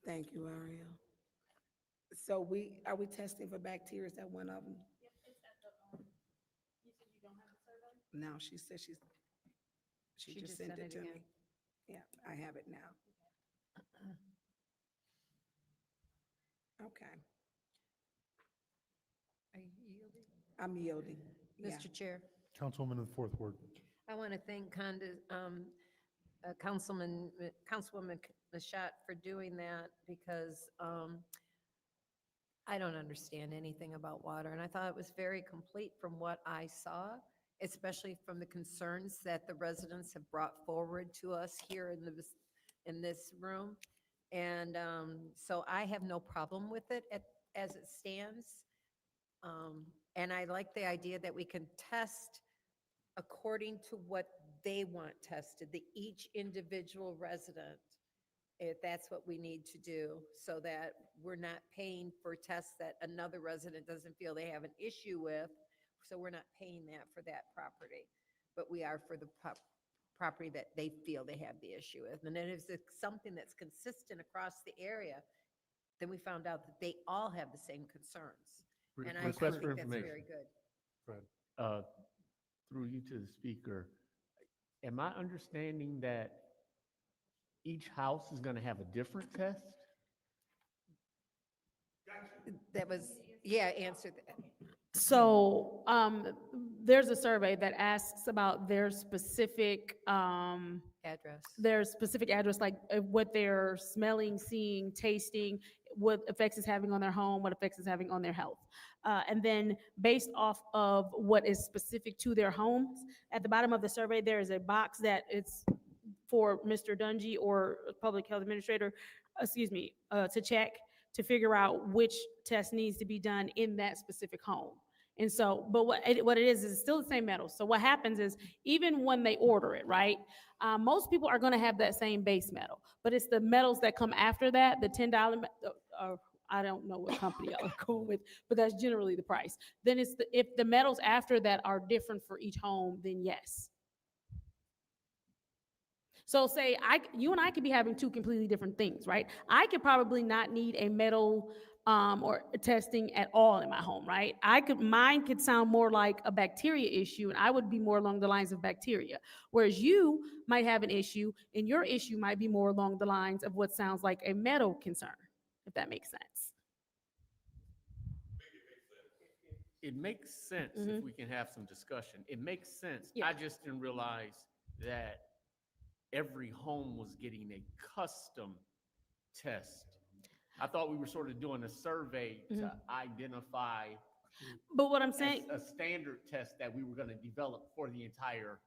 Thank you, Ariel. So are we testing for bacteria? Is that one of them? Yep, it's at the, you said you don't have the survey? No, she said she just sent it to again. me. Yeah, I have it now. Okay, Are you yielding? I'm yielding. Yeah. Mr. Chair, Councilwoman in the 4th Ward. I want to thank Councilwoman Mashat for doing that, because I don't understand anything about water, and I thought it was very complete from what I saw, especially from the concerns that the residents have brought forward to us here in this room. And so I have no problem with it as it stands. And I like the idea that we can test according to what they want tested, each individual resident, if that's what we need to do, so that we're not paying for tests that another resident doesn't feel they have an issue with. So we're not paying that for that property, but we are for the property that they feel they have the issue with. And then if it's something that's consistent across the area, then we found out that they all have the same concerns. And I Request think for that's information. very good. Fred. Through you to the speaker, am I understanding that each house is going to have a different test? That was, yeah, answer that. So there's a survey that asks about their specific Address. like what they're smelling, seeing, tasting, what effects it's having on their home, what effects it's having on their health. And then based off of what is specific to their homes, at the bottom of the survey, there is a box that it's for Mr. Dungy or public health administrator, to check to figure out which test needs to be done in that specific home. And so, but what it is still the same metal. So what happens is, even when they order it, right? Most people are going to have that same base metal, but it's the metals that come after that, the $10. I don't know what company y'all are going with, but that's generally the price. Then if the metals after that are different for each home, then yes. So say you and I could be having two completely different things, right? I could probably not need a metal or testing at all in my home, right? Mine could sound more like a bacteria issue, and I would be more along the lines of bacteria. Whereas you might have an issue, and your issue might be more along the lines of what sounds like a metal concern, if that makes sense. It makes sense if we can have some discussion. It makes sense. Yeah. I just didn't realize that every home was getting a custom test. I thought we were sort of doing a survey to identify But what I'm saying, a standard test that we were going to develop for the entire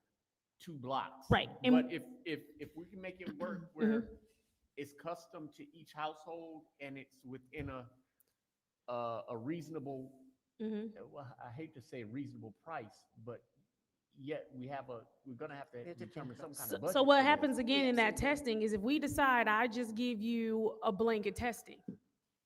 2 blocks. right? But if we can make it work where it's custom to each household and it's within a reasonable, well, I hate to say reasonable price, but yet we're going to have to determine some kind of budget. So what for this. happens again in that testing is, if we decide I just give you a blanket testing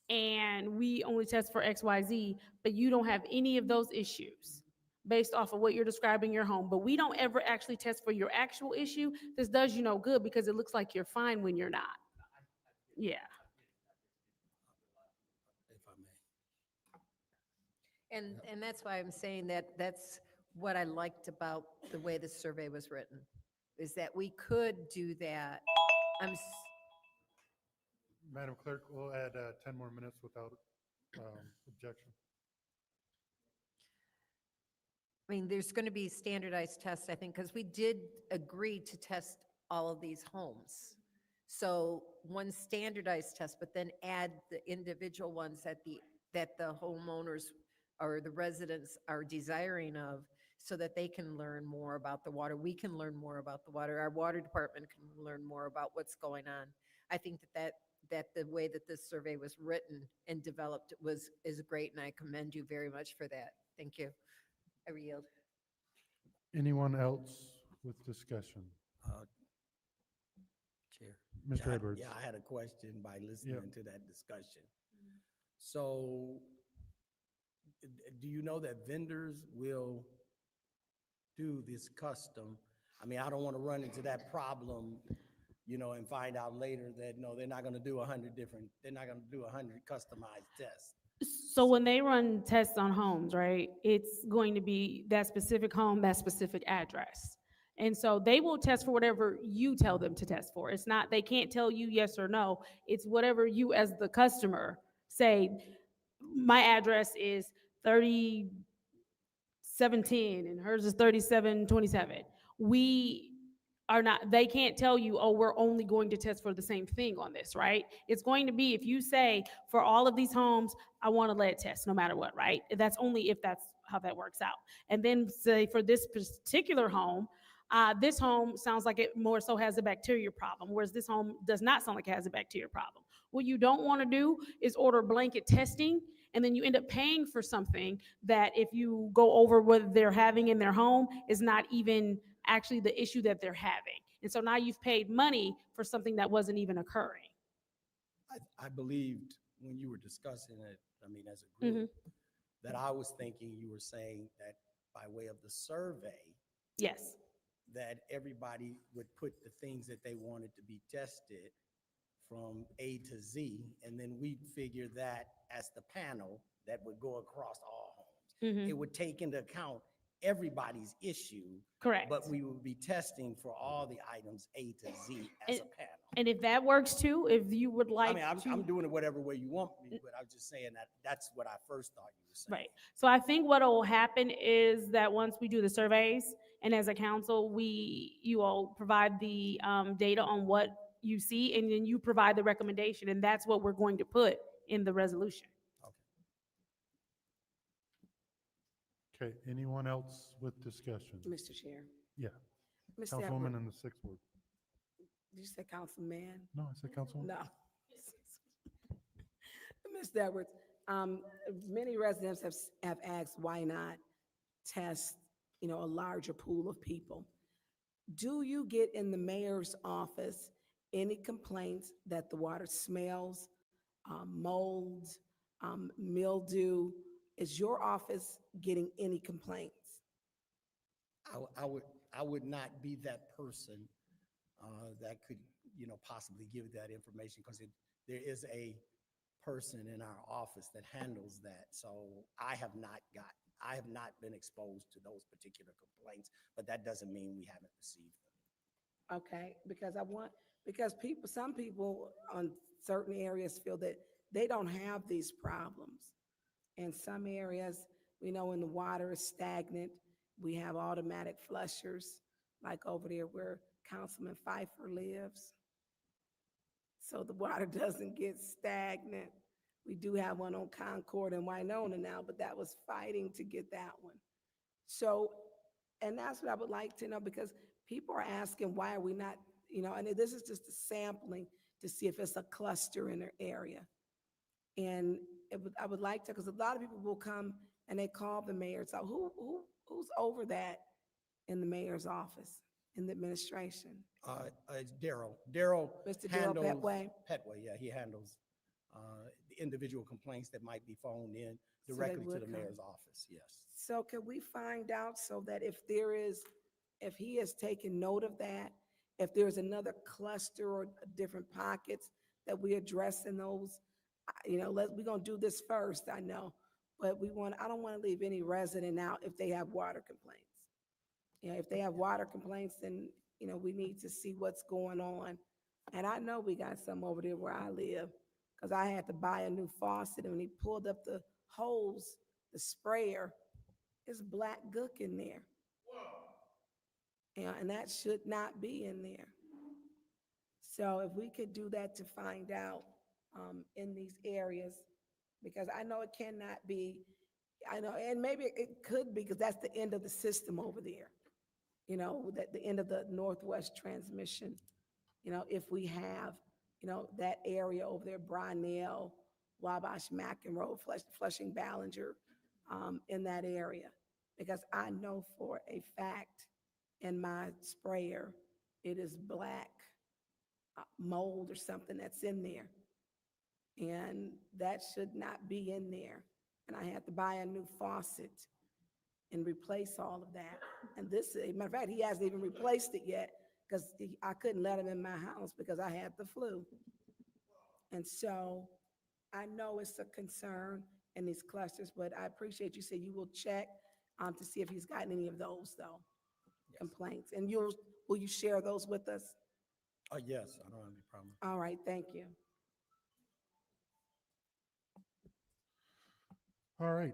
and we only test for XYZ, but you don't have any of those issues based off of what you're describing your home, but we don't ever actually test for your actual issue, this does you no good, because it looks like you're fine when you're not. Yeah. If I may. And that's why I'm saying that that's what I liked about the way the survey was written, is that we could do that. Madam Clerk, we'll add 10 more minutes without objection. I mean, there's going to be standardized tests, I think, because we did agree to test all of these homes. So one standardized test, but then add the individual ones that the homeowners or the residents are desiring of, so that they can learn more about the water. We can learn more about the water. Our water department can learn more about what's going on. I think that the way that this survey was written and developed is great, and I commend you very much for that. Thank you. I yield. Anyone else with discussion? Chair. Mr. Yeah, Edwards. Yeah, I had a question by listening to that discussion. So, do you know that vendors will do this custom? I mean, I don't want to run into that problem, and find out later that, no, they're not going to do 100 customized tests. So when they run tests on homes, right, it's going to be that specific home, that specific address. And so they will test for whatever you tell them to test for. It's not, they can't tell you yes or no. It's whatever you as the customer say, my address is 3710 and hers is 3727. They can't tell you, oh, we're only going to test for the same thing on this, right? It's going to be, if you say, for all of these homes, I want a lead test no matter what, right? That's only if that's how that works out. And then say for this particular home, this home sounds like it more so has a bacteria problem, whereas this home does not sound like it has a bacteria problem. What you don't want to do is order blanket testing, and then you end up paying for something that, if you go over what they're having in their home, is not even actually the issue that they're having. And so now you've paid money for something that wasn't even occurring. I believed when you were discussing it, I mean, as a group, that I was thinking you were saying that by way of the survey, yes, that everybody would put the things that they wanted to be tested from A to Z, and then we'd figure that as the panel that would go across all homes. It would take into account everybody's issue. Correct. But we would be testing for all the items A to Z as a panel. And if that works too, if you would like I'm doing it whatever way you want me, but I'm just saying that that's what I first thought you were saying. Right. So I think what will happen is that once we do the surveys, and as a council, you all provide the data on what you see, and then you provide the recommendation, and that's what we're going to put in the resolution. Okay, anyone else with discussion? Mr. Chair. Yeah. Mr. Councilwoman Edwards. in the sixth ward. Did you say councilman? No, I said councilwoman. No. Mr. Edwards, Um, Many residents have asked why not test, a larger pool of people. Do you get in the mayor's office any complaints that the water smells, molds, mildew? Is your office getting any complaints? I would not be that person that could, possibly give that information because there is a person in our office that handles that. So I have not been exposed to those particular complaints, but that doesn't mean we haven't received them. Okay, because some people on certain areas feel that they don't have these problems. In some areas, we know when the water is stagnant, we have automatic flushers, like over there where Councilman Pfeiffer lives. So the water doesn't get stagnant. We do have one on Concord and Winona now, but that was fighting to get that one. So, and that's what I would like to know, because people are asking, why are we not, and this is just a sampling to see if it's a cluster in their area. And I would like to, because a lot of people will come and they call the mayor. So who's over that in the mayor's office, in the administration? It's Daryl. Daryl Mr. Daryl handles Petway? Petway, yeah, he handles the individual complaints that might be phoned in So they directly to would the come. mayor's office, yes. So can we find out so that if he has taken note of that, if there's another cluster or different pockets that we address in those, we're gonna do this first, I know, but I don't want to leave any resident out if they have water complaints. If they have water complaints, then, we need to see what's going on. And I know we got some over there where I live, because I had to buy a new faucet, and when he pulled up the hose, the sprayer, it's black gook in there. And that should not be in there. So if we could do that to find out in these areas, because I know it cannot be, I know, and maybe it could be, because that's the end of the system over there. That the end of the Northwest transmission, if we have, that area over there, Brownell, Wabash, Mackin Road, Flushing, Ballinger, in that area. Because I know for a fact in my sprayer, it is black mold or something that's in there. And that should not be in there. And I had to buy a new faucet and replace all of that. And this, matter of fact, he hasn't even replaced it yet, because I couldn't let him in my house because I had the flu. And so I know it's a concern in these clusters, but I appreciate you say you will check to see if he's gotten any of those, though, complaints. And will you share those with us? Yes, I don't have any problem. All right, thank you. All right,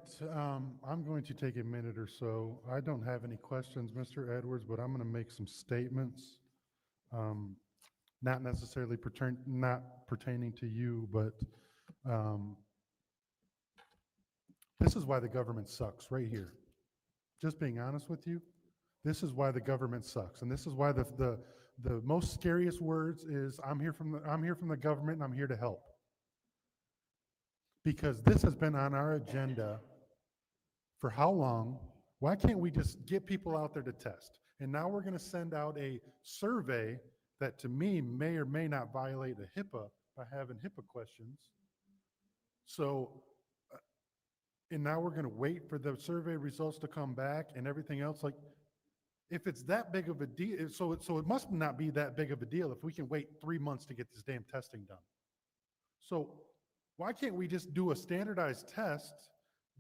I'm going to take a minute or so. I don't have any questions, Mr. Edwards, but I'm going to make some statements, not necessarily not pertaining to you, but this is why the government sucks right here. Just being honest with you, this is why the government sucks, and this is why the most scariest words is I'm here from the government and I'm here to help. Because this has been on our agenda for how long? Why can't we just get people out there to test? And now we're going to send out a survey that, to me, may or may not violate a HIPAA by having HIPAA questions. So, and now we're going to wait for the survey results to come back and everything else. Like, if it's that big of a deal, so it must not be that big of a deal if we can wait 3 months to get this damn testing done. So why can't we just do a standardized test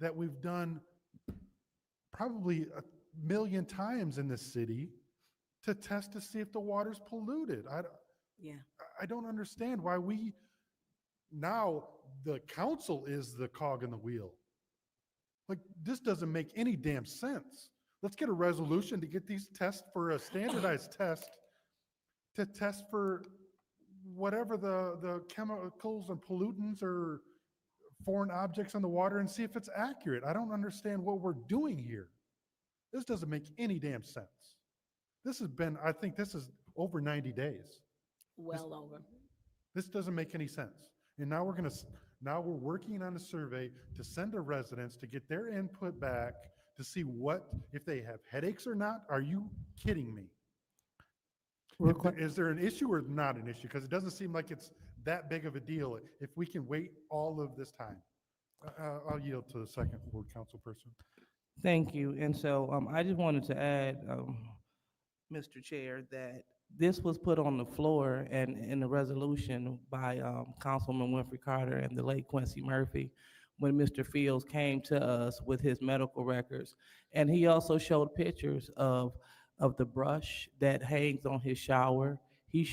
that we've done probably 1 million times in this city to test to see if the water's polluted? I don't understand why now the council is the cog in the wheel. Like, this doesn't make any damn sense. Let's get a resolution to get these tests for a standardized test to test for whatever the chemicals and pollutants or foreign objects in the water and see if it's accurate. I don't understand what we're doing here. This doesn't make any damn sense. I think this is over 90 days. Well over. This doesn't make any sense. And now Now we're working on a survey to send to residents to get their input back to see what, if they have headaches or not. Are you kidding me? Is there an issue or not an issue? Because it doesn't seem like it's that big of a deal if we can wait all of this time. I'll yield to the second ward council person. Thank you. And so I just wanted to add, Mr. Chair, that this was put on the floor and in the resolution by Councilman Winfrey Carter and the late Quincy Murphy when Mr. Fields came to us with his medical records. And he also showed pictures of the brush that hangs on his shower. He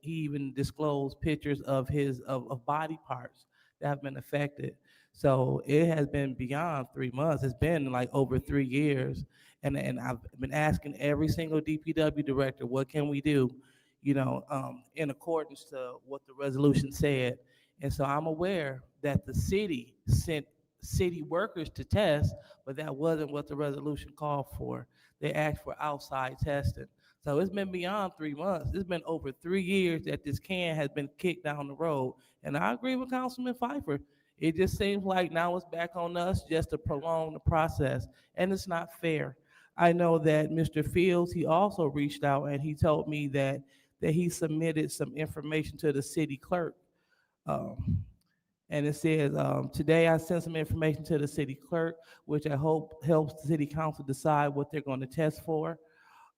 even disclosed pictures of of body parts that have been affected. So it has been beyond 3 months. It's been like over 3 years. And I've been asking every single DPW director, what can we do, in accordance to what the resolution said. And so I'm aware that the city sent city workers to test, but that wasn't what the resolution called for. They asked for outside testing. So it's been beyond 3 months. It's been over 3 years that this can has been kicked down the road. And I agree with Councilman Pfeiffer. It just seems like now it's back on us just to prolong the process, and it's not fair. I know that Mr. Fields, he also reached out and he told me that he submitted some information to the city clerk. Um, and it says, today I sent some information to the city clerk, which I hope helps the city council decide what they're going to test for.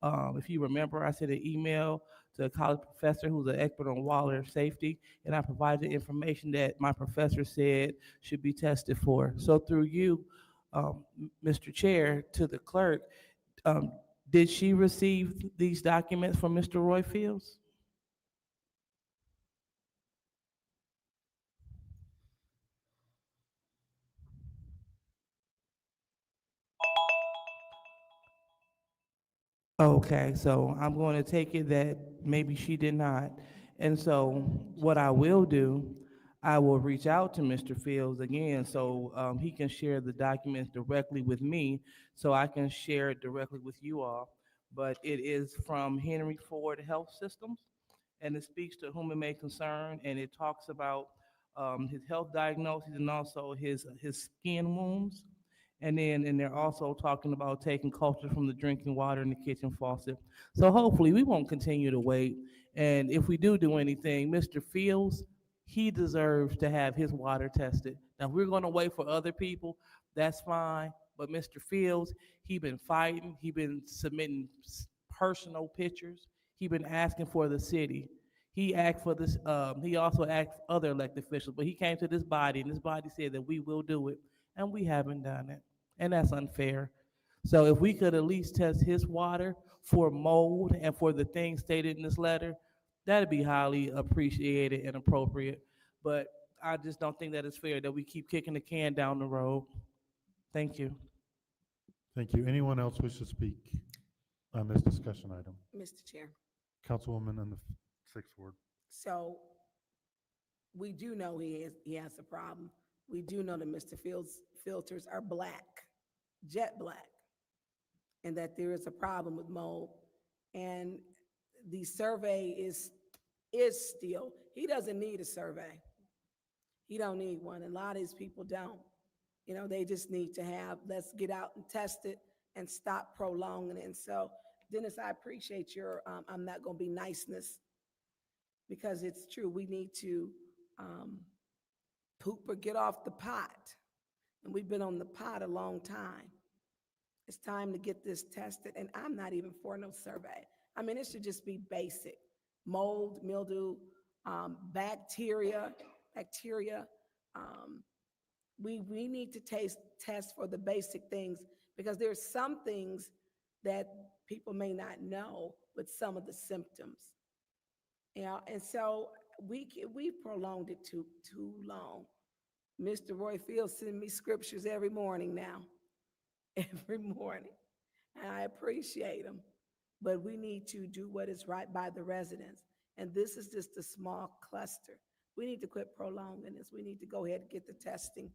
If you remember, I sent an email to a college professor who's an expert on water safety, and I provided information that my professor said should be tested for. So through you, Mr. Chair, to the clerk, um, did she receive these documents from Mr. Roy Fields? Okay, so I'm going to take it that maybe she did not. And so what I will do, I will reach out to Mr. Fields again so he can share the documents directly with me so I can share it directly with you all. But it is from Henry Ford Health Systems, and it speaks to whom it may concern, and it talks about his health diagnosis and also his skin wounds. And they're also talking about taking culture from the drinking water in the kitchen faucet. So hopefully we won't continue to wait. And if we do anything, Mr. Fields, he deserves to have his water tested. Now, if we're going to wait for other people, that's fine. But Mr. Fields, he been fighting. He been submitting personal pictures. He been asking for the city. He asked for this. He also asked other elected officials, but he came to this body, and this body said that we will do it, and we haven't done it, and that's unfair. So if we could at least test his water for mold and for the things stated in this letter, that'd be highly appreciated and appropriate. But I just don't think that it's fair that we keep kicking the can down the road. Thank you. Thank you. Anyone else wish to speak on this discussion item? Mr. Chair. Councilwoman on the sixth ward. So we do know he has a problem. We do know that Mr. Fields' filters are black, jet black, and that there is a problem with mold. And the survey is still, he doesn't need a survey. He don't need one. And a lot of these people don't. They just need to have, let's get out and test it and stop prolonging it. And so, Dennis, I appreciate your, I'm not going to be niceness, because it's true. We need to poop or get off the pot. And we've been on the pot a long time. It's time to get this tested. And I'm not even for no survey. I mean, it should just be basic. Mold, mildew, bacteria. We need to test for the basic things, because there's some things that people may not know with some of the symptoms. And so we prolonged it too long. Mr. Roy Fields sends me scriptures every morning now, every morning, and I appreciate them. But we need to do what is right by the residents, and this is just a small cluster. We need to quit prolonging this. We need to go ahead and get the testing,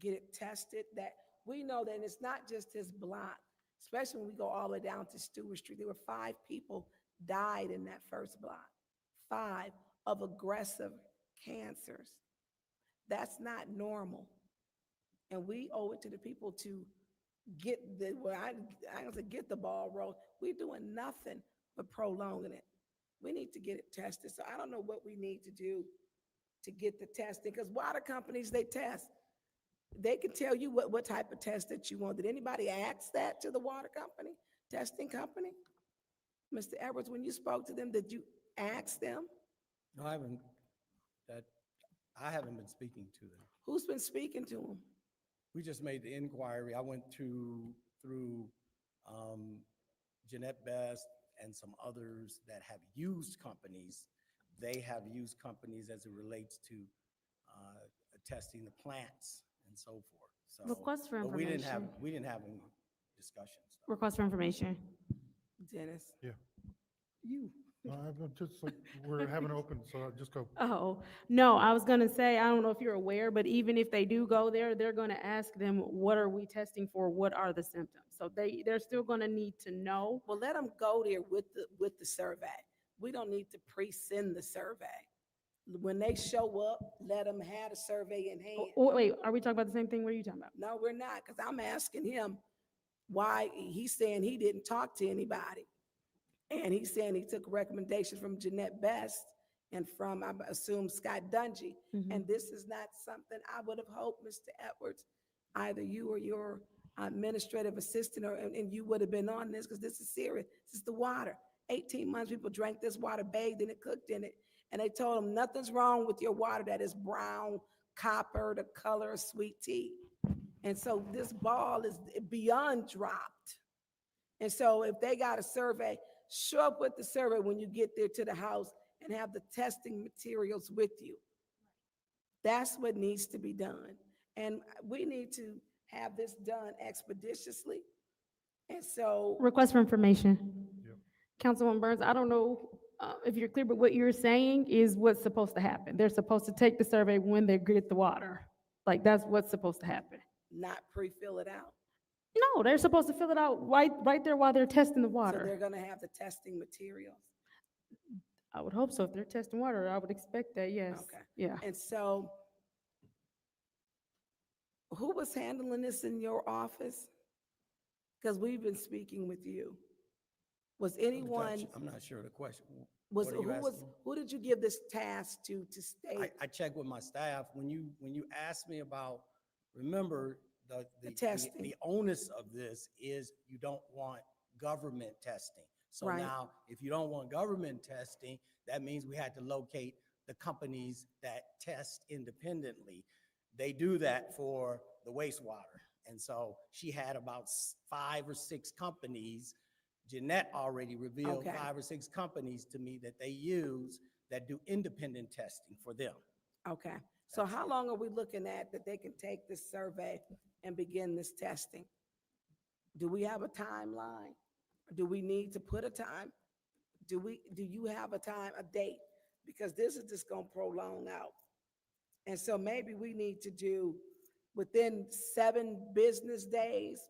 get it tested. That we know that it's not just this block, especially when we go all the way down to Stewart Street. There were 5 people died in that first block. 5 of aggressive cancers. That's not normal. And we owe it to the people to get the, well, I don't say get the ball rolling. We're doing nothing but prolonging it. We need to get it tested. So I don't know what we need to do to get the testing, because water companies, they test. They can tell you what type of test that you want. Did anybody ask that to the water company, testing company? Mr. Edwards, when you spoke to them, did you ask them? No, that, I haven't been speaking to them. Who's been speaking to them? We just made the inquiry. I went through Jeanette Best and some others that have used companies. They have used companies as it relates to testing the plants and so forth. So, Request for but we didn't have information. any discussions. Request for information. Dennis? Yeah. You. I'm just like, we're having it open, so I'll just go. Oh, no, I was gonna say, I don't know if you're aware, but even if they do go there, they're gonna ask them, what are we testing for? What are the symptoms? So they're still gonna need to know. Well, let them go there with the survey. We don't need to pre-send the survey. When they show up, let them have the survey in hand. Wait, are we talking about the same thing? What are you talking about? No, we're not, because I'm asking him why he's saying he didn't talk to anybody. And he's saying he took recommendations from Jeanette Best and from, I assume, Scott Dungy. And this is not something I would have hoped, Mr. Edwards, either you or your administrative assistant, and you would have been on this, because this is serious. This is the water. 18 months people drank this water, bathed in it, cooked in it, and they told them nothing's wrong with your water that is brown, copper, the color of sweet tea. And so this ball is beyond dropped. And so if they got a survey, show up with the survey when you get there to the house and have the testing materials with you. That's what needs to be done. And we need to have this done expeditiously. And so, Request for information. Councilwoman Burns, I don't know if you're clear, but what you're saying is what's supposed to happen. They're supposed to take the survey when they get the water. Like, that's what's supposed to happen. not pre-fill it out. No, they're supposed to fill it out right there while they're testing the So water. they're gonna have the testing materials. I would hope so. If they're testing water, I would expect that, yes. Okay. Yeah. And so, who was handling this in your office? Because we've been speaking with you. Was anyone, I'm not sure of the question. was, What are you asking? who did you give this task to state? I checked with my staff. When you asked me about, remember, the testing. the onus of this is you don't want government testing. So Right. now, if you don't want government testing, that means we had to locate the companies that test independently. They do that for the wastewater. And so she had about 5 or 6 companies. Jeanette already revealed Okay. 5 or 6 companies to me that they use that do independent testing for them. Okay, so how long are we looking at that they can take this survey and begin this testing? Do we have a timeline? Do we need to put a time? Do you have a time, a date? Because this is just gonna prolong out. And so maybe we need to do within 7 business days.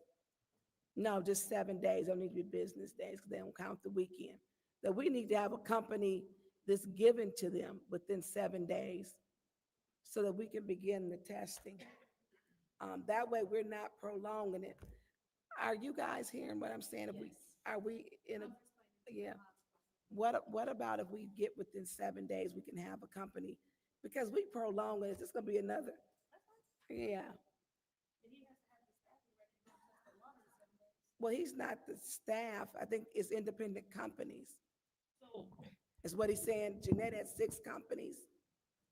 No, just 7 days. Don't need to be business days because they don't count the weekend. That we need to have a company that's given to them within 7 days so that we can begin the testing. That way we're not prolonging it. Are you guys hearing what I'm saying? Are we in a, yeah. What about if we get within 7 days, we can have a company? Because we prolong it, it's just gonna be another, yeah. Well, he's not the staff. I think it's independent companies. Is what he's saying. Jeanette had 6 companies,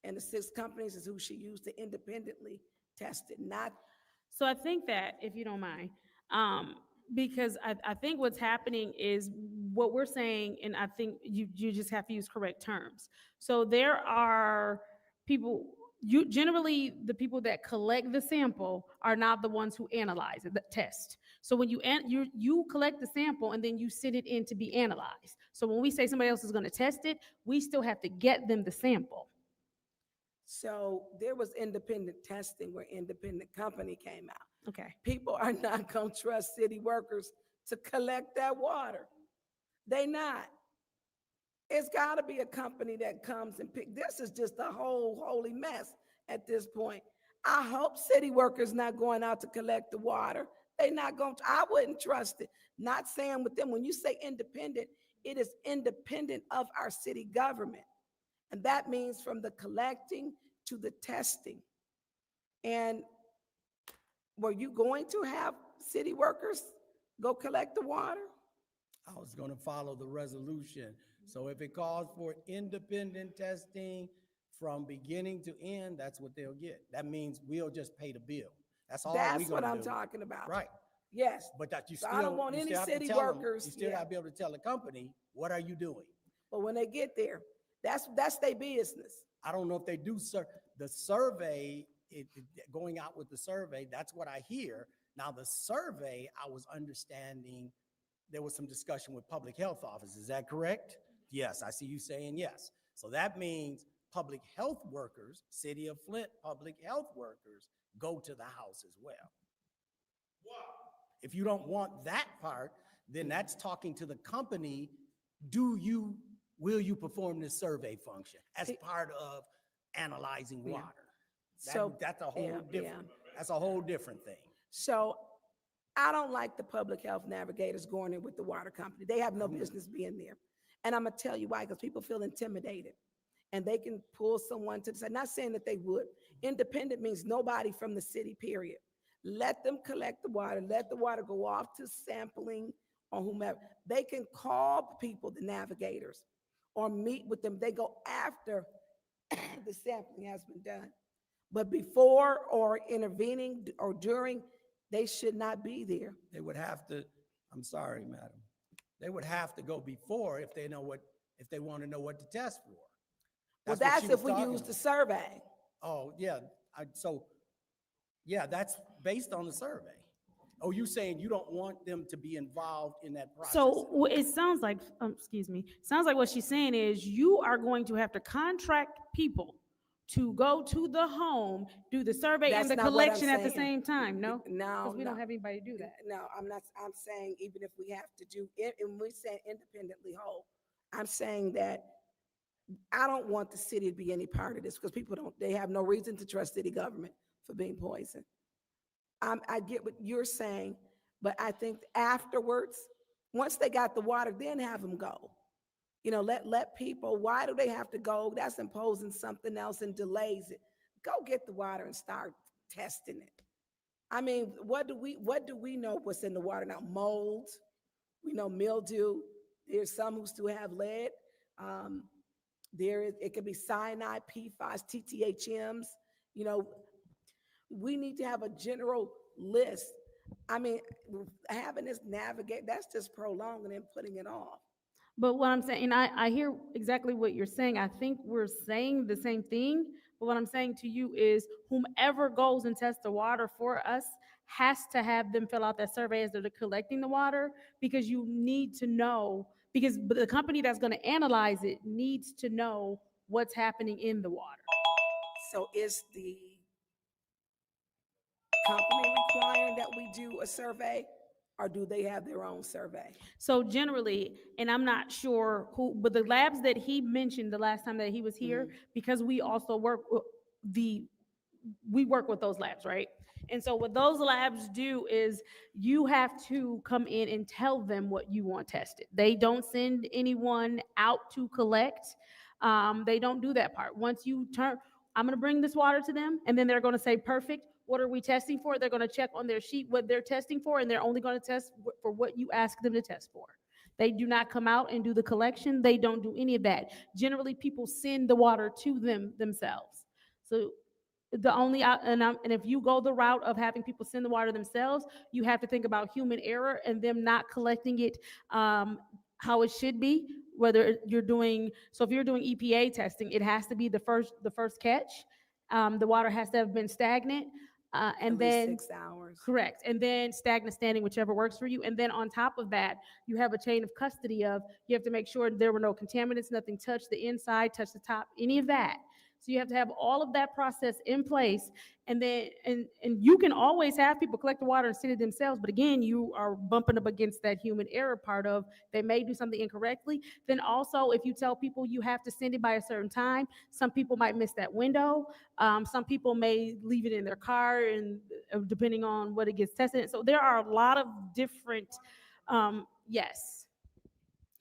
and the 6 companies is who she used to independently test it, not. So I think that, if you don't mind, because I think what's happening is what we're saying, and I think you just have to use correct terms. So there are people, generally the people that collect the sample are not the ones who analyze it, the test. So when you collect the sample and then you send it in to be analyzed. So when we say somebody else is going to test it, we still have to get them the sample. So there was independent testing where independent company came out. Okay. People are not gonna trust city workers to collect that water. They not. It's gotta be a company that comes and pick. This is just a whole holy mess. at this point. I hope city workers not going out to collect the water. They not going to, I wouldn't trust it. Not saying with them, when you say independent, it is independent of our city government. And that means from the collecting to the testing. And were you going to have city workers go collect the water? I was gonna follow the resolution. So if it calls for independent testing from beginning to end, that's what they'll get. That means we'll just pay the bill. That's all we That's what gonna I'm do. talking about. Right. Yes. But that you So still, I don't want you any still have to city tell them, workers. you still Yeah. gotta be able to tell the company, what are you doing? But when they get there, that's their business. I don't know if they do, the survey, going out with the survey, that's what I hear. Now, the survey, I was understanding there was some discussion with public health officers. Is that correct? Yes, I see you saying yes. So that means public health workers, City of Flint public health workers, go to the house as well. If you don't want that part, then that's talking to the company. Will you perform this survey function as part of analyzing water? That's a whole different, that's a whole different thing. So I don't like the public health navigators going in with the water company. They have no business being there. And I'm gonna tell you why, because people feel intimidated and they can pull someone to the side. Not saying that they would. Independent means nobody from the city, period. Let them collect the water, let the water go off to sampling or whomever. They can call people, the navigators, or meet with them. They go after the sampling has been done. But before or intervening or during, they should not be there. They would have to, I'm sorry, madam. They would have to go before if they want to know what to test for. Well, that's if we use the survey. Oh, yeah. That's based on the survey. Oh, you saying you don't want them to be involved in that process? So it sounds like, excuse me, sounds like what she's saying is you are going to have to contract people to go to the home, do the survey That's and the not what I'm collection at the saying. same time, no? No, Because we don't have anybody to do that. No, I'm not. I'm saying even if we have to do it, and we say independently whole, I'm saying that I don't want the city to be any part of this because people don't. They have no reason to trust city government for being poisoned. I get what you're saying, but I think afterwards, once they got the water, then have them go. You know, let people. Why do they have to go? That's imposing something else and delays it. Go get the water and start testing it. I mean, what do we know what's in the water now? Mold, we know mildew. There's some who still have lead. It could be cyanide, PFAS, TTHMs. You know, we need to have a general list. I mean, having this navigate, that's just prolonging and putting it off. But what I'm saying, and I hear exactly what you're saying. I think we're saying the same thing. But what I'm saying to you is whomever goes and tests the water for us has to have them fill out that survey as they're collecting the water because you need to know, because the company that's going to analyze it needs to know what's happening in the water. So is the company requiring that we do a survey, or do they have their own survey? So generally, and I'm not sure who, but the labs that he mentioned the last time that he was here, because we also work with we work with those labs, right? And so what those labs do is you have to come in and tell them what you want tested. They don't send anyone out to collect. They don't do that part. Once you turn, I'm going to bring this water to them, and then they're going to say, perfect. What are we testing for? They're going to check on their sheet what they're testing for, and they're only going to test for what you ask them to test for. They do not come out and do the collection. They don't do any of that. Generally, people send the water to them themselves. So the only and if you go the route of having people send the water themselves, you have to think about human error and them not collecting it how it should be. Whether you're doing, so if you're doing EPA testing, it has to be the first catch. The water has to have been stagnant, and At least then 6 hours. correct, and then stagnant standing, whichever works for you. And then on top of that, you have a chain of custody of you have to make sure there were no contaminants, nothing touched the inside, touched the top, any of that. So you have to have all of that process in place. And then, and you can always have people collect the water and send it themselves. But again, you are bumping up against that human error part of they may do something incorrectly. Then also, if you tell people you have to send it by a certain time, some people might miss that window. Some people may leave it in their car, and depending on what it gets tested. So there are a lot of different, yes.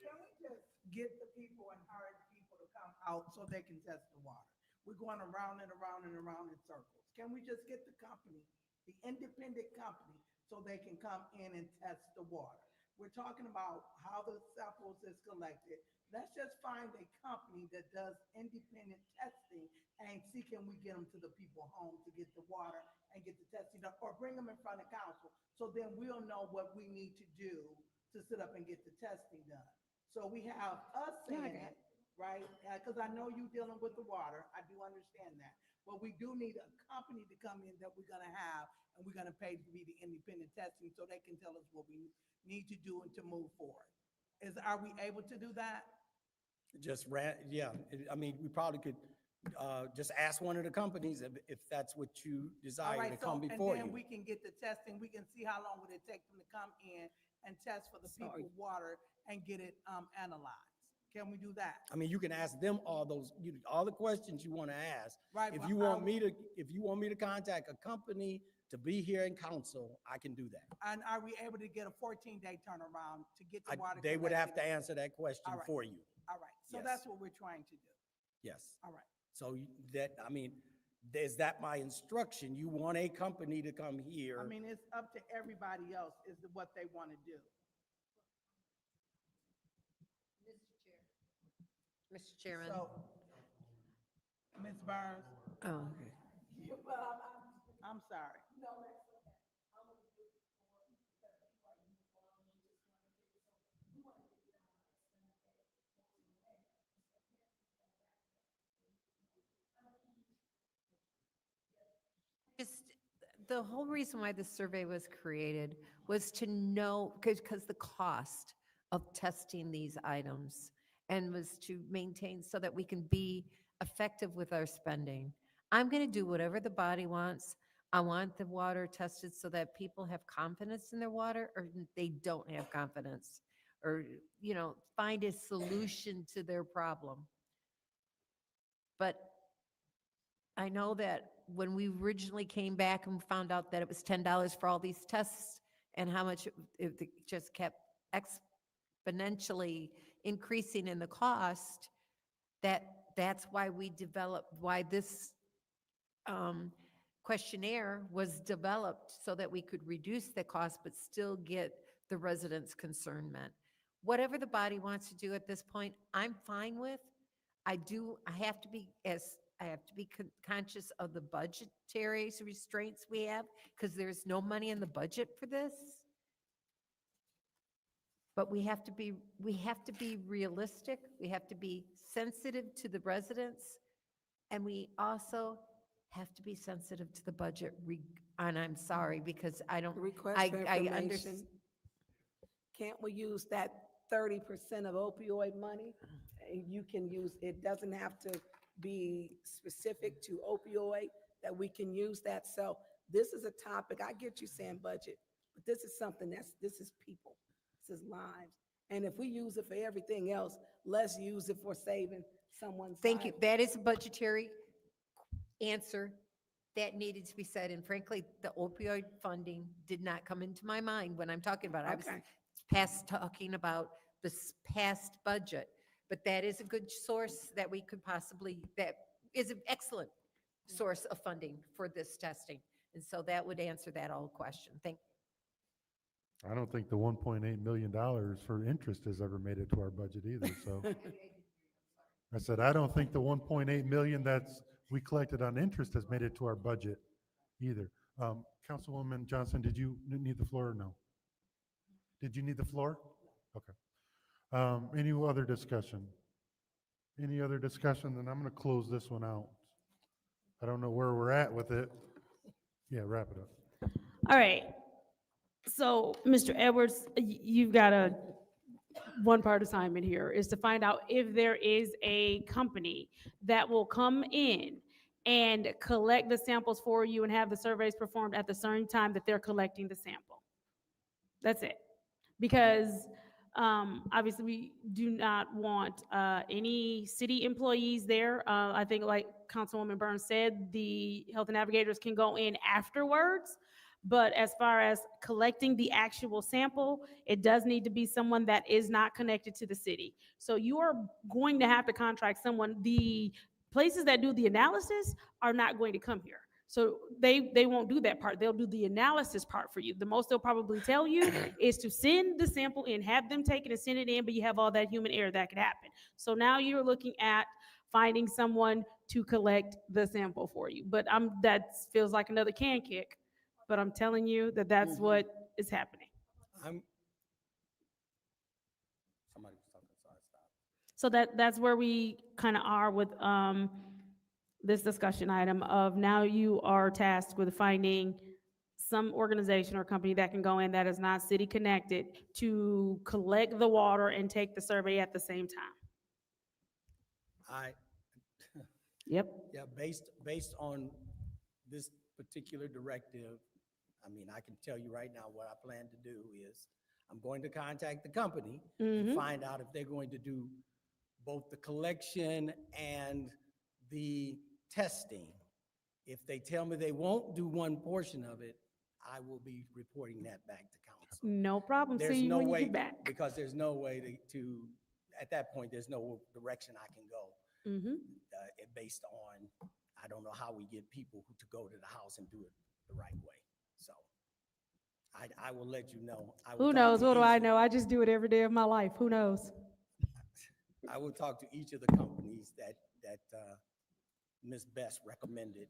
Can we just get the people and hire the people to come out so they can test the water? We're going around and around and around in circles. Can we just get the company, the independent company, so they can come in and test the water? We're talking about how the samples is collected. Let's just find a company that does independent testing and see can we get them to the people home to get the water and get the testing done, or bring them in front of council. So then we'll know what we need to do to sit up and get the testing done. So we have us saying it, right? Because I know you dealing with the water. I do understand that. But we do need a company to come in that we're gonna have, and we're gonna pay to be the independent testing so they can tell us what we need to do and to move forward. Are we able to do that? Just yeah, I mean, we probably could just ask one of the companies if that's what you All desire right, to so, come and before then you. we can get the testing, we can see how long would it take them to come in and test for the people's water and get it analyzed. Can we do that? I mean, you can ask them all all the questions you want to ask. Right, If but you want me to contact a company to be here in council, I can do that. And are we able to get a 14-day turnaround to get the water? They would have to collected? answer that question All right. for you. All right, so Yes. that's what we're trying to do. Yes. All right. So I mean, is that my instruction? You want a company to come here? I mean, it's up to everybody else is what they want to do. Mr. Chairman. So, Ms. Burns. Oh, okay. I'm sorry. Just the whole reason why this survey was created was to know, because the cost of testing these items, and was to maintain so that we can be effective with our spending. I'm going to do whatever the body wants. I want the water tested so that people have confidence in their water, or they don't have confidence, or, find a solution to their problem. But I know that when we originally came back and found out that it was $10 for all these tests, and how much it just kept exponentially increasing in the cost, that's why why this questionnaire was developed, so that we could reduce the cost but still get the residents' concern met. Whatever the body wants to do at this point, I'm fine with. I have to be conscious of the budgetary restraints we have, because there's no money in the budget for this. But we have to be realistic. We have to be sensitive to the residents, and we also have to be sensitive to the budget. And I'm sorry, because I don't. Request for I information. understand. Can't we use that 30% of opioid money? You can use, it doesn't have to be specific to opioid, that we can use that. So this is a topic, I get you saying budget, but this is something this is people, this is lives. And if we use it for everything else, let's use it for saving someone's Thank you. life. That is a budgetary answer that needed to be said. And frankly, the opioid funding did not come into my mind when I'm talking about it. I was talking about this past budget. But that is a good source that we could that is an excellent source of funding for this testing. And so that would answer that whole question. Thank you. I don't think the $1.8 million for interest has ever made it to our budget either, so. I said, I don't think the 1.8 million we collected on interest has made it to our budget either. Councilwoman Johnson, did you need the floor or no? Did you need the floor? Okay. Any other discussion? Any other discussion? Then I'm going to close this one out. I don't know where we're at with it. Yeah, wrap it up. All right. So, Mr. Edwards, you've got a one part assignment here is to find out if there is a company that will come in and collect the samples for you and have the surveys performed at the same time that they're collecting the sample. That's it. Because obviously we do not want any city employees there. I think like Councilwoman Burns said, the health navigators can go in afterwards. But as far as collecting the actual sample, it does need to be someone that is not connected to the city. So you are going to have to contract someone. The places that do the analysis are not going to come here. So they won't do that part. They'll do the analysis part for you. The most they'll probably tell you is to send the sample in, have them take it and send it in, but you have all that human error that could happen. So now you're looking at finding someone to collect the sample for you. But that feels like another can kick, but I'm telling you that that's what is happening. I'm, somebody was talking, so I stopped. So that's where we kind of are with this discussion item of now you are tasked with finding some organization or company that can go in that is not city connected to collect the water and take the survey at the same time. I, Yep. yeah, based on this particular directive, I mean, I can tell you right now what I plan to do is I'm going to contact the company and find out if they're going to do both the collection and the testing. If they tell me they won't do one portion of it, I will be reporting that back to council. No problem. There's See you no when you way, get back. because there's no way to, at that point, there's no direction I can go. Based on, I don't know how we get people to go to the house and do it the right way. So I will let you know. Who knows? What do I know? I just do it every day of my life. Who knows? I will talk to each of the companies that Ms. Best recommended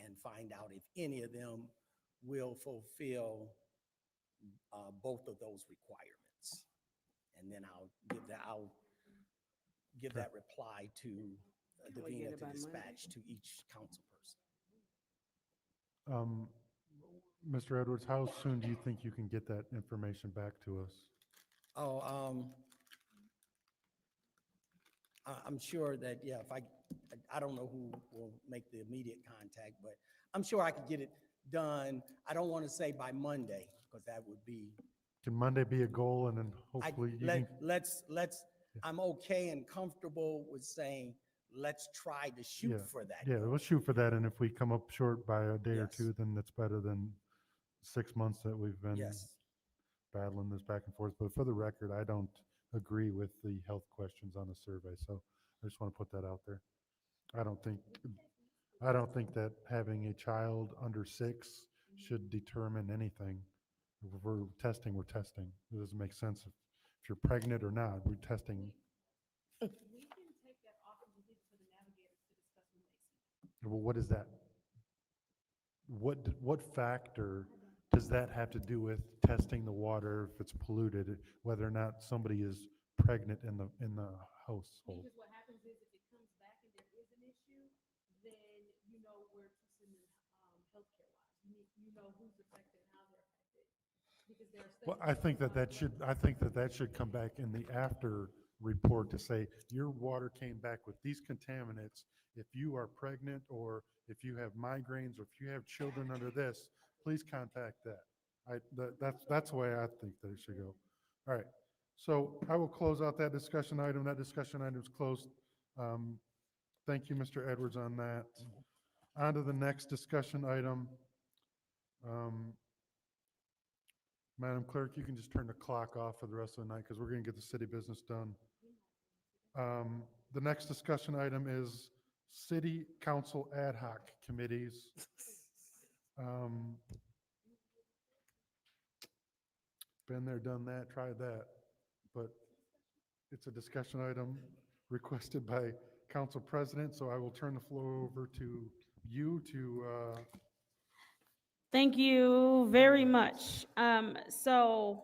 and find out if any of them will fulfill both of those requirements. And then I'll give that reply to Davina to dispatch to each council person. Mr. Edwards, how soon do you think you can get that information back to us? Oh, I'm sure that, yeah, if I don't know who will make the immediate contact, but I'm sure I could get it done. I don't want to say by Monday, because that would be. Can Monday be a goal, and then hopefully you can? Let's, I'm okay and comfortable with saying, let's try to shoot for that. Yeah, let's shoot for that, and if we come up short by a day or two, then that's better than 6 months that we've been battling this back and forth. But for the record, I don't agree with the health questions on the survey, so I just want to put that out there. I don't think that having a child under 6 should determine anything. If we're testing, we're testing. It doesn't make sense if you're pregnant or not. We're testing. Well, what is that? What factor does that have to do with testing the water if it's polluted, whether or not somebody is pregnant in the household? Because what happens is if it comes back and there is an issue, then you know where to send them healthcare wise. You know who's affected, how they're affected. Because there are Well, I think that should come back in the after report to say your water came back with these contaminants. If you are pregnant, or if you have migraines, or if you have children under this, please contact that. That's the way I think that it should go. All right. So I will close out that discussion item. That discussion item is closed. Thank you, Mr. Edwards, on that. On to the next discussion item. Madam Clerk, you can just turn the clock off for the rest of the night because we're going to get the city business done. The next discussion item is city council ad hoc committees. Been there, done that, tried that, but it's a discussion item requested by council president, so I will turn the floor over to you to Thank you very much. So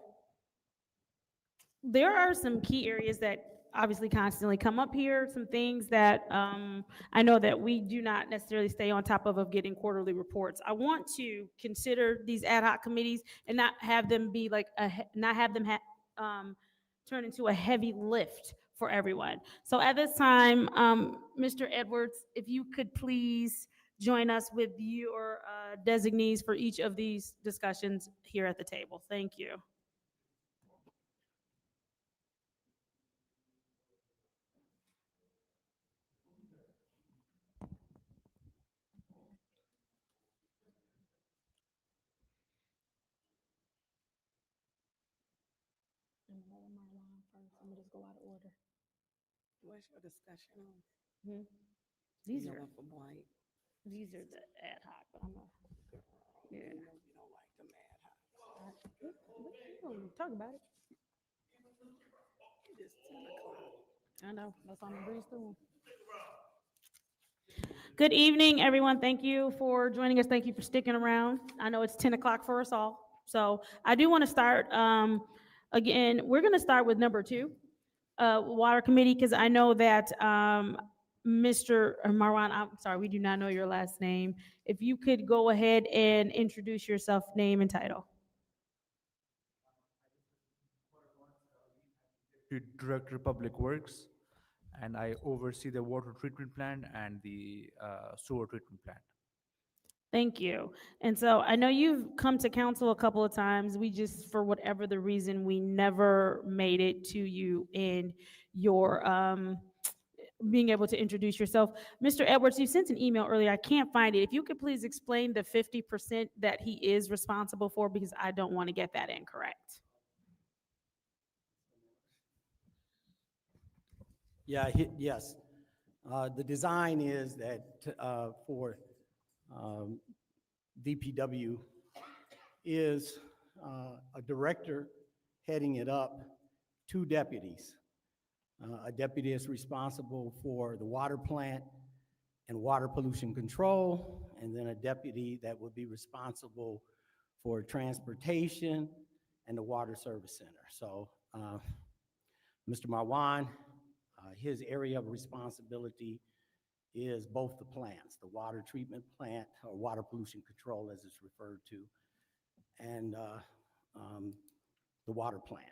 there are some key areas that obviously constantly come up here, some things that I know that we do not necessarily stay on top of getting quarterly reports. I want to consider these ad hoc committees and not have them be like, turn into a heavy lift for everyone. So at this time, Mr. Edwards, if you could please join us with your designees for each of these discussions here at the table. Thank you. I'm gonna just go out of order. What's your discussion on? These You are know, for blight. these are the ad hoc, but I'm gonna. Yeah. You know you don't like them ad hoc. Talk about it. It's 10 o'clock. I know. That's why I'm gonna breeze through them. Good evening, everyone. Thank you for joining us. Thank you for sticking around. I know it's 10 o'clock for us all. So I do want to start, again, we're going to start with number 2, Water Committee, because I know that Mr. Marwan, I'm sorry, we do not know your last name. If you could go ahead and introduce yourself, name and title. Director of Public Works, and I oversee the water treatment plant and the sewer treatment plant. Thank you. And so I know you've come to council a couple of times. We just, for whatever the reason, we never made it to you in your being able to introduce yourself. Mr. Edwards, you sent an email earlier. I can't find it. If you could please explain the 50% that he is responsible for, because I don't want to get that incorrect. Yeah, yes. The design is that for DPW is a director heading it up, 2 deputies. A deputy is responsible for the water plant and water pollution control, and then a deputy that would be responsible for transportation and the water service center. So Mr. Marwan, his area of responsibility is both the plants, the water treatment plant, or water pollution control as it's referred to, and the water plant.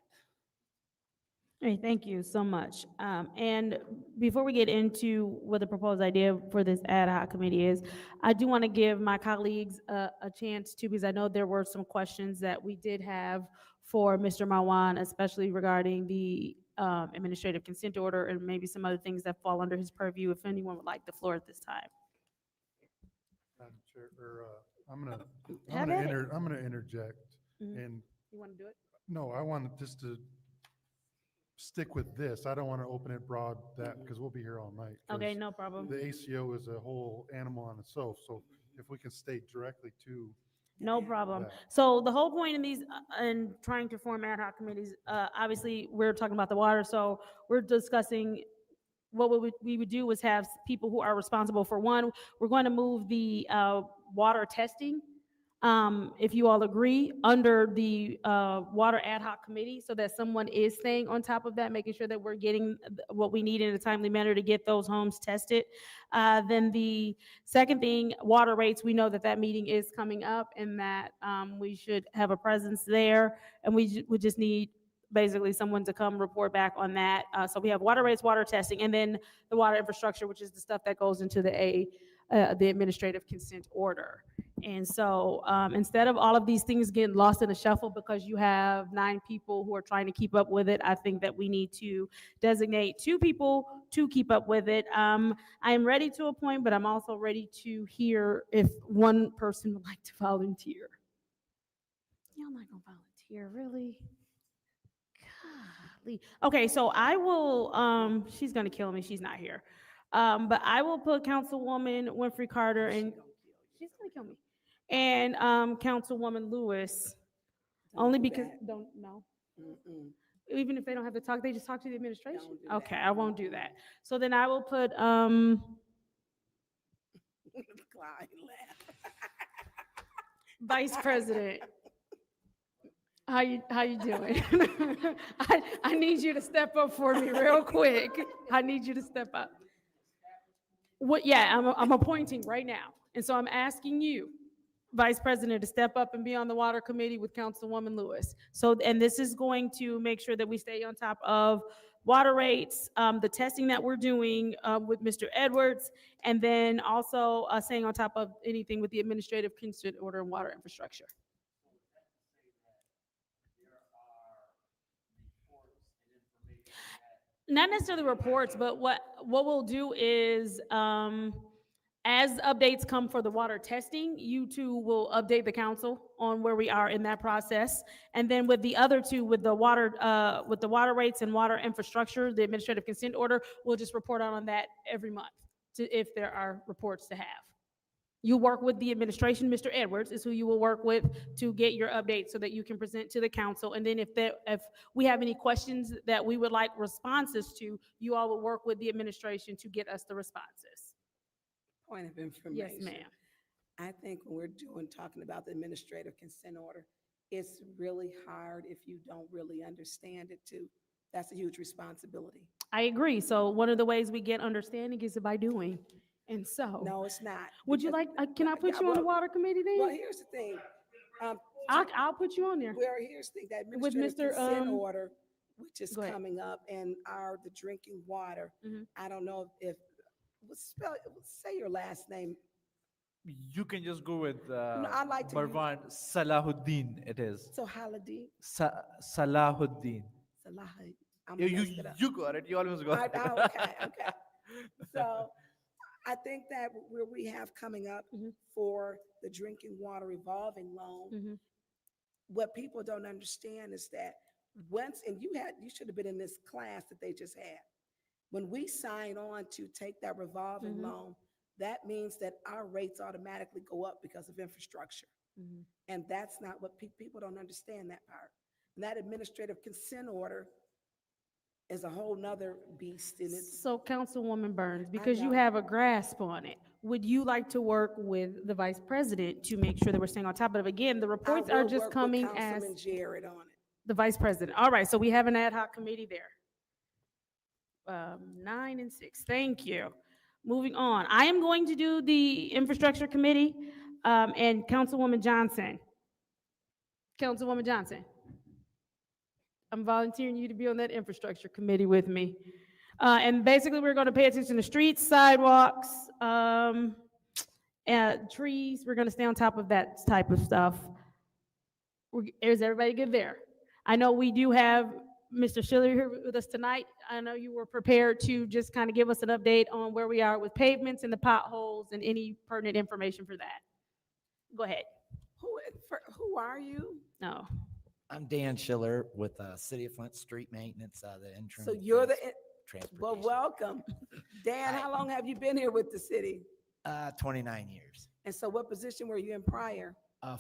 All right, thank you so much. And before we get into what the proposed idea for this ad hoc committee is, I do want to give my colleagues a chance to, because I know there were some questions that we did have for Mr. Marwan, especially regarding the administrative consent order and maybe some other things that fall under his purview. If anyone would like the floor at this time. Madam Chair, or I'm Have gonna at it. I'm gonna interject. Mhm. And You want to do it? no, I want just to stick with this. I don't want to open it broad because we'll be here all night. 'Cause Okay, no problem. The ACO is a whole animal on itself. So if we can stay directly to No problem. that. So the whole point in these, in trying to form ad hoc committees, obviously, we're talking about the water, so we're discussing what we would do is have people who are responsible for one. We're going to move the water testing, if you all agree, under the water ad hoc committee, so that someone is staying on top of that, making sure that we're getting what we need in a timely manner to get those homes tested. Then the second thing, water rates, we know that that meeting is coming up and that we should have a presence there, and we just need basically someone to come report back on that. So we have water rates, water testing, and then the water infrastructure, which is the stuff that goes into the administrative consent order. And so instead of all of these things getting lost in the shuffle because you have 9 people who are trying to keep up with it, I think that we need to designate 2 people to keep up with it. I am ready to appoint, but I'm also ready to hear if one person would like to volunteer. Y'all not gonna volunteer, really? Golly. Okay, so I will, she's gonna kill me, she's not here. But I will put Councilwoman Winfrey Carter and, she's gonna kill me. And Councilwoman Lewis, only because, don't, no. Even if they don't have to talk, they just talk to the administration? Okay, I won't do that. So then I will put, Clyde laugh. Vice President. How you doing? I need you to step up for me real quick. I need you to step up. What? Yeah, I'm appointing right now, and so I'm asking you Vice President to step up and be on the Water Committee with Councilwoman Lewis. So, and this is going to make sure that we stay on top of water rates, the testing that we're doing with Mr. Edwards, and then also staying on top of anything with the administrative consent order and water infrastructure. Not necessarily reports, but what we'll do is, as updates come for the water testing, you two will update the council on where we are in that process. And then with the other two, with the water rates and water infrastructure, the administrative consent order, we'll just report on that every month if there are reports to have. You work with the administration. Mr. Edwards is who you will work with to get your updates so that you can present to the council. And then if we have any questions that we would like responses to, you all will work with the administration to get us the responses. Point of information. Yes, ma'am. I think when we're talking about the administrative consent order, it's really hard if you don't really understand it too. That's a huge responsibility. I agree. So one of the ways we get understanding is by doing. And so. No, it's not. Would you like, can I put you on the water committee then? Well, here's the thing. I'll put you on there. Well, here's the thing, that With administrative Mr. consent order, which is go ahead. coming up, and the drinking water, I don't know if, say your last name. You can just go with I like to Marwan Salahuddin, it is. So Haladdin, Salahuddin. Salahuddin. You got it, you almost got it. Okay. So I think that where we have coming up for the drinking water revolving loan, what people don't understand is that and you should have been in this class that they just had. When we sign on to take that revolving loan, that means that our rates automatically go up because of infrastructure. And that's not what people don't understand, that part. And that administrative consent order is a whole nother beast in it. So Councilwoman Burns, because you have a grasp on it, would you like to work with the Vice President to make sure that we're staying on top of it? Again, the reports are just coming as Councilman Jared on it. the Vice President. All right, so we have an ad hoc committee there. 9 and 6, thank you. Moving on, I am going to do the infrastructure committee, and Councilwoman Johnson. Councilwoman Johnson, I'm volunteering you to be on that infrastructure committee with me. And basically, we're going to pay attention to streets, sidewalks, trees. We're going to stay on top of that type of stuff. Is everybody good there? I know we do have Mr. Schiller here with us tonight. I know you were prepared to just kind of give us an update on where we are with pavements and the potholes and any pertinent information for that. Go ahead. Who are you? No. I'm Dan Schiller with City of Flint Street Maintenance, the intern. So you're the transportation. Well, welcome. Dan, how long have you been here with the city? 29 years. And so what position were you in prior?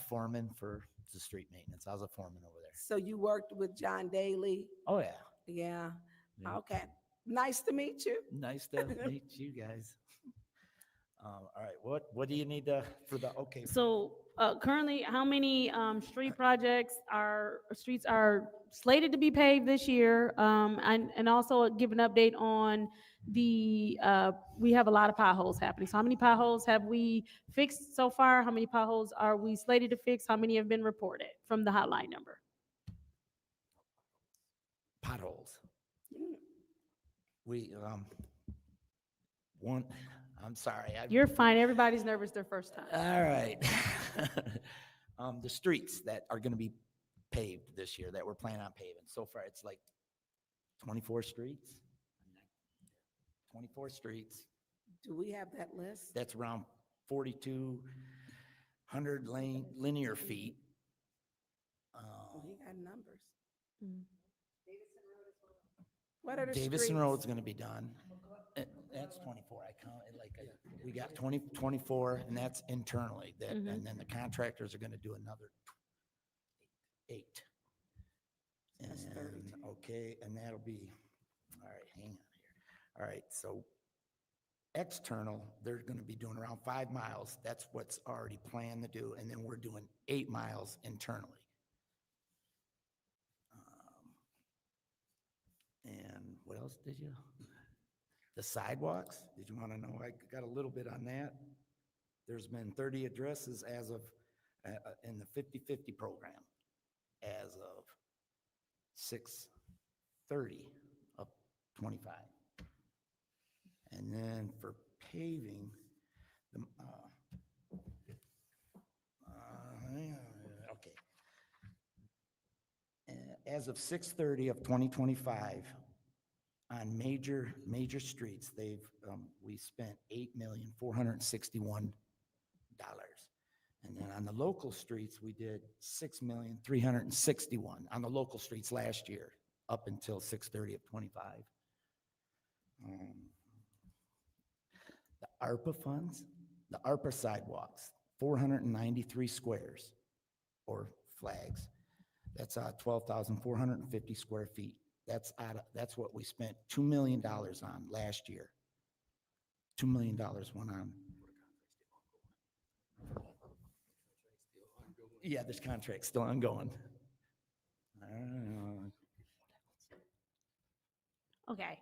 Foreman for the street maintenance. I was a foreman over there. So you worked with John Daly? Oh, yeah. Yeah. Yeah. Okay. Nice to meet you. Nice to meet you guys. All right, what do you need for the, okay. So currently, how many streets are slated to be paved this year? And also give an update on we have a lot of potholes happening. So how many potholes have we fixed so far? How many potholes are we slated to fix? How many have been reported from the hotline number? Potholes. I'm sorry. You're fine. Everybody's nervous their first time. All right. The streets that are going to be paved this year that we're planning on paving. So far, it's like 24 streets. 24 streets. Do we have that list? That's around 4,200 linear feet. He got numbers. What are the Davison streets? Road's going to be done. That's 24. I count it like we got 24, and that's internally. And then the contractors are going to do another 8. That's 30. Okay, and that'll be all right. Hang on here. All right, so external, they're going to be doing around 5 miles. That's what's already planned to do, and then we're doing 8 miles internally. And what else did you? The sidewalks, did you want to know? I got a little bit on that. There's been 30 addresses as of in the 50/50 program as of 6/30 of 25. And then for paving, the, okay. As of 6/30 of 2025, on major streets, we spent $8,461. And then on the local streets, we did $6,361 on the local streets last year, up until 6/30 of 25. The ARPA funds, the ARPA sidewalks, 493 squares or flags. That's 12,450 square feet. That's what we spent $2 million on last year. $2 million went on. Yeah, this contract's still ongoing. Okay.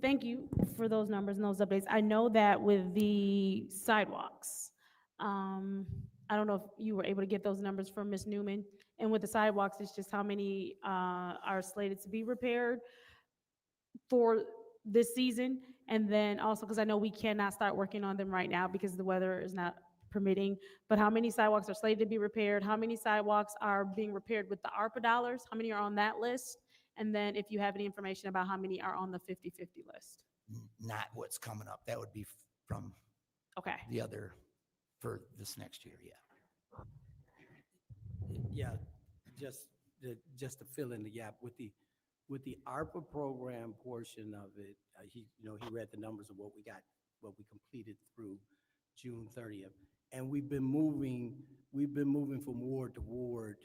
Thank you for those numbers and those updates. I know that with the sidewalks, I don't know if you were able to get those numbers from Ms. Newman. And with the sidewalks, it's just how many are slated to be repaired for this season. And then also, because I know we cannot start working on them right now because the weather is not permitting, but how many sidewalks are slated to be repaired? How many sidewalks are being repaired with the ARPA dollars? How many are on that list? And then if you have any information about how many are on the 50/50 list. Not what's coming up. That would be from the other, for this next year, yeah. Yeah, just to fill in the gap with the ARPA program portion of it, he read the numbers of what we completed through June 30th. And we've been moving from ward to ward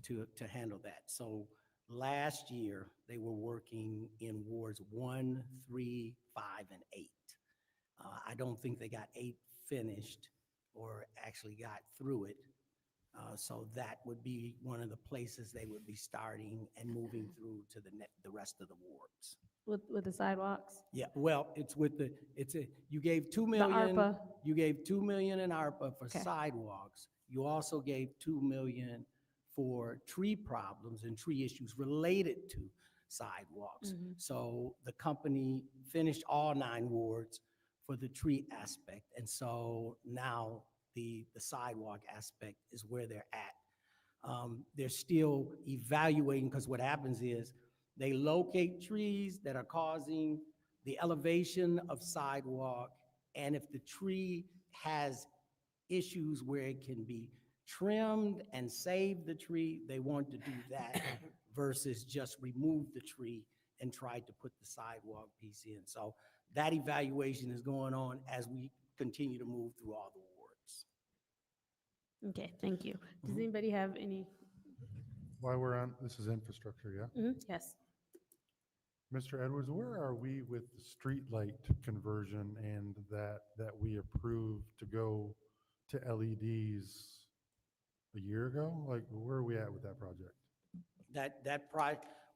to handle that. So last year, they were working in wards 1, 3, 5, and 8. I don't think they got 8 finished or actually got through it. So that would be one of the places they would be starting and moving through to the rest of the wards. With the sidewalks? Yeah, well, you gave 2 million. ARPA. You gave 2 million in ARPA for sidewalks. You also gave 2 million for tree problems and tree issues related to sidewalks. Mhm. So the company finished all 9 wards for the tree aspect. And so now the sidewalk aspect is where they're at. They're still evaluating, because what happens is they locate trees that are causing the elevation of sidewalk. And if the tree has issues where it can be trimmed and save the tree, they want to do that versus just remove the tree and try to put the sidewalk piece in. So that evaluation is going on as we continue to move through all the wards. Okay, thank you. Does anybody have any? While we're on, this is infrastructure, yeah? Yes. Mr. Edwards, where are we with the street light conversion and that we approved to go to LEDs a year ago? Like, where are we at with that project?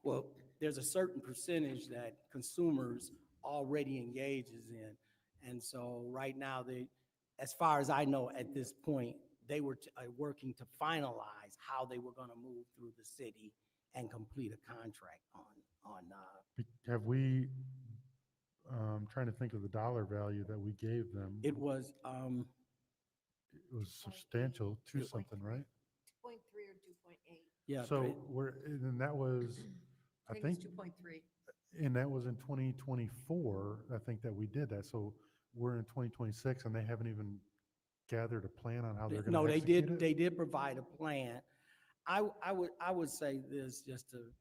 Well, there's a certain percentage that consumers already engages in. And so right now, as far as I know at this point, they were working to finalize how they were going to move through the city and complete a contract on. Have we, trying to think of the dollar value that we gave them. It was substantial, something, right? 2.3 or 2.8. Yeah. So and that was, I think. 2.3. And that was in 2024, I think, that we did that. So we're in 2026 and they haven't even gathered a plan on how they're going to execute it? They did provide a plan. I would say this just to,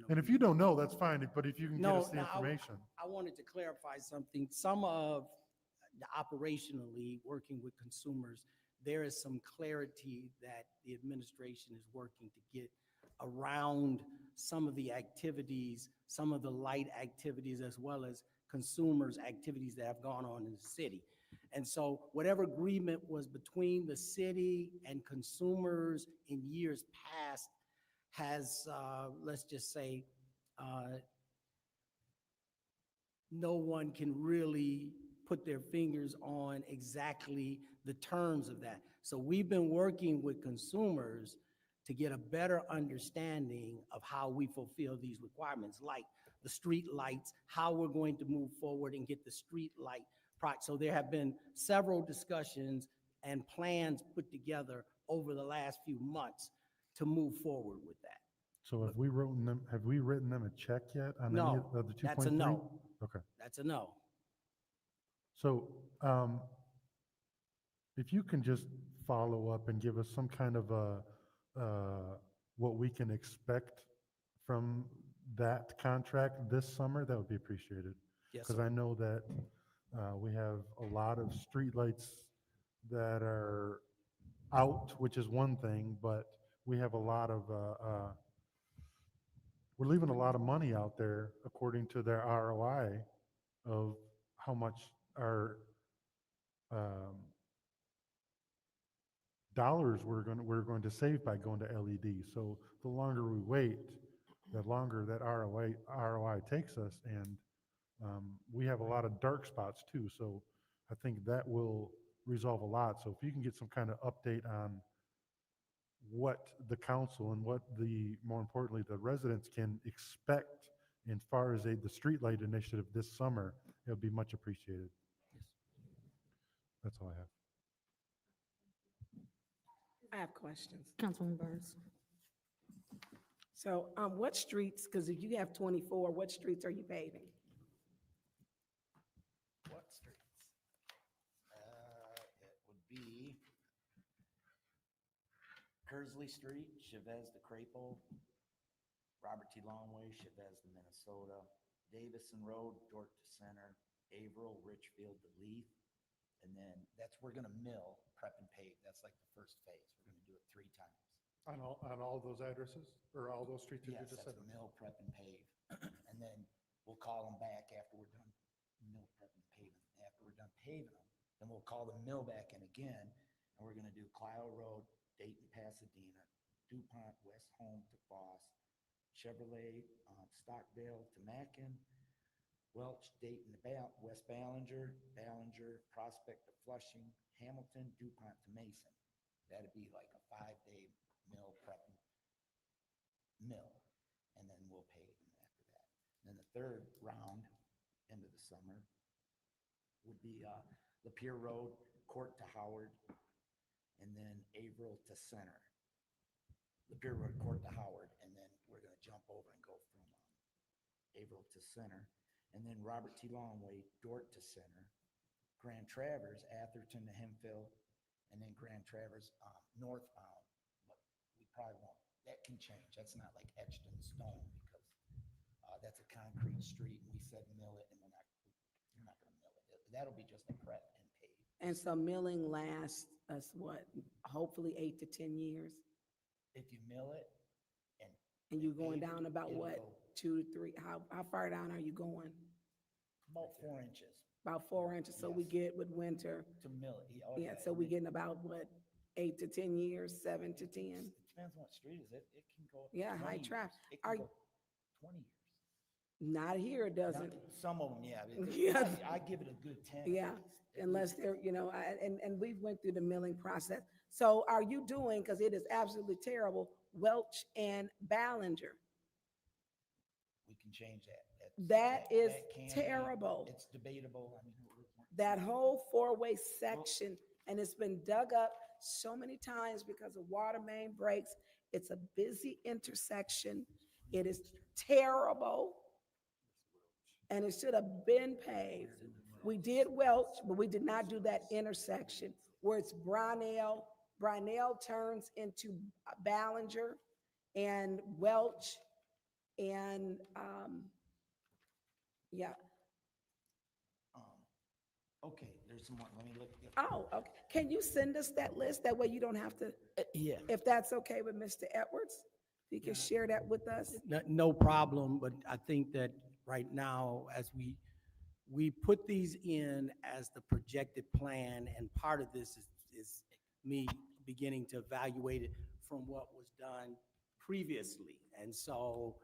And if you don't know, that's fine, but if you can get us the information. I wanted to clarify something. Some of operationally working with consumers, there is some clarity that the administration is working to get around some of the activities, some of the light activities, as well as consumers' activities that have gone on in the city. And so whatever agreement was between the city and consumers in years past has, let's just say, no one can really put their fingers on exactly the terms of that. So we've been working with consumers to get a better understanding of how we fulfill these requirements, like the street lights, how we're going to move forward and get the street light project. So there have been several discussions and plans put together over the last few months to move forward with that. So have we written them a check yet on any No, of the 2.3? that's a no. Okay. That's a no. So, if you can just follow up and give us some kind of what we can expect from that contract this summer, that would be appreciated. Yes, Because sir. I know that we have a lot of streetlights that are out, which is one thing, but we have a lot of, we're leaving a lot of money out there according to their ROI of how much our dollars we're going to save by going to LED. So the longer we wait, the longer that ROI takes us, and we have a lot of dark spots too. So I think that will resolve a lot. So if you can get some kind of update on what the council and what more importantly, the residents can expect as far as the streetlight initiative this summer, it would be much appreciated. Yes. That's all I have. I have questions. Councilwoman Burns. So, what streets, because if you have 24, what streets are you paving? What streets? It would be Kersley Street, Chavez to Crapo, Robert T. Longway, Chavez to Minnesota, Davison Road, Dort to Center, Averill, Richfield to Leith, and then we're gonna mill, prep and pave. That's like the first phase. We're gonna do it 3 times. On all those addresses or all those streets you Yes, just that's said? mill, prep and pave. And then we'll call them back after we're done mill, prep and paving. After we're done paving them, then we'll call the mill back in again, and we're gonna do Clio Road, Dayton, Pasadena, DuPont, West Home to Foss, Chevrolet, Stockdale to Mackin, Welch, Dayton to West Ballinger, Prospect to Flushing, Hamilton, DuPont to Mason. That'd be like a 5-day mill prep mill, and then we'll pave them after that. Then the third round, end of the summer, would be Lapeer Road, Court to Howard, and then Averill to Center. Lapeer Road, Court to Howard, and then we're gonna jump over and go from Averill to Center, and then Robert T. Longway, Dort to Center, Grand Traverse, Atherton to Hemphill, and then Grand Traverse northbound. But we probably won't. That can change. That's not like etched in stone because that's a concrete street, and we said mill it, and we're not gonna mill it. That'll be just a prep and pave. And so milling lasts us what? Hopefully 8 to 10 years? If you mill it And you're going pave it, down about it'll what? go 2 to 3? How far down are you going? about 4 inches About 4 inches, so we Yes. get with winter. to mill it. Yeah, so we getting about what, 8 to 10 years, 7 to 10? It depends on what street is. It can go. up to Yeah, high 20 years. traffic. It Are can you- go 20 years. Not here, it doesn't. Some of them, yeah. Yeah. I give it a good 10. Yeah, unless they're, and we went through the milling process. So are you doing, because it is absolutely terrible, Welch and Ballinger? We can change that. That is can be- terrible. It's debatable. I mean, That whole 4-way section, and it's been dug up so many times because of water main breaks. It's a busy intersection. It is terrible. And it should have been paved. We did Welch, but we did not do that intersection where it's Brownell. Brownell turns into Ballinger and Welch and, yeah. Okay, there's some more. Let me look. Oh, okay. Can you send us that list? That way you don't have to, Yeah. if that's okay with Mr. Edwards? If you can share that with us? No problem, but I think that right now, as we put these in as the projected plan, and part of this is me beginning to evaluate it from what was done previously. And so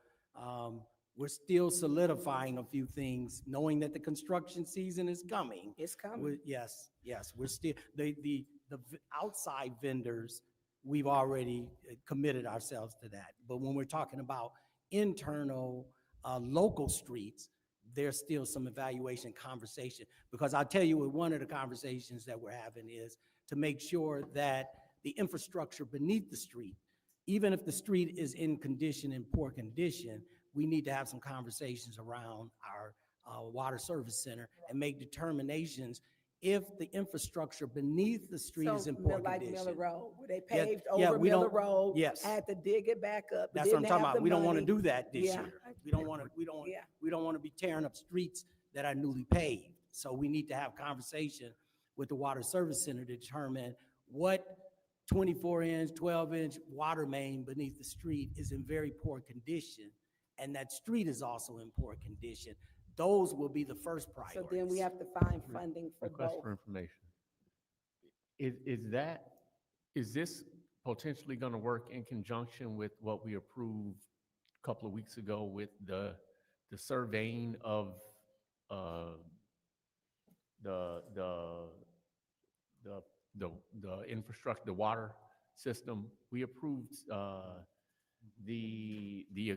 We're still solidifying a few things, knowing that the construction season is coming. It's coming. Yes, yes, we're still, outside vendors, we've already committed ourselves to that. But when we're talking about internal, local streets, there's still some evaluation conversation. Because I'll tell you, what one of the conversations that we're having is to make sure that the infrastructure beneath the street, even if the street is in poor condition, we need to have some conversations around our water service center and make determinations if the infrastructure beneath the street is in poor Like condition. Miller Road, where they Yeah, paved yeah, over we Miller don't- Road. yes. Had to dig it back up. That's what I'm didn't talking have about. the We don't want to money. do that this Yeah. year. We don't want to be tearing up streets that are newly paved. So we need to have conversation with the water service center to determine what 24-inch, 12-inch water main beneath the street is in very poor condition, and that street is also in poor condition. Those will be the first So priorities. then we have to find funding for Request both. for information. Is this potentially going to work in conjunction with what we approved a couple of weeks ago with the surveying of the infrastructure, the water system? We approved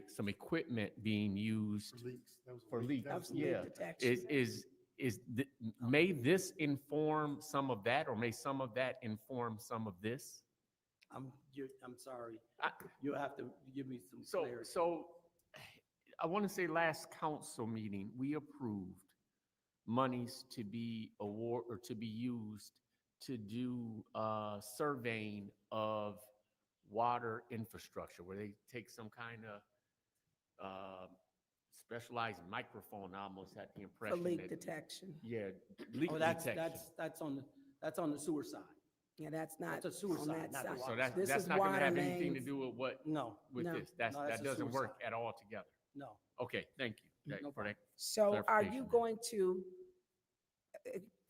some equipment being used for leaks. That was leak Yeah. detection. May this inform some of that, or may some of that inform some of this? I'm sorry. You'll have to give me some clarity. So I want to say last council meeting, we approved monies to be used to do surveying of water infrastructure, where they take some kind of specialized microphone. I almost had the For impression leak that, detection. yeah, leak detection. That's on the sewer side. Yeah, that's not That's a sewer on side, that not the side. water So side. This that's is not going to water have anything to mains. do with what, No. with No. this. That a doesn't sewer work side. at all together. No. Okay, thank you No for that. So are you clarification. going to,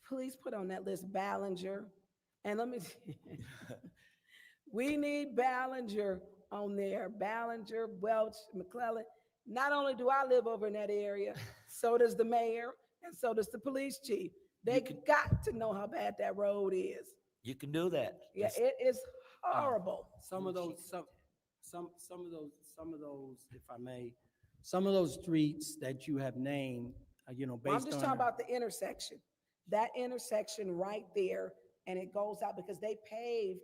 please put on that list Ballinger? And let me, we need Ballinger on there. Ballinger, Welch, McClellan. Not only do I live over in that area, so does the mayor, and so does the police chief. They got to know how bad that road is. You can do that. Yeah, Just- it is horrible. Some of those, if I may, some of those streets that you have named, Well, based on. I'm just talking about the intersection. That intersection right there, and it goes out because they paved,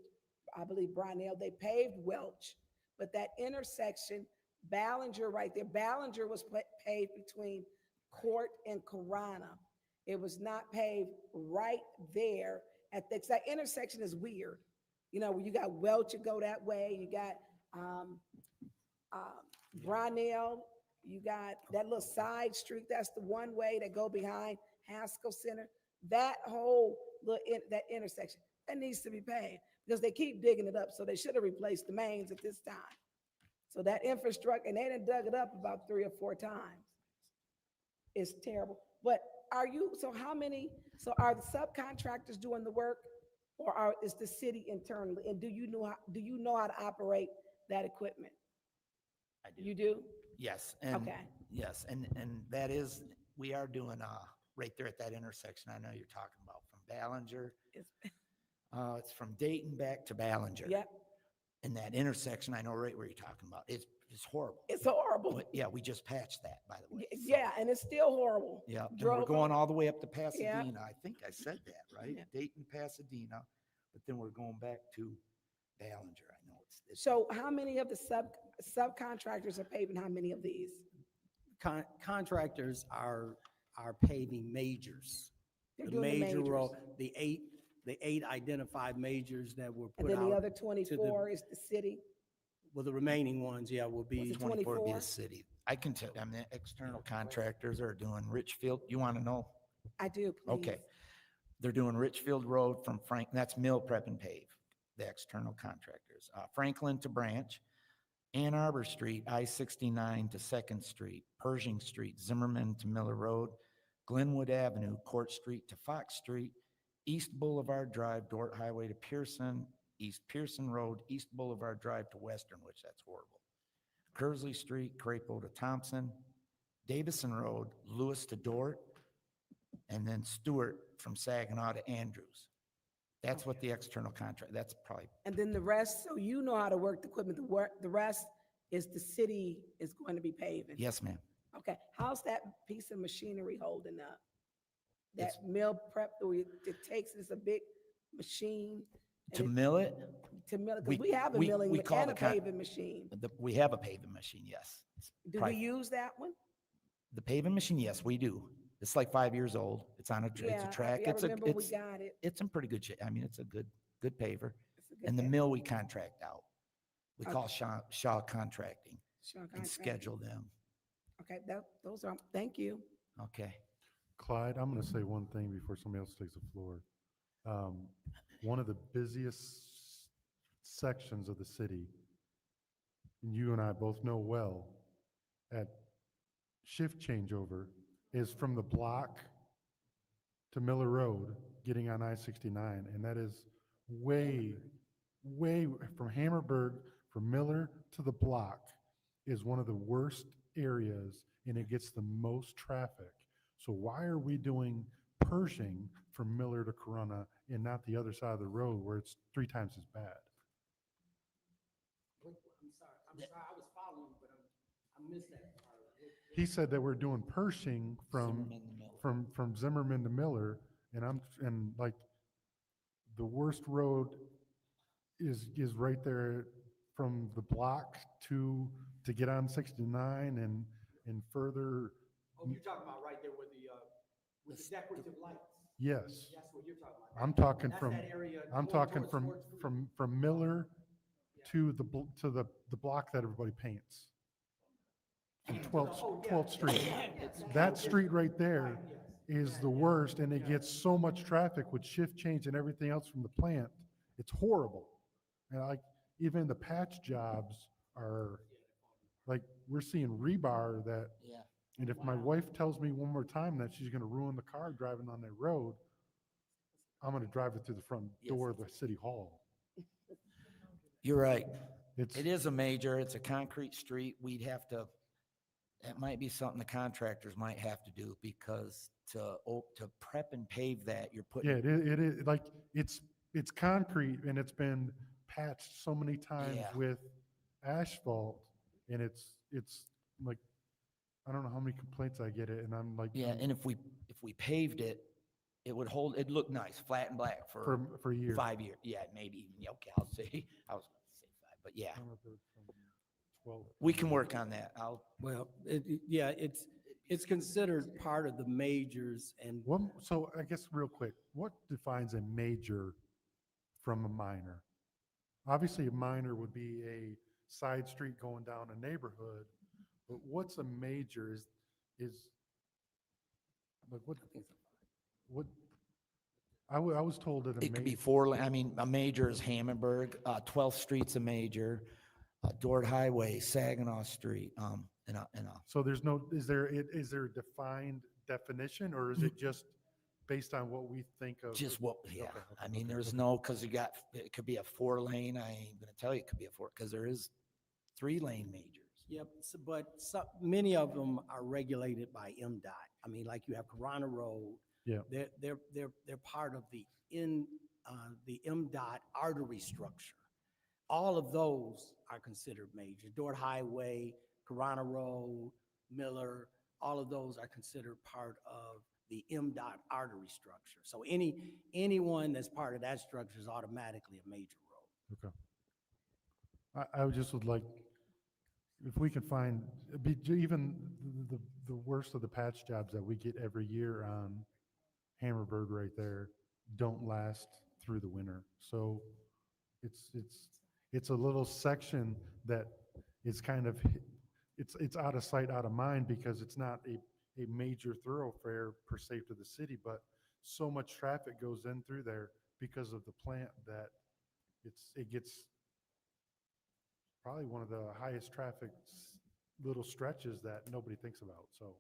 I believe Brunel, they paved Welch, but that intersection, Ballinger right there, Ballinger was paved between Court and Corona. It was not paved right there at that intersection is weird. Where you got Welch, you go that way, you got Brunel, you got that little side street, that's the one way that go behind Haskell Center. That whole that intersection, that needs to be paved because they keep digging it up. So they should have replaced the mains at this time. So that infrastructure, and they done dug it up about 3 or 4 times. It's terrible. But are the subcontractors doing the work, or is the city internally? And do you know how to operate that equipment? I do. You do? Yes, and Okay. yes, and that is, we are doing right there at that intersection. I know you're talking about from Ballinger. It's from Dayton back to Ballinger. Yep. In that intersection, I know right where you're talking about. It's horrible. It's horrible. But yeah, we just patched that, by the way. Yeah, and it's still horrible. Yeah, and Drove we're going up- all the way up to Yeah. Pasadena. I think I said that, right? Yeah. Dayton, Pasadena, but then we're going back to Ballinger. I know it's So how many of the subcontractors are paving how many of these? Contractors are paving majors. They're The doing the major road, majors. the eight identified majors that were And put out. then the other to 24 is the city? Well, the remaining ones, yeah, will be. Was it 24 would be 24? the city. I can tell, I mean, external contractors are doing Richfield. You want to know? I do, please. Okay. They're doing Richfield Road from that's Mill Prep and Pave, the external contractors. Franklin to Branch, Ann Arbor Street, I-69 to 2nd Street, Pershing Street, Zimmerman to Miller Road, Glenwood Avenue, Court Street to Fox Street, East Boulevard Drive, Dort Highway to Pearson, East Pearson Road, East Boulevard Drive to Western, which that's horrible. Kersley Street, Crapo to Thompson, Davison Road, Lewis to Dort, and then Stewart from Saginaw to Andrews. That's what the external contract, that's probably, And then the rest, so you know how to work the equipment, the rest is the city is going to be paving? yes, ma'am. Okay, how's that piece of machinery holding up? That It's- mill prep, it takes, it's a big machine. and To mill it? To mill it, because we have a milling we call and a the con- paving machine. We have a paving machine, yes. It's Do we probably- use that one? The paving machine, yes, we do. It's like 5 years old. It's on it's Yeah, a track. I It's remember we it's, got it. it's in pretty good shape. I mean, it's a good paver. It's a good And the paver. mill we contract out. We call Okay. Shaw Contracting Shaw and Contracting. schedule them. Okay, those are, thank you. Okay. Clyde, I'm going to say one thing before somebody else takes the floor. One of the busiest sections of the city, and you and I both know well, at shift changeover is from the block to Miller Road, getting on I-69, and that is way from Hammerberg, from Miller to the block is one of the worst areas, and it gets the most traffic. So why are we doing Pershing from Miller to Corona and not the other side of the road where it's 3 times as bad? I'm sorry, I was following, but I missed that part. He said that we're doing Pershing from Zimmerman to Miller, and like the worst road is right there from the block to get on 69 and further. Oh, you're talking about right there with the decorative lights? Yes. That's what you're talking about. I'm right? talking That's from, that area I'm going talking towards from Miller to the block that everybody paints. From 12th Street. That street right there is the worst, and it gets so much traffic with shift change and everything else from the plant. It's horrible. And like, even the patch jobs are, like, we're seeing rebar that, Yeah. and if my wife tells me one more time that she's gonna ruin the car driving on that road, I'm gonna drive it through the front door of the city hall. You're right. It's- It is a major, it's a concrete street. We'd have to, that might be something the contractors might have to do, because to prep and pave that, you're putting. Yeah, it is, like, it's concrete and it's been patched so many times Yeah. with asphalt, and it's like, I don't know how many complaints I get it, and I'm like. Yeah, and if we paved it, it would hold, it'd look nice, flat and black for a year. 5 years. Yeah, maybe even, yeah, okay, I was going to say 5, but yeah. I don't know if it was from 12. We can work on that. Well, yeah, it's considered part of the majors, and So I guess real quick, what defines a major from a minor? Obviously, a minor would be a side street going down a neighborhood, but what's a major is like what I was told that It could be 4 lane. I mean, a major is Hammondburg, 12th Street's a major, Dort Highway, Saginaw Street, So there's no, is there a defined definition, or is it just based on what we think of? just what, yeah. Okay, I mean, okay, there's okay. no, because it could be a 4 lane. I ain't gonna tell you it could be a 4, because there is 3 lane majors. yep, but many of them are regulated by MDOT. I mean, like you have Corona Road. Yeah. They're part of the MDOT artery structure. All of those are considered major. Dort Highway, Corona Road, Miller, all of those are considered part of the MDOT artery structure. So anyone that's part of that structure is automatically a major road. Okay. I just would like, if we can find, even the worst of the patch jobs that we get every year on Hammerberg right there don't last through the winter. So it's a little section that is kind of, it's out of sight, out of mind, because it's not a major thoroughfare per se to the city, but so much traffic goes in through there because of the plant that it gets probably one of the highest traffic little stretches that nobody thinks about, so.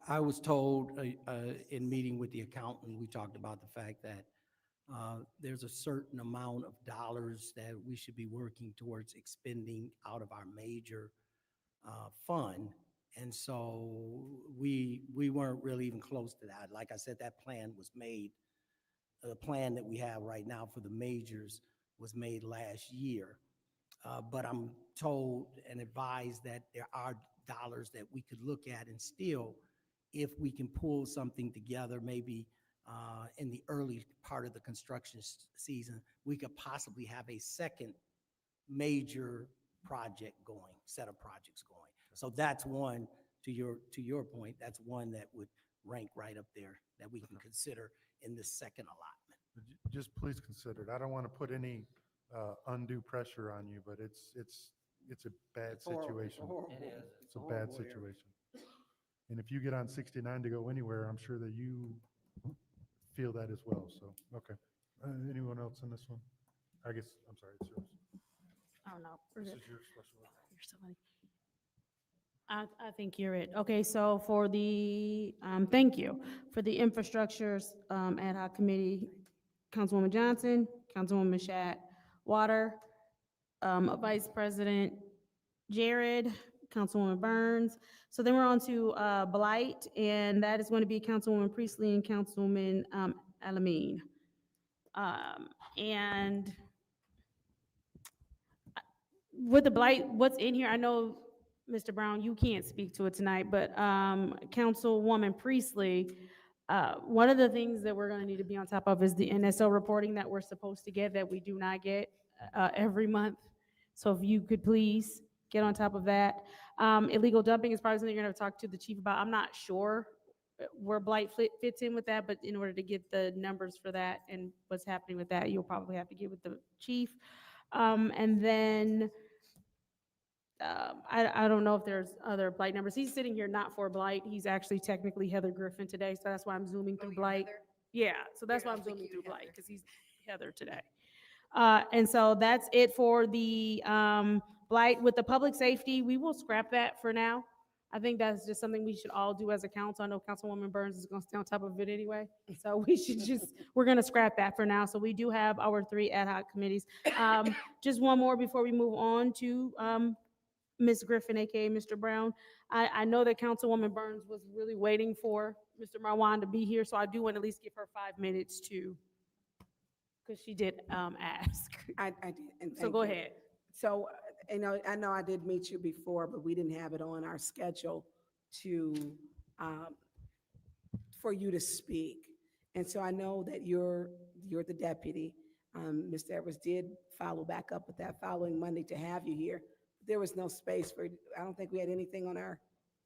I was told in meeting with the accountant, we talked about the fact that there's a certain amount of dollars that we should be working towards expending out of our major fund And so we weren't really even close to that. Like I said, that plan was made, the plan that we have right now for the majors was made last year. But I'm told and advised that there are dollars that we could look at and still, if we can pull something together, maybe in the early part of the construction season, we could possibly have a second major project going, set of projects going. So that's one, to your point, that's one that would rank right up there that we can consider in the second allotment. Just please consider it. I don't want to put any undue pressure on you, but it's a bad situation. It's a bad situation. And if you get on 69 to go anywhere, I'm sure that you feel that as well. So, okay. Anyone else on this one? I guess, I'm sorry, it's yours. Oh, no. This is your special. You're so funny. I think you're it. Okay, so for the, thank you. For the infrastructures ad hoc committee, Councilwoman Johnson, Councilwoman Mashat, Water, Vice President Jared, Councilwoman Burns. So then we're on to Blight, and that is going to be Councilwoman Priestley and Councilwoman Alameen. And with the Blight, what's in here, I know, Mr. Brown, you can't speak to it tonight, but Councilwoman Priestley, one of the things that we're gonna need to be on top of is the NSO reporting that we're supposed to get, that we do not get every month. So if you could please get on top of that. Illegal dumping is probably something you're gonna have to talk to the chief about. I'm not sure where Blight fits in with that, but in order to get the numbers for that and what's happening with that, you'll probably have to get with the chief. And then I don't know if there's other Blight numbers. He's sitting here not for Blight. He's actually technically Heather Griffin today, so that's why I'm zooming through Blight. Heather? Yeah, so that's Here, why I'll I'm make zooming you through Heather. Blight, because he's Heather today. And so that's it for the Blight. With the public safety, we will scrap that for now. I think that's just something we should all do as a council. I know Councilwoman Burns is gonna stay on top of it anyway. So we should we're gonna scrap that for now. So we do have our 3 ad hoc committees. Just one more before we move on to Ms. Griffin, AKA Mr. Brown. I know that Councilwoman Burns was really waiting for Mr. Marwan to be here, so I do want to at least give her 5 minutes to, because she did ask. I did, and So thank go you. ahead. So, I know I did meet you before, but we didn't have it on our schedule to, um, for you to speak. And so I know that you're the deputy. Mr. Edwards did follow back up with that following Monday to have you here. There was no space for, I don't think we had anything on our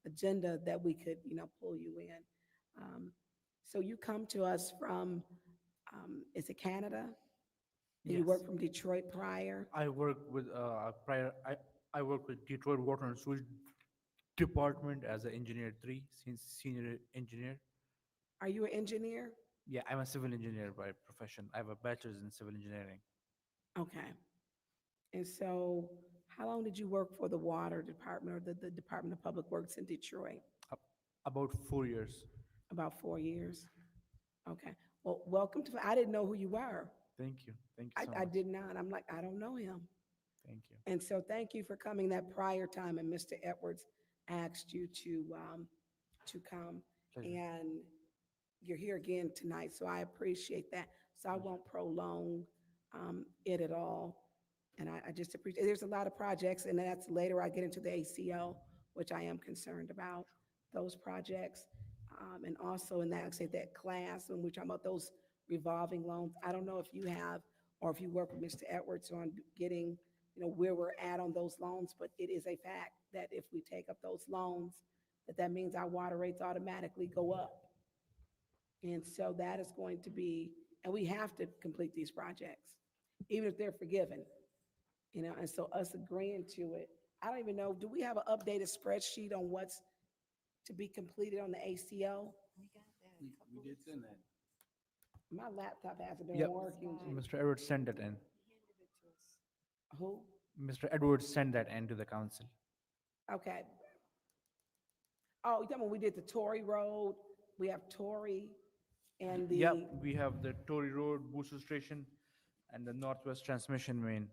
agenda that we could, pull you in. So you come to us from, is it Canada? And you worked from Detroit prior? I work with I work with Detroit Water and Sewage Department as an engineer 3, senior engineer. Are you an engineer? Yeah, I'm a civil engineer by profession. I have a bachelor's in civil engineering. Okay. And so how long did you work for the water department or the Department of Public Works in Detroit? About 4 years. About 4 years? Okay. Well, welcome to, I didn't know who you were. Thank you. Thank you so I much. did not. I'm like, I don't know him. Thank you. And so thank you for coming that prior time, and Mr. Edwards asked you to come. Pleasure. And you're here again tonight, so I appreciate that. So I won't prolong it at all. And I just appreciate, there's a lot of projects, and that's later I get into the ACO, which I am concerned about, those projects. And also in that, I say that class, when we're talking about those revolving loans, I don't know if you have, or if you work with Mr. Edwards on getting, where we're at on those loans, but it is a fact that if we take up those loans, that means our water rates automatically go up. And so that is going to be, and we have to complete these projects, even if they're forgiven, and so us agreeing to it, I don't even know, do we have an updated spreadsheet on what's to be completed on the ACO? We did send that. My laptop hasn't been Yep. working. Mr. Edwards sent that in. Who? Mr. Edwards sent that in to the council. Okay. Oh, you talking about we did the Tory Road, we have Tory and the. Yep, we have the Tory Road booster station and the Northwest Transmission Main.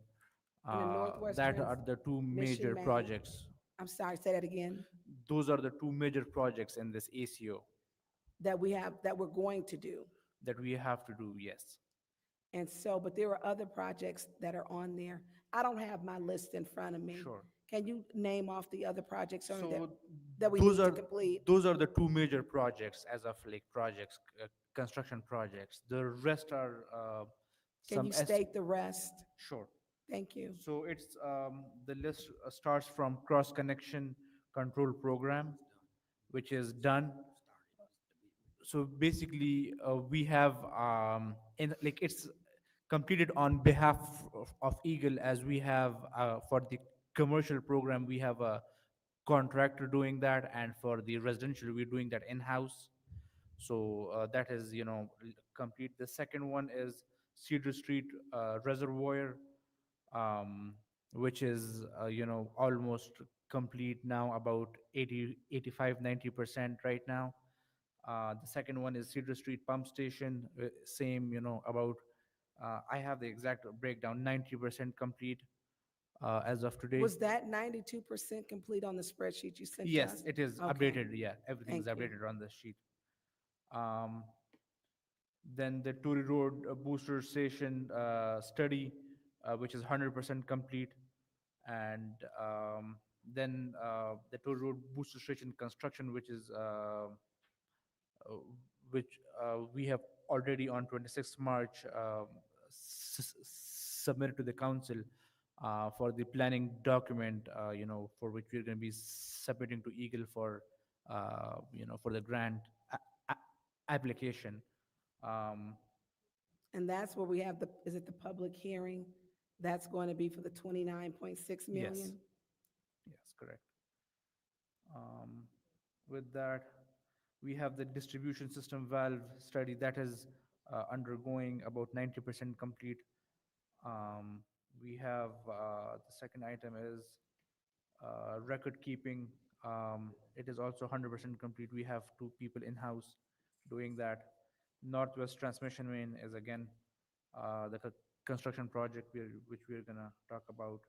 And the Northwest That are the 2 Transmission major Main. projects. I'm sorry, say that again. those are the two major projects in this ACO that we're going to do. that we have to do, yes. And so, but there are other projects that are on there. I don't have my list in front of me. Sure. Can you name off the other projects on So that we need those to are complete? those are the two major projects as of like projects, construction projects. The rest are Can some you state the rest? Sure. Thank you. So it's the list starts from cross connection control program, which is done. So basically, we have in like it's completed on behalf of Eagle, as we have for the commercial program we have a contractor doing that, and for the residential we're doing that in house. So that is complete. The second one is Cedar Street Reservoir, which is almost complete now, about 80 85 90% right now. The second one is Cedar Street Pump Station, same, about I have the exact breakdown, 90% complete as of today. Was that 92% complete on the spreadsheet you sent us? Yes, it is Okay. updated. Yeah, everything's Thank you. updated on the sheet. Um, then the Turi Road booster station study, which is 100% complete, and then the Turi Road booster station construction, uh, which we have already on 26th March submitted to the council for the planning document, for which we're going to be submitting to Eagle for the grant application. Um, And that's where we have is it the public hearing? That's going to be for the 29.6 million? Yes. Yes, correct. With that, we have the distribution system valve study that is undergoing about 90% complete. We have the second item is record keeping. It is also 100% complete. We have two people in-house doing that. Northwest transmission main is again the construction project which we're gonna talk about.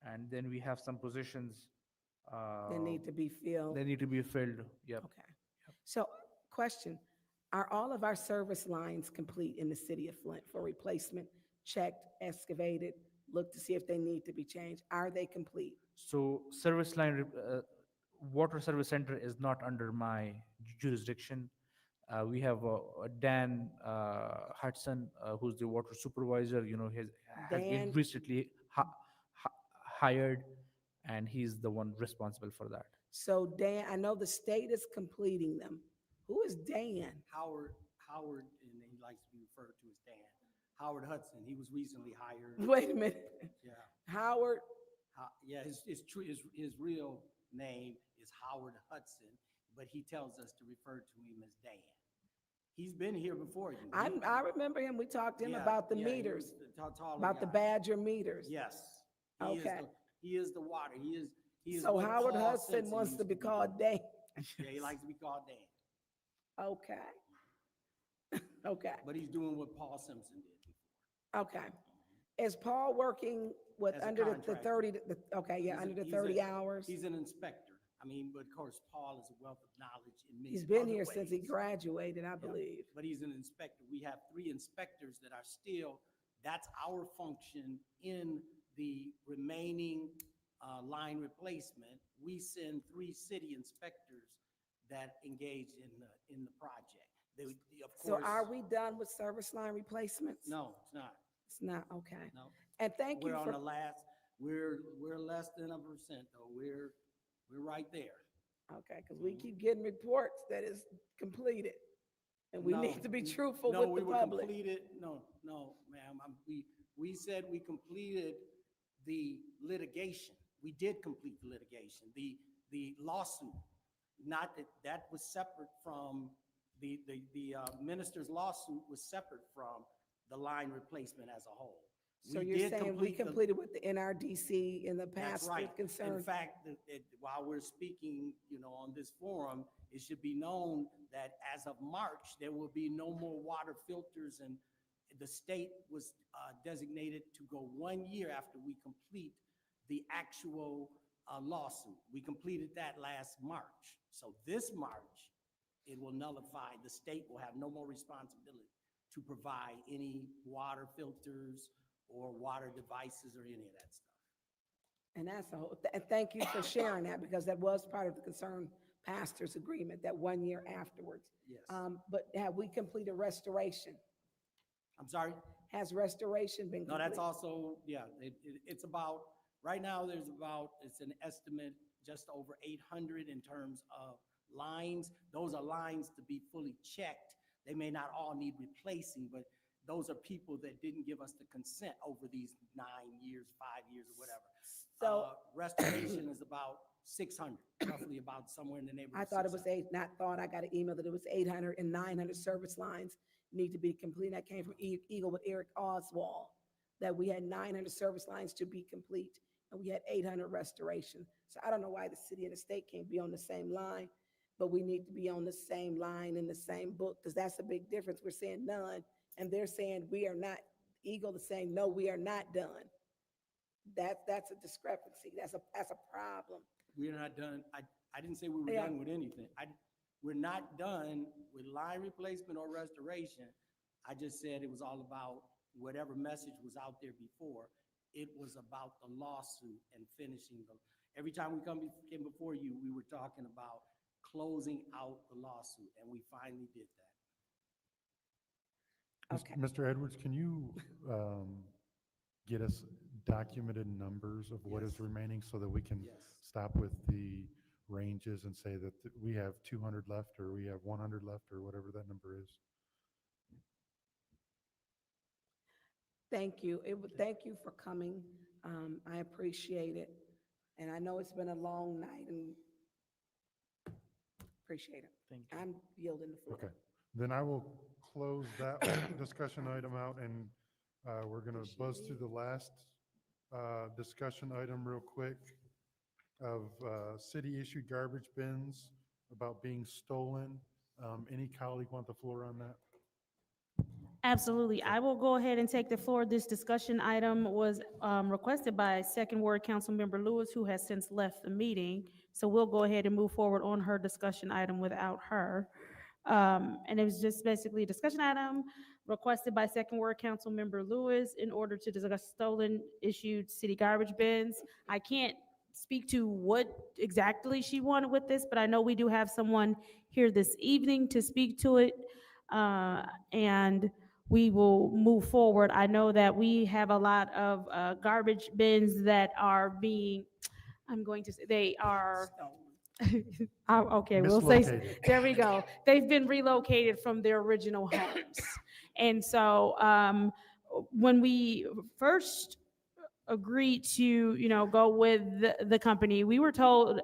And then we have some positions. They need to be filled. They need to be filled, yep. Okay. So, question, are all of our service lines complete in the city of Flint for replacement? Checked, excavated, look to see if they need to be changed? Are they complete? So service line, water service center is not under my jurisdiction. We have Dan Hudson, who's the water supervisor, has been Dan- recently hired, and he's the one responsible for that. So Dan, I know the state is completing them. Who is Dan? Howard, and he likes to be referred to as Dan. Howard Hudson, he was recently hired. Wait a minute. Yeah. Howard, Yeah, his real name is Howard Hudson, but he tells us to refer to him as Dan. He's been here before. I remember him, we talked to him Yeah, about the yeah, he meters, was the taller about the guy. Badger meters. Yes. Okay. He is the water. He is So what Howard Paul Hudson Simpson wants used to be be. called Dan. Yeah, he likes to be called Dan. Okay. Okay, But he's doing what Paul Simpson did before. okay. Is Paul working with, As a under the contractor. 30, okay, yeah, He's a- under the he's 30 a- hours? He's an inspector. I mean, but of course, Paul is a wealth of knowledge in many He's been other here since he ways. graduated, I Yeah, believe. But he's an inspector. We have 3 inspectors that are still, that's our function in the remaining line replacement. We send 3 city inspectors that engage in the project. Of So course. are we done with service line replacements? No, it's not. It's not, okay. No. And thank you We're on for, the last, we're less than 1%, though. We're right there. okay, because we keep getting reports that it's completed. And we No, need to be truthful no, with we the were public. completed. No, ma'am. We said we completed the litigation. We did complete the litigation, the lawsuit. Not that was separate from the minister's lawsuit was separate from the line replacement as a whole. So We you're did saying we complete the- completed with the NRDC in the That's past right. with concerns? In fact, while we're speaking, on this forum, it should be known that as of March, there will be no more water filters, and the state was designated to go 1 year after we complete the actual lawsuit. We completed that last March. So this March, it will nullify, the state will have no more responsibility to provide any water filters or water devices or any of that stuff. And that's a whole, and thank you for sharing that, because that was part of the concerned pastors agreement, that 1 year afterwards. Yes. But have we completed restoration? I'm sorry? Has restoration been No, completed? that's also, yeah, it's about, right now, it's an estimate just over 800 in terms of lines. Those are lines to be fully checked. They may not all need replacing, but those are people that didn't give us the consent over these 9 years, 5 years, or whatever. So Restoration is about 600, roughly about somewhere in the neighborhood. I thought it was not thought, I got an email that it was 800 and 900 service lines need to be complete. That came from Eagle with Eric Oswald, that we had 900 service lines to be complete, and we had 800 restoration. So I don't know why the city and the state can't be on the same line, but we need to be on the same line in the same book, because that's a big difference. We're saying none, and they're saying we are not. Eagle is saying, no, we are not done. That's a discrepancy. That's a problem. We're not done. I didn't say we were Yeah. done with anything. We're not done with line replacement or restoration. I just said it was all about whatever message was out there before. It was about the lawsuit and finishing them. Every time we came before you, we were talking about closing out the lawsuit, and we finally did that. Okay. Mr. Edwards, can you get us documented numbers of what is remaining so that we can stop with the ranges and say that we have 200 left or we have 100 left or whatever that number is? Thank you. Thank you for coming. I appreciate it. And I know it's been a long night, and appreciate it. Thank you. I'm yielding the floor. Okay, then I will close that discussion item out, and we're gonna buzz through the last discussion item real quick of city issued garbage bins about being stolen. Any colleague want the floor on that? Absolutely. I will go ahead and take the floor. This discussion item was requested by Second Ward Councilmember Lewis, who has since left the meeting. So we'll go ahead and move forward on her discussion item without her. And it was just basically a discussion item requested by Second Ward Councilmember Lewis in order to discuss stolen issued city garbage bins. I can't speak to what exactly she wanted with this, but I know we do have someone here this evening to speak to it. And we will move forward. I know that we have a lot of garbage bins that are being, I'm going to say, they are, okay, we'll say, Mislocated. there we go. They've been relocated from their original homes. And so when we first agreed to, go with the company, we were told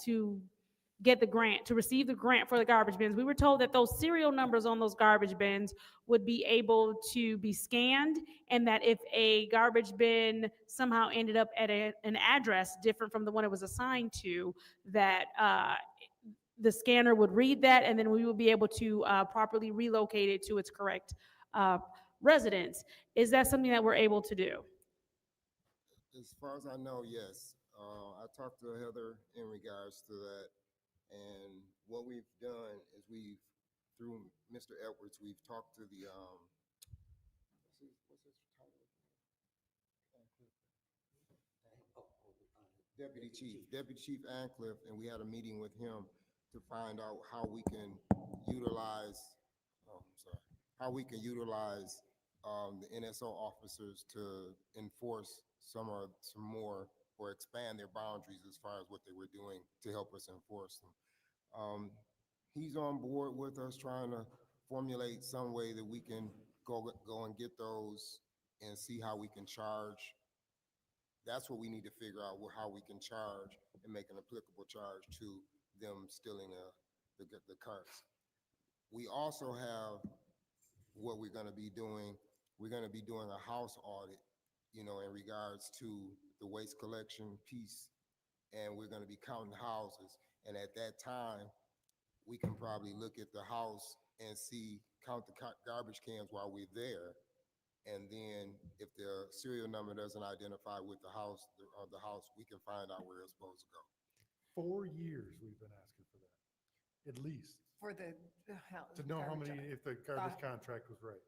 to get the grant, to receive the grant for the garbage bins, we were told that those serial numbers on those garbage bins would be able to be scanned, and that if a garbage bin somehow ended up at an address different from the one it was assigned to, that the scanner would read that, and then we would be able to properly relocate it to its correct residence. Is that something that we're able to do? As far as I know, yes. I talked to Heather in regards to that. And what we've done is through Mr. Edwards, we've talked to the, what's his title? Deputy Chief Ancliffe, and we had a meeting with him to find out how we can utilize, the NSO officers to enforce some more or expand their boundaries as far as what they were doing to help us enforce them. He's on board with us trying to formulate some way that we can go and get those and see how we can charge. That's what we need to figure out, how we can charge and make an applicable charge to them stealing the carts. We also have what we're going to be doing. We're going to be doing a house audit, in regards to the waste collection piece, and we're going to be counting houses. And at that time, we can probably look at the house and count the garbage cans while we're there, And then if the serial number doesn't identify with the house, the house, we can find out where it's supposed to go. 4 years we've been asking for that, at least, For the. to know how many, if the garbage Uh, contract was right.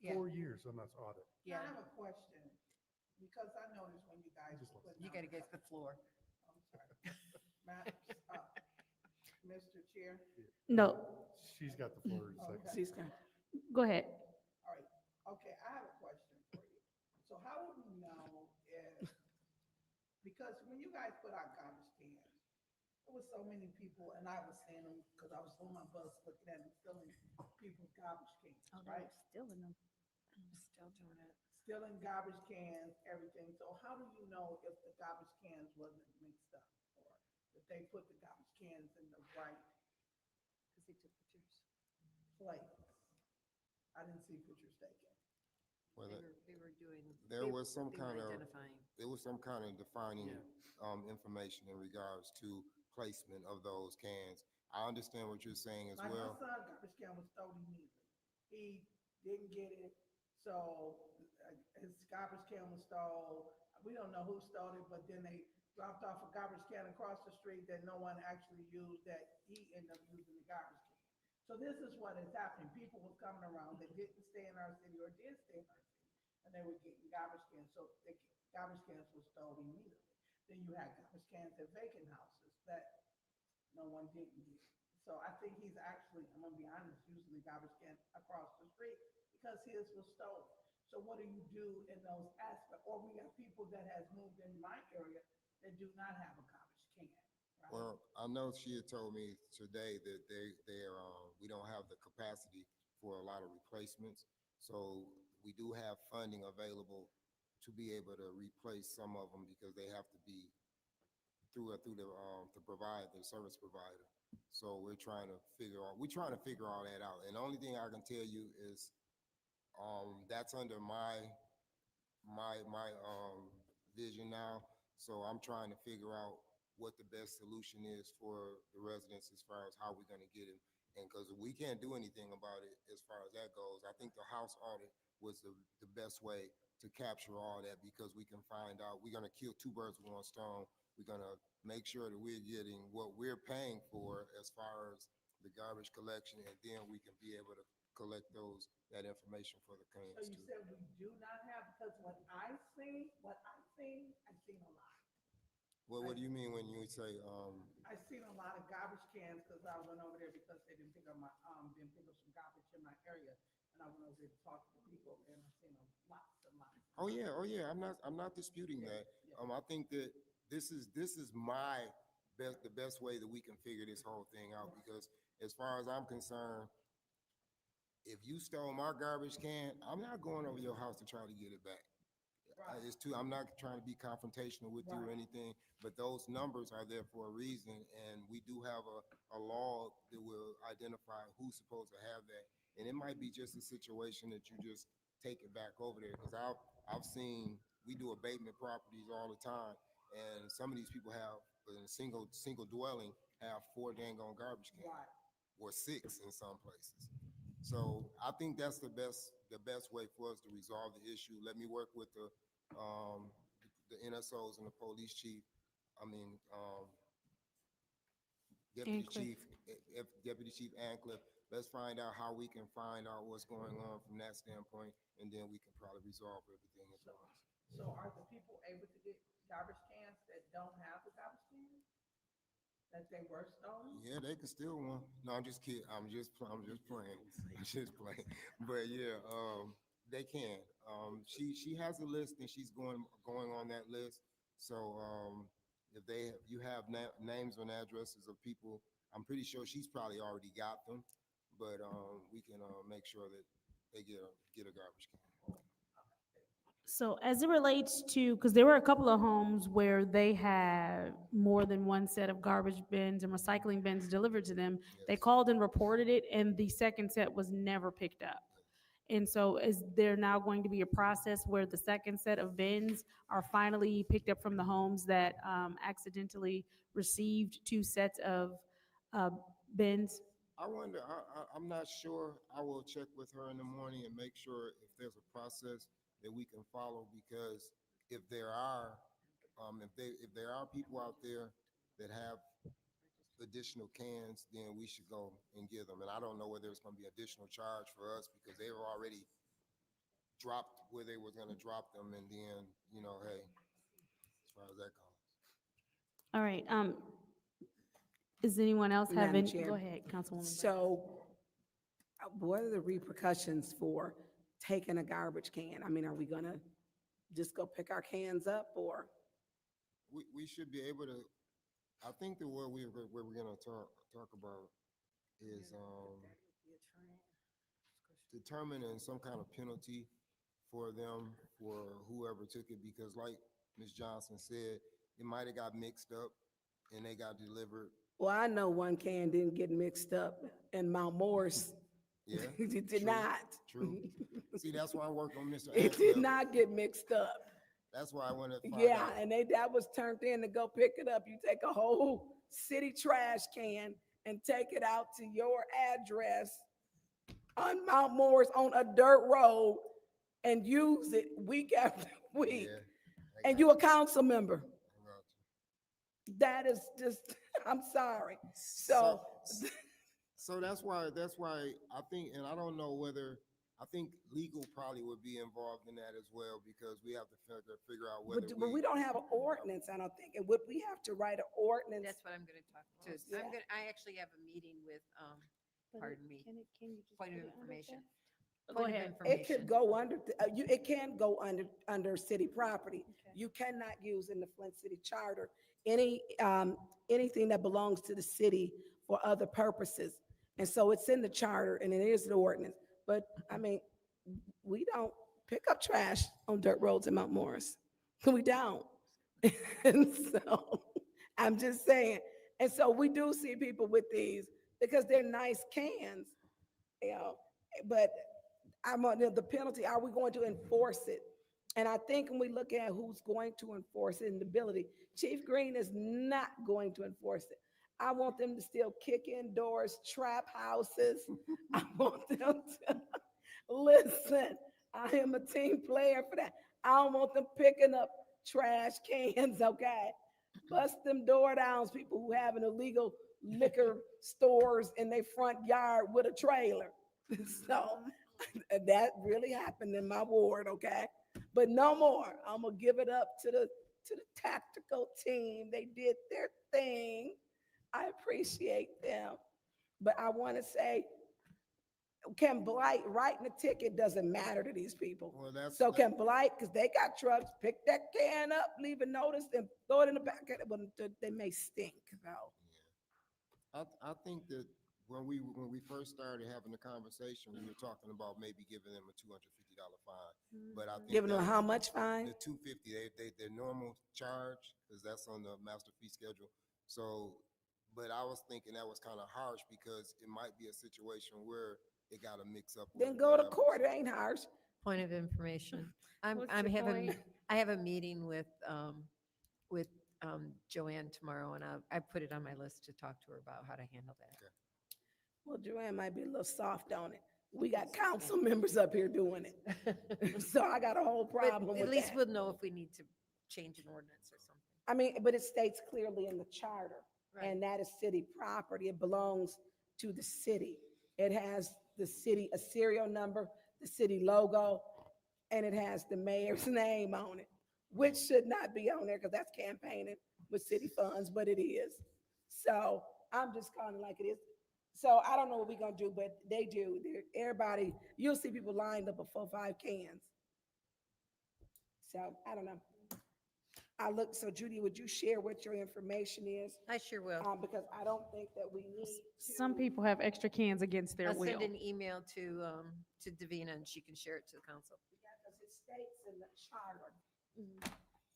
Yeah. 4 years on this audit. I have a question, because I noticed when you guys Just put. You gotta get to the floor. I'm sorry. Mr. Chair? No, She's got the floor in a second. Okay. she's gonna, go ahead. All right, okay, I have a question for you. So how would we know if, because when you guys put out garbage cans, there was so many people, and I was seeing them, because I was on my bus looking at them, filling people's garbage cans, right? Stealing them. Still doing it. Stealing garbage cans, everything. So how do you know if the garbage cans wasn't mixed up? Or if they put the garbage cans in the right Because they took pictures. place? I didn't see pictures taken. Well, They were doing. there was some they were kind of, identifying. there was some kind of defining information in regards to placement of those cans. I understand what you're saying as Like well. my son garbage can was stolen immediately. He didn't get it, so his garbage can was stolen. We don't know who stole it, but then they dropped off a garbage can across the street that no one actually used, that he ended up using the garbage can. So this is what is happening. People was coming around that didn't stay in our city or did stay in our city, and they were getting garbage cans. So the garbage cans were stolen immediately. Then you had garbage cans at vacant houses that no one didn't get. So I think he's actually, I'm gonna be honest, using the garbage can across the street because his was stolen. So what do you do in those aspects? Or we got people that has moved in my area that do not have a garbage can, right? Well, I know she had told me today that we don't have the capacity for a lot of replacements. So we do have funding available to be able to replace some of them because they have to be through the provider, the service provider. So we're trying to figure all that out. And the only thing I can tell you is, that's under my vision now. So I'm trying to figure out what the best solution is for the residents as far as how we're gonna get it. And because we can't do anything about it as far as that goes, I think the house audit was the best way to capture all that, because we can find out, we're gonna kill two birds with one stone. We're gonna make sure that we're getting what we're paying for as far as the garbage collection, and then we can be able to collect that information for the So cans you too. said we do not have, because I've seen a lot. Well, what do you mean when you say, I've seen a lot of garbage cans because I went over there because they didn't pick up didn't pick up some garbage in my area. And I went over there to talk to the people and I've seen lots and lots. oh yeah, I'm not disputing that. I think that this is the best way that we can figure this whole thing out, because as far as I'm concerned, if you stole my garbage can, I'm not going over your house to try to get it back. I'm not trying to be confrontational with you or anything, but those numbers are there for a reason, and we do have a law that will identify who's supposed to have that. And it might be just a situation that you just take it back over there, because I've seen, we do abatement properties all the time, and some of these people have, in a single dwelling, have 4 dang on garbage cans, or 6 in some places. So I think that's the best way for us to resolve the issue. Let me work with the NSOs and the police chief. Deputy Ancliffe. Deputy Chief Ancliffe. Let's find out how we can find out what's going on from that standpoint, and then we can probably resolve everything at once. So are the people able to get garbage cans that don't have the garbage cans? That they were stolen? Yeah, they can steal one. No, I'm just kidding. I'm just playing. I'm just playing. But yeah, they can. She has a list, and she's going on that list. So if you have names and addresses of people, I'm pretty sure she's probably already got them. But we can make sure that they get a garbage can. So as it relates to, because there were a couple of homes where they had more than one set of garbage bins and recycling bins delivered to them. They called and reported it, and the second set was never picked up. And so is there now going to be a process where the second set of bins are finally picked up from the homes that accidentally received 2 sets of bins? I wonder, I'm not sure. I will check with her in the morning and make sure if there's a process that we can follow, because if there are, if there are people out there that have additional cans, then we should go and give them. And I don't know whether it's gonna be additional charge for us because they were already dropped where they were gonna drop them, and then, hey, as far as that goes. All right, does anyone else have Madam any? Chair. Go ahead, Councilwoman. So what are the repercussions for taking a garbage can? I mean, are we gonna just go pick our cans up, or? We should be able to, I think that what we're gonna talk about is, determining some kind of penalty for them, for whoever took it, because like Ms. Johnson said, it might have got mixed up and they got delivered. Well, I know one can didn't get mixed up in Mount Morris. Yeah. It did true, not. True. See, that's why I worked on Mr. It did Ansel. not get mixed up. That's why I wanted to find Yeah, out. and that was turned in to go pick it up. You take a whole city trash can and take it out to your address on Mount Morris on a dirt road and use it week after week. Yeah, And you a council member. That is just, I'm sorry. So So that's why I think, and I don't know whether, I think legal probably would be involved in that as well, because we have to figure out whether but we don't have an ordinance, I don't think. And would we have to write an ordinance? That's what I'm gonna talk to. Yeah. I actually have a meeting with, pardon me, point of information. Go Point of ahead. It could information. go under, it can go under city property. You cannot use in the Flint City Charter anything that belongs to the city for other purposes. And so it's in the charter and it is the ordinance. But I mean, we don't pick up trash on dirt roads in Mount Morris. We don't. And so I'm just saying. And so we do see people with these because they're nice cans, but I'm on the penalty. Are we going to enforce it? And I think when we look at who's going to enforce it and the ability, Chief Green is not going to enforce it. I want them to still kick in doors, trap houses. I want them to listen. I am a team player for that. I don't want them picking up trash cans, okay? Bust them door downs, people who have an illegal liquor stores in their front yard with a trailer. So that really happened in my ward, okay? But no more. I'm gonna give it up to the tactical team. They did their thing. I appreciate them. But I want to say, can Blight writing a ticket doesn't matter to these people. Well, So can Blight, because they got trucks, pick that can up, leave a notice, and throw it in the back of it, but they may stink, though. I think that when we first started having the conversation, we were talking about maybe giving them a $250 fine. But I think Giving them that how much fine? The $250, their normal charge, because that's on the master fee schedule. So, but I was thinking that was kind of harsh because it might be a situation where it got to mix up. Then with go to whatever. court, it ain't harsh. Point of information. What's the point? I have a meeting with Joanne tomorrow, and I put it on my list to talk to her about how to handle that. Well, Joanne might be a little soft on it. We got council members up here doing it. So I got a whole problem But with at least that. we'll know if we need to change an ordinance or something. I mean, but it states clearly in the charter, Right. and that is city property. It belongs to the city. It has the city, a serial number, the city logo, and it has the mayor's name on it, which should not be on there because that's campaigning with city funds, but it is. So I'm just calling it like it is. So I don't know what we're gonna do, but they do. Everybody, you'll see people lined up with 4-5 cans. So I don't know. So Judy, would you share what your information is? I sure will. Because I don't think that we need to. Some people have extra cans against their I'll will. send an email to Davina and she can share it to the council. Because it states in the charter,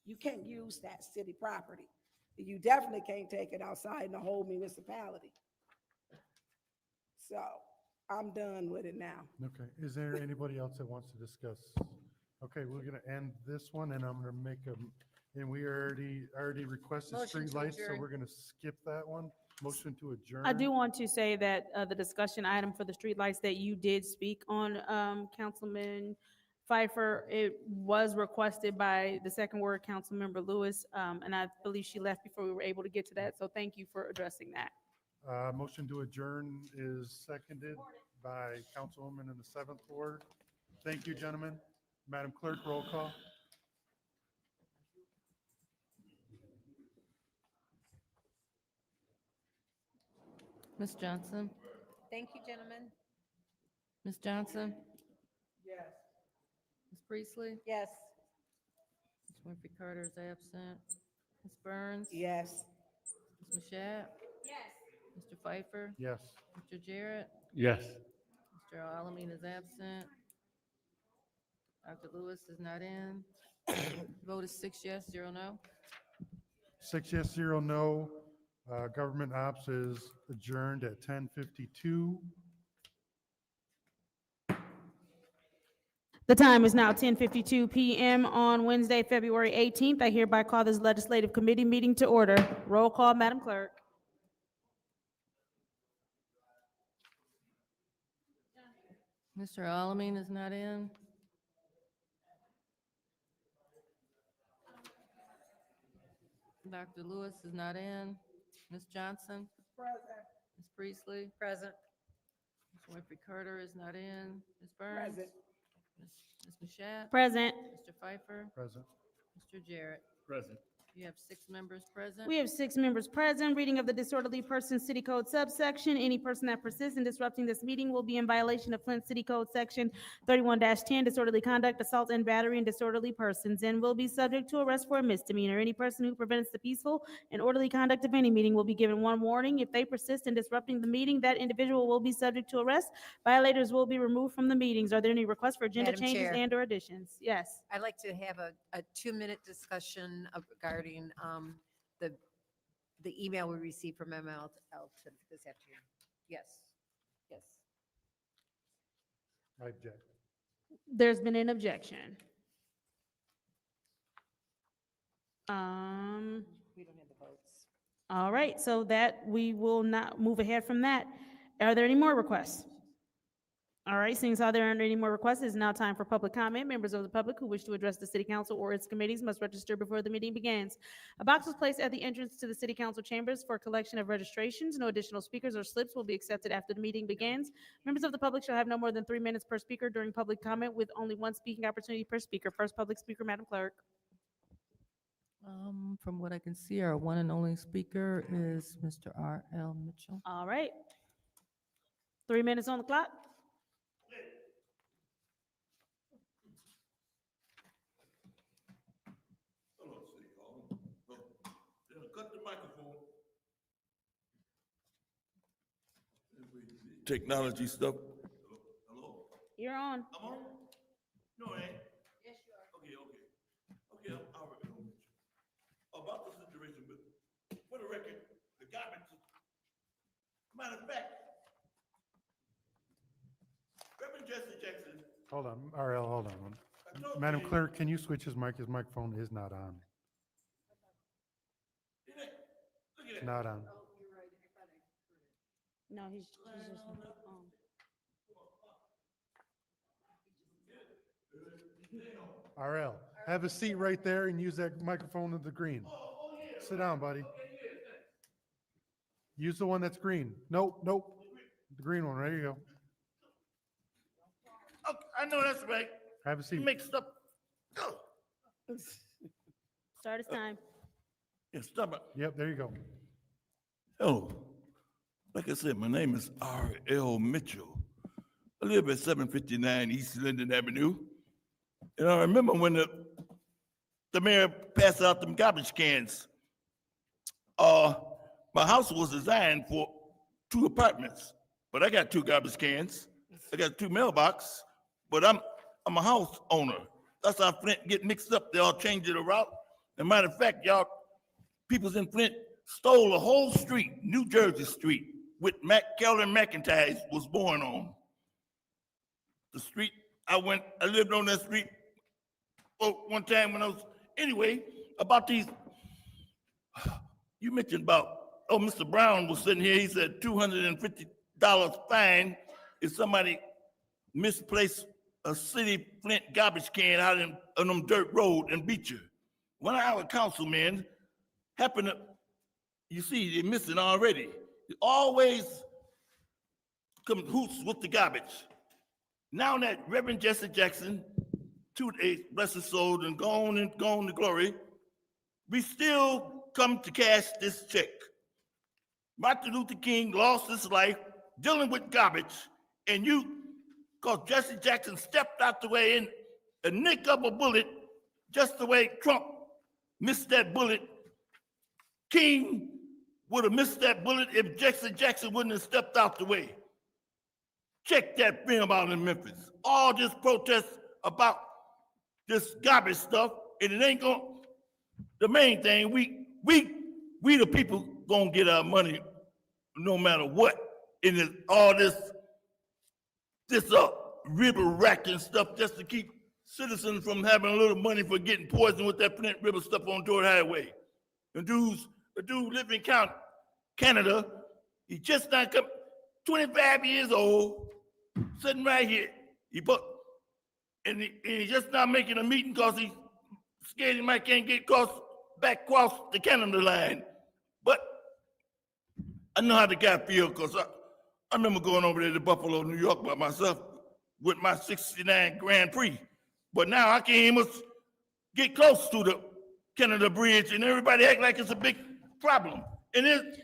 you can't use that city property. You definitely can't take it outside in the whole municipality. So I'm done with it now. Okay, is there anybody else that wants to discuss? Okay, we're gonna end this one and I'm gonna make and we already requested Motion to streetlights, so adjourn. we're gonna skip that one. Motion to adjourn. I do want to say that the discussion item for the streetlights that you did speak on, Councilman Pfeiffer, it was requested by the second ward, Councilmember Lewis, and I believe she left before we were able to get to that, so thank you for addressing that. Motion to adjourn is seconded by Councilwoman in the 7th Ward. Thank you, gentlemen. Madam Clerk, roll call. Ms. Johnson? Thank you, gentlemen. Ms. Johnson? Yes. Ms. Priestley? Yes. Ms. Winfrey Carter is absent. Ms. Burns? Yes. Ms. Mashat? Yes. Mr. Pfeiffer? Yes. Mr. Jarrett? Yes. Mr. Alamin is absent. Dr. Lewis is not in. Vote is 6 yes, 0 no. 6 yes, 0 no. Government ops is adjourned at 10:52. The time is now 10:52 PM on Wednesday, February 18th. I hereby call this legislative committee meeting to order. Roll call, Madam Clerk. Mr. Alamin is not in. Dr. Lewis is not in. Ms. Johnson? Present. Ms. Priestley? Present. Ms. Winfrey Carter is not in. Ms. Burns? Present. Ms. Mashat? Present. Mr. Pfeiffer? Present. Mr. Jarrett? Present. You have 6 members present. We have 6 members present. Reading of the disorderly person city code subsection. Any person that persists in disrupting this meeting will be in violation of Flint City Code Section 31-10, disorderly conduct, assault and battery, and disorderly persons, and will be subject to arrest for a misdemeanor. Any person who prevents the peaceful and orderly conduct of any meeting will be given 1 warning. If they persist in disrupting the meeting, that individual will be subject to arrest. Violators will be removed from the meetings. Are there any requests for agenda Madam changes Chair. and/or additions? Yes. I'd like to have a 2-minute discussion regarding the email we received from ML this afternoon. Yes, yes. I object. There's been an objection. We don't have the votes. All right, so that we will not move ahead from that. Are there any more requests? All right, seeing as how there aren't any more requests, it's now time for public comment. Members of the public who wish to address the city council or its committees must register before the meeting begins. A box was placed at the entrance to the city council chambers for collection of registrations. No additional speakers or slips will be accepted after the meeting begins. Members of the public shall have no more than 3 minutes per speaker during public comment, with only 1 speaking opportunity per speaker. First public speaker, Madam Clerk. From what I can see, our one and only speaker is Mr. R.L. Mitchell. All right. 3 minutes on the clock. Cut the microphone. Technology stuff. Hello? You're on. I'm on? No, I ain't. Yes, you are. Okay, I'll remember. About the situation, but for the record, the garbage, matter of fact, Reverend Jesse Jackson. Hold on, RL, hold on. Madam Clerk, can you switch his mic? His microphone is not on. It's not on. No, he's just. RL, have a seat right there and use that microphone with the green. Sit down, buddy. Use the one that's green. Nope. The green one, there you go. Okay, I know that's right. Have a seat. Mixed up. Start his time. Yeah, stop it. Yep, there you go. Hello. Like I said, my name is R.L. Mitchell. I live at 759 East Linden Avenue. And I remember when the mayor passed out them garbage cans. My house was designed for 2 apartments, but I got 2 garbage cans. I got 2 mailboxes, but I'm a house owner. That's how Flint get mixed up. They all change it around. As a matter of fact, y'all, peoples in Flint stole a whole street, New Jersey Street, with Keller McIntyre was born on. The street, I lived on that street one time when I was, anyway, about these, you mentioned about oh, Mr. Brown was sitting here, he said $250 fine if somebody misplaced a city Flint garbage can out on them dirt road and beat you. One of our councilmen happened to, you see, they're missing already. They always come hoots with the garbage. Now that Reverend Jesse Jackson, 2 days, bless his soul, and gone to glory, we still come to cash this check. Martin Luther King lost his life dealing with garbage, and because Jesse Jackson stepped out the way and nicked up a bullet just the way Trump missed that bullet. King would have missed that bullet if Jesse Jackson wouldn't have stepped out the way. Check that film out in Memphis. All this protest about this garbage stuff, and it ain't going. The main thing, we the people gonna get our money no matter what. And all this river racking stuff just to keep citizens from having a little money for getting poisoned with that Flint River stuff on Georgia Highway. The dude live in Canada. He just not come, 25 years old, sitting right here. He just not making a meeting because he's scared he might can't get back across the Canada line. But I know how the guy feel because I remember going over there to Buffalo, New York by myself with my 69 Grand Prix. But now I can't even get close to the Canada Bridge and everybody act like it's a big problem. And it's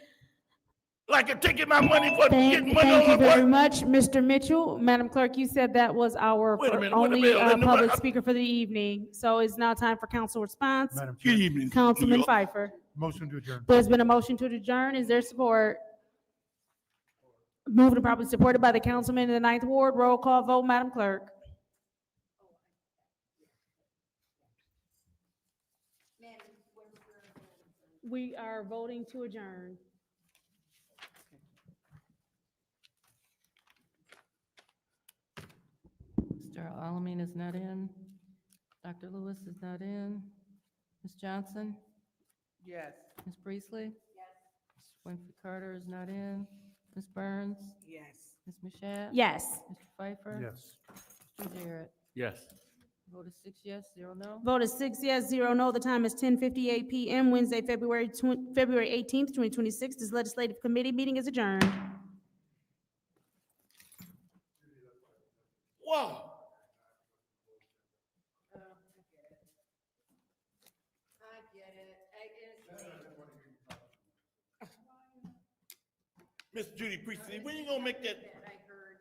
like I'm taking my money for getting money Thank you on very what? much, Mr. Mitchell. Madam Clerk, you said that was our Wait a minute, only wait a minute. public speaker for the evening. So it's now time for council response. Madam Good Chair, evening. Councilman New York. Pfeiffer. motion to adjourn. There's been a motion to adjourn. Is there support? Moved and probably supported by the councilman in the 9th Ward. Roll call vote, Madam Clerk. We are voting to adjourn. Mr. Alamin is not in. Dr. Lewis is not in. Ms. Johnson? Yes. Ms. Priestley? Yes. Ms. Winfrey Carter is not in. Ms. Burns? Yes. Ms. Mashat? Yes. Mr. Pfeiffer? Yes. Mr. Jarrett? Yes. Vote is 6 yes, 0 no. Vote is 6 yes, 0 no. The time is 10:58 p.m. Wednesday, February 18th, 2026. This legislative committee meeting is adjourned. Wow. I get it. Miss Judy Priestley, when you gonna make that I heard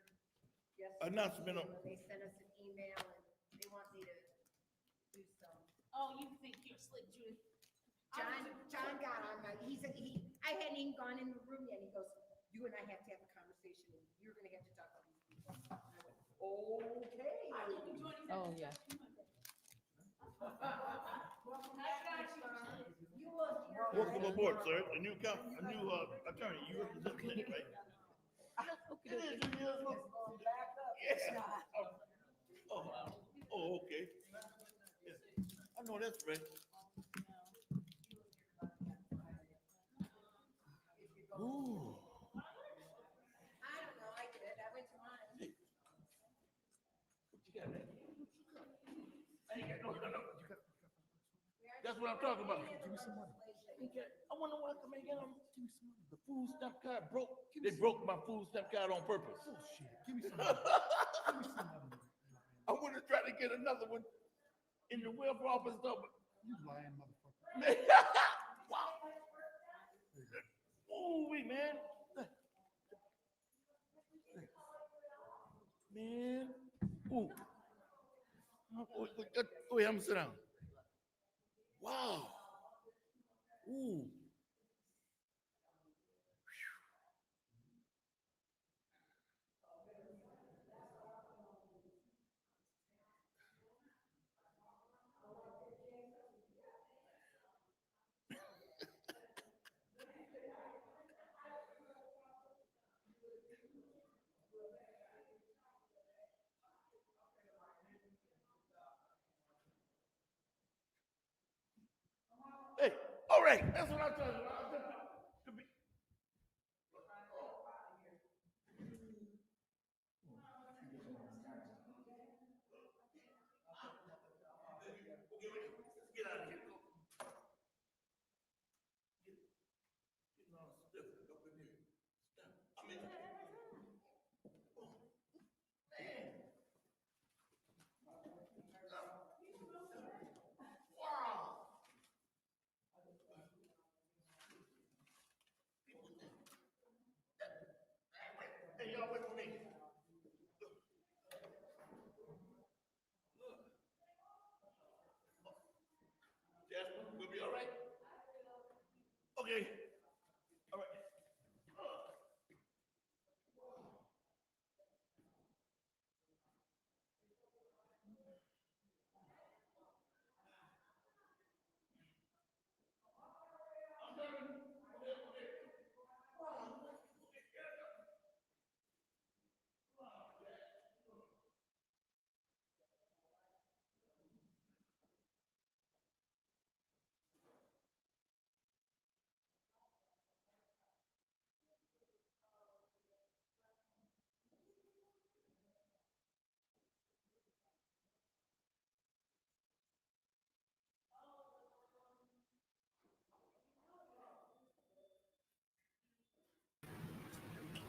yesterday. announcement on? They sent us an email and they want me to do some. Oh, you think you're slick, Judy? John got on my, I hadn't even gone in the room yet. He goes, you and I have to have a conversation and you're gonna have to talk about these people. And I went, okay. Oh, yeah. Welcome aboard, sir. A new attorney. You represent Flint, right? It is, it is. Yeah. Oh, okay. Yeah. I know that's right. Ooh. I don't know, I did, I went to mine. What you got, man? I ain't got no. That's what I'm talking about. Give me some money. I wonder what I can make out. The food stamp card broke. They broke my food stamp card on purpose. Bullshit. Give me some money. Give me some money. I would have tried to get another one in the welfare office though, but You lying motherfucker. wow. Ooh, wee, man. Man. Ooh. Wait, I'm gonna sit down. Wow. Ooh. Hey, all right, that's what I'm talking about.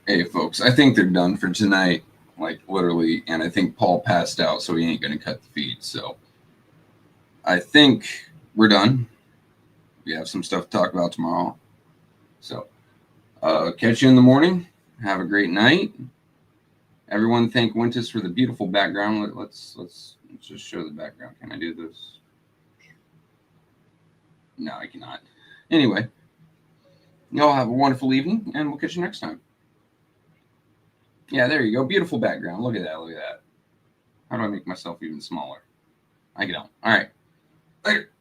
Hey, folks, I think they're done for tonight, like literally, and I think Paul passed out, so he ain't gonna cut the feed. So I think we're done. We have some stuff to talk about tomorrow. So catch you in the morning. Have a great night. Everyone thank Wintus for the beautiful background. Let's just show the background. Can I do this? No, I cannot. Anyway, y'all have a wonderful evening, and we'll catch you next time. Yeah, there you go. Beautiful background. Look at that. Look at that. How do I make myself even smaller? I don't. All right. Later.